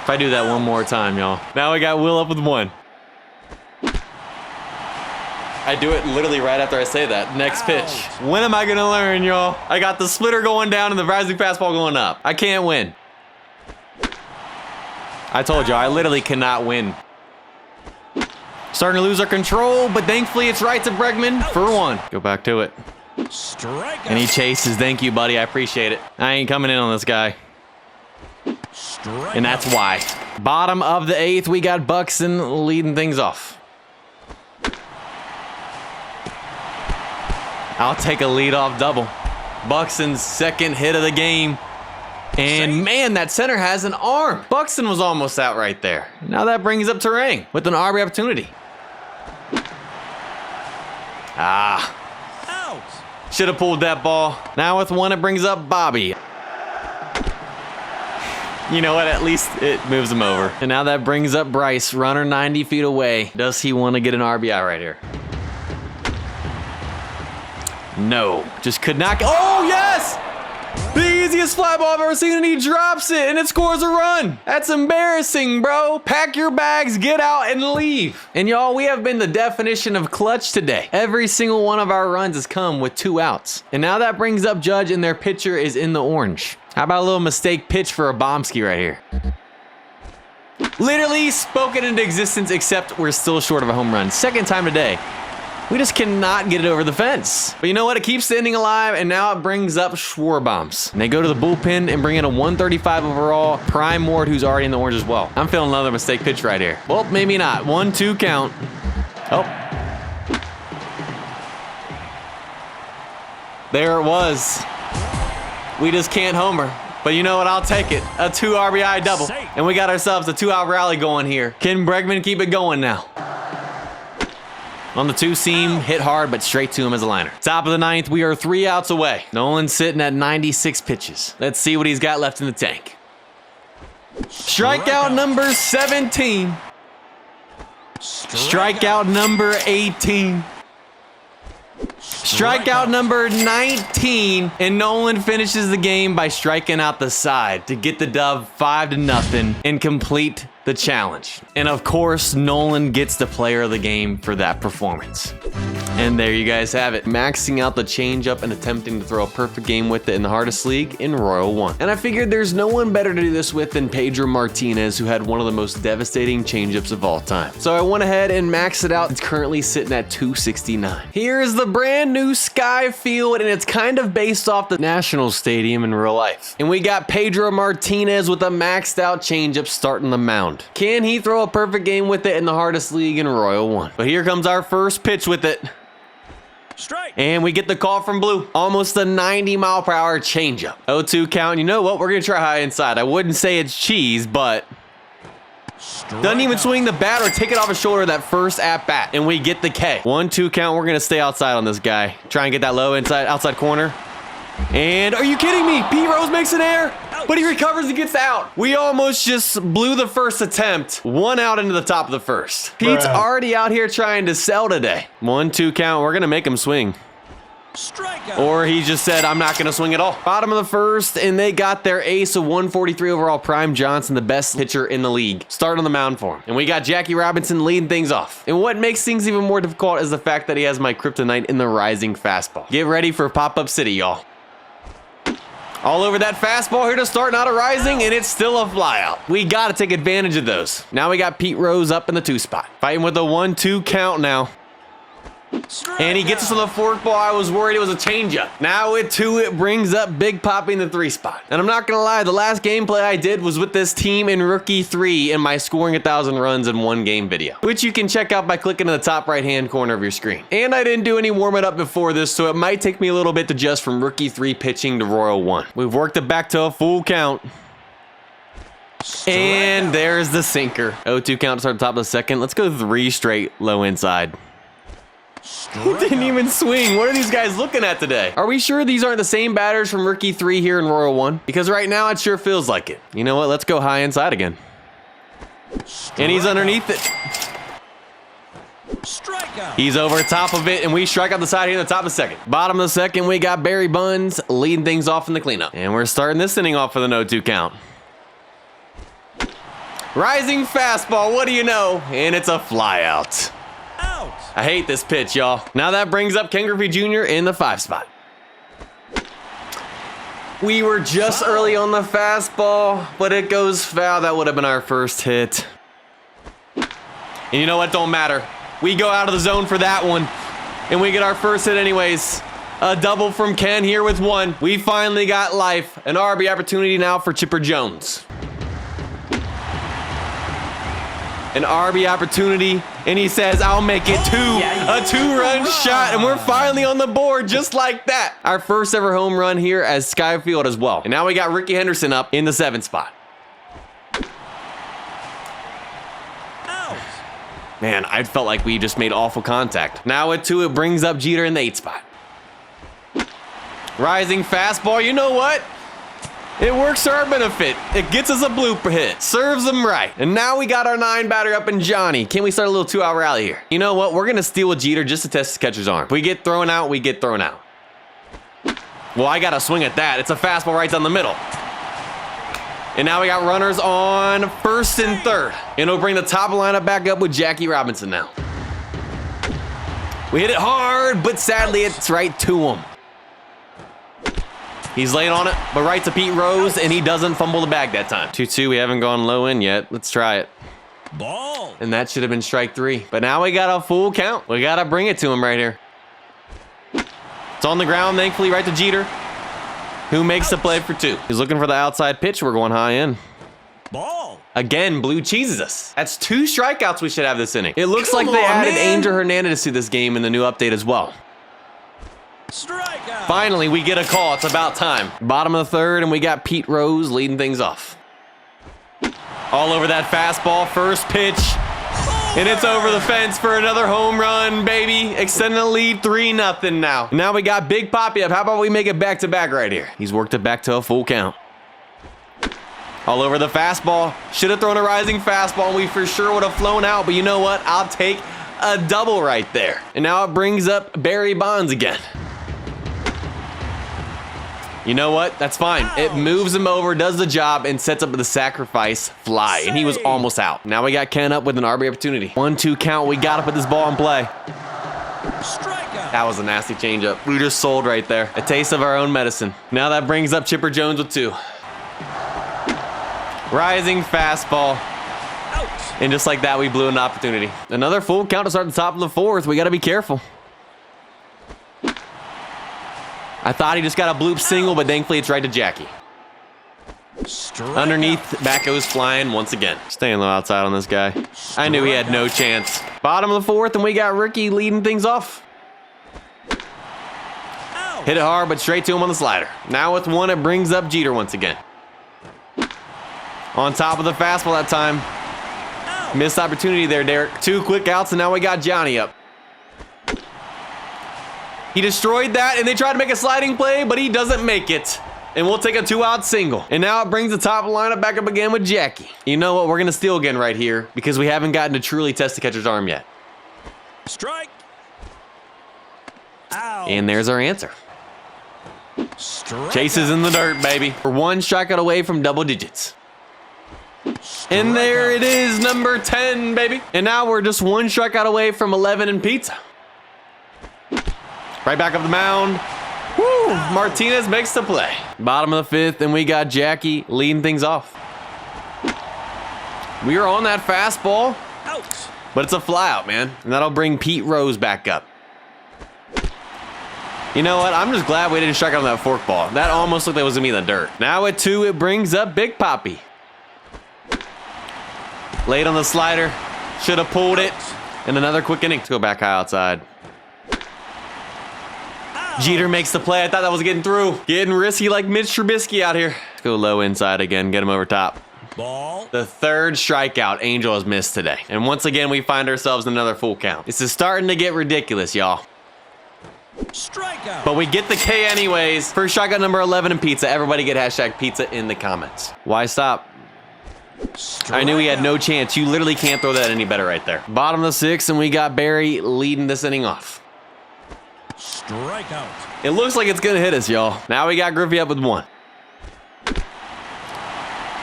I do that one more time, y'all. Now we got Will up with 1. I do it literally right after I say that. Next pitch. When am I going to learn, y'all? I got the splitter going down and the rising fastball going up. I can't win. I told you, I literally cannot win. Starting to lose our control, but thankfully it's right to Bregman for 1. Go back to it. Strikeout. And he chases. Thank you, buddy. I appreciate it. I ain't coming in on this guy. Strikeout. And that's why. Bottom of the 8th, we got Buxton leading things off. I'll take a leadoff double. Buxton's second hit of the game. And man, that center has an arm. Buxton was almost out right there. Now that brings up Terang with an RBI opportunity. Out. Should have pulled that ball. Now with 1, it brings up Bobby. You know what? At least it moves him over. And now that brings up Bryce, runner 90 feet away. Does he want to get an RBI right here? No, just could not. Oh, yes! The easiest fly ball I've ever seen, and he drops it, and it scores a run. That's embarrassing, bro. Pack your bags, get out, and leave. And y'all, we have been the definition of clutch today. Every single one of our runs has come with 2 outs. And now that brings up Judge, and their pitcher is in the orange. How about a little mistake pitch for a Bombski right here? Literally spoken into existence, except we're still short of a home run. Second time today. We just cannot get it over the fence. But you know what? It keeps standing alive, and now it brings up Schwarbombs. And they go to the bullpen and bring in a 135 overall Prime Ward, who's already in the orange as well. I'm feeling another mistake pitch right here. Well, maybe not. 1-2 count. Oh. There it was. We just can't homer. But you know what? I'll take it. A 2 RBI double. And we got ourselves a 2-out rally going here. Can Bregman keep it going now? On the 2-seam, hit hard, but straight to him as a liner. Top of the 9th, we are 3 outs away. Nolan's sitting at 96 pitches. Let's see what he's got left in the tank. Strikeout number 17. Strikeout number 18. Strikeout number 19, and Nolan finishes the game by striking out the side to get the dub 5-0 and complete the challenge. And of course, Nolan gets the player of the game for that performance. And there you guys have it, maxing out the changeup and attempting to throw a perfect game with it in the hardest league in Royal 1. And I figured there's no one better to do this with than Pedro Martinez, who had one of the most devastating changeups of all time. So I went ahead and maxed it out. It's currently sitting at 269. Here's the brand new Sky Field, and it's kind of based off the National Stadium in real life. And we got Pedro Martinez with a maxed out changeup starting the mound. Can he throw a perfect game with it in the hardest league in Royal 1? But here comes our first pitch with it. Strike. And we get the call from Blue. Almost a 90-mile-per-hour changeup. 0-2 count. You know what? We're going to try high inside. I wouldn't say it's cheese, but doesn't even swing the bat or take it off his shoulder that first at-bat. And we get the K. 1-2 count. We're going to stay outside on this guy. Try and get that low outside corner. And are you kidding me? Pete Rose makes an error, but he recovers and gets out. We almost just blew the first attempt. 1 out into the top of the first. Pete's already out here trying to sell today. 1-2 count. We're going to make him swing. Strikeout. Or he just said, I'm not going to swing at all. Bottom of the first, and they got their ace of 143 overall Prime Johnson, the best pitcher in the league, starting on the mound for him. And we got Jackie Robinson leading things off. And what makes things even more difficult is the fact that he has my kryptonite in the rising fastball. Get ready for Pop-Up City, y'all. All over that fastball here to start, not a rising, and it's still a flyout. We got to take advantage of those. Now we got Pete Rose up in the 2 spot. Fighting with a 1-2 count now. And he gets us on the 4th ball. I was worried it was a changeup. Now with 2, it brings up Big Poppy in the 3 spot. And I'm not going to lie, the last gameplay I did was with this team in Rookie 3 in my scoring 1,000 runs in 1 game video, which you can check out by clicking in the top right-hand corner of your screen. And I didn't do any warming up before this, so it might take me a little bit to adjust from Rookie 3 pitching to Royal 1. We've worked it back to a full count. And there's the sinker. 0-2 count to start the top of the 2nd. Let's go 3 straight low inside. He didn't even swing. What are these guys looking at today? Are we sure these aren't the same batters from Rookie 3 here in Royal 1? Because right now it sure feels like it. You know what? Let's go high inside again. And he's underneath it. Strikeout. He's over top of it, and we strike out the side here in the top of the 2nd. Bottom of the 2nd, we got Barry Bonds leading things off in the cleanup. And we're starting this inning off with a 0-2 count. Rising fastball, what do you know? And it's a flyout. Out. I hate this pitch, y'all. Now that brings up Ken Griffey Jr. in the 5 spot. We were just early on the fastball, but it goes foul. That would have been our first hit. And you know what? Don't matter. We go out of the zone for that one, and we get our first hit anyways. A double from Ken here with 1. We finally got life. An RB opportunity now for Chipper Jones. An RB opportunity, and he says, I'll make it 2. A 2-run shot, and we're finally on the board just like that. Our first ever home run here as Skyfield as well. And now we got Ricky Henderson up in the 7th spot. Out. Man, I felt like we just made awful contact. Now with 2, it brings up Jeter in the 8th spot. Rising fastball, you know what? It works to our benefit. It gets us a blooper hit. Serves them right. And now we got our 9 batter up in Johnny. Can we start a little 2-out rally here? You know what? We're going to steal with Jeter just to test his catcher's arm. If we get thrown out, we get thrown out. Well, I got to swing at that. It's a fastball right down the middle. And now we got runners on 1st and 3rd. And it'll bring the top lineup back up with Jackie Robinson now. We hit it hard, but sadly it's right to him. He's laying on it, but right to Pete Rose, and he doesn't fumble the bag that time. 2-2, we haven't gone low in yet. Let's try it. Ball. And that should have been strike 3. But now we got a full count. We got to bring it to him right here. It's on the ground, thankfully, right to Jeter, who makes the play for 2. He's looking for the outside pitch. We're going high in. Ball. Again, Blue cheeses us. That's 2 strikeouts we should have this inning. It looks like Come they on, added man. Angel Hernandez to this game in the new update as well. Strikeout. Finally, we get a call. It's about time. Bottom of the 3rd, and we got Pete Rose leading things off. All over that fastball, first pitch. And it's over the fence for another home run, baby. Extending the lead 3-0 now. Now we got Big Papi up. How about we make it back-to-back right here? He's worked it back to a full count. All over the fastball. Should have thrown a rising fastball, and we for sure would have flown out. But you know what? I'll take a double right there. And now it brings up Barry Bonds again. You know what? That's fine. It moves him over, does the job, and sets up the sacrifice fly. And he was almost out. Now we got Ken up with an RB opportunity. 1-2 count. We got to put this ball in play. Strikeout. That was a nasty changeup. We just sold right there. A taste of our own medicine. Now that brings up Chipper Jones with 2. Rising fastball. Out. And just like that, we blew an opportunity. Another full count to start the top of the 4th. We got to be careful. I thought he just got a bloop single, but thankfully it's right to Jackie. Strikeout. Underneath, back goes flying once again. Staying low outside on this guy. I knew he had no chance. Bottom of the 4th, and we got Ricky leading things off. Out. Hit it hard, but straight to him on the slider. Now with 1, it brings up Jeter once again. On top of the fastball that time. Out. Missed opportunity there, Derek. 2 quick outs, and now we got Johnny up. He destroyed that, and they tried to make a sliding play, but he doesn't make it. And we'll take a 2-out single. And now it brings the top lineup back up again with Jackie. You know what? We're going to steal again right here because we haven't gotten to truly test the catcher's arm yet. Strike. Out. And there's our answer. Strikeout. Chase is in the dirt, baby. We're 1 strikeout away from double digits. And there it is, number 10, baby. And now we're just 1 strikeout away from 11 and pizza. Right back up the mound. Woo! Martinez makes the play. Bottom of the 5th, and we got Jackie leading things off. We are on that fastball, Out. but it's a flyout, man. And that'll bring Pete Rose back up. You know what? I'm just glad we didn't strike out on that forkball. That almost looked like it was going to be in the dirt. Now at 2, it brings up Big Papi. Late on the slider. Should have pulled it. And another quick inning. Let's go back high outside. Jeter makes the play. I thought that was getting through. Getting risky like Mitch Trubisky out here. Let's go low inside again. Get him over top. Ball. The 3rd strikeout Angel has missed today. And once again, we find ourselves in another full count. This is starting to get ridiculous, y'all. Strikeout. But we get the K anyways. First strikeout number 11 in pizza. Everybody get hashtag pizza in the comments. Why stop? I knew he had no chance. You literally can't throw that any better right there. Bottom of the 6th, and we got Barry leading this inning off. Strikeout. It looks like it's gonna hit us, y'all. Now we got Griffey up with 1.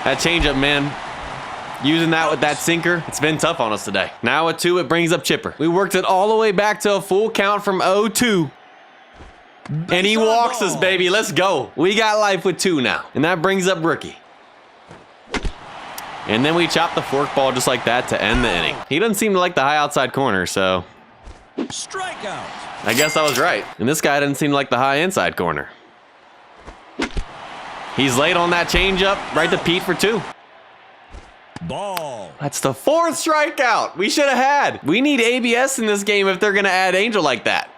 That changeup, man. Using that with that sinker, it's been tough on us today. Now at 2, it brings up Chipper. We worked it all the way back to a full count from 0-2. And he walks us, baby. Let's go. We got life with 2 now. And that brings up Ricky. And then we chop the forkball just like that to end the inning. He doesn't seem to like the high outside corner, so Strikeout. I guess I was right. And this guy doesn't seem to like the high inside corner. He's late on that changeup, right to Pete for 2. Ball. That's the 4th strikeout we should have had. We need ABS in this game if they're going to add Angel like that.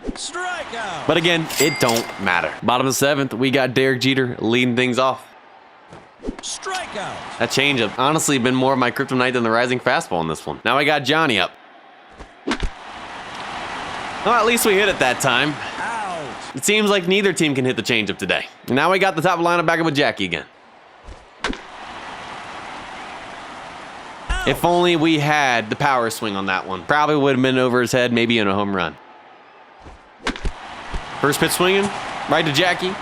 Strikeout. But again, it don't matter. Bottom of the 7th, we got Derek Jeter leading things off. Strikeout. That changeup honestly been more of my kryptonite than the rising fastball in this one. Now I got Johnny up. Well, at least we hit it that time. Out. It seems like neither team can hit the changeup today. And now we got the top lineup back up with Jackie again. If only we had the power swing on that one. Probably would have been over his head, maybe in a home run. First pitch swinging, right to Jackie.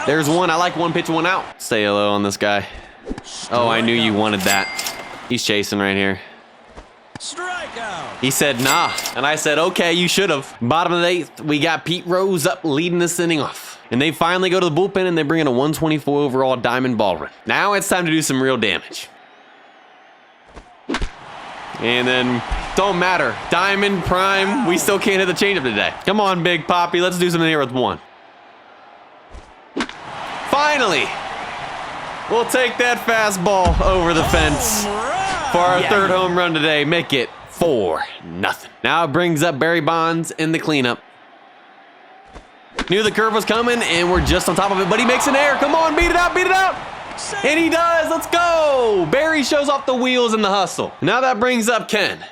There's 1. I like 1 pitch, 1 out. Stay low on this guy. Oh, I knew you wanted that. He's chasing right here. Strikeout. He said, nah. And I said, okay, you should have. Bottom of the 8th, we got Pete Rose up leading this inning off. And they finally go to the bullpen and they bring in a 124 overall Diamond Baldwin. Now it's time to do some real damage. And then, don't matter. Diamond, prime, we still can't hit the changeup today. Come on, Big Poppy. Let's do something here with one. Finally, we'll take that fastball over the fence for our third home run today. Make it 4-0. Now it brings up Barry Bonds in the cleanup. Knew the curve was coming, and we're just on top of it, but he makes an error. Come on, beat it out, beat it out. And he does. Let's go. Barry shows off the wheels in the hustle. Now that brings up Ken.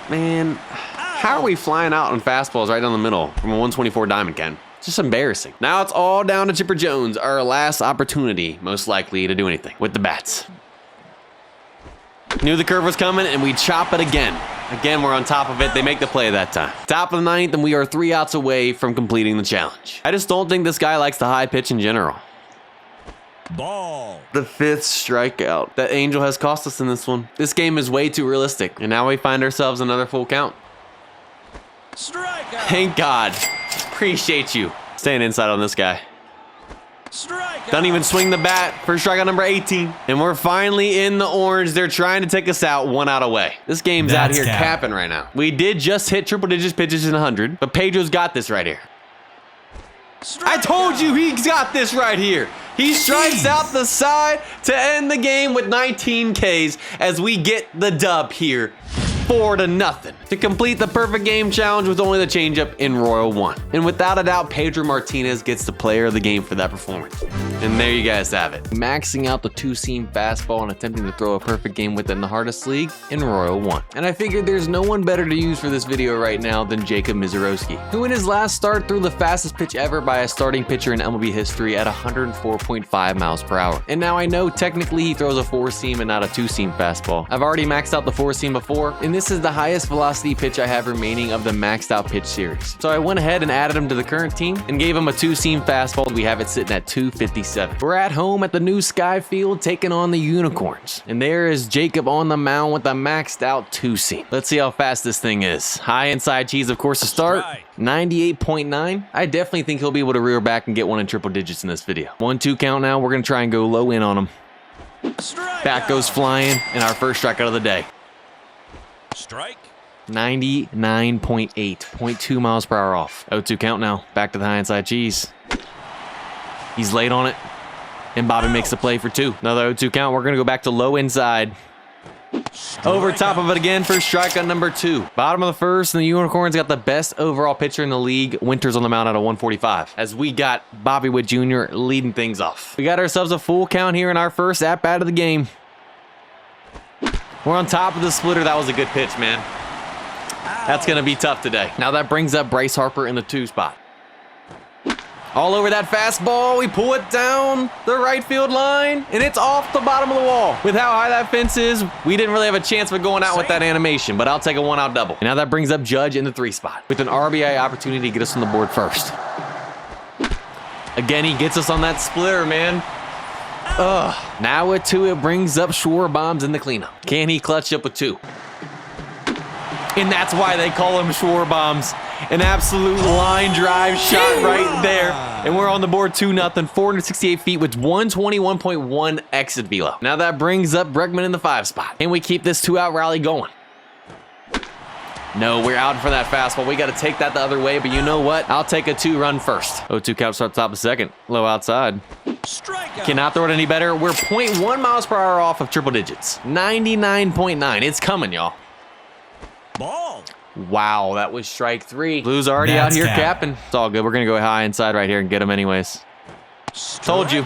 Man, how are we flying out on fastballs right down the middle from a 124 diamond, Ken? It's just embarrassing. Now it's all down to Chipper Jones, our last opportunity, most likely, to do anything with the bats. Knew the curve was coming, and we chop it again. Again, we're on top of it. They make the play that time. Top of the ninth, and we are 3 outs away from completing the challenge. I just don't think this guy likes the high pitch in general. Ball. The 5th strikeout that Angel has cost us in this one. This game is way too realistic, and now we find ourselves another full count. Strikeout. Thank God. Appreciate you. Staying inside on this guy. Strikeout. Doesn't even swing the bat for strikeout number 18. And we're finally in the orange. They're trying to take us out 1 out away. This game's out here capping right now. We did just hit triple digits pitches in 100, but Pedro's got this right here. I told you he's got this right here. He strikes out the side to end the game with 19 Ks as we get the dub here. 4-0 to complete the perfect game challenge with only the changeup in Royal 1. And without a doubt, Pedro Martinez gets the player of the game for that performance. And there you guys have it. Maxing out the 2-seam fastball and attempting to throw a perfect game with it in the hardest league in Royal 1. And I figured there's no one better to use for this video right now than Jacob Mizorowski, who in his last start threw the fastest pitch ever by a starting pitcher in MLB history at 104.5 miles per hour. And now I know technically he throws a 4-seam and not a 2-seam fastball. I've already maxed out the 4-seam before, and this is the highest velocity pitch I have remaining of the maxed out pitch series. So I went ahead and added him to the current team and gave him a 2-seam fastball. We have it sitting at 257. We're at home at the new Sky Field taking on the Unicorns. And there is Jacob on the mound with a maxed out 2-seam. Let's see how fast this thing is. High inside cheese, of course, to start. 98.9. I definitely think he'll be able to rear back and get one in triple digits in this video. 1-2 count now. We're going to try and go low in on him. Back goes flying, and our first strikeout of the day. Strike. 99.8, 0.2 miles per hour off. 0-2 count now. Back to the high inside cheese. He's late on it. And Bobby makes the play for 2. Another 0-2 count. We're going to go back to low inside. Over top of it again for strikeout number 2. Bottom of the first, and the Unicorns got the best overall pitcher in the league. Winters on the mound at a 145. As we got Bobby Witt Jr. leading things off. We got ourselves a full count here in our first at-bat of the game. We're on top of the splitter. That was a good pitch, man. That's going to be tough today. Now that brings up Bryce Harper in the 2 spot. All over that fastball. We pull it down the right field line, and it's off the bottom of the wall. With how high that fence is, we didn't really have a chance of going out with that animation, but I'll take a 1-out double. And now that brings up Judge in the 3 spot with an RBI opportunity to get us on the board first. Again, he gets us on that splitter, man. Ugh. Now with 2, it brings up Schwarbombs in the cleanup. Can he clutch up with 2? And that's why they call him Schwarbombs. An absolute line drive shot right there. And we're on the board 2-0, 468 feet with 121.1 exit velo. Now that brings up Bregman in the 5 spot. And we keep this 2-out rally going. No, we're out for that fastball. We got to take that the other way, but you know what? I'll take a 2-run first. 0-2 count starts top of second. Low outside. Strikeout. Cannot throw it any better. We're 0.1 miles per hour off of triple digits. 99.9. It's coming, y'all. Ball. Wow, that was strike 3. Blue's already out here capping. It's all good. We're going to go high inside right here and get him anyways. Told you.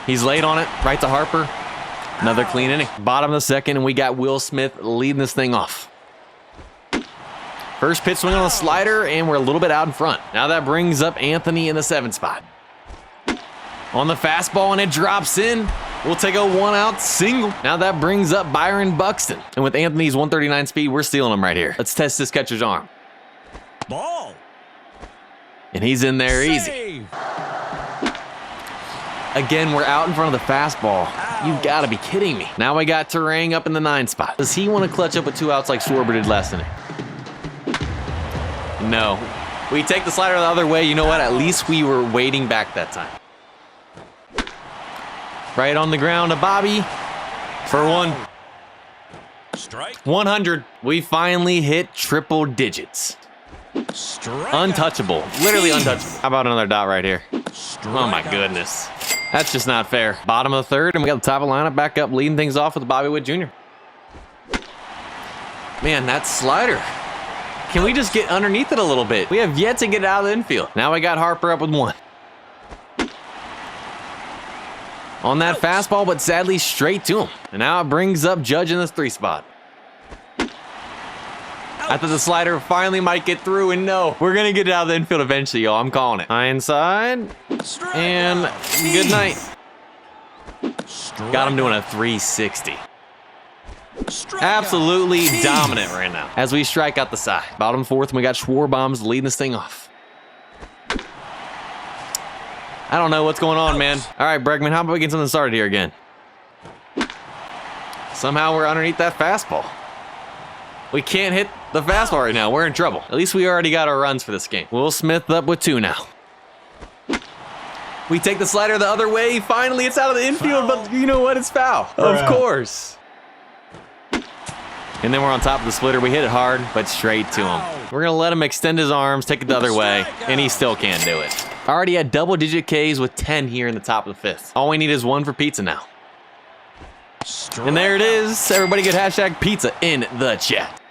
He's late on it. Right to Harper. Another clean inning. Bottom of the second, and we got Will Smith leading this thing off. First pitch swing on the slider, and we're a little bit out in front. Now that brings up Anthony in the 7 spot. On the fastball, and it drops in. We'll take a 1-out single. Now that brings up Byron Buxton. And with Anthony's 139 speed, we're stealing him right here. Let's test this catcher's arm. Ball. And he's in there easy. Save. Again, we're out in front of the fastball. You've got to be kidding me. Now I got Terang up in the 9 spot. Does he want to clutch up with 2 outs like Schwarber did last inning? No. We take the slider the other way. You know what? At least we were waiting back that time. Right on the ground to Bobby for one. Strike. 100. We finally hit triple digits. Strike. Untouchable. Literally untouchable. How about another dot right here? Oh my Strikeout. goodness. That's just not fair. Bottom of the third, and we got the top of the lineup back up, leading things off with Bobby Witt Jr. Man, that slider. Can we just get underneath it a little bit? We have yet to get it out of the infield. Now we got Harper up with one. On that fastball, but sadly straight to him. And now it brings up Judge in this 3 spot. I thought the slider finally might get through, and no. We're going to get it out of the infield eventually, y'all. I'm calling it. High inside. And good night. Got him doing a 360. Absolutely dominant right now as we strike out the side. Bottom fourth, and we got Schwarbaum's leading this thing off. I don't know what's going on, man. All right, Bregman, how about we get something started here again? Somehow we're underneath that fastball. We can't hit the fastball right now. We're in trouble. At least we already got our runs for this game. Will Smith up with 2 now. We take the slider the other way. Finally, it's out of the infield, but you know what? It's foul. Of course. And then we're on top of the splitter. We hit it hard, but straight to him. We're going to let him extend his arms, take it the other way, and he still can't do it. Already at double-digit Ks with 10 here in the top of the 5th. All we need is 1 for pizza now. And there it is. Everybody get hashtag pizza in the chat.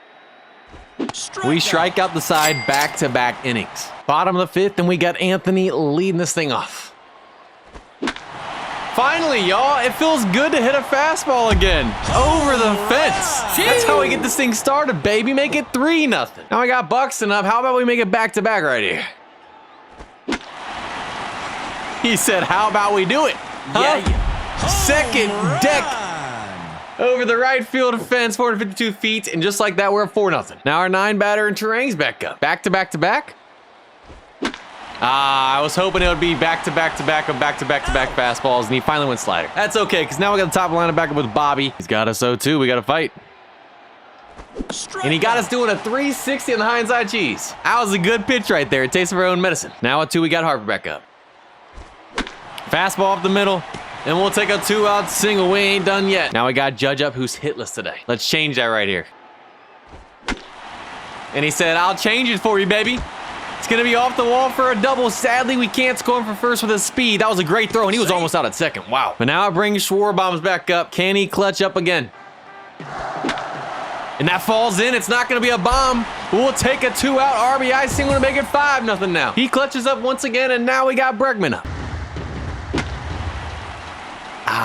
We strike out the side back-to-back innings. Bottom of the 5th, and we got Anthony leading this thing off. Finally, y'all, it feels good to hit a fastball again. Over the fence. That's how we get this thing started, baby. Make it 3-0. Now I got Buxton up. How about we make it back-to-back right here? He said, how about we do it? Huh? Yeah. Second deck over the right field fence, 452 feet, and just like that, we're at 4-0. Now our 9-batter and Terang's back up. Back-to-back-to-back? I was hoping it would be back-to-back-to-back of back-to-back-to-back fastballs, and he finally went slider. That's okay, because now we got the top lineup back up with Bobby. He's got us 0-2. We got to fight. And he got us doing a 360 on the high inside cheese. That was a good pitch right there. It tastes of our own medicine. Now at 2, we got Harper back up. Fastball up the middle, and we'll take a 2-out single. We ain't done yet. Now we got Judge up, who's hitless today. Let's change that right here. And he said, I'll change it for you, baby. It's going to be off the wall for a double. Sadly, we can't score him for first with his speed. That was a great throw, and he was almost out at second. Wow. But now it brings Schwarbaum's back up. Can he clutch up again? And that falls in. It's not going to be a bomb. We'll take a 2-out RBI single to make it 5-0 now. He clutches up once again, and now we got Bregman up.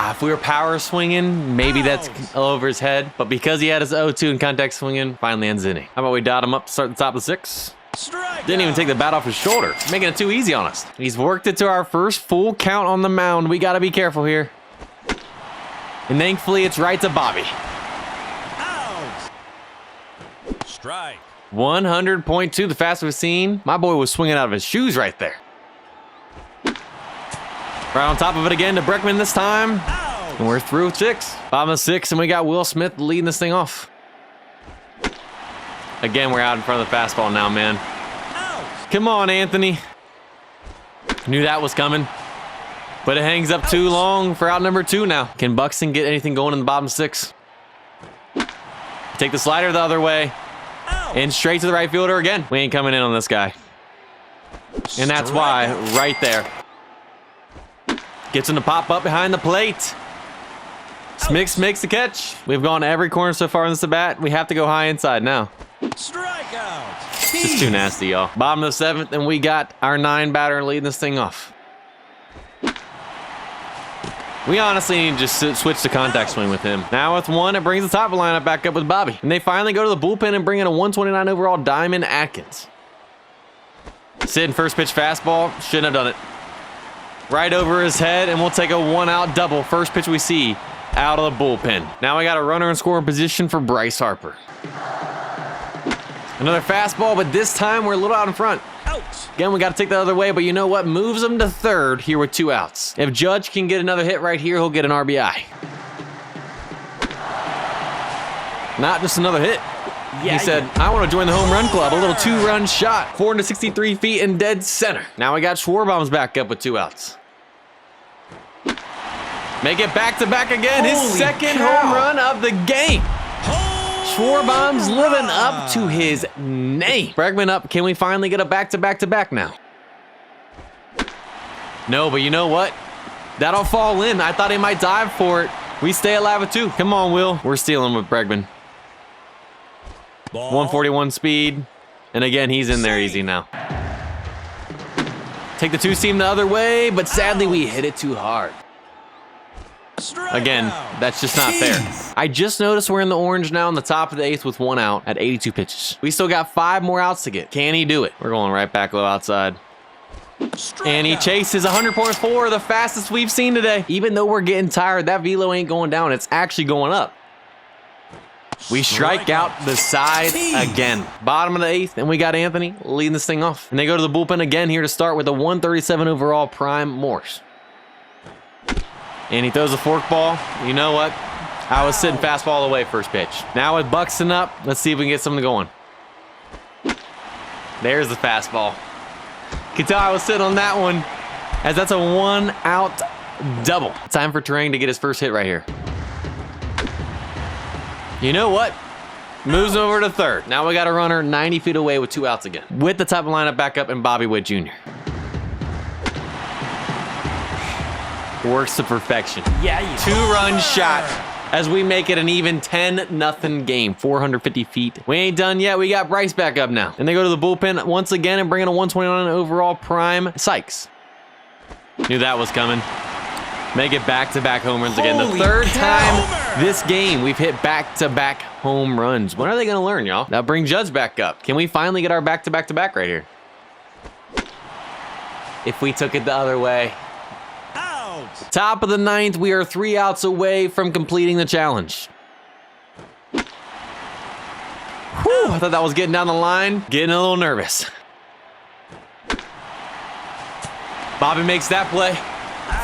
If we were power swinging, maybe that's over his head. But because he had his 0-2 and contact swinging, finally ends inning. How about we dot him up to start the top of the 6? Didn't even take the bat off his shoulder, making it too easy on us. He's worked it to our first full count on the mound. We got to be careful here. And thankfully, it's right to Bobby. Out. Strike. 100.2, the fastest we've seen. My boy was swinging out of his shoes right there. Right on top of it again to Bregman this time. And we're through with 6. Bottom of 6, and we got Will Smith leading this thing off. Again, we're out in front of the fastball now, man. Come on, Anthony. Knew that was coming. But it hangs up too long for out number 2 now. Can Buxton get anything going in the bottom 6? Take the slider the other way. And straight to the right fielder again. We ain't coming in on this guy. And that's why, right there. Gets him to pop up behind the plate. Smix makes the catch. We've gone to every corner so far in this at-bat. We have to go high inside now. Strikeout. It's just too nasty, y'all. Bottom of the 7th, and we got our 9-batter leading this thing off. We honestly need to just switch to contact swing with him. Now with 1, it brings the top of the lineup back up with Bobby. And they finally go to the bullpen and bring in a 129 overall Diamond Atkins. Sitting first pitch fastball. Shouldn't have done it. Right over his head, and we'll take a 1-out double. First pitch we see out of the bullpen. Now we got a runner in scoring position for Bryce Harper. Another fastball, but this time we're a little out in front. Again, we got to take the other way, but you know what? Moves him to third here with 2 outs. If Judge can get another hit right here, he'll get an RBI. Not just another hit. He said, I want to join the home run club. A little 2-run shot. 463 feet in dead center. Now we got Schwarbaum's back up with 2 outs. Make it back-to-back again. His Holy second cow. home run of the game. Schwarbaum's Home living run. up to his name. Bregman up. Can we finally get a back-to-back-to-back now? No, but you know what? That'll fall in. I thought he might dive for it. We stay alive with 2. Come on, Will. We're stealing with Bregman. Ball. 141 speed. And again, he's in there easy now. Take the 2-seam the other way, but sadly we hit it too hard. Again, Strikeout. that's just not fair. I just noticed we're in the orange now in the top of the 8th with 1 out at 82 pitches. We still got 5 more outs to get. Can he do it? We're going right back low outside. And he Strikeout. chases 100.4, the fastest we've seen today. Even though we're getting tired, that velo ain't going down. It's actually going up. We strike out the side again. Bottom of the 8th, and we got Anthony leading this thing off. And they go to the bullpen again here to start with a 137 overall Prime Morse. And he throws a fork ball. You know what? I was sitting fastball away first pitch. Now with Buxton up, let's see if we can get something going. There's the fastball. You can tell I was sitting on that one, as that's a 1-out double. Time for Terang to get his first hit right here. You know what? Moves over to third. Now we got a runner 90 feet away with 2 outs again. With the type of lineup back up and Bobby Witt Jr. Works to perfection. Yeah, you 2-run shot as we make it an even 10-0 game. 450 feet. We ain't done yet. We got Bryce back up now. And they go to the bullpen once again and bring in a 129 overall Prime Sykes. Knew that was coming. Make it back-to-back home runs again. The 3rd time this game we've hit back-to-back home runs. When are they going to learn, y'all? Now bring Judge back up. Can we finally get our back-to-back-to-back right here? If we took it the other way. Out. Top of the 9th, we are 3 outs away from completing the challenge. Whew, I thought that was getting down the line. Getting a little nervous. Bobby makes that play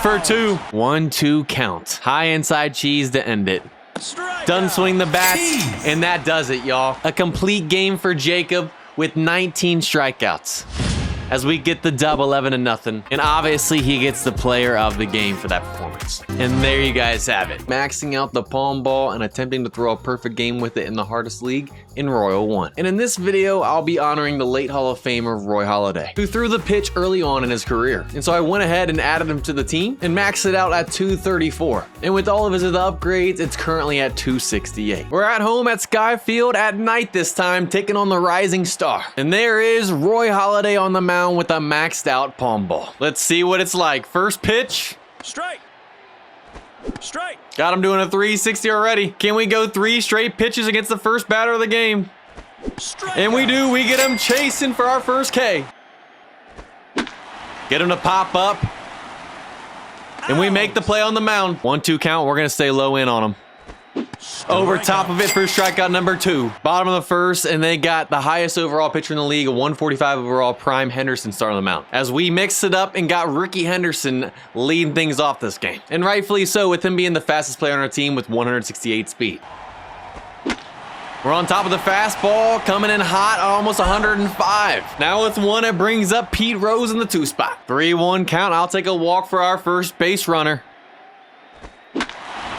for 2. 1-2 count. High inside cheese to end it. Strikeout. Done swing the bat, and that does it, y'all. A complete game for Jacob with 19 strikeouts. As we get the dub 11-0, and obviously he gets the player of the game for that performance. And there you guys have it. Maxing out the palm ball and attempting to throw a perfect game with it in the hardest league in Royal 1. And in this video, I'll be honoring the late Hall of Famer Roy Halladay, who threw the pitch early on in his career. And so I went ahead and added him to the team and maxed it out at 234. And with all of his other upgrades, it's currently at 268. We're at home at Sky Field at night this time, taking on the Rising Star. And there is Roy Halladay on the mound with a maxed out palm ball. Let's see what it's like. First pitch. Strike. Strike. Got him doing a 360 already. Can we go 3 straight pitches against the first batter of the game? Strikeout. And we do. We get him chasing for our first K. Get him to pop up. And we make the play on the mound. 1-2 count. We're going to stay low in on him. Over top of it for strikeout number 2. Bottom of the 1st, and they got the highest overall pitcher in the league, a 145 overall Prime Henderson starting the mound. As we mixed it up and got Ricky Henderson leading things off this game. And rightfully so, with him being the fastest player on our team with 168 speed. We're on top of the fastball, coming in hot, almost 105. Now with 1, it brings up Pete Rose in the 2 spot. 3-1 count. I'll take a walk for our first base runner.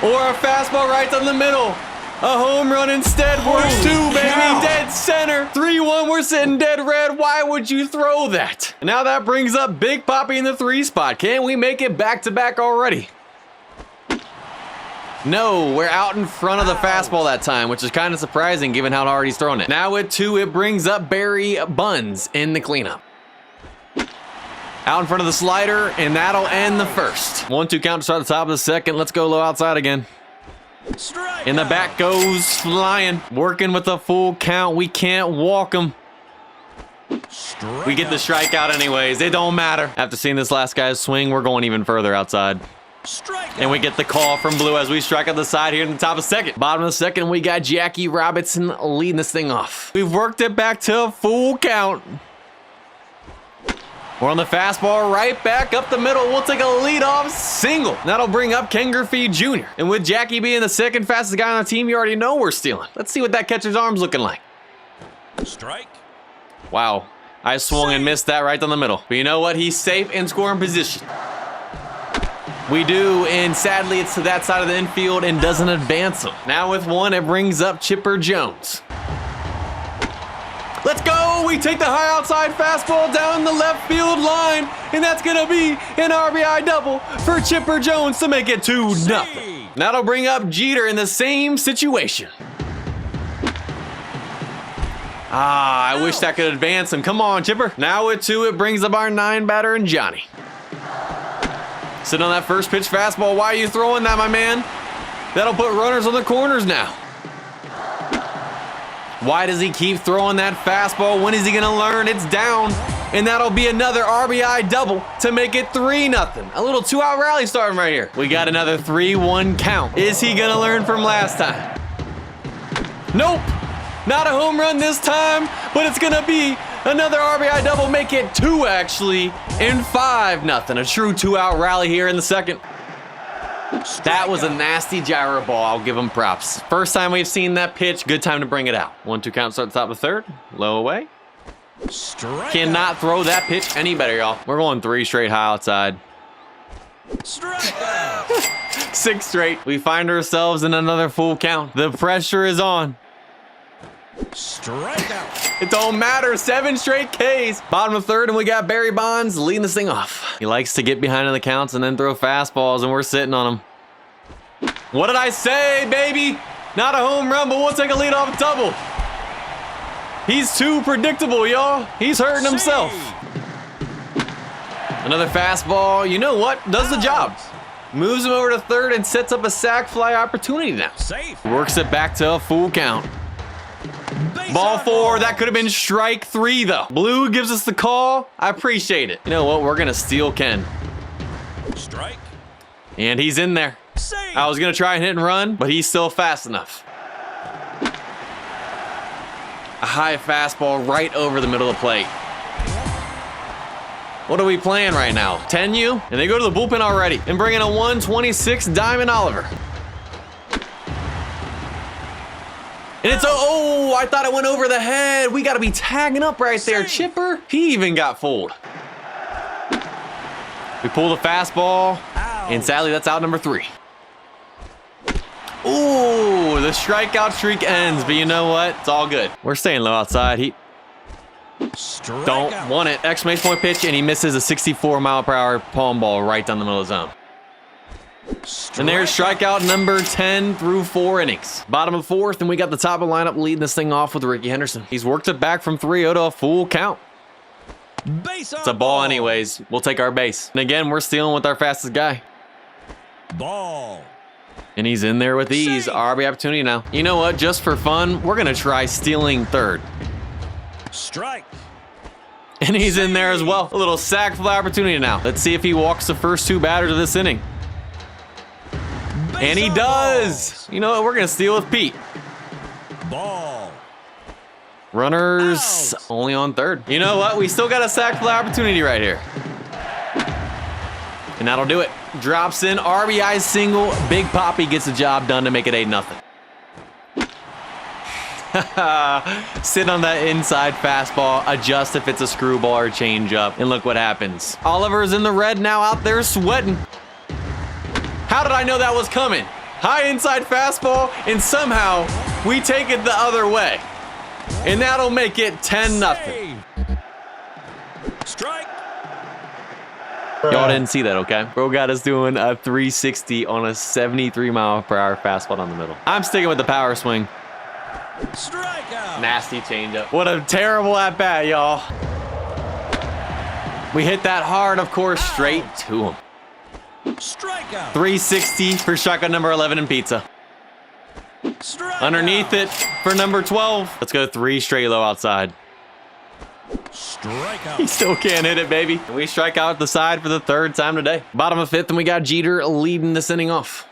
Or a fastball right down the middle. A home run instead. Works 2, baby. cow. Dead center. 3-1. We're sitting dead red. Why would you throw that? Now that brings up Big Poppy in the 3 spot. Can we make it back-to-back already? No, we're out in front of the fastball that time, which is kind of surprising given how hard he's thrown it. Now with 2, it brings up Barry Buns in the cleanup. Out in front of the slider, and that'll end the first. 1-2 count to start the top of the 2nd. Let's go low outside again. Strikeout. And the bat goes flying. Working with a full count. We can't walk him. We get the strikeout anyways. It don't matter. After seeing this last guy's swing, we're going even further outside. Strikeout. And we get the call from Blue as we strike out the side here in the top of 2nd. Bottom of the 2nd, we got Jackie Robinson leading this thing off. We've worked it back to a full count. We're on the fastball right back up the middle. We'll take a leadoff single. That'll bring up Ken Griffey Jr. And with Jackie being the 2nd fastest guy on the team, you already know we're stealing. Let's see what that catcher's arm's looking like. Strike. Wow. I swung and missed that right down the middle. But you know what? He's safe in scoring position. We do, and sadly it's to that side of the infield and doesn't advance them. Now with one, it brings up Chipper Jones. Let's go! We take the high outside fastball down the left field line, and that's gonna be an RBI double for Chipper Jones to make it 2-0. That'll bring up Jeter in the same situation. I wish that could advance him. Come on, Chipper. Now with two, it brings up our 9 batter and Johnny. Sitting on that first pitch fastball. Why are you throwing that, my man? That'll put runners on the corners now. Why does he keep throwing that fastball? When is he gonna learn? It's down, and that'll be another RBI double to make it 3-0. A little 2-out rally starting right here. We got another 3-1 count. Is he gonna learn from last time? Nope, not a home run this time, but it's gonna be another RBI double, make it 2 actually, and 5-0. A true 2-out rally here in the second. That was a nasty gyro ball. I'll give him props. First time we've seen that pitch. Good time to bring it out. 1-2 count, start the top of third. Low away. Cannot throw that pitch any better, y'all. We're going 3 straight high outside. 6 straight. We find ourselves in another full count. The pressure is on. Strikeout. It don't matter. 7 straight Ks. Bottom of third, and we got Barry Bonds leading this thing off. He likes to get behind in the counts and then throw fastballs, and we're sitting on him. What did I say, baby? Not a home run, but we'll take a leadoff double. He's too predictable, y'all. He's hurting himself. Another fastball. You know what? Does the job. Moves him over to third and sets up a sac fly opportunity now. Safe. Works it back to a full count. Ball 4, that could have been strike 3 though. Blue gives us the call. I appreciate it. You know what? We're gonna steal Ken. Strike. And he's in there. Safe. I was gonna try and hit and run, but he's still fast enough. A high fastball right over the middle of the plate. What are we playing right now? 10U? And they go to the bullpen already and bring in a 126 Diamond Oliver. And it's, oh, I thought it went over the head. We got to be tagging up right there. Chipper, he even got fooled. We pull the fastball, and sadly, that's out number 3. Ooh, the strikeout streak ends, but you know what? It's all good. We're staying low outside. He don't want it. Exclamation point pitch, and he misses a 64-mile-per-hour palm ball right down the middle of the zone. And there's strikeout number 10 through 4 innings. Bottom of 4th, and we got the top of the lineup leading this thing off with Ricky Henderson. He's worked it back from 3-0 to a full count. It's a ball anyways. We'll take our base. And again, we're stealing with our fastest guy. Ball. And he's in there with ease. RB opportunity now. You know what? Just for fun, we're going to try stealing third. Strike. And he's in there as well. A little sac fly opportunity now. Let's see if he walks the first 2 batters of this inning. And he does. You know what? We're going to steal with Pete. Ball. Runners only on third. You know what? We still got a sac fly opportunity right here. And that'll do it. Drops in, RBI single. Big Papi gets the job done to make it 8-0. Sit on that inside fastball, adjust if it's a screwball or changeup, and look what happens. Oliver's in the red now, out there sweating. How did I know that was coming? High inside fastball, and somehow we take it the other way. And that'll make it 10-0. Strike. Y'all didn't see that, okay? Bro got us doing a 360 on a 73-mile-per-hour fastball down the middle. I'm sticking with the power swing. Strikeout. Nasty changeup. What a terrible at-bat, y'all. We hit that hard, of course, straight to him. Strikeout. 360 for shotgun number 11 in pizza. Strikeout. Underneath it for number 12. Let's go 3 straight low outside. Strikeout. He still can't hit it, baby. And we strike out the side for the 3rd time today. Bottom of 5th, and we got Jeter leading this inning off.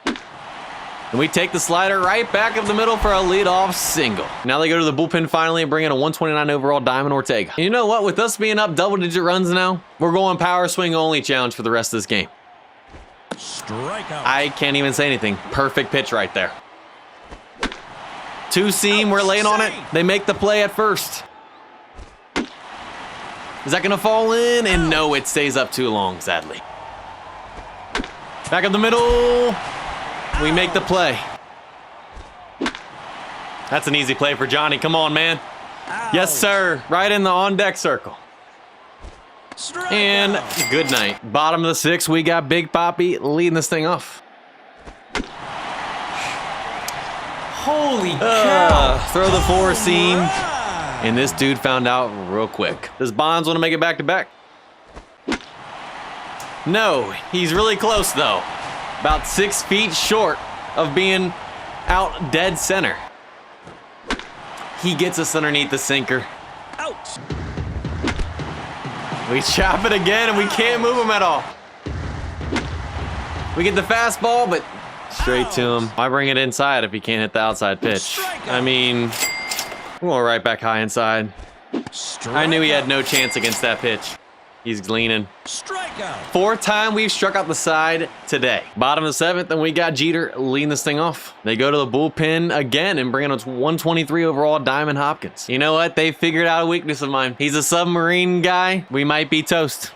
And we take the slider right back up the middle for a leadoff single. Now they go to the bullpen finally and bring in a 129 overall Diamond Ortega. And you know what? With us being up double-digit runs now, we're going power swing only challenge for the rest of this game. Strikeout. I can't even say anything. Perfect pitch right there. 2-seam, we're laying on it. They make the play at first. Is that gonna fall in? And no, it stays up too long, sadly. Back up the middle. We make the play. That's an easy play for Johnny. Come on, man. Yes, sir. Right in the on-deck circle. And good night. Bottom of the 6th, we got Big Poppy leading this thing off. Holy cow. Throw the 4-seam. And this dude found out real quick. Does Bonds want to make it back-to-back? No, he's really close, though. About 6 feet short of being out dead center. He gets us underneath the sinker. Out. We chop it again, and we can't move him at all. We get the fastball, but straight to him. Why bring it inside if he can't hit the outside pitch? I mean, we're going right back high inside. I knew he had no chance against that pitch. He's leaning. Strikeout. 4th time we've struck out the side today. Bottom of the 7th, and we got Jeter leading this thing off. They go to the bullpen again and bring in a 123 overall Diamond Hopkins. You know what? They figured out a weakness of mine. He's a submarine guy. We might be toast.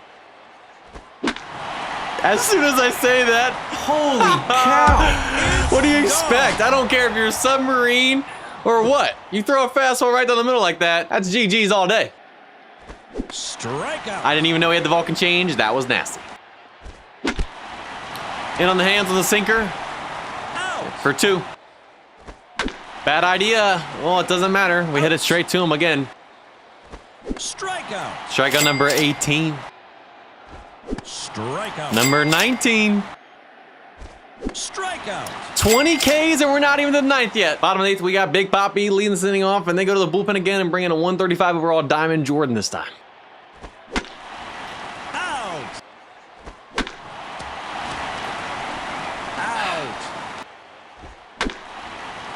As soon as I say that, Holy cow. what do you expect? I don't care if you're a submarine or what. You throw a fastball right down the middle like that, that's GG's all day. Strikeout. I didn't even know he had the Vulcan change. That was nasty. In on the hands of the sinker Out. for 2. Bad idea. Well, it doesn't matter. We hit it straight to him again. Strikeout. Strikeout number 18. Strikeout. Number 19. Strikeout. 20 Ks and we're not even to the 9th yet. Bottom of the 8th, we got Big Poppy leading this inning off, and they go to the bullpen again and bring in a 135 overall Diamond Jordan this time. Out. Out.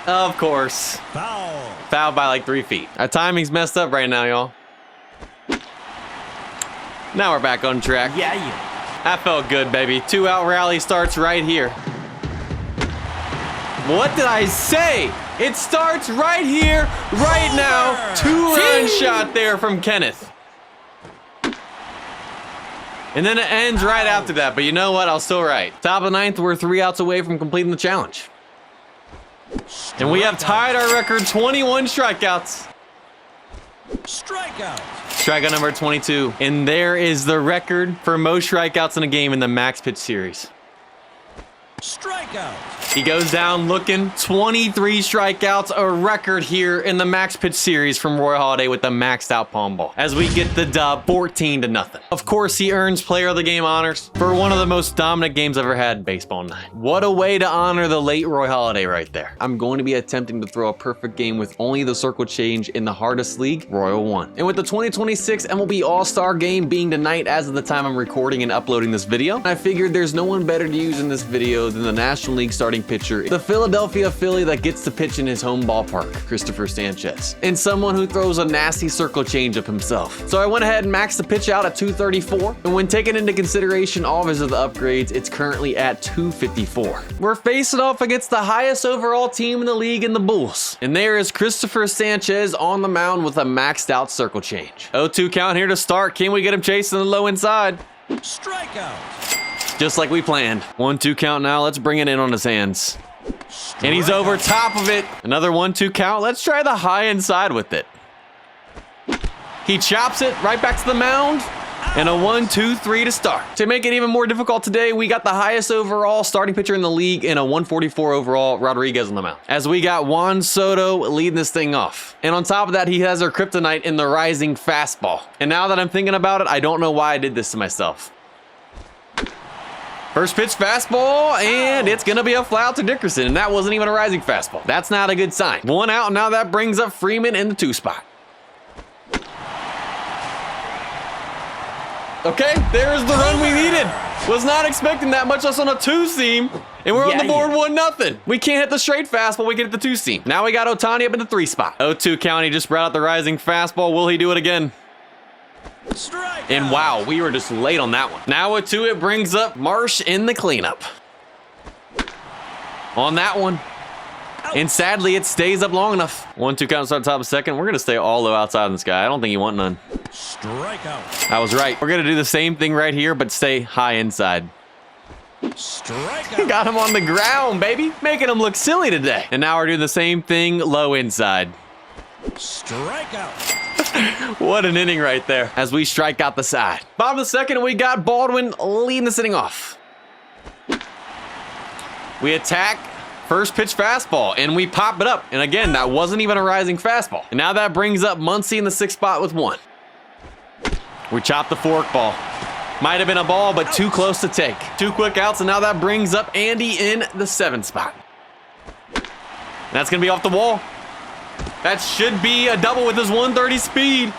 Of course. Foul. Fouled by like 3 feet. Our timing's messed up right now, y'all. Now we're back on track. Yeah. That felt good, baby. 2-out rally starts right here. What did I say? It starts right here, right now. 2-run shot there from Kenneth. And then it ends right after that. But you know what? I was still right. Top of the 9th, we're 3 outs away from completing the challenge. And we have tied our record, 21 strikeouts. Strikeout. Strikeout number 22. And there is the record for most strikeouts in a game in the Max Pitch Series. Strikeout. He goes down looking. 23 strikeouts, a record here in the Max Pitch Series from Roy Halladay with the maxed out palm ball. As we get the dub, 14-0. Of course, he earns Player of the Game honors for one of the most dominant games I've ever had in Baseball 9. What a way to honor the late Roy Halladay right there. I'm going to be attempting to throw a perfect game with only the circle change in the hardest league, Royal 1. And with the 2026 MLB All-Star Game being tonight as of the time I'm recording and uploading this video, I figured there's no one better to use in this video than the National League starting pitcher, the Philadelphia Philly that gets to pitch in his home ballpark, Christopher Sanchez, and someone who throws a nasty circle changeup himself. So I went ahead and maxed the pitch out at 234, and when taking into consideration all of his other upgrades, it's currently at 254. We're facing off against the highest overall team in the league in the Bulls, and there is Christopher Sanchez on the mound with a maxed out circle change. 0-2 count here to start. Can we get him chasing the low inside? Strikeout. Just like we planned. 1-2 count now. Let's bring it in on his hands. And he's over top of it. Another 1-2 count. Let's try the high inside with it. He chops it right back to the mound. And a 1-2-3 to start. To make it even more difficult today, we got the highest overall starting pitcher in the league in a 144 overall Rodriguez on the mound. As we got Juan Soto leading this thing off. And on top of that, he has our kryptonite in the rising fastball. And now that I'm thinking about it, I don't know why I did this to myself. First pitch fastball, and it's going to be a fly out to Dickerson, and that wasn't even a rising fastball. That's not a good sign. 1 out, now that brings up Freeman in the 2 spot. Okay, there's the run we needed. Was not expecting that much less on a 2-seam, and we're on the board 1-0. We can't hit the straight fastball, we can hit the 2-seam. Now we got Ohtani up in the 3 spot. 0-2 count, he just brought out the rising fastball. Will he do it again? Strikeout. And wow, we were just late on that one. Now with 2, it brings up Marsh in the cleanup. On that one. And sadly, it stays up long enough. 1-2 count, start top of second. We're going to stay all low outside in the sky. I don't think you want none. Strikeout. I was right. We're going to do the same thing right here, but stay high inside. Strikeout. Got him on the ground, baby. Making him look silly today. And now we're doing the same thing low inside. Strikeout. What an inning right there as we strike out the side. Bottom of the second, we got Baldwin leading this inning off. We attack first pitch fastball, and we pop it up. And again, that wasn't even a rising fastball. And now that brings up Muncy in the 6th spot with 1. We chop the forkball. Might have been a ball, but too close to take. 2 quick outs, and now that brings up Andy in the 7th spot. That's going to be off the wall. That should be a double with his 130 speed.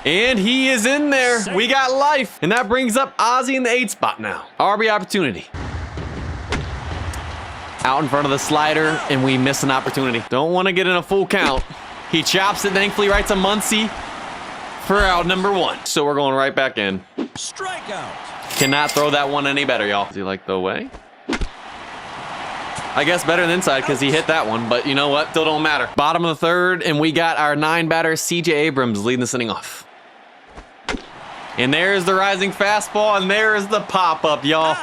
And he is in there. We got life. And that brings up Ozzie in the 8th spot now. RB opportunity. Out in front of the slider, and we miss an opportunity. Don't want to get in a full count. He chops it, thankfully, right to Muncy for out number 1. So we're going right back in. Strikeout. Cannot throw that one any better, y'all. Does he like the away? I guess better than inside because he hit that one, but you know what? Still don't matter. Bottom of the 3rd, and we got our 9 batter, CJ Abrams, leading this inning off. And there's the rising fastball, and there's the pop-up, y'all.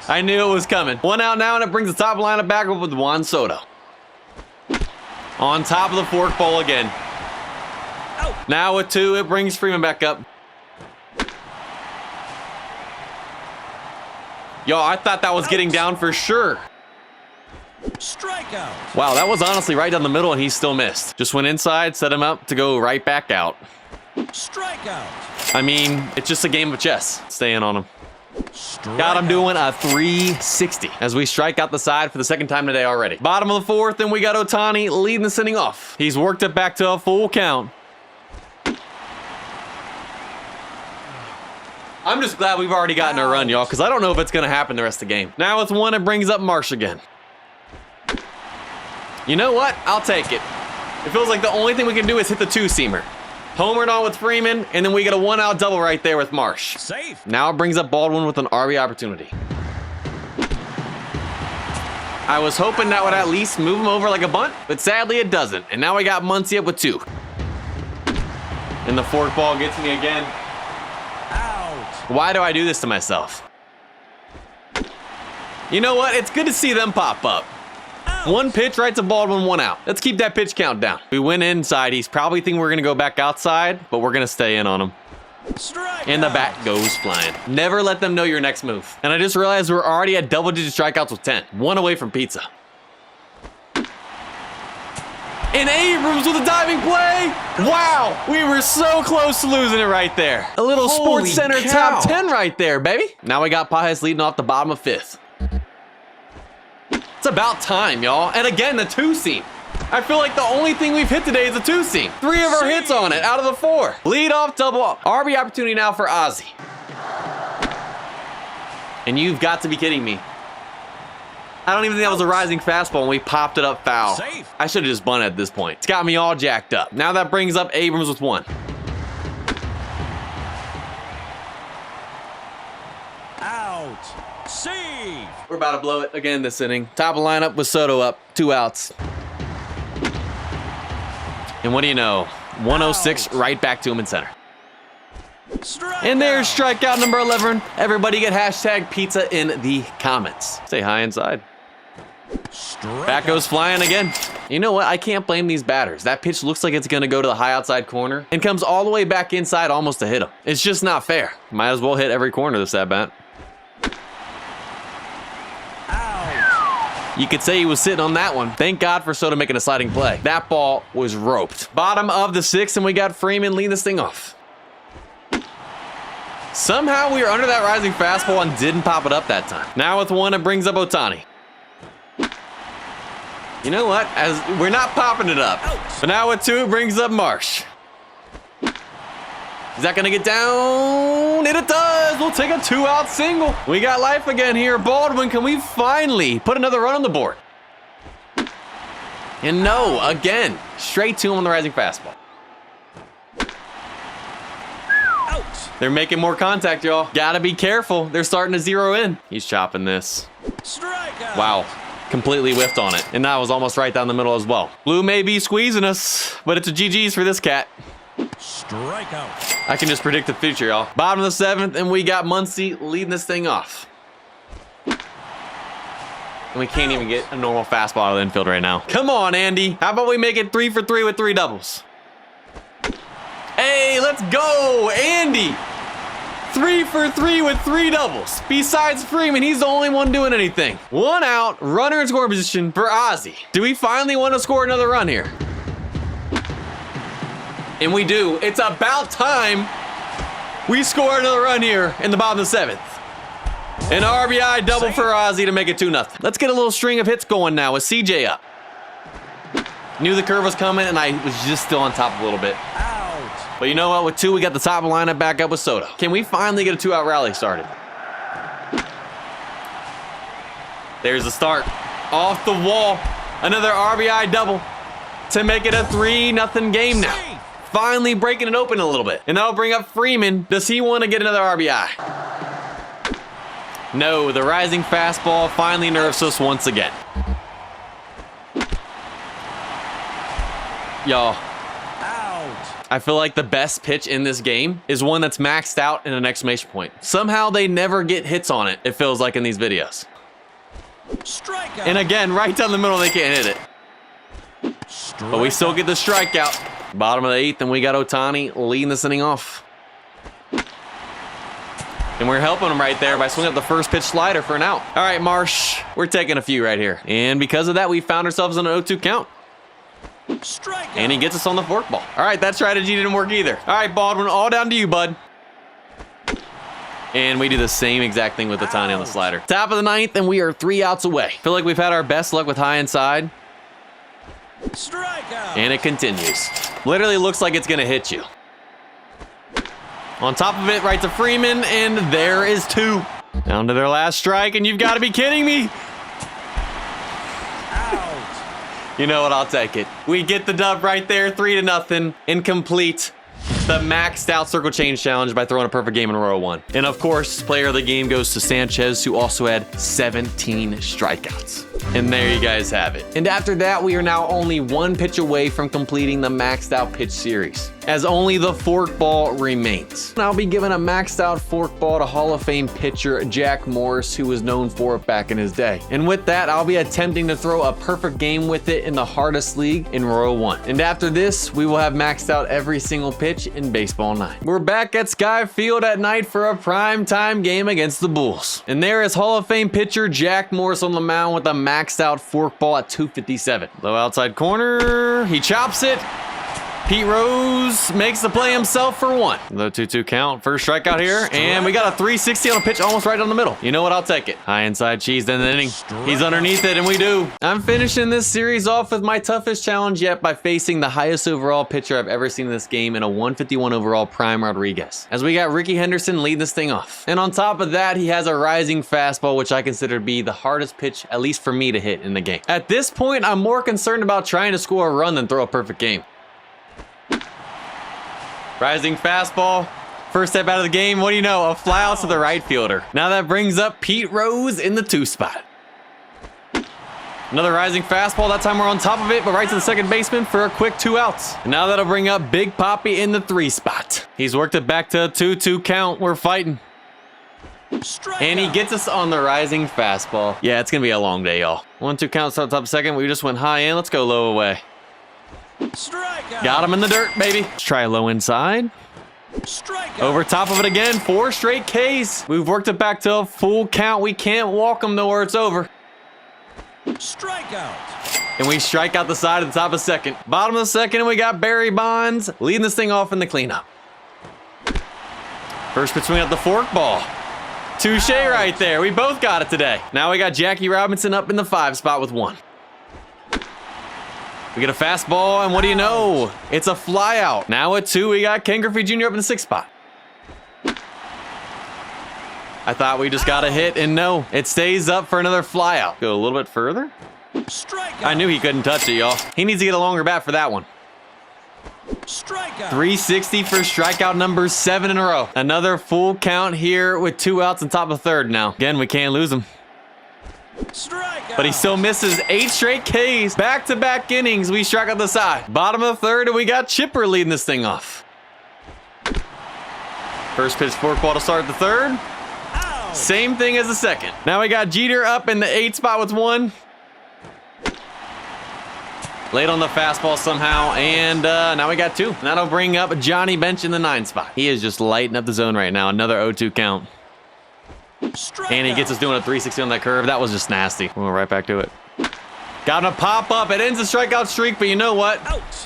I knew it was coming. 1 out now, and it brings the top lineup back up with Juan Soto. On top of the forkball again. Now with 2, it brings Freeman back up. Y'all, I thought that was getting down for sure. Strikeout. Wow, that was honestly right down the middle, and he still missed. Just went inside, set him up to go right back out. Strikeout. I mean, it's just a game of chess. Staying on him. Strikeout. Got him doing a 360 as we strike out the side for the 2nd time today already. Bottom of the 4th, and we got Ohtani leading this inning off. He's worked it back to a full count. I'm just glad we've already gotten a run, y'all, because I don't know if it's going to happen the rest of the game. Now with 1, it brings up Marsh again. You know what? I'll take it. It feels like the only thing we can do is hit the 2-seamer. Homered on with Freeman, and then we get a 1-out double right there with Marsh. Safe. Now it brings up Baldwin with an RB opportunity. I was hoping that would at least move him over like a bunt, but sadly it doesn't. And now we got Muncy up with 2. And the forkball gets me again. Out. Why do I do this to myself? You know what? It's good to see them pop up. 1 pitch right to Baldwin, 1 out. Let's keep that pitch count down. We went inside. He's probably thinking we're going to go back outside, but we're going to stay in on him. Strikeout. And the bat goes flying. Never let them know your next move. And I just realized we're already at double-digit strikeouts with 10. 1 away from pizza. And Abrams with a diving play. Wow, we were so close to losing it right there. A little Holy Sports Center cow. top 10 right there, baby. Now we got Pajes leading off the bottom of 5th. It's about time, y'all. And again, the 2-seam. I feel like the only thing we've hit today is a 2-seam. 3 of our hits on it out of the 4. Lead off double. RB opportunity now for Ozzie. And you've got to be kidding me. I don't even think that was a rising fastball and we popped it up foul. Safe. I should have just bunted at this point. It's got me all jacked up. Now that brings up Abrams with 1. Out. Save. We're about to blow it again this inning. Top of lineup with Soto up. 2 outs. And what do you know? 106 right back to him in center. Strikeout. And there's strikeout number 11. Everybody get hashtag pizza in the comments. Say hi inside. Strikeout. Back goes flying again. You know what? I can't blame these batters. That pitch looks like it's going to go to the high outside corner and comes all the way back inside almost to hit him. It's just not fair. Might as well hit every corner this at-bat. Out. You could say he was sitting on that one. Thank God for Soto making a sliding play. That ball was roped. Bottom of the 6th, and we got Freeman leading this thing off. Somehow we were under that rising fastball and didn't pop it up that time. Now with 1, it brings up Ohtani. You know what? As we're not popping it up. But now with 2, it brings up Marsh. Is that gonna get down? It does. We'll take a 2-out single. We got life again here. Baldwin, can we finally put another run on the board? And no, again, straight to him on the rising fastball. Out. They're making more contact, y'all. Gotta be careful. They're starting to zero in. He's chopping this. Strikeout. Wow. Completely whiffed on it. And that was almost right down the middle as well. Blue may be squeezing us, but it's a GG's for this cat. Strikeout. I can just predict the future, y'all. Bottom of the 7th, and we got Muncy leading this thing off. And we can't even get a normal fastball out of the infield right now. Come on, Andy. How about we make it 3 for 3 with 3 doubles? Hey, let's go, Andy. 3 for 3 with 3 doubles. Besides Freeman, he's the only one doing anything. 1 out, runner in scoring position for Ozzy. Do we finally want to score another run here? And we do. It's about time we score another run here in the bottom of the 7th. An RBI double for Ozzy to make it 2-0. Let's get a little string of hits going now with CJ up. Knew the curve was coming, and I was just still on top a little bit. Out. But you know what? With 2, we got the top lineup back up with Soto. Can we finally get a 2-out rally started? There's the start. Off the wall. Another RBI double to make it a 3-0 game now. Finally breaking it open a little bit. And that'll bring up Freeman. Does he want to get another RBI? No, the rising fastball finally nerfs us once again. Y'all, I feel like the best pitch in this game is one that's maxed out in an exclamation point. Somehow they never get hits on it, it feels like in these videos. Strikeout. And again, right down the middle, they can't hit it. But we still get the strikeout. Bottom of the 8th, and we got Ohtani leading this inning off. And we're helping him right there by swinging up the first pitch slider for an out. All right, Marsh, we're taking a few right here. And because of that, we found ourselves on an 0-2 count. Strikeout. And he gets us on the forkball. All right, that strategy didn't work either. All right, Baldwin, all down to you, bud. And we do the same exact thing with Ohtani on the slider. Top of the 9th, and we are 3 outs away. Feel like we've had our best luck with high inside. Strikeout. And it continues. Literally looks like it's going to hit you. On top of it, right to Freeman, and there is 2. Down to their last strike, and you've got to be kidding me. Out. You know what? I'll take it. We get the dub right there, 3-0, and complete the maxed out circle change challenge by throwing a perfect game in row 1. And of course, player of the game goes to Sanchez, who also had 17 strikeouts. And there you guys have it. And after that, we are now only 1 pitch away from completing the maxed out pitch series, as only the forkball remains. And I'll be giving a maxed out forkball to Hall of Fame pitcher Jack Morris, who was known for it back in his day. And with that, I'll be attempting to throw a perfect game with it in the hardest league in row 1. And after this, we will have maxed out every single pitch in Baseball 9. We're back at Sky Field at night for a primetime game against the Bulls. And there is Hall of Fame pitcher Jack Morris on the mound with a maxed out forkball at 257. Low outside corner, he chops it. Pete Rose makes the play himself for 1. Low 2-2 count, first strikeout here, and we got a 360 on a pitch almost right down the middle. You know what? I'll take it. High inside cheese, then the inning. He's underneath it, and we do. I'm finishing this series off with my toughest challenge yet by facing the highest overall pitcher I've ever seen in this game in a 151 overall Prime Rodriguez, as we got Ricky Henderson leading this thing off. And on top of that, he has a rising fastball, which I consider to be the hardest pitch, at least for me, to hit in the game. At this point, I'm more concerned about trying to score a run than throw a perfect game. Rising fastball. First step out of the game. What do you know? A fly out to the right fielder. Now that brings up Pete Rose in the 2 spot. Another rising fastball. That time we're on top of it, but right to the second baseman for a quick 2 outs. And now that'll bring up Big Papi in the 3 spot. He's worked it back to a 2-2 count. We're fighting. And he gets us on the rising fastball. Yeah, it's going to be a long day, y'all. 1-2 counts on top of second. We just went high in. Let's go low away. Strikeout. Got him in the dirt, baby. Let's try low inside. Strikeout. Over top of it again. 4 straight Ks. We've worked it back to a full count. We can't walk him though, or it's over. Strikeout. And we strike out the side at the top of second. Bottom of the second, and we got Barry Bonds leading this thing off in the cleanup. First pitch swing at the forkball. Touche right there. We both got it today. Now we got Jackie Robinson up in the 5 spot with 1. We get a fastball, and what do you know? It's a fly out. Now at 2, we got Ken Griffey Jr. up in the 6th spot. I thought we just got a hit, and no, it stays up for another fly out. Go a little bit further. Strikeout. I knew he couldn't touch it, y'all. He needs to get a longer bat for that one. Strikeout. 360 for strikeout number 7 in a row. Another full count here with 2 outs on top of 3rd now. Again, we can't lose him. Strikeout. But he still misses 8 straight Ks. Back-to-back innings, we strike out the side. Bottom of the 3rd, and we got Chipper leading this thing off. First pitch forkball to start the 3rd. Out. Same thing as the second. Now we got Jeter up in the 8 spot with 1. Late on the fastball somehow, and now we got 2. And that'll bring up Johnny Bench in the 9 spot. He is just lighting up the zone right now. Another 0-2 count. And he gets us doing a 360 on that curve. That was just nasty. We'll go right back to it. Got him to pop up. It ends the strikeout streak, but you know what?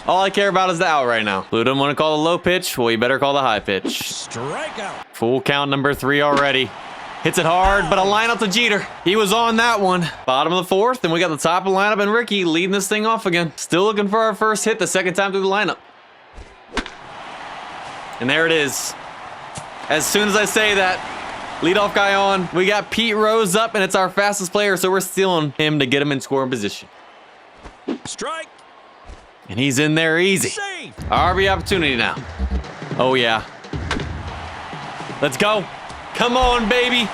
All I care about is the out right now. Blue doesn't want to call the low pitch. Well, you better call the high pitch. Strikeout. Full count number 3 already. Hits it hard, but a line out to Jeter. He was on that one. Bottom of the 4th, and we got the top of the lineup and Ricky leading this thing off again. Still looking for our first hit the second time through the lineup. And there it is. As soon as I say that, leadoff guy on. We got Pete Rose up, and it's our fastest player, so we're stealing him to get him in scoring position. Strike. And he's in there easy. Save. RB opportunity now. Oh, yeah. Let's go. Come on, baby.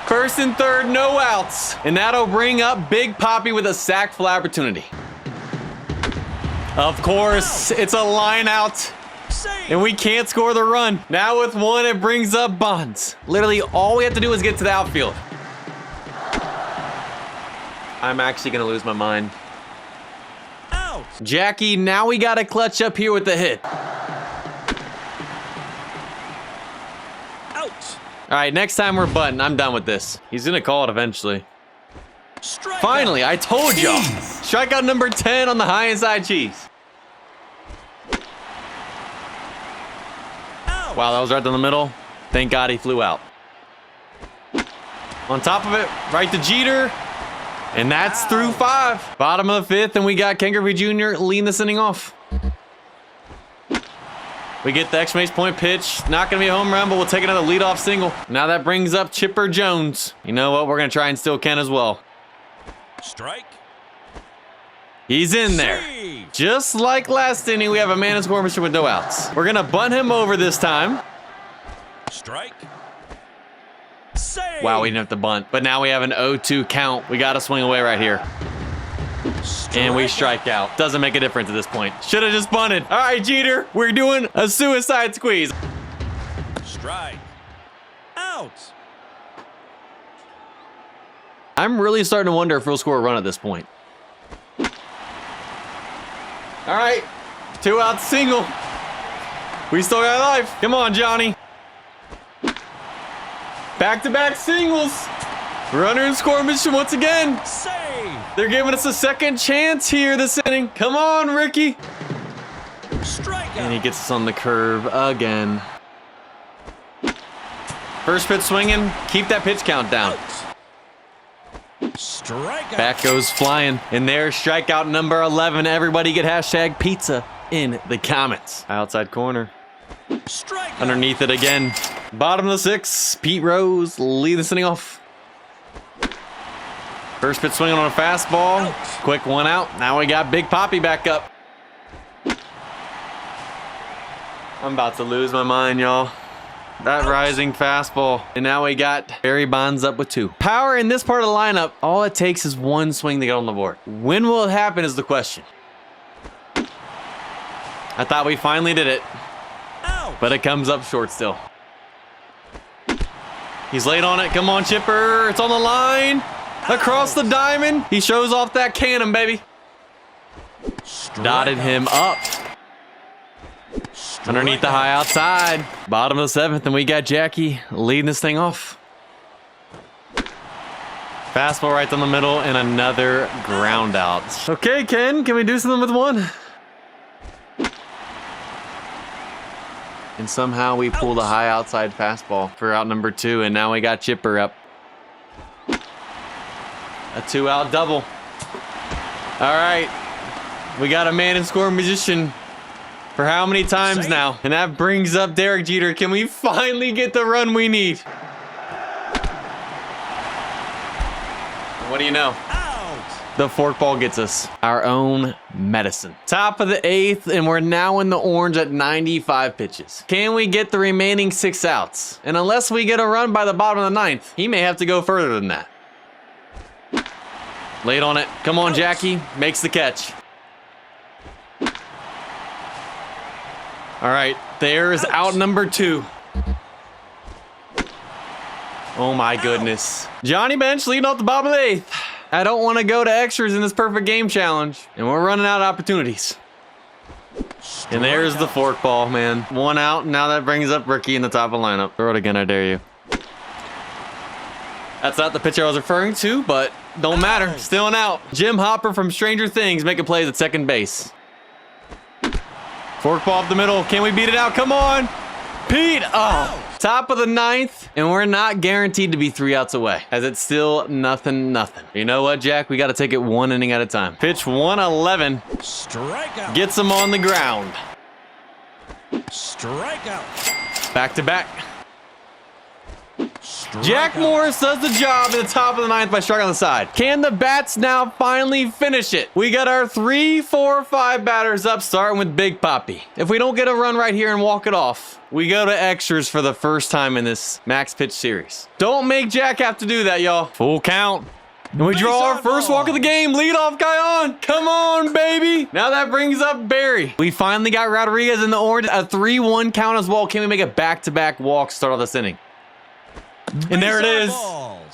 First and third, no outs. And that'll bring up Big Papi with a sac fly opportunity. Of course, it's a line out. Save. And we can't score the run. Now with 1, it brings up Bonds. Literally, all we have to do is get to the outfield. I'm actually going to lose my mind. Out. Jackie, now we got to clutch up here with the hit. Out. All right, next time we're button. I'm done with this. He's going to call it eventually. Strikeout. Finally, I told y'all. Strikeout number 10 on the high inside cheese. Out. Wow, that was right down the middle. Thank God he flew out. On top of it, right to Jeter. And that's through 5. Bottom of the 5th, and we got Ken Griffey Jr. leading this inning off. We get the exclamation point pitch. Not going to be a home run, but we'll take another leadoff single. Now that brings up Chipper Jones. You know what? We're going to try and steal Ken as well. Strike. He's in there. Save. Just like last inning, we have a man in scoring position with no outs. We're going to bunt him over this time. Strike. Save. Wow, we didn't have to bunt. But now we have an 0-2 count. We got to swing away right here. And we strike out. Doesn't make a difference at this point. Should have just bunted. All right, Jeter, we're doing a suicide squeeze. Strike. Out. I'm really starting to wonder if we'll score a run at this point. All right, 2 out single. We still got life. Come on, Johnny. Back-to-back singles. Runner in scoring position once again. Save. They're giving us a second chance here this inning. Come on, Ricky. Strikeout. And he gets us on the curve again. First pitch swinging. Keep that pitch count down. Strikeout. Back goes flying. And there's strikeout number 11. Everybody get hashtag pizza in the comments. Outside corner. Strikeout. Underneath it again. Bottom of the 6th. Pete Rose leading this inning off. First pitch swinging on a fastball. Out. Quick 1 out. Now we got Big Papi back up. I'm about to lose my mind, y'all. That rising fastball. And now we got Barry Bonds up with 2. Power in this part of the lineup, all it takes is 1 swing to get on the board. When will it happen is the question. I thought we finally did it, Out. but it comes up short still. He's late on it. Come on, Chipper. It's on the line. Across the diamond. He shows off that cannon, baby. Dotted him up. Underneath the high outside. Bottom of the 7th, and we got Jackie leading this thing off. Fastball right down the middle, and another ground out. Okay, Ken, can we do something with 1? And somehow we pull the high outside fastball for out number 2, and now we got Chipper up. A 2-out double. All right. We got a man in scoring position for how many times now? And that brings up Derek Jeter. Can we finally get the run we need? What do you know? Out. The forkball gets us our own medicine. Top of the 8th, and we're now in the orange at 95 pitches. Can we get the remaining 6 outs? And unless we get a run by the bottom of the 9th, he may have to go further than that. Late on it. Come on, Jackie. Makes the catch. All right. There's out number 2. Oh my goodness. Johnny Bench leading off the bottom of the 8th. I don't want to go to extras in this perfect game challenge. And we're running out of opportunities. And there's the fork ball, man. 1 out. Now that brings up Ricky in the top of the lineup. Throw it again, I dare you. That's not the pitcher I was referring to, but don't matter. Still an out. Jim Hopper from Stranger Things making plays at second base. Fork ball up the middle. Can we beat it out? Come on. Pete. Oh. Top of the 9th, and we're not guaranteed to be 3 outs away, as it's still nothing. You know what, Jack? We got to take it 1 inning at a time. Pitch 111. Strikeout. Gets him on the ground. Strikeout. Back to back. Jack Morris does the job at the top of the 9th by striking on the side. Can the bats now finally finish it? We got our 3, 4, 5 batters up, starting with Big Papi. If we don't get a run right here and walk it off, we go to extras for the first time in this max pitch series. Don't make Jack have to do that, y'all. Full count. And we draw our first walk of the game. Leadoff guy on. Come on, baby. Now that brings up Barry. We finally got Rodriguez in the orange. A 3-1 count as well. Can we make a back-to-back walk start off this inning? And there it is.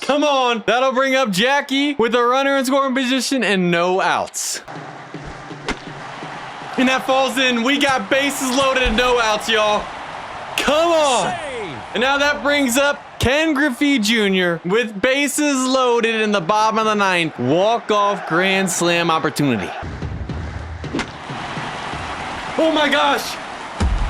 Come on. That'll bring up Jackie with a runner in scoring position and no outs. And that falls in. We got bases loaded and no outs, y'all. Come on. And now that brings up Ken Griffey Jr. with bases loaded in the bottom of the 9th. Walk-off grand slam opportunity. Oh my gosh.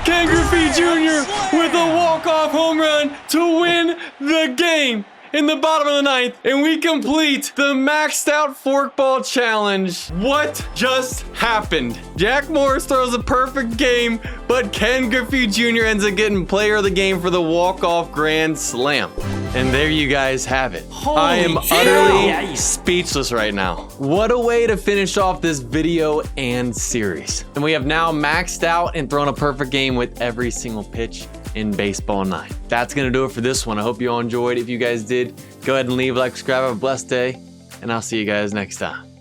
Ken Griffey Jr. with a walk-off home run to win the game in the bottom of the 9th, and we complete the maxed out forkball challenge. What just happened? Jack Morris throws a perfect game, but Ken Griffey Jr. ends up getting player of the game for the walk-off grand slam. And there you guys have it. I am utterly speechless right now. What a way to finish off this video and series. And we have now maxed out and thrown a perfect game with every single pitch in Baseball 9. That's gonna do it for this one. I hope you all enjoyed. If you guys did, go ahead and leave a like, subscribe, have a blessed day, and I'll see you guys next time.